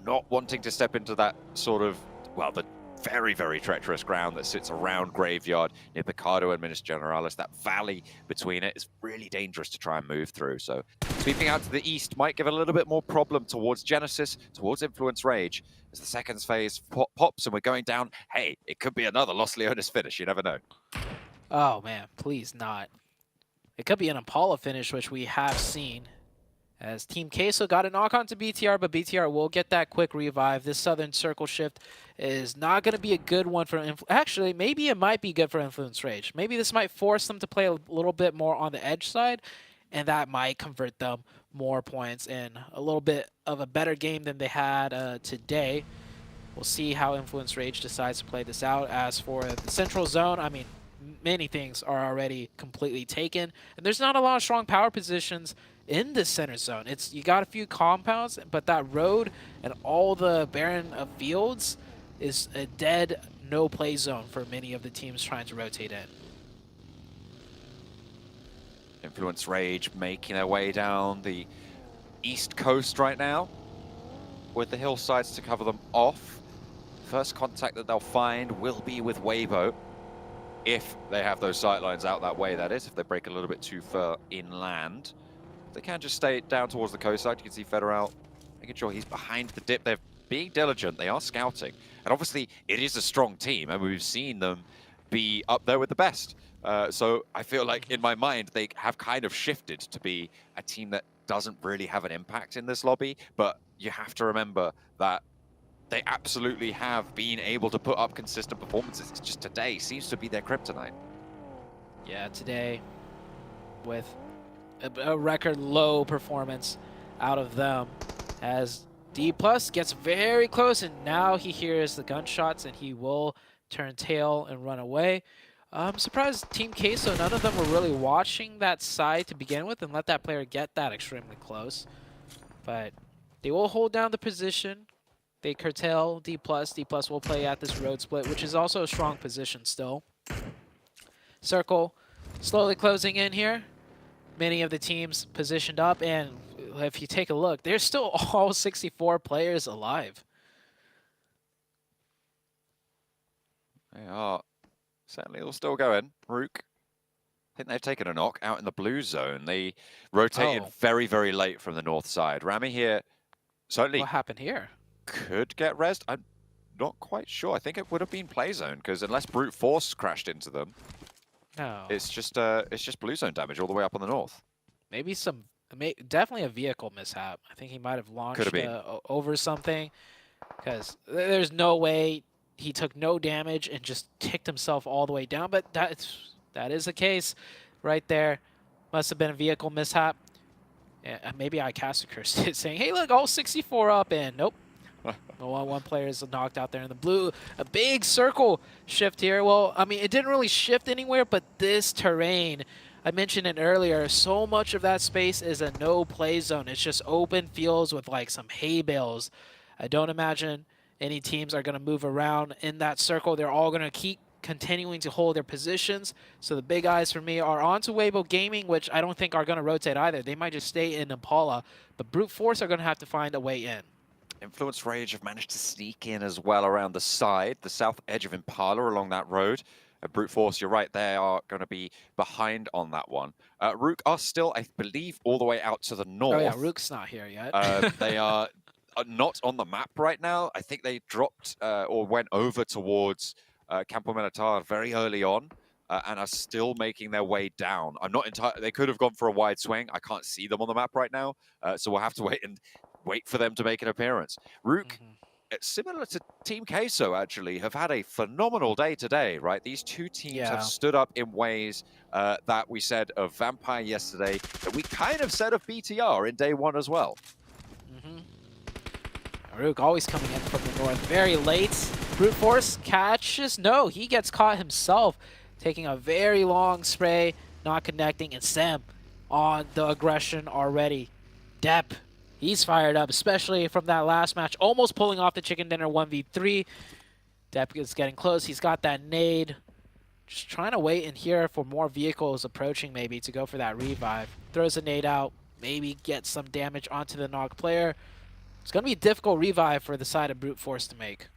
not wanting to step into that sort of, well, the very, very treacherous ground that sits around Graveyard near Picardo and Minas Generalis. That valley between it is really dangerous to try and move through. So sweeping out to the east might give a little bit more problem towards Genesis, towards Influence Rage. As the seconds phase pops and we're going down, hey, it could be another Los Leones finish. You never know. Oh, man, please not. It could be an Impala finish, which we have seen. As Team Queso got a knock onto BTR, but BTR will get that quick revive. This Southern Circle shift is not going to be a good one for actually, maybe it might be good for Influence Rage. Maybe this might force them to play a little bit more on the edge side, and that might convert them more points in a little bit of a better game than they had today. We'll see how Influence Rage decides to play this out. As for the Central Zone, I mean, many things are already completely taken, and there's not a lot of strong power positions in the center zone. You got a few compounds, but that road and all the barren of fields is a dead no-play zone for many of the teams trying to rotate in. Influence Rage making their way down the east coast right now, with the hillsides to cover them off. First contact that they'll find will be with Weibo, if they have those sightlines out that way, that is, if they break a little bit too far inland. They can just stay down towards the coastline. You can see Federal making sure he's behind the dip. They're being diligent. They are scouting. And obviously, it is a strong team, and we've seen them be up there with the best. So I feel like, in my mind, they have kind of shifted to be a team that doesn't really have an impact in this lobby. But you have to remember that they absolutely have been able to put up consistent performances. It's just today seems to be their kryptonite. Yeah, today, with a record low performance out of them, as D+ gets very close, and now he hears the gunshots and he will turn tail and run away. I'm surprised Team Queso, none of them were really watching that side to begin with and let that player get that extremely close. But they will hold down the position. They curtail D+. D+ will play at this road split, which is also a strong position still. Circle slowly closing in here. Many of the teams positioned up, and if you take a look, there's still all 64 players alive. They are certainly all still going. Rook, I think they've taken a knock out in the blue zone. They rotated very, very late from the north side. Rami here certainly. What happened here? Could get rezzed. I'm not quite sure. I think it would have been play zone, because unless brute force crashed into them, no, it's just blue zone damage all the way up on the north. Maybe definitely a vehicle mishap. I think he might have launched over something, because there's no way he took no damage and just kicked himself all the way down. But that is the case right there. Must have been a vehicle mishap. Yeah, maybe I cast a curse saying, hey, look, all 64 up, and nope. One player is knocked out there in the blue. A big circle shift here. Well, I mean, it didn't really shift anywhere, but this terrain, I mentioned it earlier, so much of that space is a no-play zone. It's just open fields with like some hay bales. I don't imagine any teams are going to move around in that circle. They're all going to keep continuing to hold their positions. So the big eyes for me are onto Weibo Gaming, which I don't think are going to rotate either. They might just stay in Impala, but Brute Force are going to have to find a way in. Influence Rage have managed to sneak in as well around the side, the south edge of Impala along that road. Brute Force, you're right, they are going to be behind on that one. Rook are still, I believe, all the way out to the north. Oh yeah, Rook's not here yet. They are not on the map right now. I think they dropped or went over towards Campo Militar very early on and are still making their way down. I'm not entirely, they could have gone for a wide swing. I can't see them on the map right now, so we'll have to wait for them to make an appearance. Rook, similar to Team Queso, actually, have had a phenomenal day today, right? These two teams have stood up in ways that we said of Vampire yesterday, that we kind of said of BTR in day one as well. Rook always coming in from the north very late. Brute Force catches. No, he gets caught himself, taking a very long spray, not connecting, and Sam on the aggression already. Depp, he's fired up, especially from that last match, almost pulling off the chicken dinner 1v3. Depp is getting close. He's got that nade. Just trying to wait in here for more vehicles approaching maybe to go for that revive. Throws a nade out, maybe get some damage onto the knock player. It's going to be a difficult revive for the side of Brute Force to make.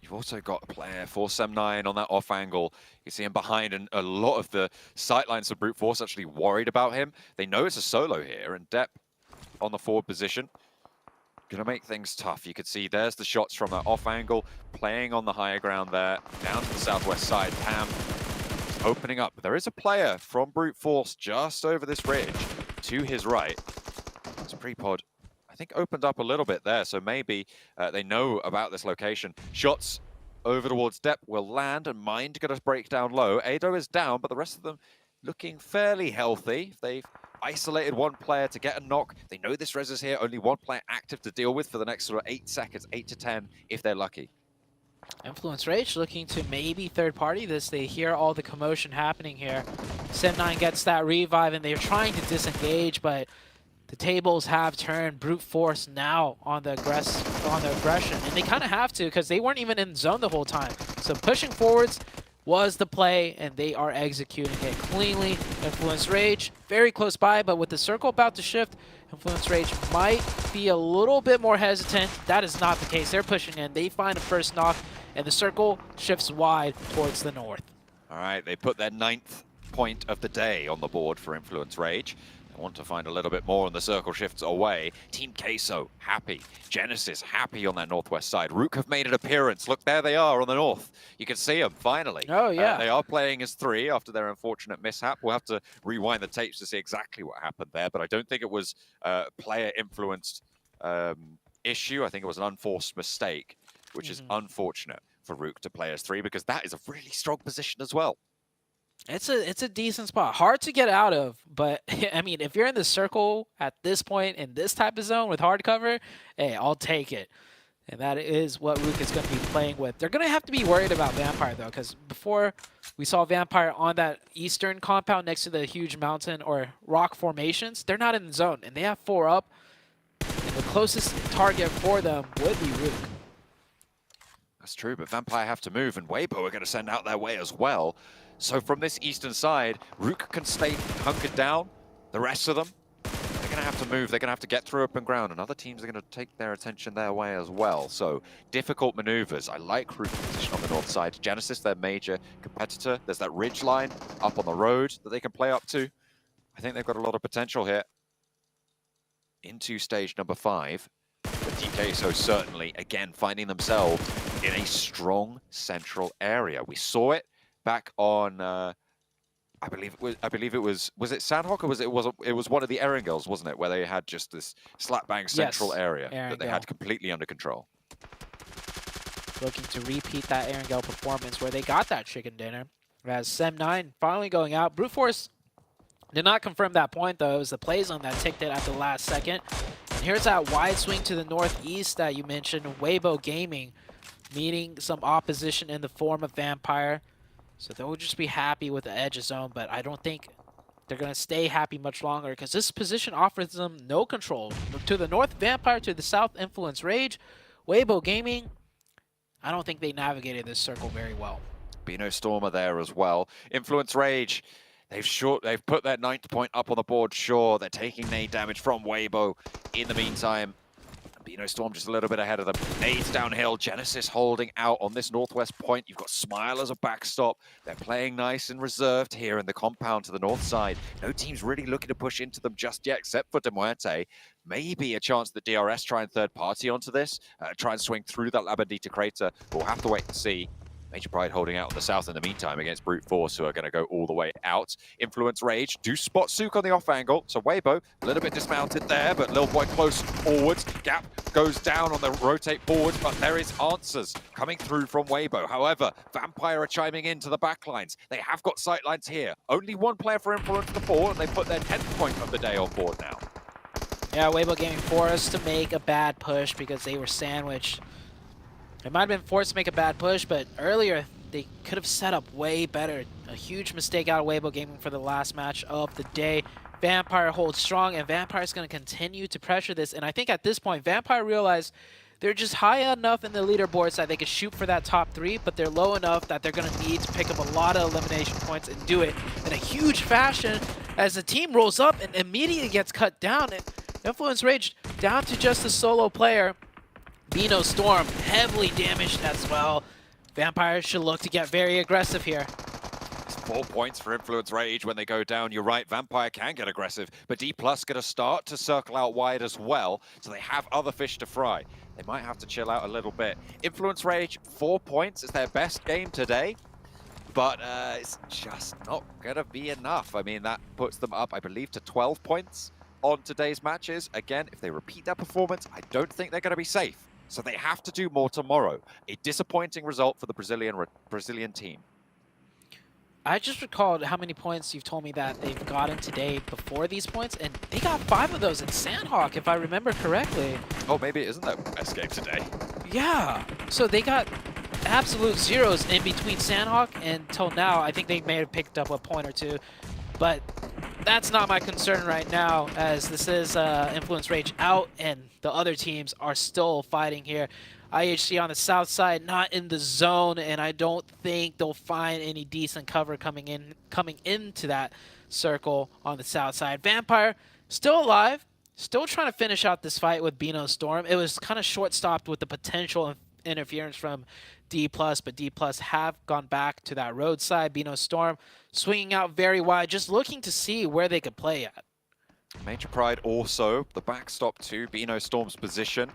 You've also got a player, 479 on that off angle. You see him behind, and a lot of the sightlines of Brute Force actually worried about him. They know it's a solo here, and Depp on the forward position. Gonna make things tough. You could see there's the shots from that off angle, playing on the higher ground there, down to the southwest side. Pam opening up. There is a player from Brute Force just over this ridge to his right. So Prepod, I think, opened up a little bit there, so maybe they know about this location. Shots over towards Depp will land, and Mind going to break down low. Ado is down, but the rest of them looking fairly healthy. They've isolated one player to get a knock. They know this res is here, only one player active to deal with for the next sort of 8 seconds, 8 to 10, if they're lucky. Influence Rage looking to maybe third party this. They hear all the commotion happening here. Sem9 gets that revive, and they're trying to disengage, but the tables have turned. Brute Force now on the aggression, and they kind of have to because they weren't even in zone the whole time. So pushing forwards was the play, and they are executing it cleanly. Influence Rage very close by, but with the circle about to shift, Influence Rage might be a little bit more hesitant. That is not the case. They're pushing in. They find a first knock, and the circle shifts wide towards the north. All right, they put their 9th point of the day on the board for Influence Rage. They want to find a little bit more, and the circle shifts away. Team Queso happy. Genesis happy on that northwest side. Rook have made an appearance. Look, there they are on the north. You can see them, finally. Oh, yeah. They are playing as 3 after their unfortunate mishap. We'll have to rewind the tapes to see exactly what happened there, but I don't think it was a player-influenced issue. I think it was an unforced mistake, which is unfortunate for Rook to play as 3, because that is a really strong position as well. It's a decent spot. Hard to get out of, but I mean, if you're in the circle at this point in this type of zone with hard cover, hey, I'll take it. And that is what Rook is going to be playing with. They're going to have to be worried about Vampire, though, because before we saw Vampire on that eastern compound next to the huge mountain or rock formations, they're not in the zone, and they have 4 up. And the closest target for them would be Rook. That's true, but Vampire have to move, and Weibo are going to send out their way as well. So from this eastern side, Rook can stay hunkered down. The rest of them, they're going to have to move. They're going to have to get through open ground, and other teams are going to take their attention their way as well. So difficult maneuvers. I like Rook's position on the north side. Genesis, their major competitor. There's that ridge line up on the road that they can play up to. I think they've got a lot of potential here. Into stage number 5. But DK so certainly, again, finding themselves in a strong central area. We saw it back on, I believe it was it Sandhawk, or it was one of the Erangels, wasn't it, where they had just this slap bang central area that they had completely under control. Looking to repeat that Erangel performance where they got that chicken dinner. As Sem9 finally going out. Brute Force did not confirm that point, though. It was the play zone that ticked it at the last second. And here's that wide swing to the northeast that you mentioned. Weibo Gaming meeting some opposition in the form of Vampire. So they'll just be happy with the edge zone, but I don't think they're going to stay happy much longer because this position offers them no control. To the north, Vampire. To the south, Influence Rage. Weibo Gaming, I don't think they navigated this circle very well. Bino Stormer there as well. Influence Rage, they've put their 9th point up on the board, sure. They're taking nade damage from Weibo in the meantime. Bino Storm just a little bit ahead of them. Nades downhill. Genesis holding out on this northwest point. You've got Smile as a backstop. They're playing nice and reserved here in the compound to the north side. No team's really looking to push into them just yet, except for De Muerte. Maybe a chance that DRS try and third party onto this, try and swing through that La Bandita crater. We'll have to wait and see. Major Pride holding out on the south in the meantime against Brute Force, who are going to go all the way out. Influence Rage do spot Sook on the off angle, so Weibo a little bit dismounted there, but Lil Boy close forwards. Gap goes down on the rotate forwards, but there is answers coming through from Weibo. However, Vampire are chiming into the backlines. They have got sightlines here. Only one player for Influence to 4, and they put their 10th point of the day on board now. Yeah, Weibo Gaming forced to make a bad push because they were sandwiched. They might have been forced to make a bad push, but earlier they could have set up way better. A huge mistake out of Weibo Gaming for the last match of the day. Vampire holds strong, and Vampire is going to continue to pressure this. And I think at this point, Vampire realized they're just high enough in the leaderboards that they can shoot for that top 3, but they're low enough that they're going to need to pick up a lot of elimination points and do it in a huge fashion as the team rolls up and immediately gets cut down. And Influence Rage down to just a solo player. Bino Storm heavily damaged as well. Vampire should look to get very aggressive here. It's 4 points for Influence Rage when they go down. You're right, Vampire can get aggressive, but D+ going to start to circle out wide as well, so they have other fish to fry. They might have to chill out a little bit. Influence Rage, 4 points. It's their best game today, but it's just not going to be enough. I mean, that puts them up, I believe, to 12 points on today's matches. Again, if they repeat their performance, I don't think they're going to be safe. So they have to do more tomorrow. A disappointing result for the Brazilian team. I just recalled how many points you've told me that they've gotten today before these points, and they got 5 of those in Sandhawk, if I remember correctly. Oh, maybe it isn't their best game today. Yeah, so they got absolute zeros in between Sandhawk until now. I think they may have picked up a point or two, but that's not my concern right now, as this is Influence Rage out, and the other teams are still fighting here. IHC on the south side, not in the zone, and I don't think they'll find any decent cover coming into that circle on the south side. Vampire still alive, still trying to finish out this fight with Bino Storm. It was kind of short-stopped with the potential interference from D+, but D+ have gone back to that roadside. Bino Storm swinging out very wide, just looking to see where they could play at. Major Pride also, the backstop to Bino Storm's position.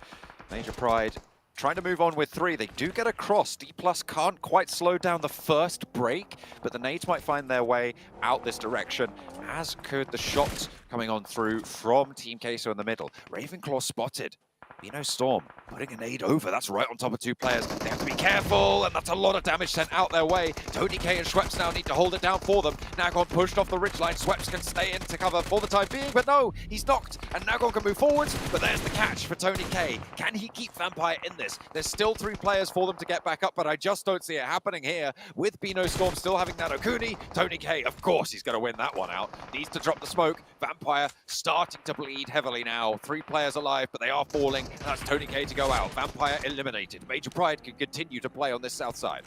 Major Pride trying to move on with 3. They do get across. D+ can't quite slow down the first break, but the nades might find their way out this direction, as could the shots coming on through from Team Queso in the middle. Ravenclaw spotted. Bino Storm putting a nade over. That's right on top of 2 players. They have to be careful, and that's a lot of damage sent out their way. Tony K and Schweppes now need to hold it down for them. Nagon pushed off the ridgeline. Schweppes can stay into cover for the time being, but no, he's knocked, and Nagon can move forwards, but there's the catch for Tony K. Can he keep Vampire in this? There's still 3 players for them to get back up, but I just don't see it happening here. With Bino Storm still having that Okuni, Tony K, of course, he's going to win that one out. Needs to drop the smoke. Vampire starting to bleed heavily now. 3 players alive, but they are falling. That's Tony K to go out. Vampire eliminated. Major Pride can continue to play on this south side.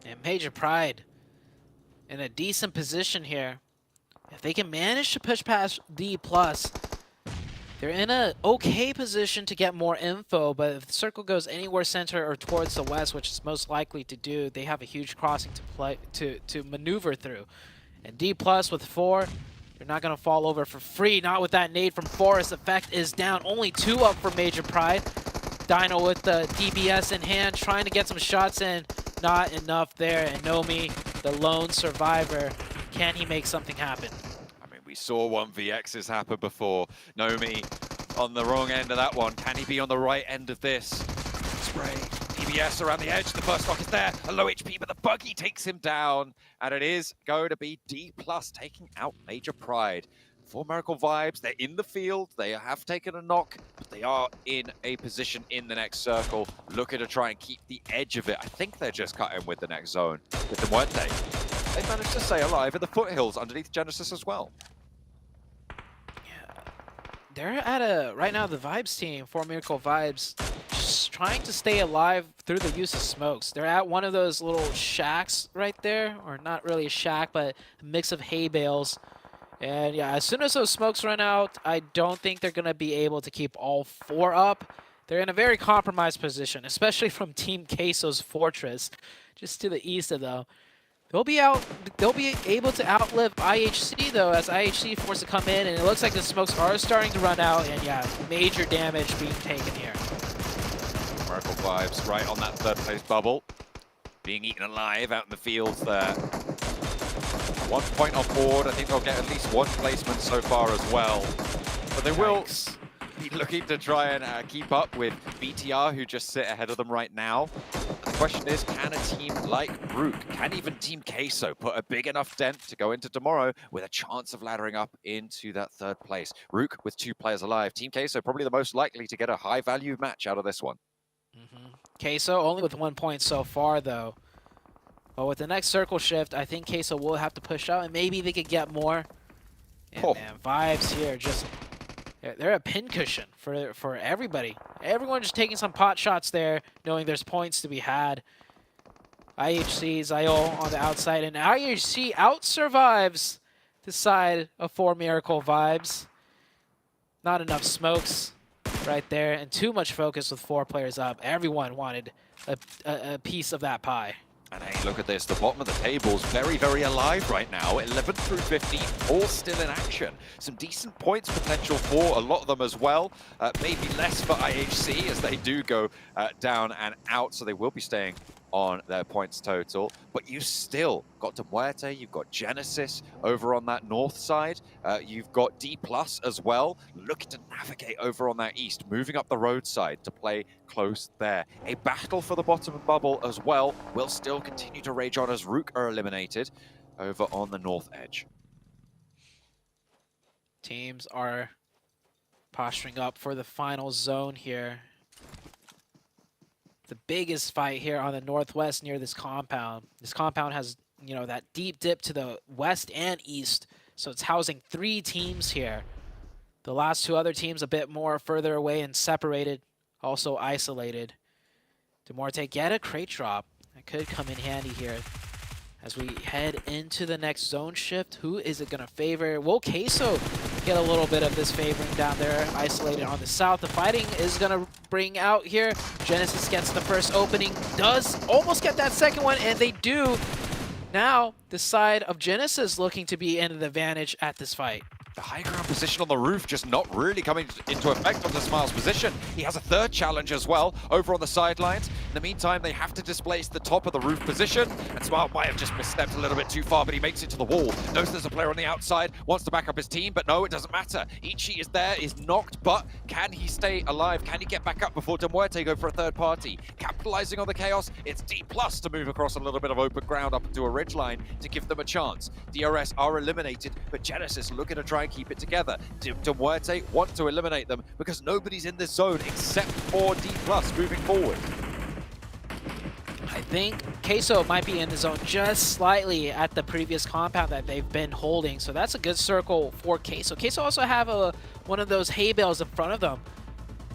And Major Pride in a decent position here. If they can manage to push past D+, they're in a okay position to get more info, but if the circle goes anywhere center or towards the west, which it's most likely to do, they have a huge crossing to maneuver through. And D+ with 4, you're not going to fall over for free. Not with that nade from Forest. Effect is down. Only 2 up for Major Pride. Dino with the DBS in hand, trying to get some shots in. Not enough there. And Nomi, the lone survivor, can he make something happen? I mean, we saw 1vx's happen before. Nomi on the wrong end of that one. Can he be on the right end of this? Spray. DBS around the edge. The first stock is there. A low HP, but the buggy takes him down. And it is going to be D+ taking out Major Pride. 4 Miracle Vibes, they're in the field. They have taken a knock, but they are in a position in the next circle, looking to try and keep the edge of it. I think they're just cutting with the next zone with them, weren't they? They managed to stay alive in the foothills underneath Genesis as well. Yeah, they're at a, right now the Vibes team, 4 Miracle Vibes, just trying to stay alive through the use of smokes. They're at one of those little shacks right there, or not really a shack, but a mix of hay bales. And yeah, as soon as those smokes run out, I don't think they're going to be able to keep all 4 up. They're in a very compromised position, especially from Team Queso's Fortress, just to the east of them. They'll be able to outlive IHC though, as IHC forced to come in, and it looks like the smokes are starting to run out, and yeah, major damage being taken here. Miracle Vibes right on that 3rd place bubble, being eaten alive out in the fields there. 1 point on board. I think they'll get at least 1 placement so far as well. But they will be looking to try and keep up with BTR, who just sit ahead of them right now. The question is, can a team like Rook, can even Team Queso put a big enough dent to go into tomorrow with a chance of laddering up into that 3rd place? Rook with 2 players alive. Team Queso probably the most likely to get a high-value match out of this one. Queso only with 1 point so far, though. But with the next circle shift, I think Queso will have to push out, and maybe they could get more. And man, Vibes here just, they're a pincushion for everybody. Everyone just taking some pot shots there, knowing there's points to be had. IHC, Zayol on the outside, and IHC out-survives the side of 4 Miracle Vibes. Not enough smokes right there, and too much focus with 4 players up. Everyone wanted a piece of that pie. And hey, look at this. The bottom of the table's very, very alive right now. 11 through 15, all still in action. Some decent points potential for a lot of them as well. Maybe less for IHC as they do go down and out, so they will be staying on their points total, but you still got Muerte, you've got Genesis over on that north side, you've got D+ as well, looking to navigate over on that east, moving up the roadside to play close there. A battle for the bottom bubble as well will still continue to rage on as Rook are eliminated over on the north edge. Teams are posturing up for the final zone here. The biggest fight here on the northwest near this compound. This compound has, you know, that deep dip to the west and east, so it's housing 3 teams here. The last 2 other teams a bit more further away and separated, also isolated. Demorte get a crate drop. That could come in handy here. As we head into the next zone shift, who is it going to favor? Will Queso get a little bit of this favoring down there, isolated on the south? The fighting is going to bring out here. Genesis gets the first opening, does almost get that second one, and they do. Now, the side of Genesis looking to be in the advantage at this fight. The high ground position on the roof just not really coming into effect on the Smile's position. He has a third challenge as well over on the sidelines. In the meantime, they have to displace the top of the roof position, and Smile might have just misstepped a little bit too far, but he makes it to the wall. Knows there's a player on the outside, wants to back up his team, but no, it doesn't matter. Ichi is there, is knocked, but can he stay alive? Can he get back up before Demuerte go for a third party? Capitalizing on the chaos, it's D+ to move across a little bit of open ground up into a ridgeline to give them a chance. DRS are eliminated, but Genesis looking to try and keep it together. Demuerte want to eliminate them because nobody's in this zone except for D+ moving forward. I think Queso might be in the zone just slightly at the previous compound that they've been holding, so that's a good circle for Queso. Queso also have one of those hay bales in front of them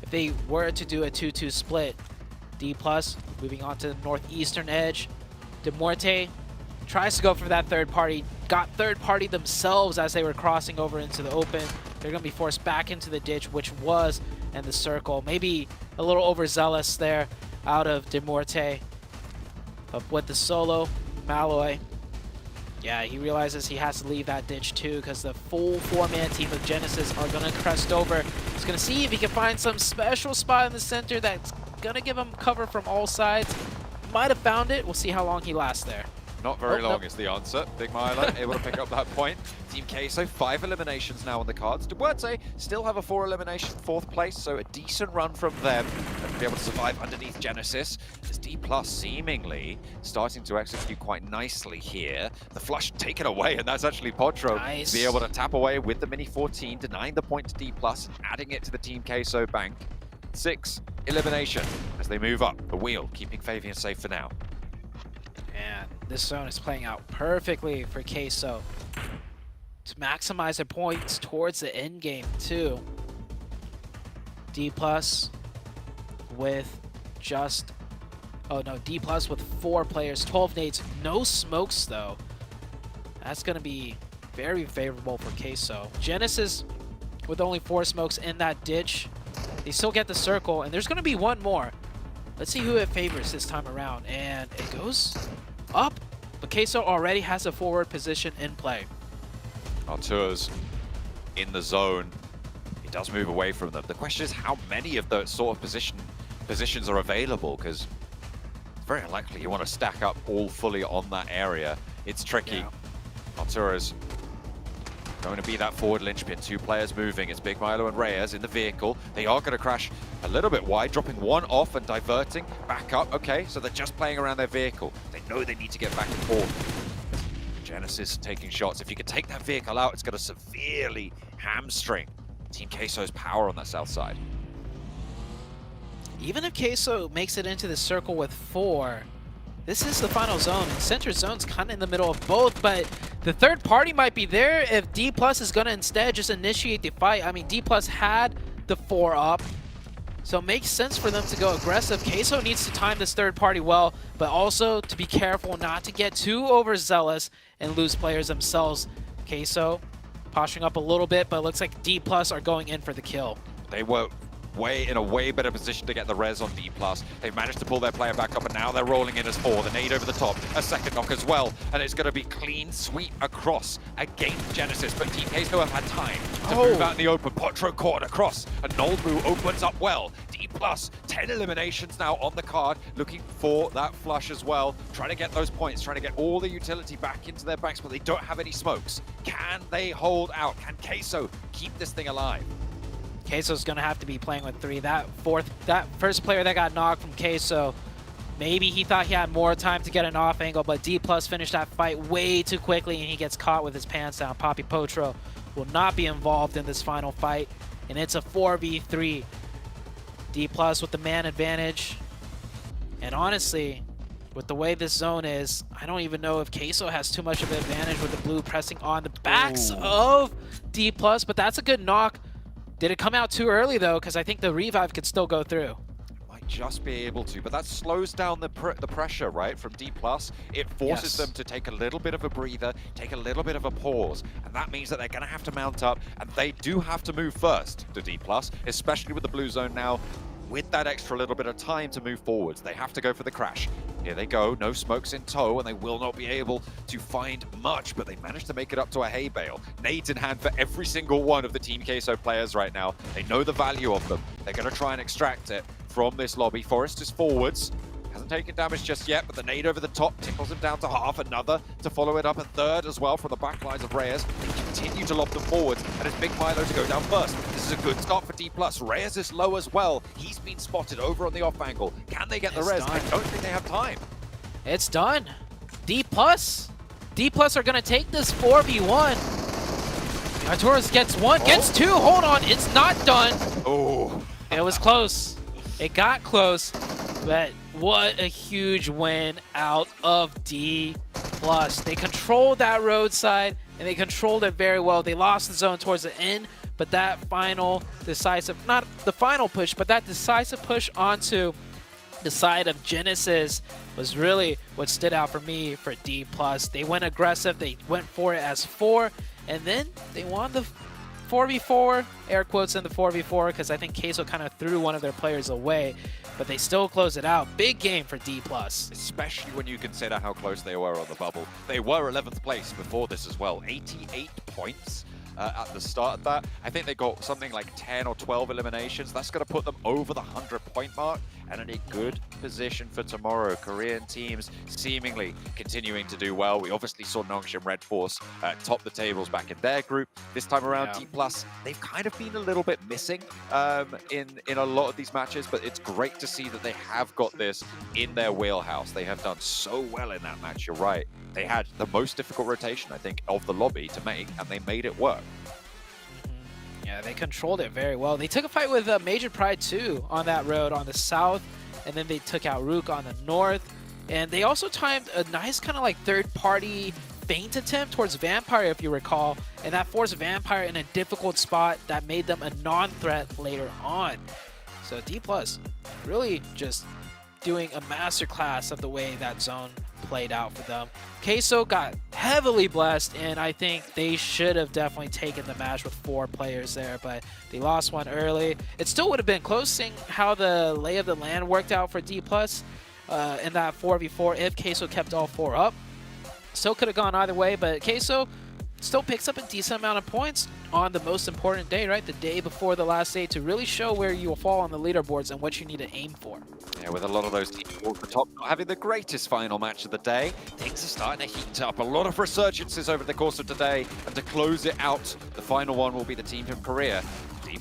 if they were to do a 2-2 split. D+ moving on to the northeastern edge. Demorte tries to go for that third party, got third party themselves as they were crossing over into the open. They're going to be forced back into the ditch, which was in the circle. Maybe a little overzealous there out of Demorte. But with the solo, Malloy, yeah, he realizes he has to leave that ditch too because the full 4-man team of Genesis are going to crest over. He's going to see if he can find some special spot in the center that's going to give him cover from all sides. Might have found it. We'll see how long he lasts there. Not very long is the answer. Big Milo able to pick up that point. Team Queso, 5 eliminations now on the cards. Duarte still have a 4 elimination, 4th place, so a decent run from them. And be able to survive underneath Genesis. As D+ seemingly starting to execute quite nicely here. The flush taken away, and that's actually Potro nice. To be able to tap away with the Mini 14, denying the point to D+, and adding it to the Team Queso bank. 6 elimination as they move up the wheel, keeping Fabian safe for now. And this zone is playing out perfectly for Queso to maximize their points towards the end game too. D+ with just, D+ with 4 players, 12 nades, no smokes though. That's going to be very favorable for Queso. Genesis with only 4 smokes in that ditch. They still get the circle, and there's going to be one more. Let's see who it favors this time around, and it goes up, but Queso already has a forward position in play. Artur's in the zone. He does move away from them. The question is how many of those sort of positions are available, because it's very unlikely you want to stack up all fully on that area. It's tricky. Yeah. Artur is going to be that forward linchpin. 2 players moving. It's Big Milo and Reyes in the vehicle. They are going to crash a little bit wide, dropping one off and diverting back up. Okay, so they're just playing around their vehicle. They know they need to get back and forth. Genesis taking shots. If you can take that vehicle out, it's going to severely hamstring Team Queso's power on that south side. Even if Queso makes it into the circle with 4, this is the final zone, and center zone's kind of in the middle of both, but the third party might be there if D+ is going to instead just initiate the fight. I mean, D+ had the 4 up, so it makes sense for them to go aggressive. Queso needs to time this third party well, but also to be careful not to get too overzealous and lose players themselves. Queso posturing up a little bit, but it looks like D+ are going in for the kill. They were in a way better position to get the res on D+. They've managed to pull their player back up, and now they're rolling in as 4. The nade over the top, a second knock as well, and it's going to be clean sweep across against Genesis, but Team Queso have had time to move out in the open. Potro caught across, and Nolbu opens up well. D+ Plus, 10 eliminations now on the card, looking for that flush as well. Trying to get those points, trying to get all the utility back into their banks, but they don't have any smokes. Can they hold out? Can Queso keep this thing alive? Queso's gonna have to be playing with 3. That first player that got knocked from Queso, maybe he thought he had more time to get an off angle, but D+ finished that fight way too quickly and he gets caught with his pants down. Poppy Potro will not be involved in this final fight, and it's a 4v3. D+ with the man advantage. And honestly, with the way this zone is, I don't even know if Queso has too much of an advantage with the blue pressing on the backs of D+, but that's a good knock. Did it come out too early though? Because I think the revive could still go through. Might just be able to, but that slows down the pressure, right, from D+. It forces them to take a little bit of a breather, take a little bit of a pause, and that means that they're going to have to mount up, and they do have to move first to D+, especially with the blue zone now. With that extra little bit of time to move forwards, they have to go for the crash. Here they go, no smokes in tow, and they will not be able to find much, but they managed to make it up to a hay bale. Nades in hand for every single one of the Team Queso players right now. They know the value of them. They're going to try and extract it from this lobby. Forrest is forwards. Hasn't taken damage just yet, but the nade over the top tickles him down to half. Another to follow it up, a third as well from the back lines of Reyes. They continue to lob them forwards, and it's Big Milo to go down first. This is a good start for D+. Reyes is low as well. He's been spotted over on the off angle. Can they get the res? I don't think they have time. It's done. D+. D+ are going to take this 4v1. Arturos gets 1, gets 2. Hold on, it's not done. Oh. It was close. It got close, but what a huge win out of D+. They controlled that roadside, and they controlled it very well. They lost the zone towards the end, but that final decisive, not the final push, but that decisive push onto the side of Genesis was really what stood out for me for D+. They went aggressive, they went for it as 4, and then they won the 4v4, air quotes in the 4v4, because I think Queso kind of threw one of their players away, but they still close it out. Big game for D+. Especially when you consider how close they were on the bubble. They were 11th place before this as well. 88 points at the start of that. I think they got something like 10 or 12 eliminations. That's going to put them over the 100-point mark and in a good position for tomorrow. Korean teams seemingly continuing to do well. We obviously saw Nongshim Red Force top the tables back in their group. This time around, D+, they've kind of been a little bit missing in a lot of these matches, but it's great to see that they have got this in their wheelhouse. They have done so well in that match, you're right. They had the most difficult rotation, I think, of the lobby to make, and they made it work. Yeah, they controlled it very well. They took a fight with Major Pride too on that road on the south, and then they took out Rook on the north. And they also timed a nice kind of like third-party feint attempt towards Vampire, if you recall, and that forced Vampire in a difficult spot that made them a non-threat later on. So D+ really just doing a masterclass of the way that zone played out for them. Queso got heavily blessed, and I think they should have definitely taken the match with 4 players there, but they lost one early. It still would have been close, seeing how the lay of the land worked out for D+ in that 4v4 if Queso kept all 4 up. Still could have gone either way, but Queso still picks up a decent amount of points on the most important day, right? The day before the last day, to really show where you will fall on the leaderboards and what you need to aim for. Yeah, with a lot of those teams towards the top not having the greatest final match of the day, things are starting to heat up. A lot of resurgences over the course of today, and to close it out, the final one will be the team from Korea, D+.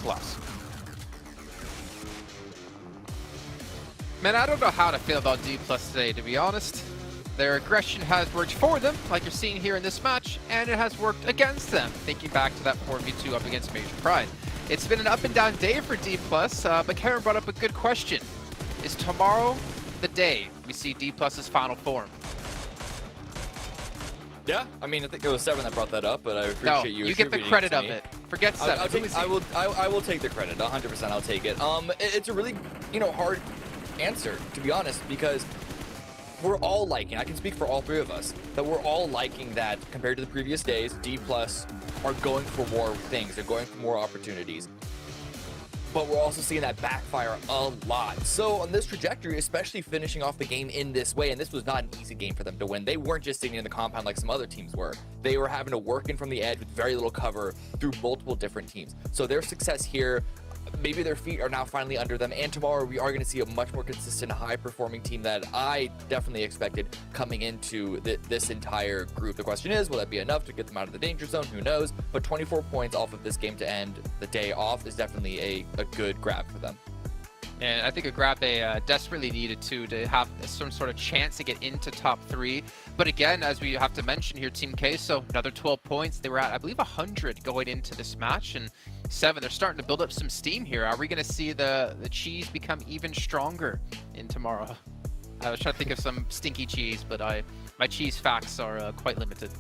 Man, I don't know how to feel about D+ today, to be honest. Their aggression has worked for them, like you're seeing here in this match, and it has worked against them, thinking back to that 4v2 up against Major Pride. It's been an up and down day for D+, but Karen brought up a good question. Is tomorrow the day we see D+'s final form? Yeah, I mean, I think it was Seven that brought that up, but I appreciate you. You get the credit of it. Forget Seven. I will take the credit. 100%, I'll take it. It's a really, hard answer, to be honest, because we're all liking, I can speak for all 3 of us, that we're all liking that compared to the previous days, D+ are going for more things. They're going for more opportunities. But we're also seeing that backfire a lot. So on this trajectory, especially finishing off the game in this way, and this was not an easy game for them to win. They weren't just sitting in the compound like some other teams were. They were having to work in from the edge with very little cover through multiple different teams. So their success here maybe their feet are now finally under them, and tomorrow we are going to see a much more consistent, high-performing team that I definitely expected coming into this entire group. The question is, will that be enough to get them out of the danger zone? Who knows? But 24 points off of this game to end the day off is definitely a good grab for them. And I think a grab they desperately needed to have some sort of chance to get into top 3. But again, as we have to mention here, Team Queso, another 12 points. They were at, I believe, 100 going into this match, and 7. They're starting to build up some steam here. Are we going to see the cheese become even stronger in tomorrow? I was trying to think of some stinky cheese, but my cheese facts are quite limited.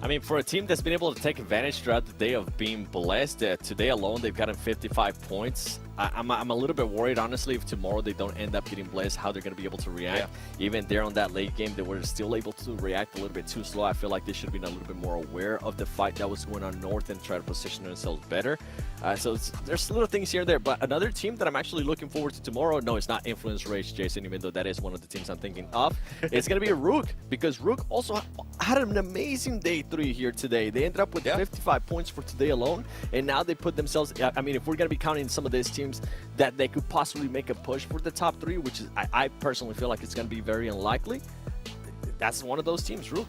I mean, for a team that's been able to take advantage throughout the day of being blessed, today alone they've gotten 55 points. I'm a little bit worried, honestly, if tomorrow they don't end up getting blessed, how they're going to be able to react. Yeah. Even there on that late game, they were still able to react a little bit too slow. I feel like they should have been a little bit more aware of the fight that was going on north and try to position themselves better. So there's little things here and there. But another team that I'm actually looking forward to tomorrow, no, it's not Influence Rage, Jason, even though that is one of the teams I'm thinking of. It's going to be Rook, because Rook also had an amazing day 3 here today. They ended up with 55 points for today alone, and now they put themselves, I mean, if we're going to be counting some of these teams that they could possibly make a push for the top 3, which is, I personally feel like it's going to be very unlikely, that's one of those teams, Rook.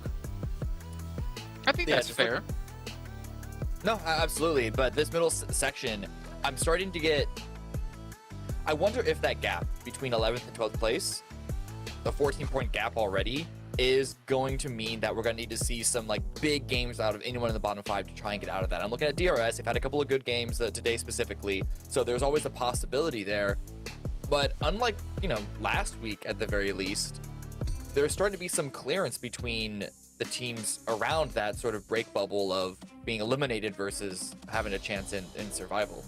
I think that's fair. No, absolutely. But this middle section, I'm starting to get... I wonder if that gap between 11th and 12th place, the 14-point gap already, is going to mean that we're going to need to see some like big games out of anyone in the bottom 5 to try and get out of that. I'm looking at DRS. They've had a couple of good games today specifically, so there's always a possibility there. But unlike, you know, last week at the very least, there's starting to be some clearance between the teams around that sort of break bubble of being eliminated versus having a chance in survival.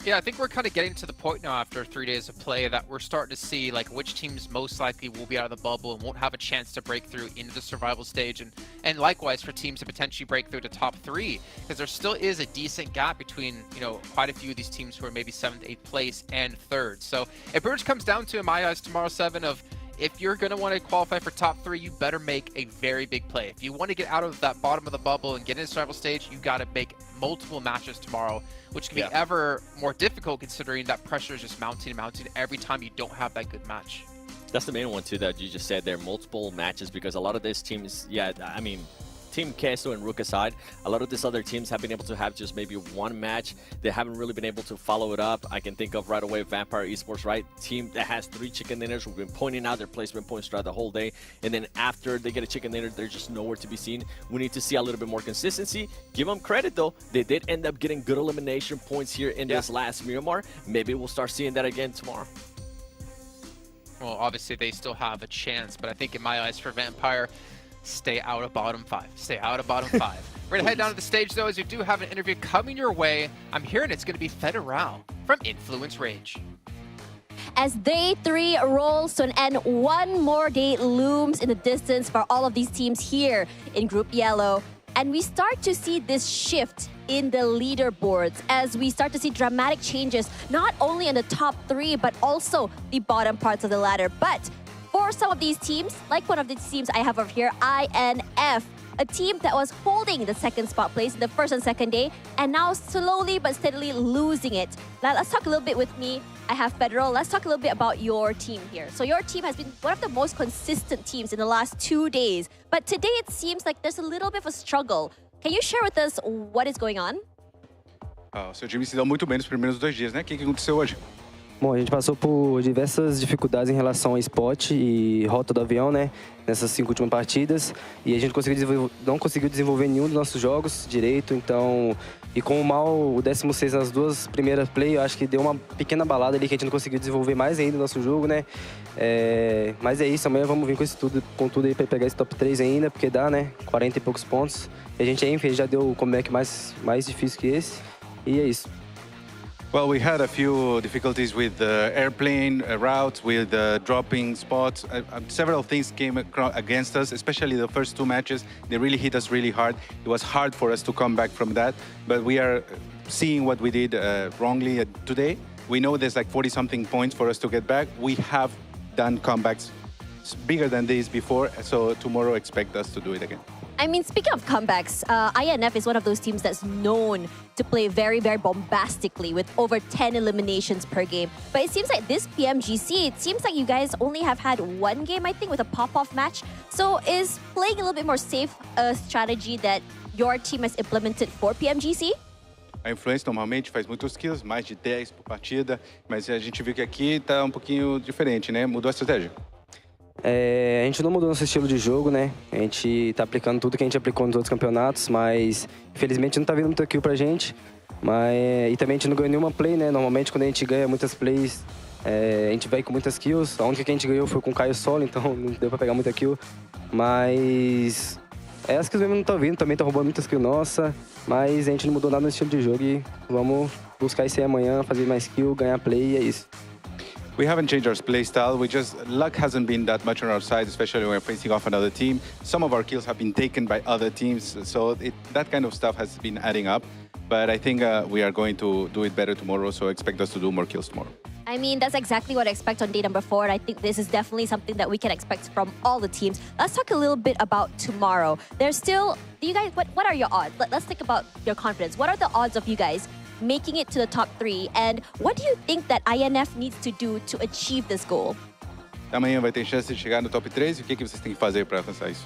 Yeah, I think we're kind of getting to the point now after 3 days of play that we're starting to see like which teams most likely will be out of the bubble and won't have a chance to break through into the survival stage, and likewise for teams to potentially break through to top 3, because there still is a decent gap between, you know, quite a few of these teams who are maybe 7th, 8th place and 3rd. So it pretty much comes down to, in my eyes, tomorrow 7 of, if you're going to want to qualify for top 3, you better make a very big play. If you want to get out of that bottom of the bubble and get into the survival stage, you got to make multiple matches tomorrow, which can be ever more difficult considering that pressure is just mounting and mounting every time you don't have that good match. That's the main one too that you just said there, multiple matches, because a lot of these teams, I mean, Team Queso and Rook aside, a lot of these other teams have been able to have just maybe one match. They haven't really been able to follow it up. I can think of right away Vampire Esports, right? Team that has 3 chicken dinners. We've been pointing out their placement points throughout the whole day. And then after they get a chicken dinner, they're just nowhere to be seen. We need to see a little bit more consistency. Give them credit though. They did end up getting good elimination points here in this last Miramar. Maybe we'll start seeing that again tomorrow. Well, obviously they still have a chance, but I think in my eyes for Vampire, stay out of bottom 5. Stay out of bottom 5. We're going to head down to the stage, though, as you do have an interview coming your way. I'm hearing it's going to be Federal from Influence Rage. As day 3 rolls to an end, one more day looms in the distance for all of these teams here in Group Yellow. And we start to see this shift in the leaderboards as we start to see dramatic changes, not only in the top 3, but also the bottom parts of the ladder. But for some of these teams, like one of these teams I have over here, INF, a team that was holding the 2nd spot place in the 1st and 2nd day, and now slowly but steadily losing it. Now let's talk a little bit with me. I have Federal. Let's talk a little bit about your team here. So your team has been one of the most consistent teams in the last 2 days, but today it seems like there's a little bit of a struggle. Can you share with us what is going on? O seu time se deu muito bem nos primeiros 2 dias, né? O que aconteceu hoje? Bom, a gente passou por diversas dificuldades em relação ao spot e rota do avião, né? Nessas 5 últimas partidas. E a gente não conseguiu desenvolver nenhum dos nossos jogos direito, então... E com o mal, o 16º nas 2 primeiras play, eu acho que deu uma pequena balada ali que a gente não conseguiu desenvolver mais ainda o nosso jogo, né? Mas é isso, amanhã vamos vir com tudo aí pra pegar esse top 3 ainda, porque dá, né? 40 e poucos pontos. E a gente aí já deu o comeback mais difícil que esse. E é isso. Well, we had a few difficulties with the airplane routes, with dropping spots. Several things came against us, especially the first 2 matches. They really hit us really hard. It was hard for us to come back from that, but we are seeing what we did wrongly today. We know there's like 40-something points for us to get back. We have done comebacks bigger than these before, so tomorrow expect us to do it again. I mean, speaking of comebacks, INF is one of those teams that's known to play very, very bombastically with over 10 eliminations per game. But it seems like this PMGC, it seems like you guys only have had one game, I think, with a pop-off match. So is playing a little bit more safe a strategy that your team has implemented for PMGC? A Influence normalmente faz muitos kills, mais de 10 por partida, mas a gente viu que aqui tá um pouquinho diferente, né? Mudou a estratégia. A gente não mudou nosso estilo de jogo, né? A gente tá aplicando tudo que a gente aplicou nos outros campeonatos, mas infelizmente não tá vindo muita kill pra gente. E também a gente não ganhou nenhuma play, né? Normalmente quando a gente ganha muitas plays, a gente vai com muitas kills. A única que a gente ganhou foi com o Caio solo, então não deu pra pegar muita kill. Mas as kills mesmo não estão vindo, também tá roubando muitas kills nossa. Mas a gente não mudou nada no estilo de jogo e vamos buscar isso aí amanhã, fazer mais kill, ganhar play e é isso. We haven't changed our play style. Luck hasn't been that much on our side, especially when we're facing off another team. Some of our kills have been taken by other teams, so that kind of stuff has been adding up. But I think we are going to do it better tomorrow, so expect us to do more kills tomorrow. I mean, that's exactly what I expect on day number 4, and I think this is definitely something that we can expect from all the teams. Let's talk a little bit about tomorrow. There's still, you guys, what are your odds? Let's think about your confidence. What are the odds of you guys making it to the top 3, and what do you think that INF needs to do to achieve this goal? Amanhã vai ter chance de chegar no top 3, e o que vocês têm que fazer para alcançar isso?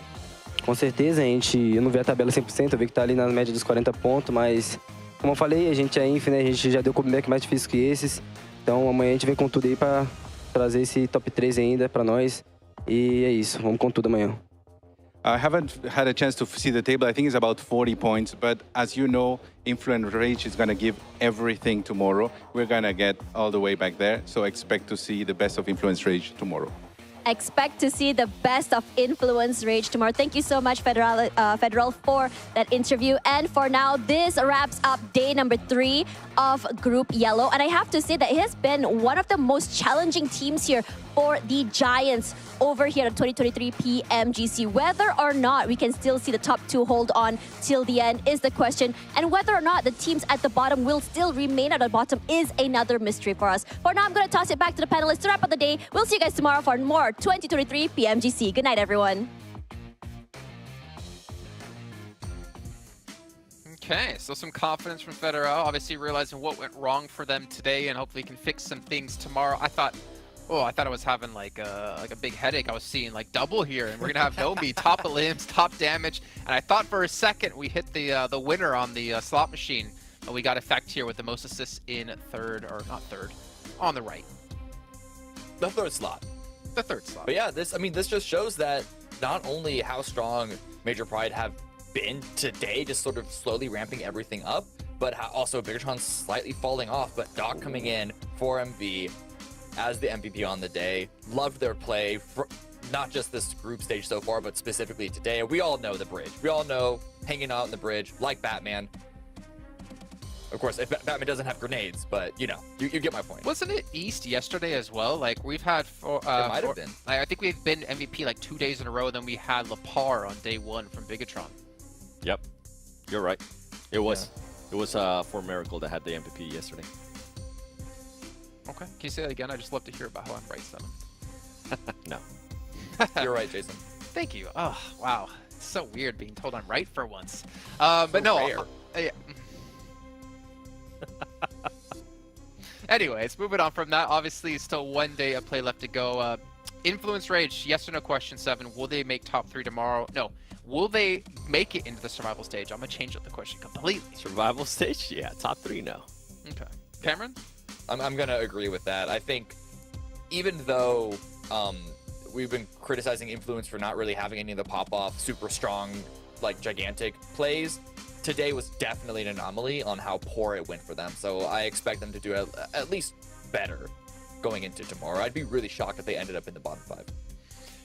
Com certeza, eu não vi a tabela 100%, eu vi que tá ali na média dos 40 pontos, mas como eu falei, a gente é Inf, né? A gente já deu comeback mais difícil que esses, então amanhã a gente vem com tudo aí para trazer esse top 3 ainda para nós, e é isso, vamos com tudo amanhã. I haven't had a chance to see the table. I think it's about 40 points. But as you know, Influence Rage is going to give everything tomorrow. We're going to get all the way back there. So expect to see the best of Influence Rage tomorrow. Expect to see the best of Influence Rage tomorrow. Thank you so much, Federal, for that interview. And for now, this wraps up day number 3 of Group Yellow. And I have to say that it has been one of the most challenging teams here for the Giants over here at 2023 PMGC. Whether or not we can still see the top 2 hold on till the end is the question. And whether or not the teams at the bottom will still remain at the bottom is another mystery for us. For now, I'm going to toss it back to the panelists to wrap up the day. We'll see you guys tomorrow for more 2023 PMGC. Good night, everyone. Okay, so some confidence from Federal, obviously realizing what went wrong for them today and hopefully can fix some things tomorrow. I thought I was having like a big headache. I was seeing like double here, and we're gonna have Nomi top of limbs, top damage, and I thought for a second we hit the winner on the slot machine, but we got effect here with the most assists in on the right. The third slot. The third slot. But yeah, this just shows that not only how strong Major Pride have been today, just sort of slowly ramping everything up, but how also Bigatron slightly falling off, but Doc coming in for MV as the MVP on the day. Loved their play, not just this group stage so far, but specifically today. We all know the bridge. We all know hanging out on the bridge like Batman. Of course, if Batman doesn't have grenades, but you know, you get my point. Wasn't it East yesterday as well? Like we've had it might have been. I think we've been MVP like 2 days in a row, and then we had Lapar on day 1 from Bigatron. Yep, you're right. It was for Miracle that had the MVP yesterday. Okay, can you say that again? I just love to hear about how I'm right, 7. No. You're right, Jason. Thank you. Oh, wow. It's so weird being told I'm right for once. But no. Anyways, moving on from that. Obviously, still 1 day of play left to go. Influence Rage, yes or no question 7. Will they make top 3 tomorrow? No. Will they make it into the survival stage? I'm going to change up the question completely. Survival stage? Yeah, top 3, no. Okay. Cameron? I'm going to agree with that. I think even though we've been criticizing Influence for not really having any of the pop-off, super strong, like gigantic plays, today was definitely an anomaly on how poor it went for them. So I expect them to do at least better going into tomorrow. I'd be really shocked if they ended up in the bottom 5.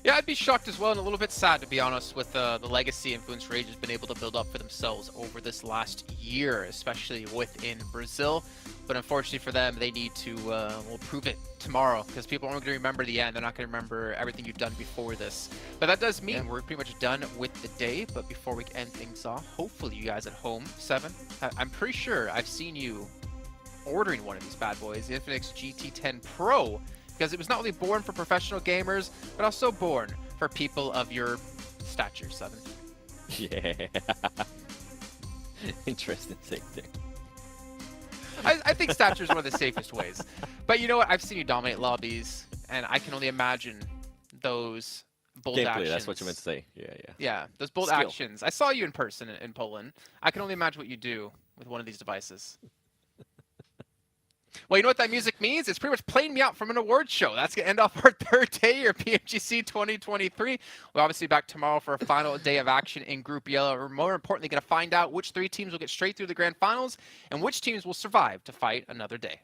Yeah, I'd be shocked as well, and a little bit sad, to be honest, with the legacy Influence Rage has been able to build up for themselves over this last year, especially within Brazil. But unfortunately for them, they need to prove it tomorrow, because people aren't going to remember the end. They're not going to remember everything you've done before this. But that does mean we're pretty much done with the day. But before we end things off, hopefully you guys at home, 7, I'm pretty sure I've seen you ordering one of these bad boys, the Infinix GT10 Pro, because it was not only born for professional gamers, but also born for people of your stature, 7. Yeah. Interesting take there. I think stature is one of the safest ways. But you know what? I've seen you dominate lobbies, and I can only imagine those bold Gameplay, actions. that's what you meant to say. Yeah. Yeah, those bold Skill. actions. I saw you in person in Poland. I can only imagine what you do with one of these devices. Well, you know what that music means? It's pretty much playing me out from an awards show. That's going to end off our third day here, PMGC 2023. We'll obviously be back tomorrow for a final day of action in Group Yellow. We're more importantly going to find out which 3 teams will get straight through the Grand Finals and which teams will survive to fight another day.